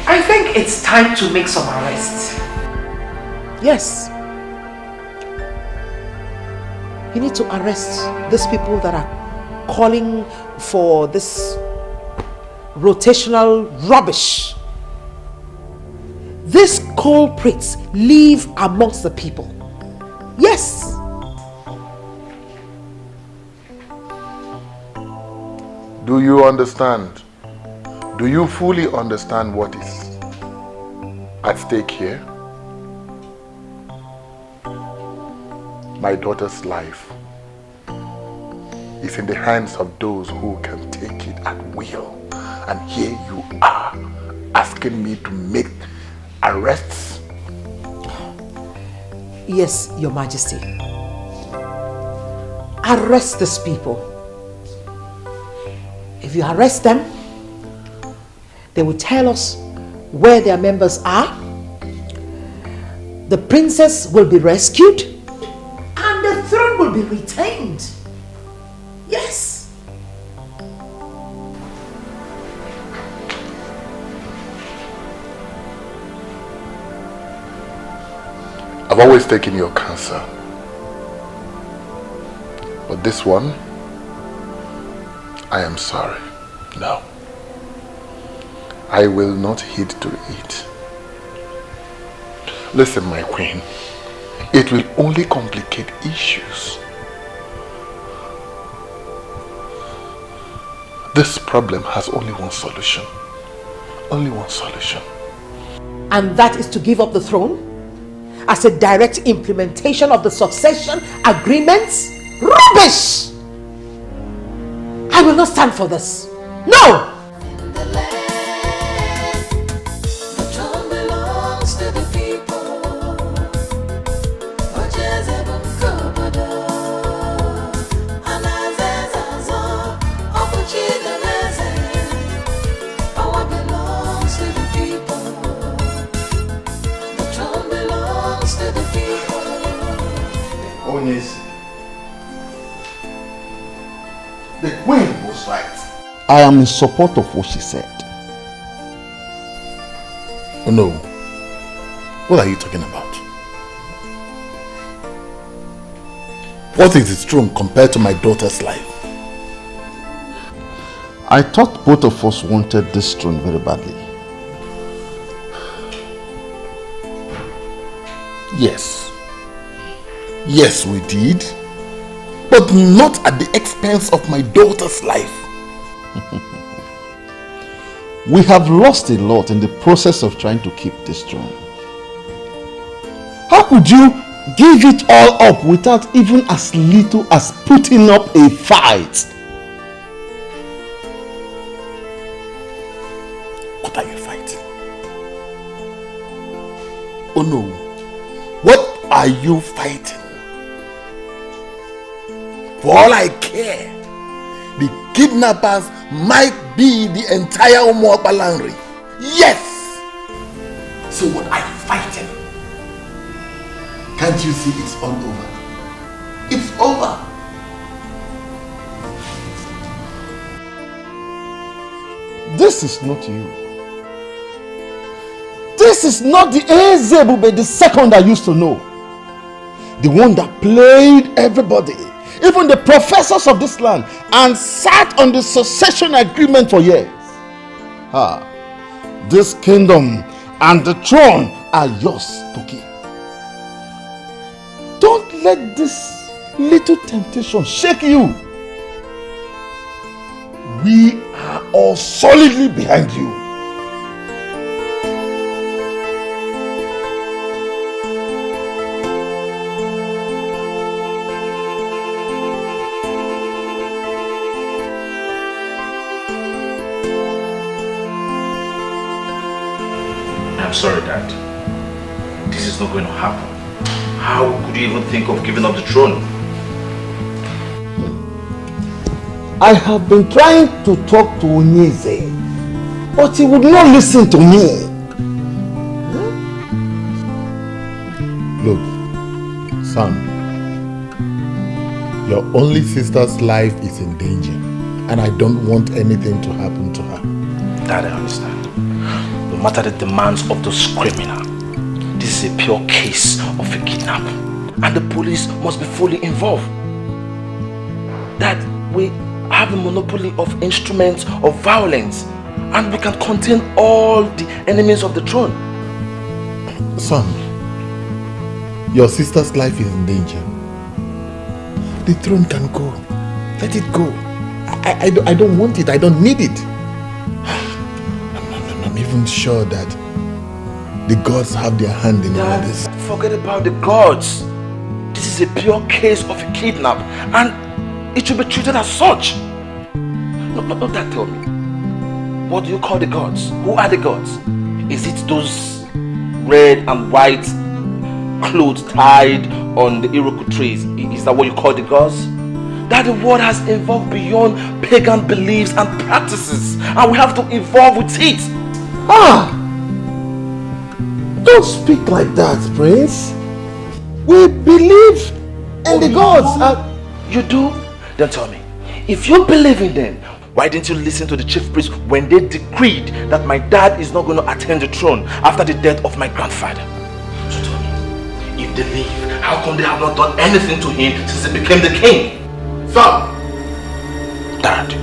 I think it's time to make some arrests. Yes. You need to arrest these people that are calling for this rotational rubbish. These culprits live amongst the people. Yes. Do you understand? Do you fully understand what is at stake here? My daughter's life is in the hands of those who can take it at will. And here you are asking me to make arrests? Yes, Your Majesty. Arrest these people. If you arrest them, they will tell us where their members are. The princess will be rescued and the throne will be retained. Yes. I've always taken your counsel. But this one, I am sorry. No. I will not heed to it. Listen, my queen. It will only complicate issues. This problem has only one solution. Only one solution. And that is to give up the throne as a direct implementation of the succession agreements? Rubbish! I will not stand for this. No! The queen was right. I am in support of what she said. Oh no. What are you talking about? What is its throne compared to my daughter's life? I thought both of us wanted this throne very badly. Yes. Yes, we did. But not at the expense of my daughter's life. We have lost a lot in the process of trying to keep this throne. How could you give it all up without even as little as putting up a fight? What are you fighting? Oh no. What are you fighting? For all I care, the kidnappers might be the entire Umuokpalanri. Yes! So what are you fighting? Can't you see it's all over? It's over. This is not you. This is not the ebube the second I used to know. The one that played everybody, even the professors of this land, and sat on the succession agreement for years. This kingdom and the throne are yours to keep. Don't let this little temptation shake you. We are all solidly behind you. I'm sorry, Dad. This is not going to happen. How could you even think of giving up the throne? I have been trying to talk to Onyeze, but he would not listen to me. Look, son, your only sister's life is in danger, and I don't want anything to happen to her. Dad, I understand. No matter the demands of those criminals, this is a pure case of a kidnap, and the police must be fully involved. Dad, we have a monopoly of instruments of violence, and we can contain all the enemies of the throne. Son, your sister's life is in danger. The throne can go. Let it go. I don't want it. I don't need it. I'm even sure that the gods have their hand in all this. Forget about the gods. This is a pure case of a kidnap, and it should be treated as such. No, Dad, tell me. What do you call the gods? Who are the gods? Is it those red and white clothes tied on the Iroku trees? Is that what you call the gods? That the world has evolved beyond pagan beliefs and practices, and we have to evolve with it. Don't speak like that, Prince. We believe in the gods. You do? Then tell me, if you believe in them, why didn't you listen to the chief priest when they decreed that my dad is not going to attain the throne after the death of my grandfather? So tell me, if they leave, how come they have not done anything to him since he became the king? Son! Dad.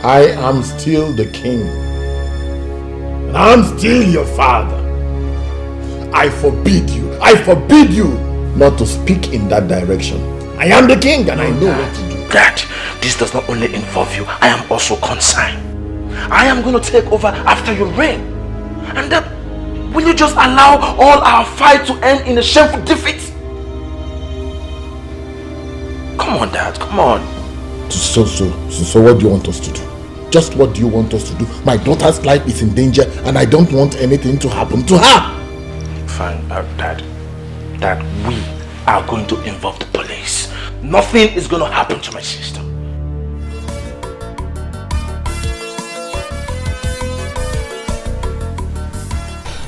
I am still the king. And I'm still your father. I forbid you not to speak in that direction. I am the king and I know what to do. Dad, this does not only involve you, I am also concerned. I am going to take over after you reign. And then, will you just allow all our fight to end in a shameful defeat? Come on, Dad, come on. So what do you want us to do? Just what do you want us to do? My daughter's life is in danger and I don't want anything to happen to her. Fine, Dad, we are going to involve the police. Nothing is going to happen to my sister.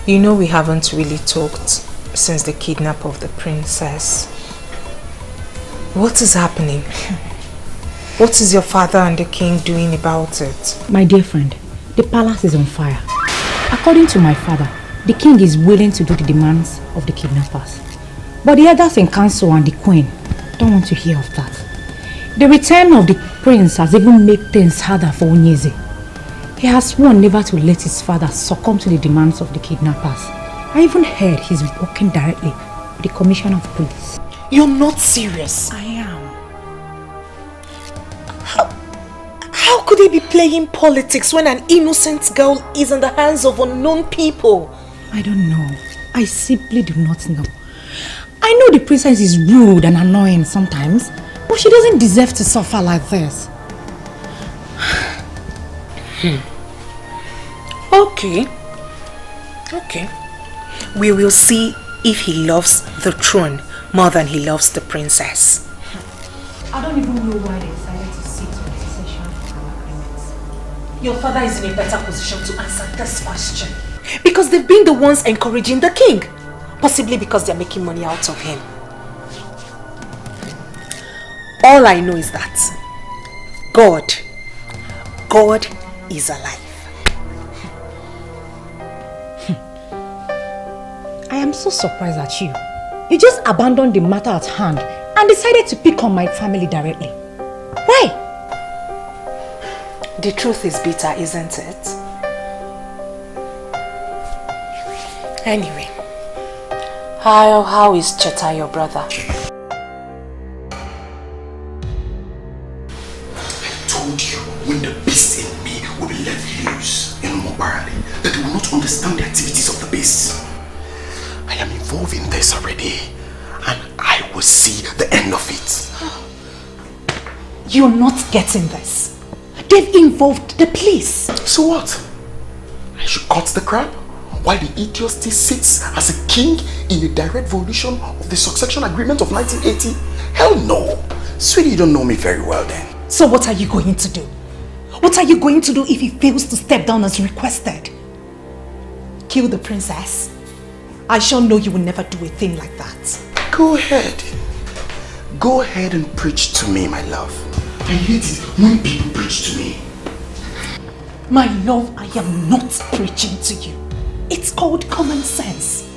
You know we haven't really talked since the kidnap of the princess. What is happening? What is your father and the king doing about it? My dear friend, the palace is on fire. According to my father, the king is willing to do the demands of the kidnappers. But the others in council and the queen don't want to hear of that. The return of the prince has even made things harder for Onyeze. He has sworn never to let his father succumb to the demands of the kidnappers. I even heard he's working directly with the commissioner of police. You're not serious. I am. How could he be playing politics when an innocent girl is in the hands of unknown people? I don't know. I simply do not know. I know the princess is rude and annoying sometimes, but she doesn't deserve to suffer like this. Okay. We will see if he loves the throne more than he loves the princess. I don't even know why they decided to sit on the session for our agreements. Your father is in a better position to answer this question. Because they've been the ones encouraging the king. Possibly because they're making money out of him. All I know is that God is alive. I am so surprised at you. You just abandoned the matter at hand and decided to pick on my family directly. Why? The truth is bitter, isn't it? Anyway, how is Cheta, your brother? I told you, when the beast in me will be let loose in Mobarali, that they will not understand the activities of the beast. I am involved in this already, and I will see the end of it. You're not getting this. They've involved the police. So what? I should cut the crap? While the idiot still sits as a king in a direct violation of the succession agreement of 1980? Hell no! Sweetie, you don't know me very well then. So what are you going to do? What are you going to do if he fails to step down as requested? Kill the princess? I sure know you will never do a thing like that. Go ahead. Go ahead and preach to me, my love. I hate it when people preach to me. My love, I am not preaching to you. It's called common sense.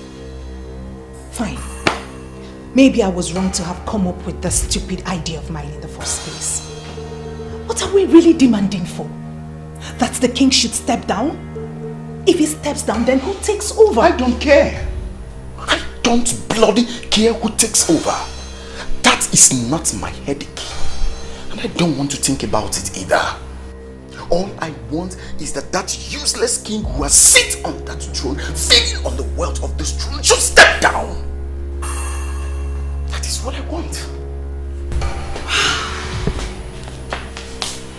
Fine. Maybe I was wrong to have come up with this stupid idea of mine in the first place. What are we really demanding for? that the king should step down? If he steps down, then who takes over? I don't care. I don't bloody care who takes over. That is not my headache. And I don't want to think about it either. All I want is that useless king who has sit on that throne, feeding on the wealth of this throne, should step down. That is what I want.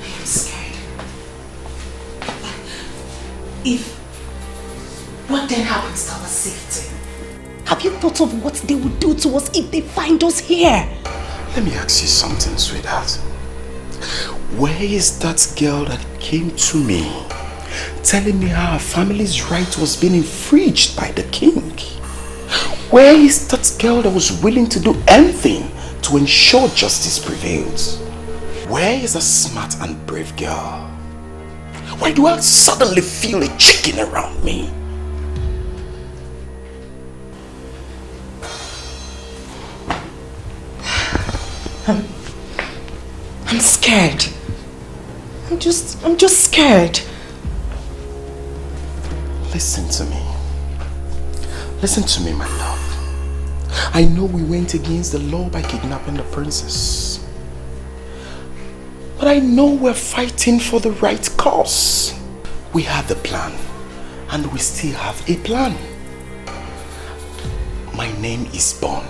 I'm scared. What then happens to our safety? Have you thought of what they would do to us if they find us here? Let me ask you something, sweetheart. Where is that girl that came to me telling me how her family's right was being infringed by the king? Where is that girl that was willing to do anything to ensure justice prevails? Where is a smart and brave girl? Why do I suddenly feel a chicken around me? I'm scared. I'm just scared. Listen to me. Listen to me, my love. I know we went against the law by kidnapping the princess. But I know we're fighting for the right cause. We have the plan, and we still have a plan. My name is Bond,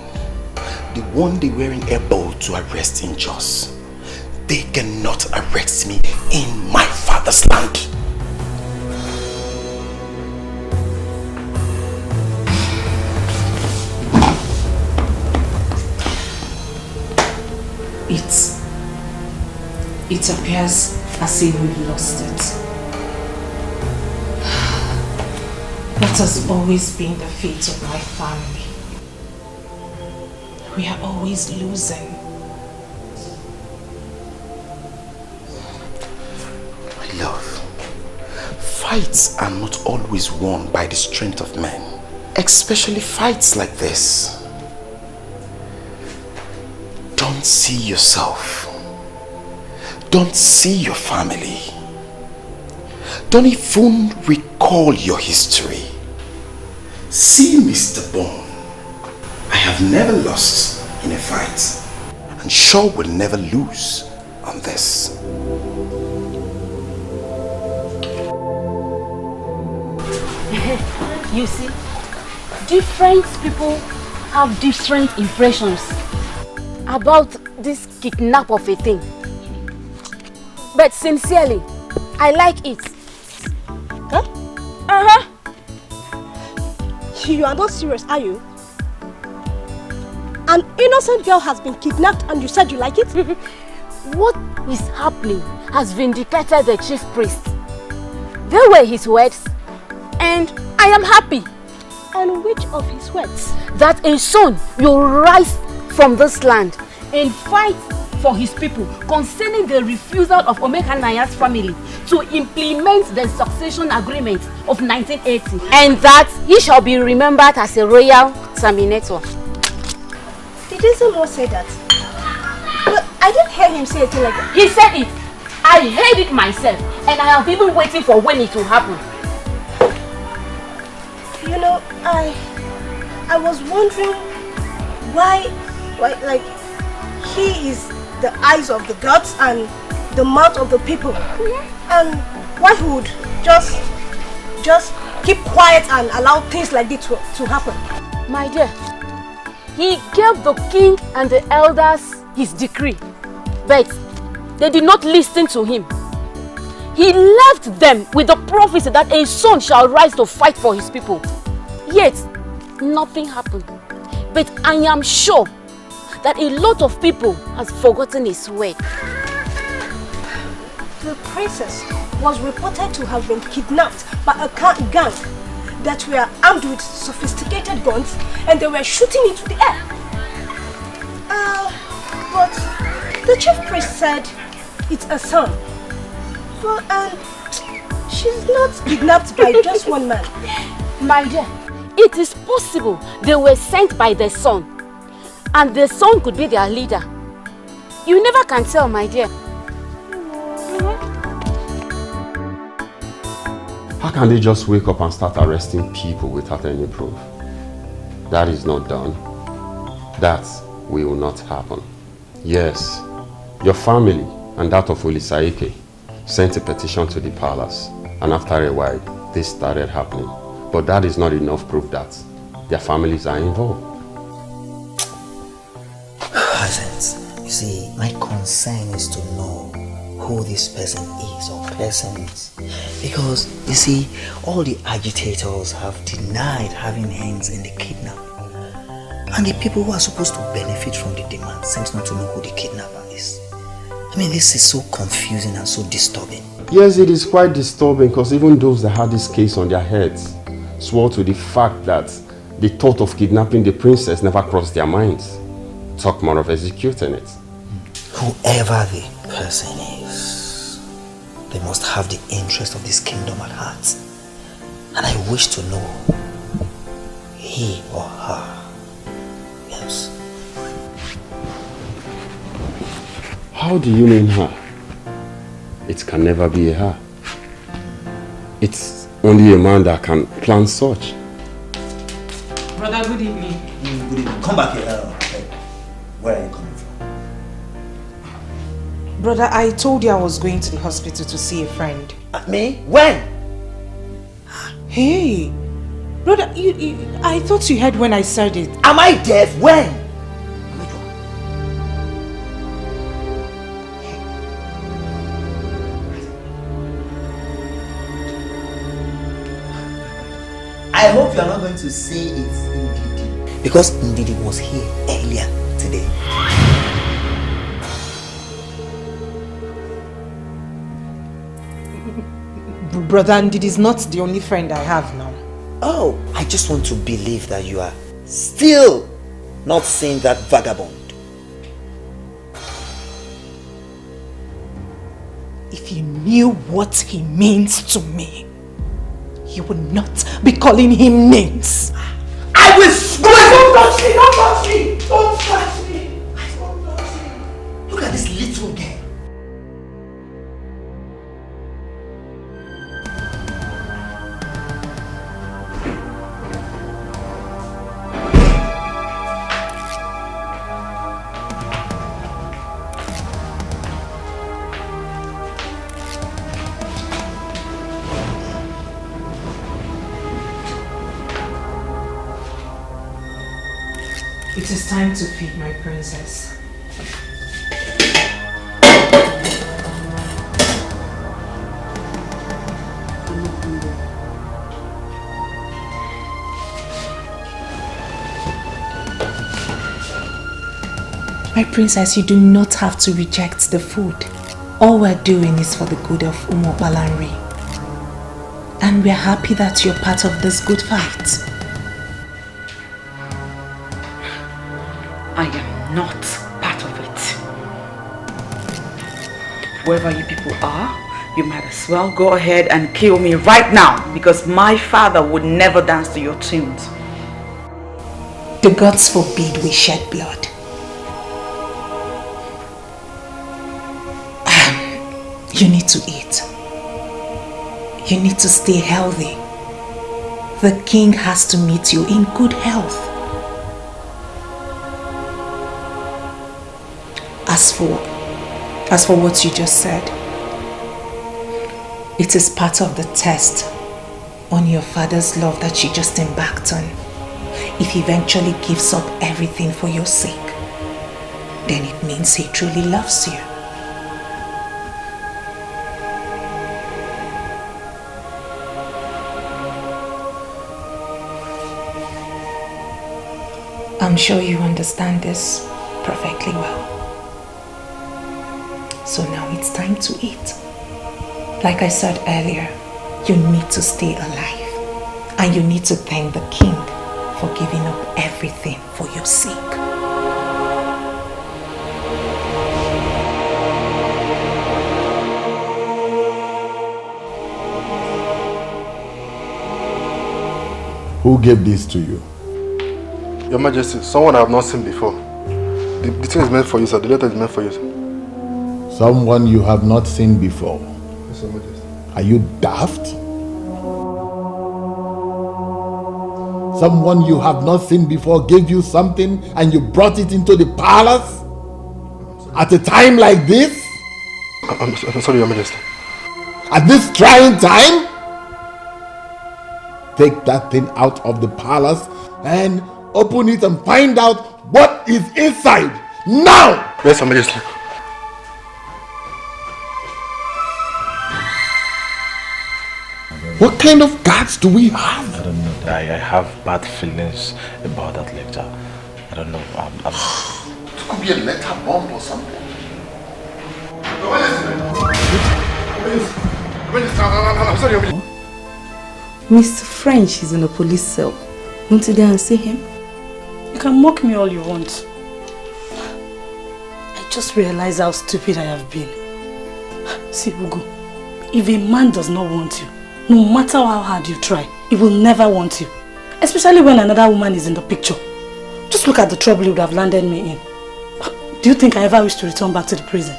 the one they were able to arrest in Jos. They cannot arrest me in my father's land. It appears as if we've lost it. That has always been the fate of my family. We are always losing. My love, fights are not always won by the strength of men, especially fights like this. Don't see yourself. Don't see your family. Don't even recall your history. See Mr. Bond. I have never lost in a fight, and sure will never lose on this. You see, different people have different impressions about this kidnap of a thing. But sincerely, I like it. Huh? You are not serious, are you? An innocent girl has been kidnapped and you said you like it? What is happening has vindicated the chief priest. They were his words, and I am happy. And which of his words? That a son will rise from this land and fight for his people concerning the refusal of Omekanaya's family to implement the succession agreement of 1980, and that he shall be remembered as a royal terminator. Did Izumo say that? But I didn't hear him say anything like that. He said it. I heard it myself, and I have been waiting for when it will happen. You know, I was wondering why like he is the eyes of the gods and the mouth of the people, and why he would just keep quiet and allow things like this to happen. My dear, he gave the king and the elders his decree, but they did not listen to him. He left them with the prophecy that a son shall rise to fight for his people. Yet, nothing happened. But I am sure that a lot of people has forgotten his word. The princess was reported to have been kidnapped by a gang that were armed with sophisticated guns, and they were shooting into the air. But the chief priest said it's a son. Well, she's not kidnapped by just one man. My dear, it is possible they were sent by the son, and the son could be their leader. You never can tell, my dear. can they just wake up and start arresting people without any proof? That is not done. That will not happen. Yes, your family and that of Olisaike sent a petition to the palace, and after a while, this started happening. But that is not enough proof that their families are involved. Presence. You see, my concern is to know who this person is or persons. Because, you see, all the agitators have denied having hands in the kidnap. And the people who are supposed to benefit from the demand seems not to know who the kidnapper is. I mean, this is so confusing and so disturbing. Yes, it is quite disturbing because even those that had this case on their heads swore to the fact that the thought of kidnapping the princess never crossed their minds. Talk more of executing it. Whoever the person is, they must have the interest of this kingdom at heart. And I wish to know he or her. Yes. How do you mean her? It can never be a her. It's only a man that can plan such. Brother, good evening. Good evening. Come back here. Where are you coming from? Brother, I told you I was going to the hospital to see a friend. Me? When? Hey, brother, I thought you heard when I said it. Am I deaf? When? I hope you are not going to say it's Ndidi. Because Ndidi was here earlier today. Brother, Ndidi is not the only friend I have now. Oh, I just want to believe that you are still not seeing that vagabond. If you knew what he means to me, you would not be calling him names. I will swear! Don't touch me! Don't touch me! Don't touch me! Don't touch me! Look at this little girl. It is time to feed my princess. My princess, you do not have to reject the food. All we're doing is for the good of Umo Balanri. And we're happy that you're part of this good fight. I am not part of it. Whoever you people are, you might as well go ahead and kill me right now, because my father would never dance to your tunes. The gods forbid we shed blood. You need to eat. You need to stay healthy. The king has to meet you in good health. As for what you just said, it is part of the test on your father's love that you just embarked on. If he eventually gives up everything for your sake, then it means he truly loves you. I'm sure you understand this perfectly well. So now it's time to eat. Like I said earlier, you need to stay alive. And you need to thank the king for giving up everything for your sake. Who gave this to you? Your Majesty, someone I have not seen before. The thing is meant for you, sir. The letter is meant for you, sir. Someone you have not seen before. Yes, Your Majesty. Are you daft? Someone you have not seen before gave you something and you brought it into the palace? At a time like this? I'm sorry, Your Majesty. At this trying time? Take that thing out of the palace and open it and find out what is inside. Now! Yes, Your Majesty. What kind of guards do we have? I don't know. I have bad feelings about that lecture. I don't know. It could be a letter bomb or something. Mr. French is in a police cell. Want to go and see him? You can mock me all you want. I just realized how stupid I have been. See, Ugo, if a man does not want you, no matter how hard you try, he will never want you. Especially when another woman is in the picture. Just look at the trouble you would have landed me in. Do you think I ever wish to return back to the prison?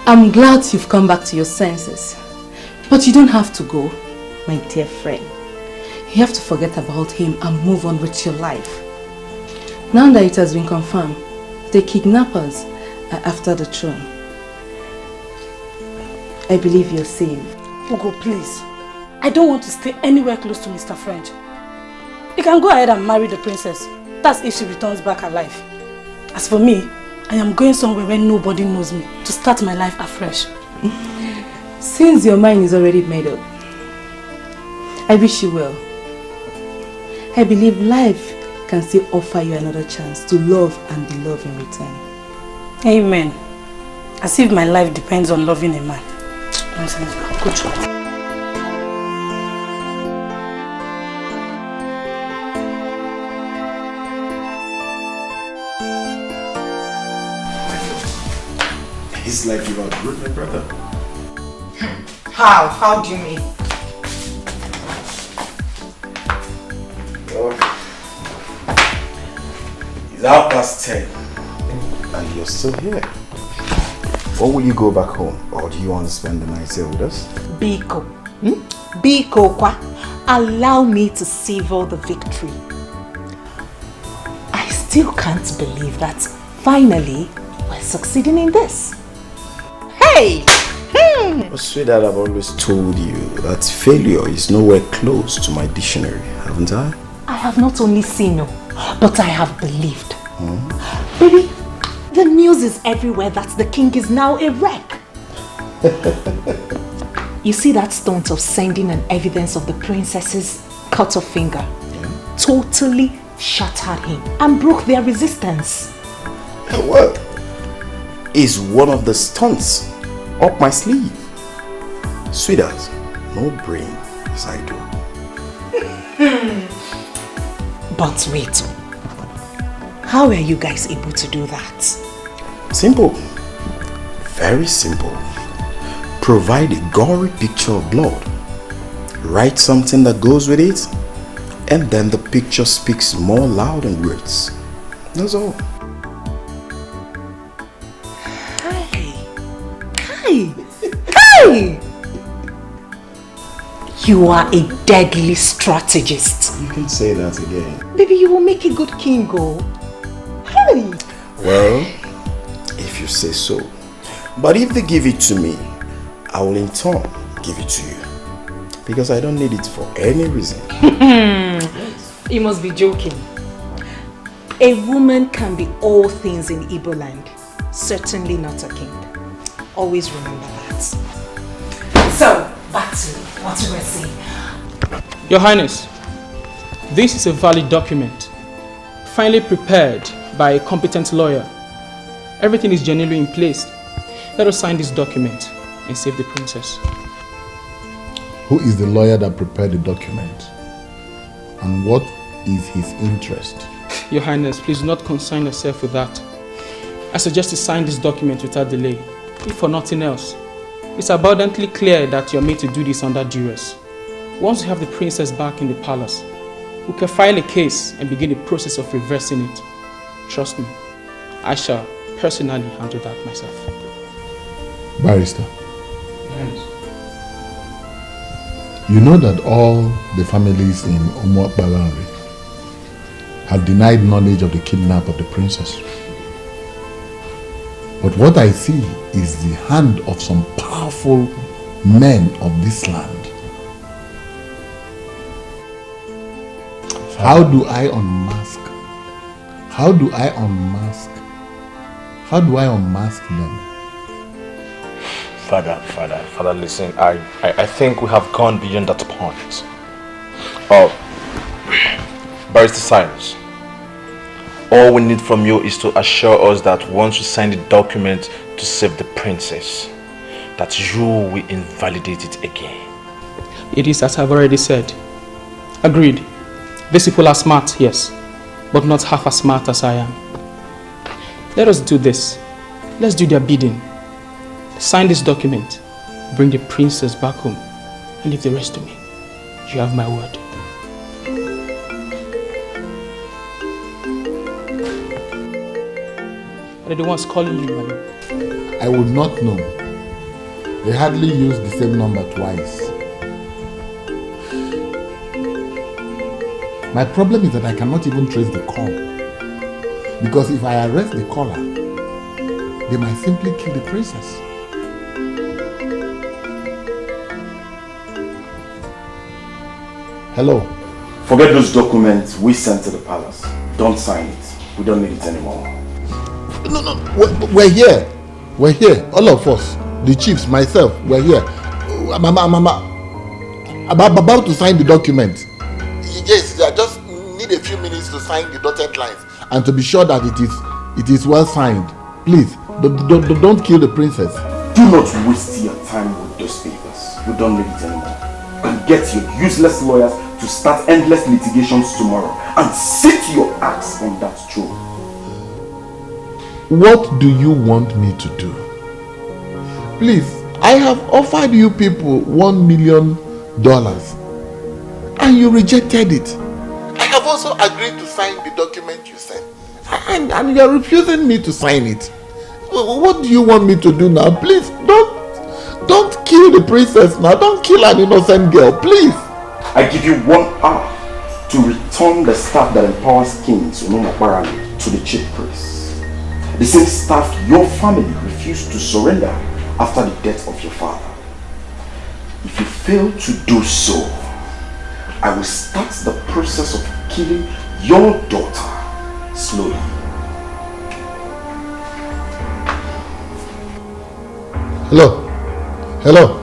I'm glad you've come back to your senses. But you don't have to go, my dear friend. You have to forget about him and move on with your life. Now that it has been confirmed, the kidnappers are after the throne. I believe you're safe. Ugo, please. I don't want to stay anywhere close to Mr. French. You can go ahead and marry the princess. That's if she returns back alive. As for me, I am going somewhere where nobody knows me to start my life afresh. Since your mind is already made up, I wish you well. I believe life can still offer you another chance to love and be loved in return. Amen. As if my life depends on loving a man. Nonsense. Good job. It's like you outgrew my brother. How? How do you mean? It's 10:30 and you're still here. Or will you go back home? Or do you want to spend the night here with us? Biko. Biko kwa. Allow me to savor the victory. I still can't believe that finally we're succeeding in this. Hey! Oh, sweetheart, I've always told you that failure is nowhere close to my dictionary, haven't I? I have not only seen you, but I have believed. Baby, the news is everywhere that the king is now a wreck. You see that stunt of sending an evidence of the princess's cut off finger? Totally shattered him and broke their resistance. What? Is one of the stunts up my sleeve? Sweetheart, no brain as I do. But wait, how are you guys able to do that? Simple. Very simple. Provide a gory picture of blood. Write something that goes with it, and then the picture speaks more loud than words. That's all. Hey! You are a deadly strategist. You can say that again. Baby, you will make a good king, go. Hey! Well, if you say so. But if they give it to me, I will in turn give it to you. Because I don't need it for any reason. You must be joking. A woman can be all things in Igbo land. Certainly not a king. Always remember that. So, back to what you were saying. Your Highness, this is a valid document, finally prepared by a competent lawyer. Everything is genuinely in place. Let us sign this document and save the princess. Who is the lawyer that prepared the document? And what is his interest? Your Highness, please do not concern yourself with that. I suggest you sign this document without delay. If for nothing else, it's abundantly clear that you are made to do this under duress. Once we have the princess back in the palace, we can file a case and begin the process of reversing it. Trust me, I shall personally handle that myself. Barrister, You know that all the families in Umuakbalanri have denied knowledge of the kidnap of the princess. But what I see is the hand of some powerful men of this land. How do I unmask? How do I unmask? How do I unmask them? Father, listen, I think we have gone beyond that point. Oh, Barrister Science, all we need from you is to assure us that once you sign the document to save the princess, that you will invalidate it again. It is as I've already said. Agreed. These people are smart, yes, but not half as smart as I am. Let us do this. Let's do their bidding. Sign this document, bring the princess back home, and leave the rest to me. You have my word. Are they the ones calling you, madam? I would not know. They hardly use the same number twice. My problem is that I cannot even trace the call. Because if I arrest the caller, they might simply kill the princess. Hello? Forget those documents we sent to the palace. Don't sign it. We don't need it anymore. No. We're here. We're here. All of us. The chiefs, myself, we're here. I'm about to sign the document. Yes, I just need a few minutes to sign the dotted lines and to be sure that it is well signed. Please, don't kill the princess. Do not waste your time with those papers. We don't need it anymore. And get your useless lawyers to start endless litigations tomorrow and sit your ass on that throne. What do you want me to do? Please, I have offered you people $1 million and you rejected it. I have also agreed to sign the document you sent and you are refusing me to sign it. What do you want me to do now? Please, don't kill the princess now. Don't kill an innocent girl, please. I give you 1 hour to return the staff that empowers kings to the chief priest. The same staff your family refused to surrender after the death of your father. If you fail to do so, I will start the process of killing your daughter slowly. Hello? Hello?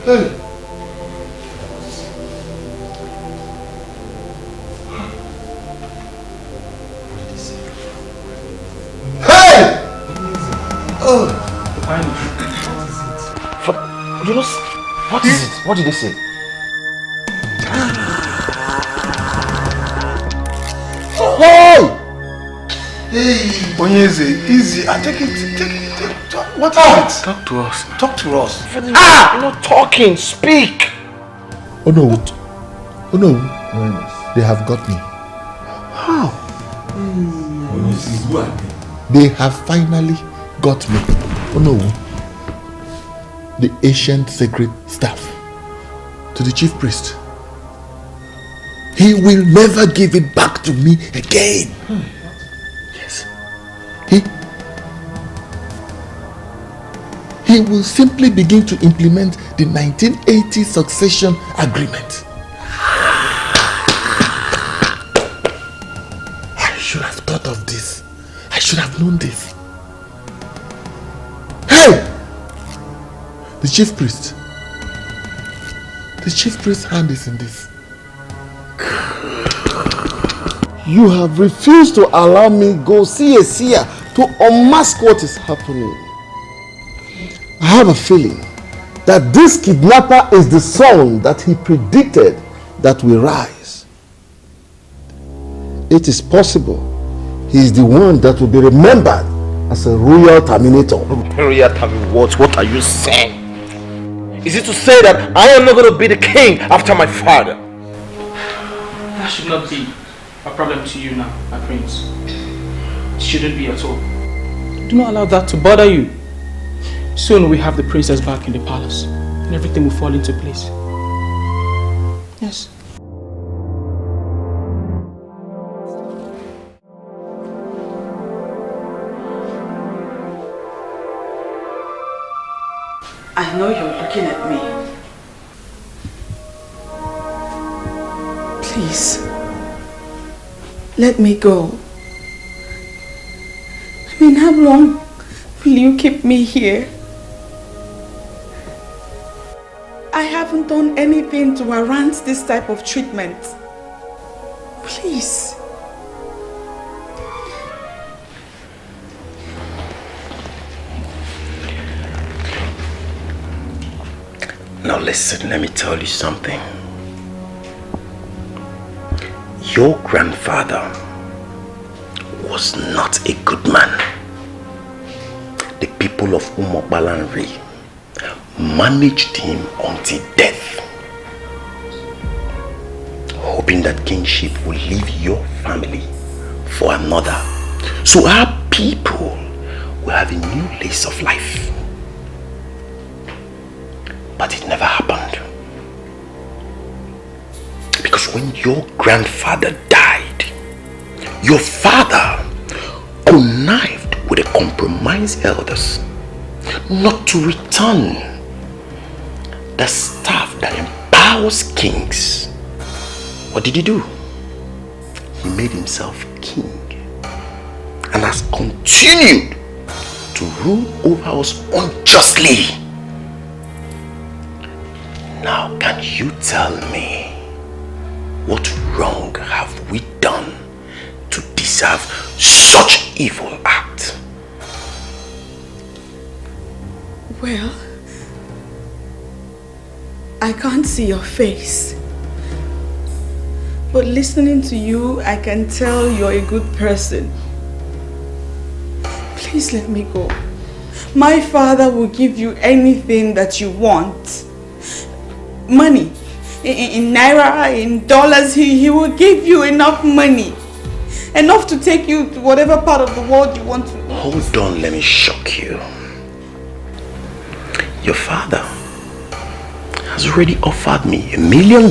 Hey. Oh. You know, what is it? What did they say? Hey! Onyeze, easy. Take it. What is it? Talk to us. Talk to us. You're not talking. Speak. Oh no. They have got me. How? They have finally got me. Oh no. The ancient sacred staff to the chief priest. He will never give it back to me again. Yes. He will simply begin to implement the 1980 succession agreement. I should have thought of this. I should have known this. Hey! The chief priest. The chief priest's hand is in this. You have refused to allow me go see a seer to unmask what is happening. I have a feeling that this kidnapper is the son that he predicted that will rise. It is possible he is the one that will be remembered as a royal terminator. Royal terminator what? What are you saying? Is it to say that I am not going to be the king after my father? That should not be a problem to you now, my prince. It shouldn't be at all. Do not allow that to bother you. Soon we have the princess back in the palace and everything will fall into place. Yes. I know you're looking at me. Please, let me go. I mean, how long will you keep me here? I haven't done anything to warrant this type of treatment. Please. Now listen, let me tell you something. Your grandfather was not a good man. The people of Umobalanri managed him until death, hoping that kingship will leave your family for another, so our people will have a new lease of life. But it never happened. Because when your grandfather died, your father connived with the compromised elders not to return the staff that empowers kings. What did he do? He made himself king and has continued to rule over us unjustly. Now, can you tell me what wrong have we done to deserve such evil act? Well, I can't see your face, but listening to you, I can tell you're a good person. Please let me go. My father will give you anything that you want. Money, in naira, in dollars, he will give you enough money. Enough to take you to whatever part of the world you want to. Hold on, let me shock you. Your father has already offered me $1 million.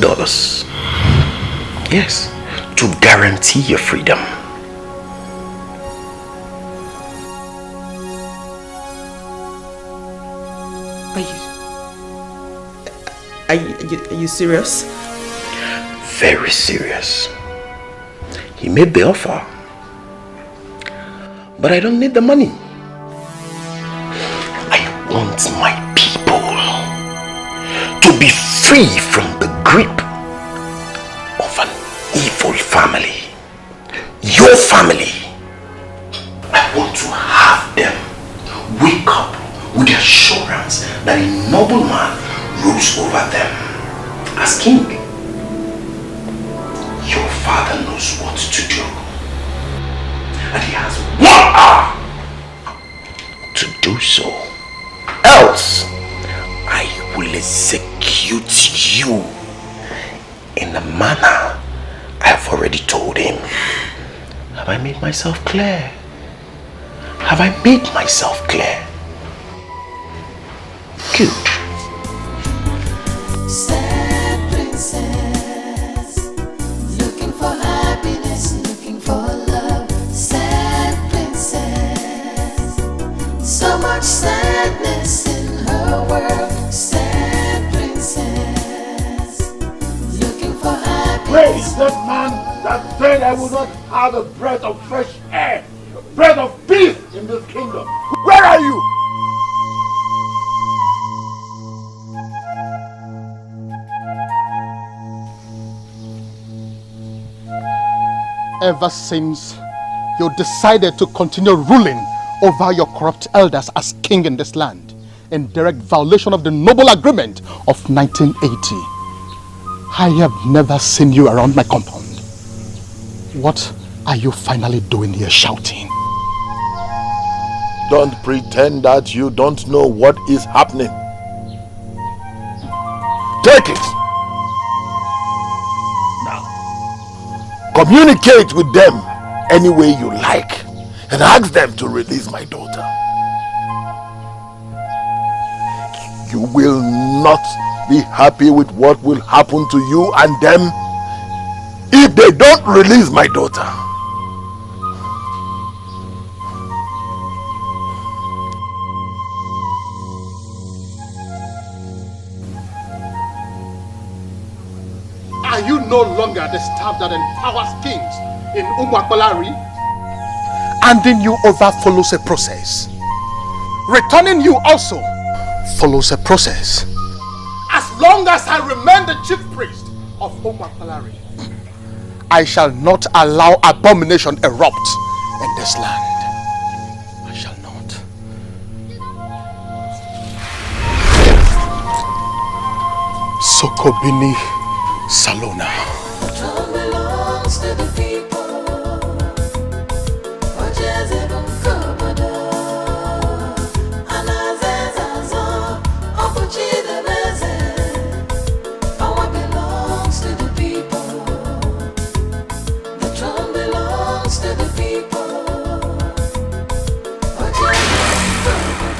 Yes, to guarantee your freedom. Are you serious? Very serious. He made the offer, but I don't need the money. I want my people to be free from the grip of an evil family. Your family. I want to have them wake up with the assurance that a noble man rules over them as king. Your father knows what to do, and he has 1 hour to do so. Else, I will execute you in the manner I have already told him. Have I made myself clear? Have I made myself clear? Good. Sad princess, looking for happiness, looking for love. Sad princess, so much sadness in her world. Sad princess, looking for happiness. Where is that man that said I would not have a breath of fresh air, breath of peace in this kingdom? Where are you? Ever since you decided to continue ruling over your corrupt elders as king in this land, in direct violation of the noble agreement of 1980, I have never seen you around my compound. What are you finally doing here shouting? Don't pretend that you don't know what is happening. Take it. Now, communicate with them any way you like and ask them to release my daughter. You will not be happy with what will happen to you and them if they don't release my daughter. Are you no longer the staff that empowers kings in Umwakwalari? Handing you over follows a process. Returning you also follows a process. As long as I remain the chief priest of Umwakwalari, I shall not allow abomination erupt in this land. I shall not. Sokobini Salona. Throne belongs to the people. Ojezebon Kobodo. Anazezazo. Opuchidebeze. Power belongs to the people. The throne belongs to the people. Ojezebon Kobodo.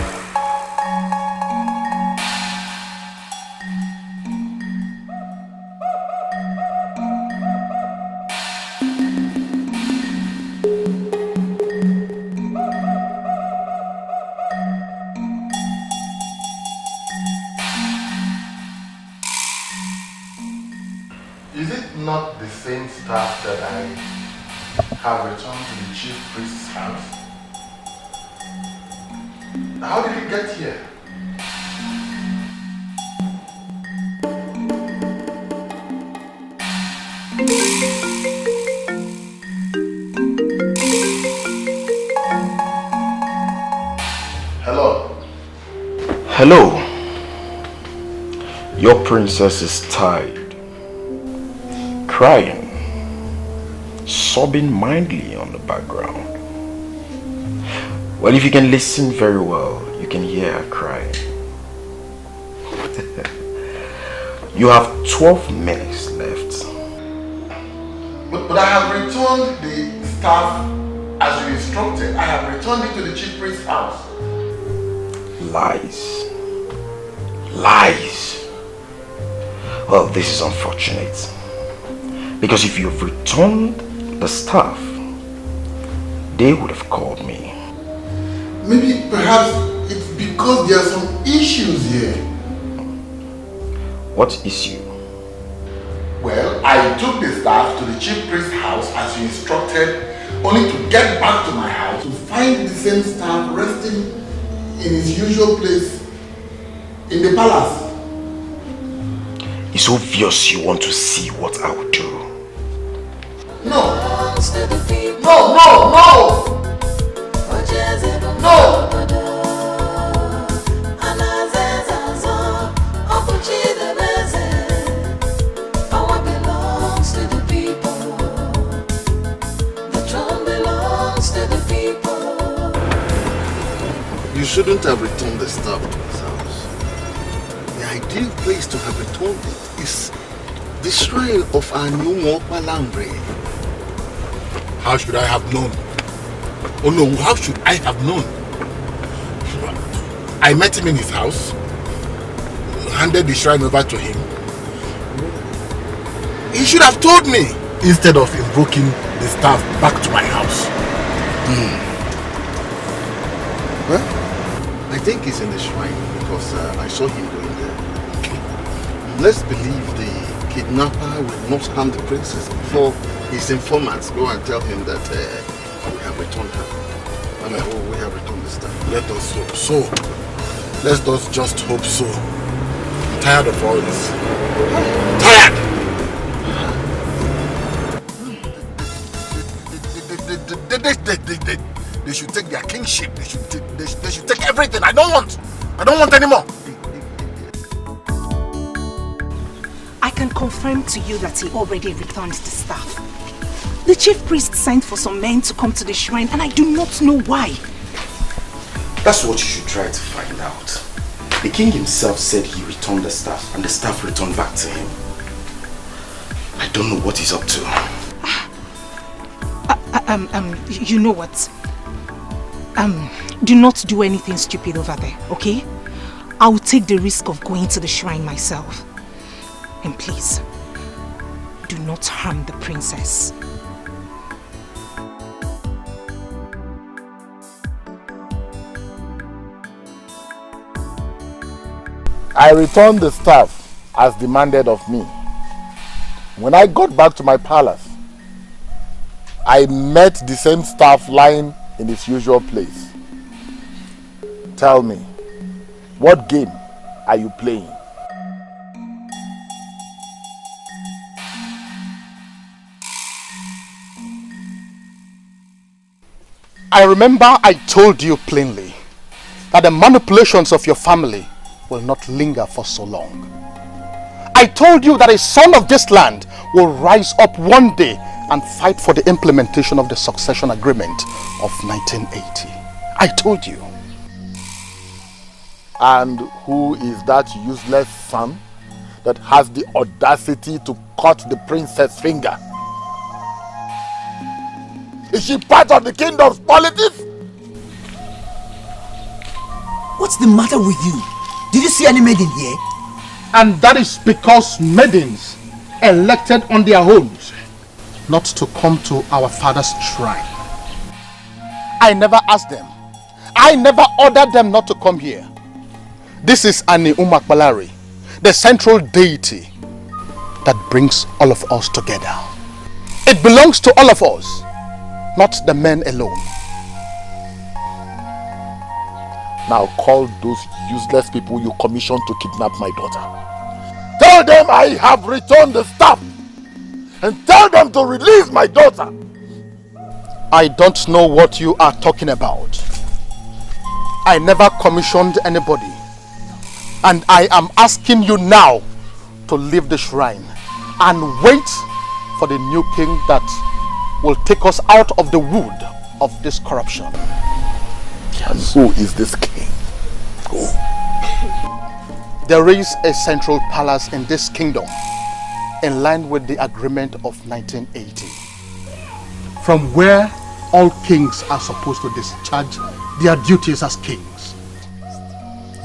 Is it not the same staff that I have returned to the chief priest's house? How did it get here? Hello? Hello. Your princess is tired, crying, sobbing mildly on the background. Well, if you can listen very well, you can hear her crying. You have 12 minutes left. But I have returned the staff as you instructed. I have returned it to the chief priest's house. Lies. Lies. Well, this is unfortunate. Because if you've returned the staff, they would have called me. Maybe perhaps it's because there are some issues here. What issue? Well, I took the staff to the chief priest's house as you instructed, only to get back to my house to find the same staff resting in his usual place in the palace. It's obvious you want to see what I will do. No! No, no, no! No! Power belongs to the people. The throne belongs to the people. You shouldn't have returned the staff to his house. The ideal place to have returned it is the shrine of our new Mokwalambre. How should I have known? Oh no, how should I have known? I met him in his house, handed the shrine over to him. He should have told me instead of invoking the staff back to my house. Well, I think he's in the shrine because I saw him going there. Let's believe the kidnapper will not harm the princess before his informants go and tell him that we have returned her. I mean, we have returned the staff. Let us hope so. Let's just hope so. I'm tired of all this. Tired! They should take their kingship. They should take everything. I don't want anymore. I can confirm to you that he already returned the staff. The chief priest sent for some men to come to the shrine and I do not know why. That's what you should try to find out. The king himself said he returned the staff and the staff returned back to him. I don't know what he's up to. You know what? Do not do anything stupid over there, okay? I will take the risk of going to the shrine myself. And please, do not harm the princess. I returned the staff as demanded of me. When I got back to my palace, I met the same staff lying in its usual place. Tell me, what game are you playing? I remember I told you plainly that the manipulations of your family will not linger for so long. I told you that a son of this land will rise up one day and fight for the implementation of the succession agreement of 1980. I told you. And who is that useless son that has the audacity to cut the princess' finger? Is she part of the kingdom's politics? What's the matter with you? Did you see any maiden here? And that is because maidens elected on their homes not to come to our father's shrine. I never asked them. I never ordered them not to come here. This is Ani Umakbalari, the central deity that brings all of us together. It belongs to all of us, not the men alone. Now call those useless people you commissioned to kidnap my daughter. Tell them I have returned the staff. And tell them to release my daughter. I don't know what you are talking about. I never commissioned anybody. And I am asking you now to leave the shrine and wait for the new king that will take us out of the wood of this corruption. And who is this king? Who? There is a central palace in this kingdom in line with the agreement of 1980, from where all kings are supposed to discharge their duties as kings.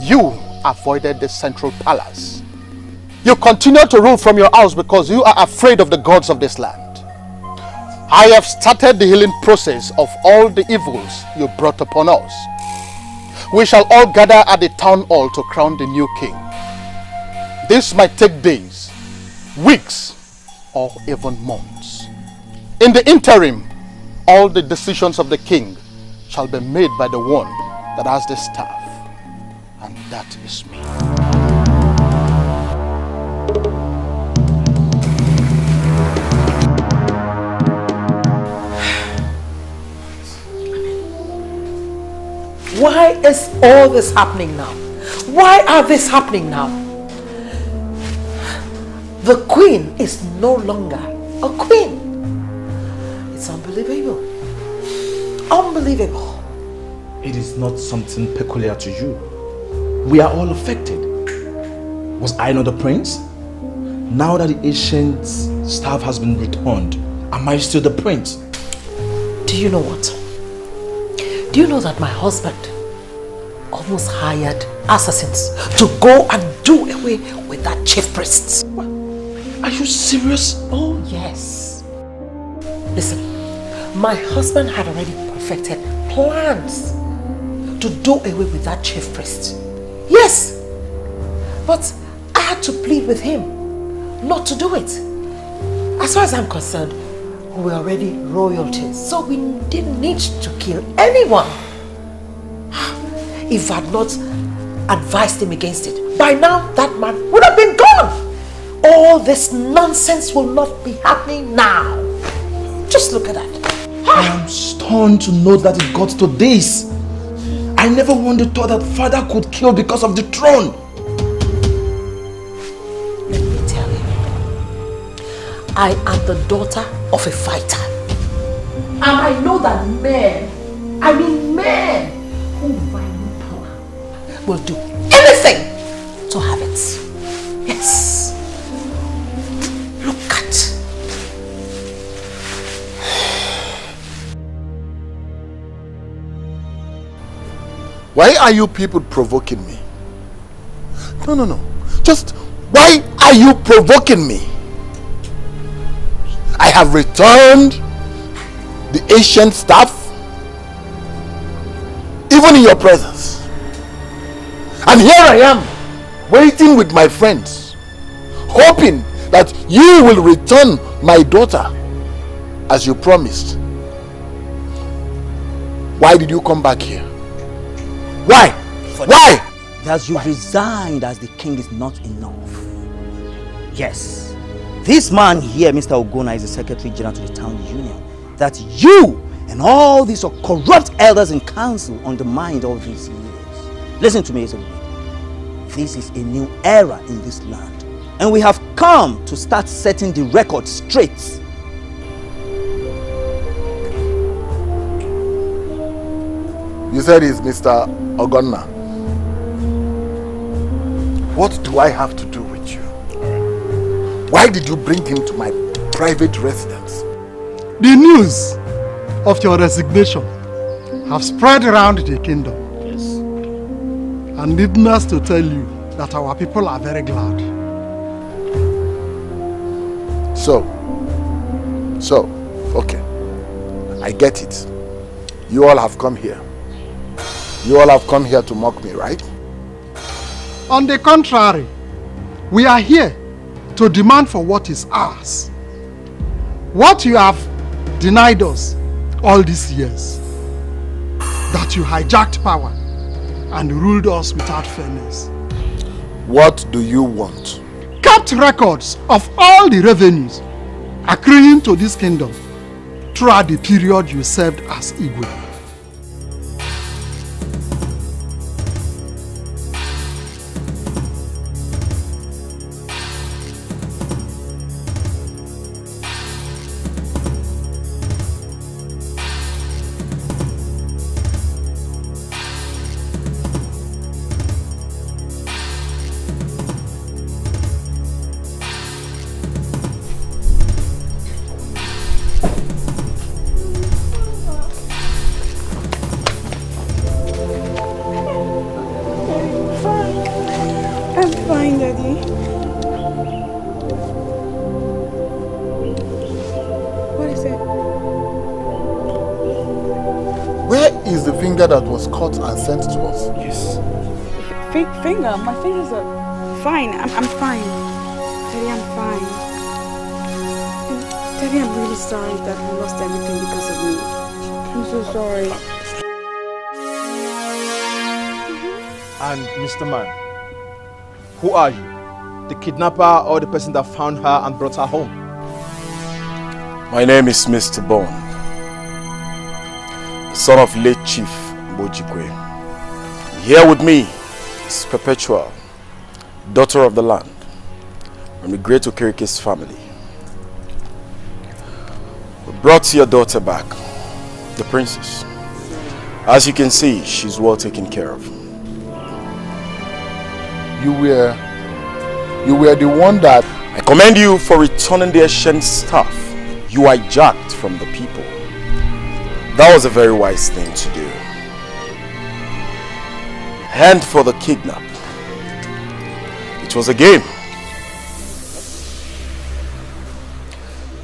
You avoided the central palace. You continue to rule from your house because you are afraid of the gods of this land. I have started the healing process of all the evils you brought upon us. We shall all gather at the town hall to crown the new king. This might take days, weeks, or even months. In the interim, all the decisions of the king shall be made by the one that has the staff, and that is me. Why is all this happening now? Why are this happening now? The queen is no longer a queen. It's unbelievable. Unbelievable. It is not something peculiar to you. We are all affected. Was I not the prince? Now that the ancient staff has been returned, am I still the prince? Do you know what? Do you know that my husband almost hired assassins to go and do away with that chief priest? Are you serious? Oh yes. Listen, my husband had already perfected plans to do away with that chief priest. Yes, but I had to plead with him not to do it. As far as I'm concerned, we were already royalties, so we didn't need to kill anyone. If I had not advised him against it, by now that man would have been gone. All this nonsense will not be happening now. Just look at that. I am stunned to know that it got to this. I never once thought that father could kill because of the throne. Let me tell you, I am the daughter of a fighter. And I know that men, I mean men, who violate will do anything to have it. Yes. Look at. Why are you people provoking me? No. Just why are you provoking me? I have returned the ancient staff, even in your presence. And here I am, waiting with my friends, hoping that you will return my daughter as you promised. Why did you come back here? Why? Why? That you resigned as the king is not enough. Yes, this man here, Mr. Ogona, is the Secretary General to the Town Union. That you and all these corrupt elders in council undermined all these years. Listen to me, Ebube. This is a new era in this land, and we have come to start setting the record straight. You said he's Mr. Ogonna. What do I have to do with you? Why did you bring him to my private residence? The news of your resignation have spread around the kingdom. Yes. And needless to tell you that our people are very glad. So, okay. I get it. You all have come here. You all have come here to mock me, right? On the contrary, we are here to demand for what is ours. What you have denied us all these years. That you hijacked power and ruled us without fairness. What do you want? Kept records of all the revenues accruing to this kingdom throughout the period you served as Igwe. That was caught and sent to us. Yes. Finger? My fingers are fine. I'm fine. Daddy, I'm fine. Daddy, I'm really sorry that we lost everything because of me. I'm so sorry. And Mr. Man, who are you? The kidnapper or the person that found her and brought her home? My name is Mr. Bond, son of late Chief Bojikwe. Here with me is Perpetual, daughter of the land, from the great Okerike's family. We brought your daughter back, the princess. As you can see, she's well taken care of. You were the one that... I commend you for returning the ancient staff you hijacked from the people. That was a very wise thing to do. And for the kidnap, it was a game.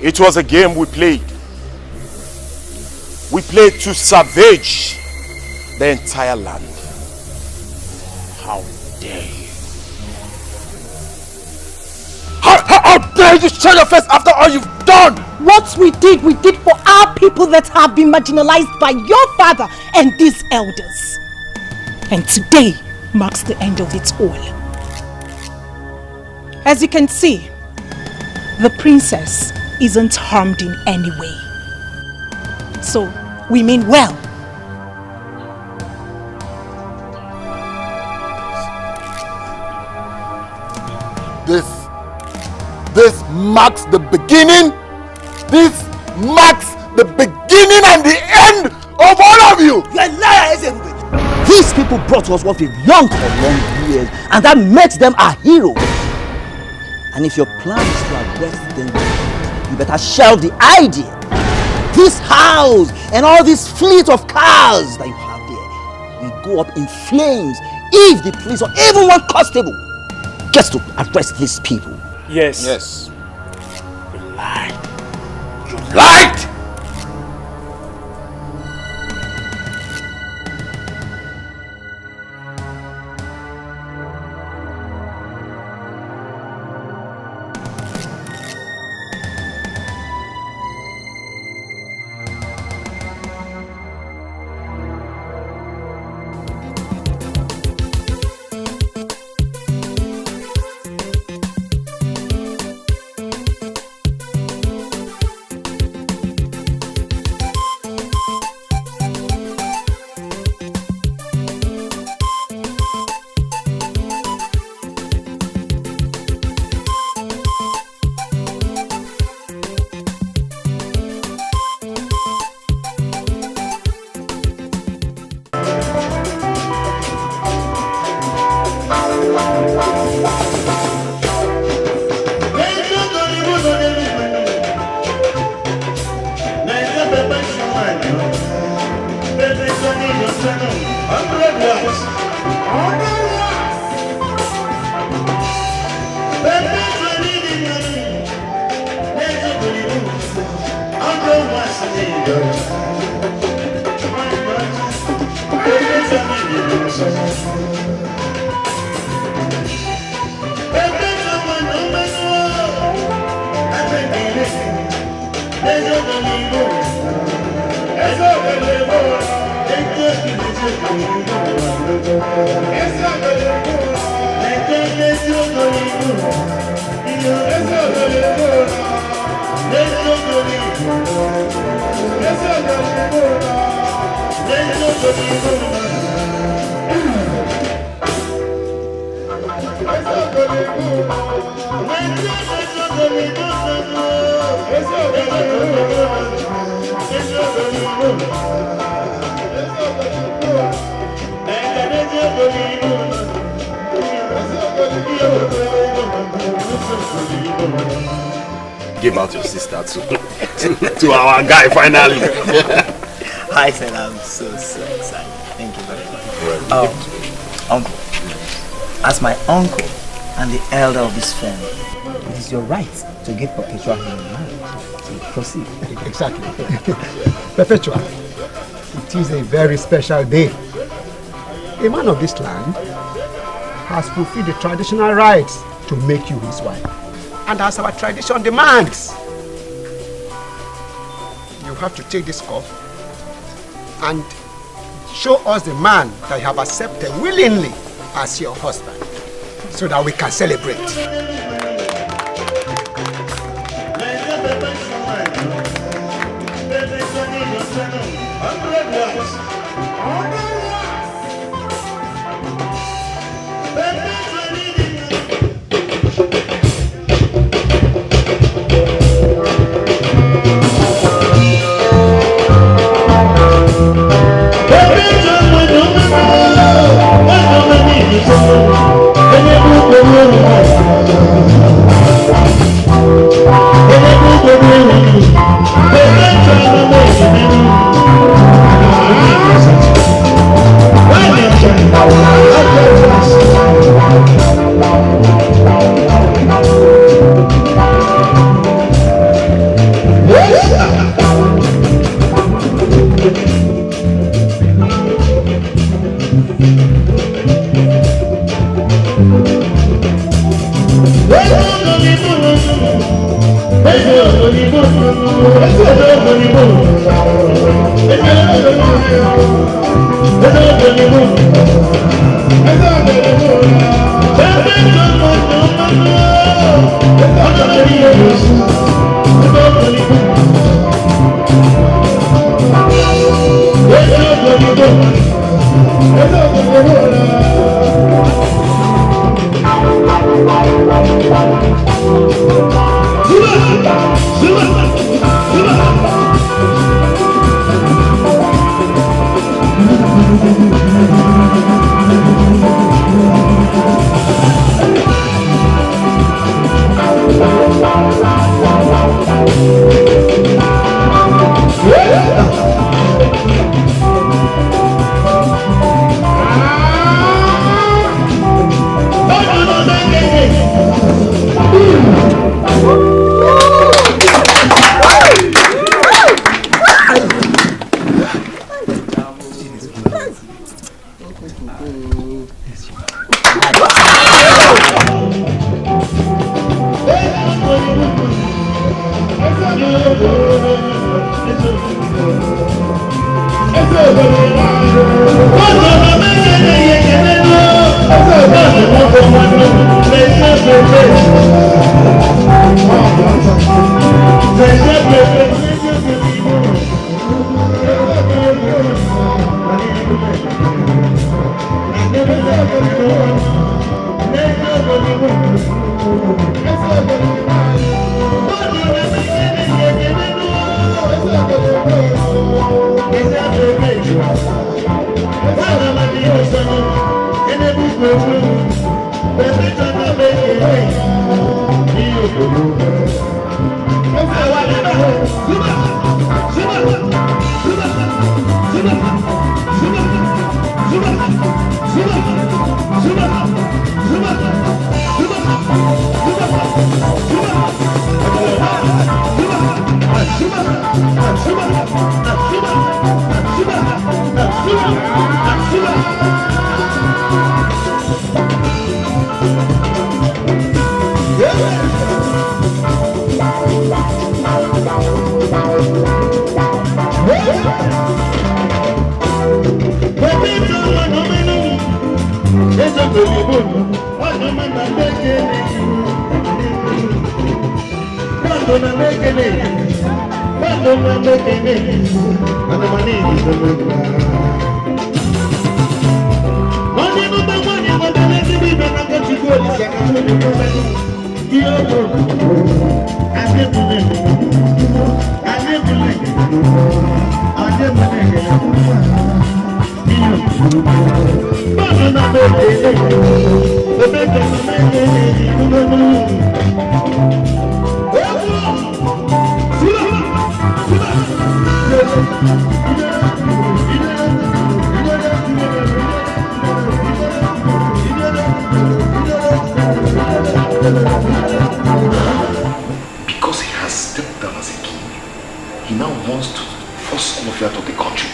It was a game we played. We played to savage the entire land. How dare you? How dare you show your face after all you've done? What we did for our people that have been marginalized by your father and these elders. And today marks the end of it all. As you can see, the princess isn't harmed in any way. So, we mean well. This marks the beginning. This marks the beginning and the end of all of you. You're a liar, Ebube. These people people brought us what we've longed for long years, and that makes them our heroes. And if your plan is to arrest them, you better shelve the idea. This house and all this fleet of cars that you have there will go up in flames if the police or even one constable gets to arrest these people. Yes. Yes. You lied. You lied! Give out your sister to our guy finally. I said I'm so excited. Thank you very much. Uncle, as my uncle and the elder of this family, it is your right to give Perpetua hand in marriage. So proceed. Exactly. Perpetua, it is a very special day. A man of this land has fulfilled the traditional rites to make you his wife. And as our tradition demands, you have to take this cup and show us the man that you have accepted willingly as your husband, so that we can celebrate. Zuba! Because he has stepped down as a king, he now wants to force all of you out of the country.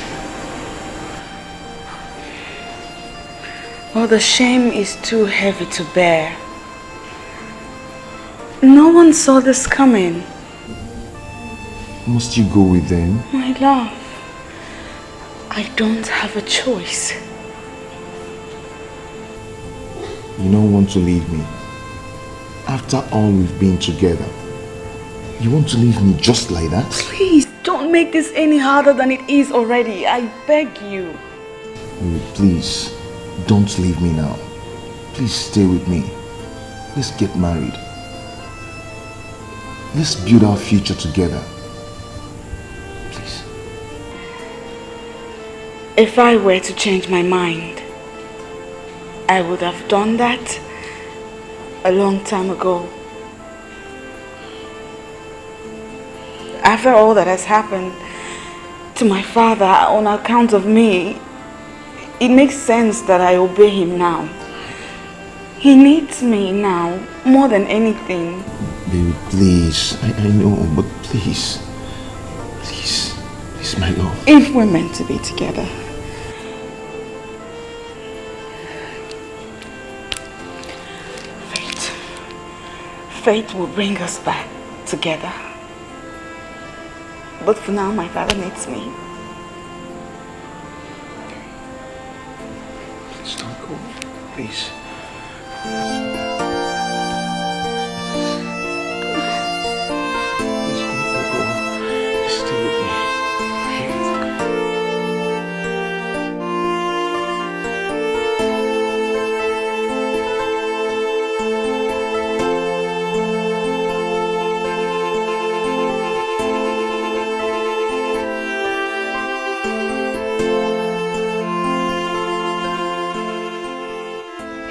Well, the shame is too heavy to bear. No one saw this coming. Must you go with them? My love, I don't have a choice. You don't want to leave me. After all we've been together, you want to leave me just like that? Please, don't make this any harder than it is already. I beg you. Please, don't leave me now. Please stay with me. Let's get married. Let's build our future together. Please. If I were to change my mind, I would have done that a long time ago. After all that has happened to my father on account of me, it makes sense that I obey him now. He needs me now more than anything. Baby, please. I know, but please. Please. Please, my love. If we're meant to be together. Fate will bring us back together. But for now, my father needs me. Please don't go. Please.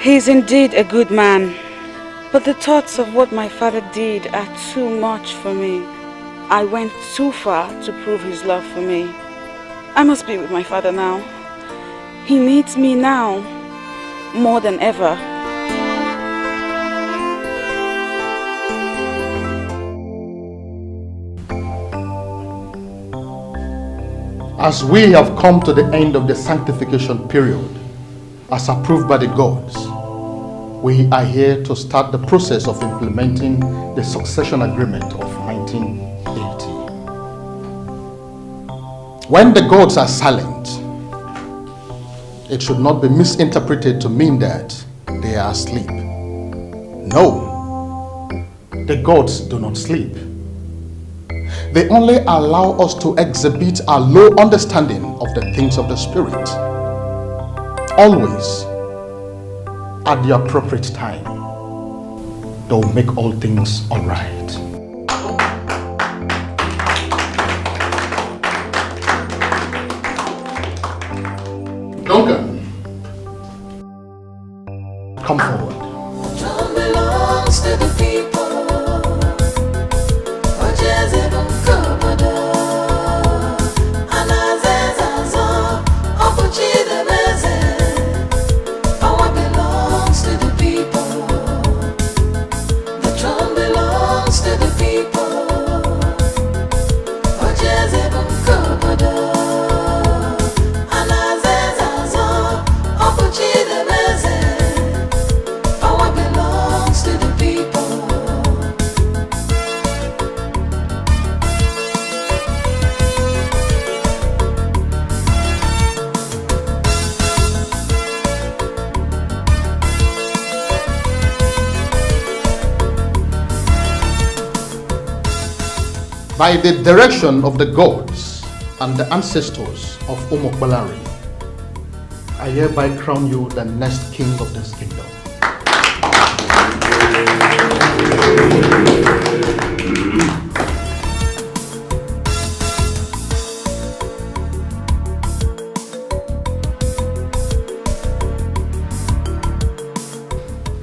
He is indeed a good man, but the thoughts of what my father did are too much for me. I went too far to prove his love for me. I must be with my father now. He needs me now, more than ever. As we have come to the end of the sanctification period, as approved by the gods, we are here to start the process of implementing the succession agreement of 1980. When the gods are silent, it should not be misinterpreted to mean that they are asleep. No, the gods do not sleep. They only allow us to exhibit our low understanding of the things of the spirit. Always, at the appropriate time, they'll make all things all right. Duncan, come forward. Throne belongs to the people. Ojezebon Komodo. Anazezazo. Opuchidebeze. Power belongs to the people. The throne belongs to the people. Ojezebon Komodo. Anazezazo. Opuchidebeze. Power belongs to the people. By the direction of the gods and the ancestors of Omokbalari, I hereby crown you the next king of this kingdom.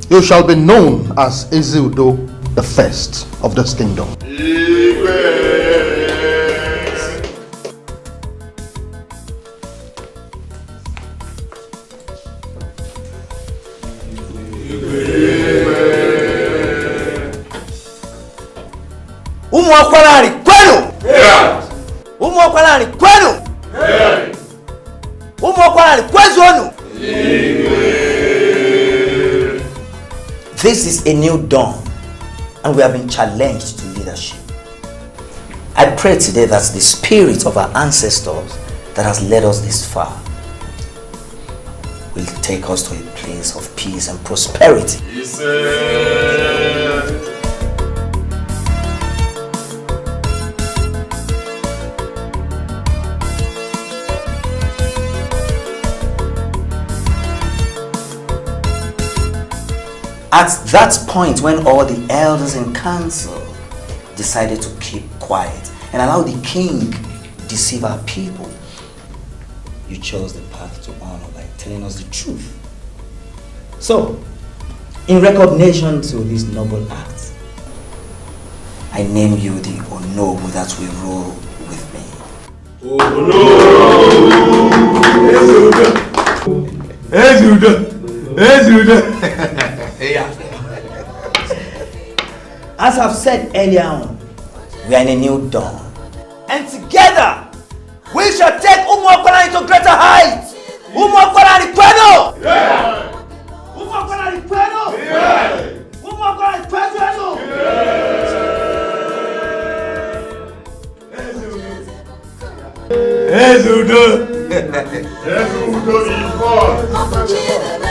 You shall be known as Ini Edo, the first of this kingdom. Umwakwalari kwenu! Umwakwalari kwenu! Umwakwalari kwezonu! This is a new dawn, and we have been challenged to leadership. I pray today that the spirit of our ancestors that has led us this far will take us to a place of peace and prosperity. At that point, when all the elders in council decided to keep quiet and allow the king deceive our people, you chose the path to honor by telling us the truth. So, in recognition to this noble act, I name you the Onobu that will rule with me. As I've said earlier on, we are in a new dawn. And together, we shall take Umwakwala to greater heights. Umwakwala ni kwenu! Umwakwala ni kwenu! Umwakwala ni kwenu! Ezudo is born.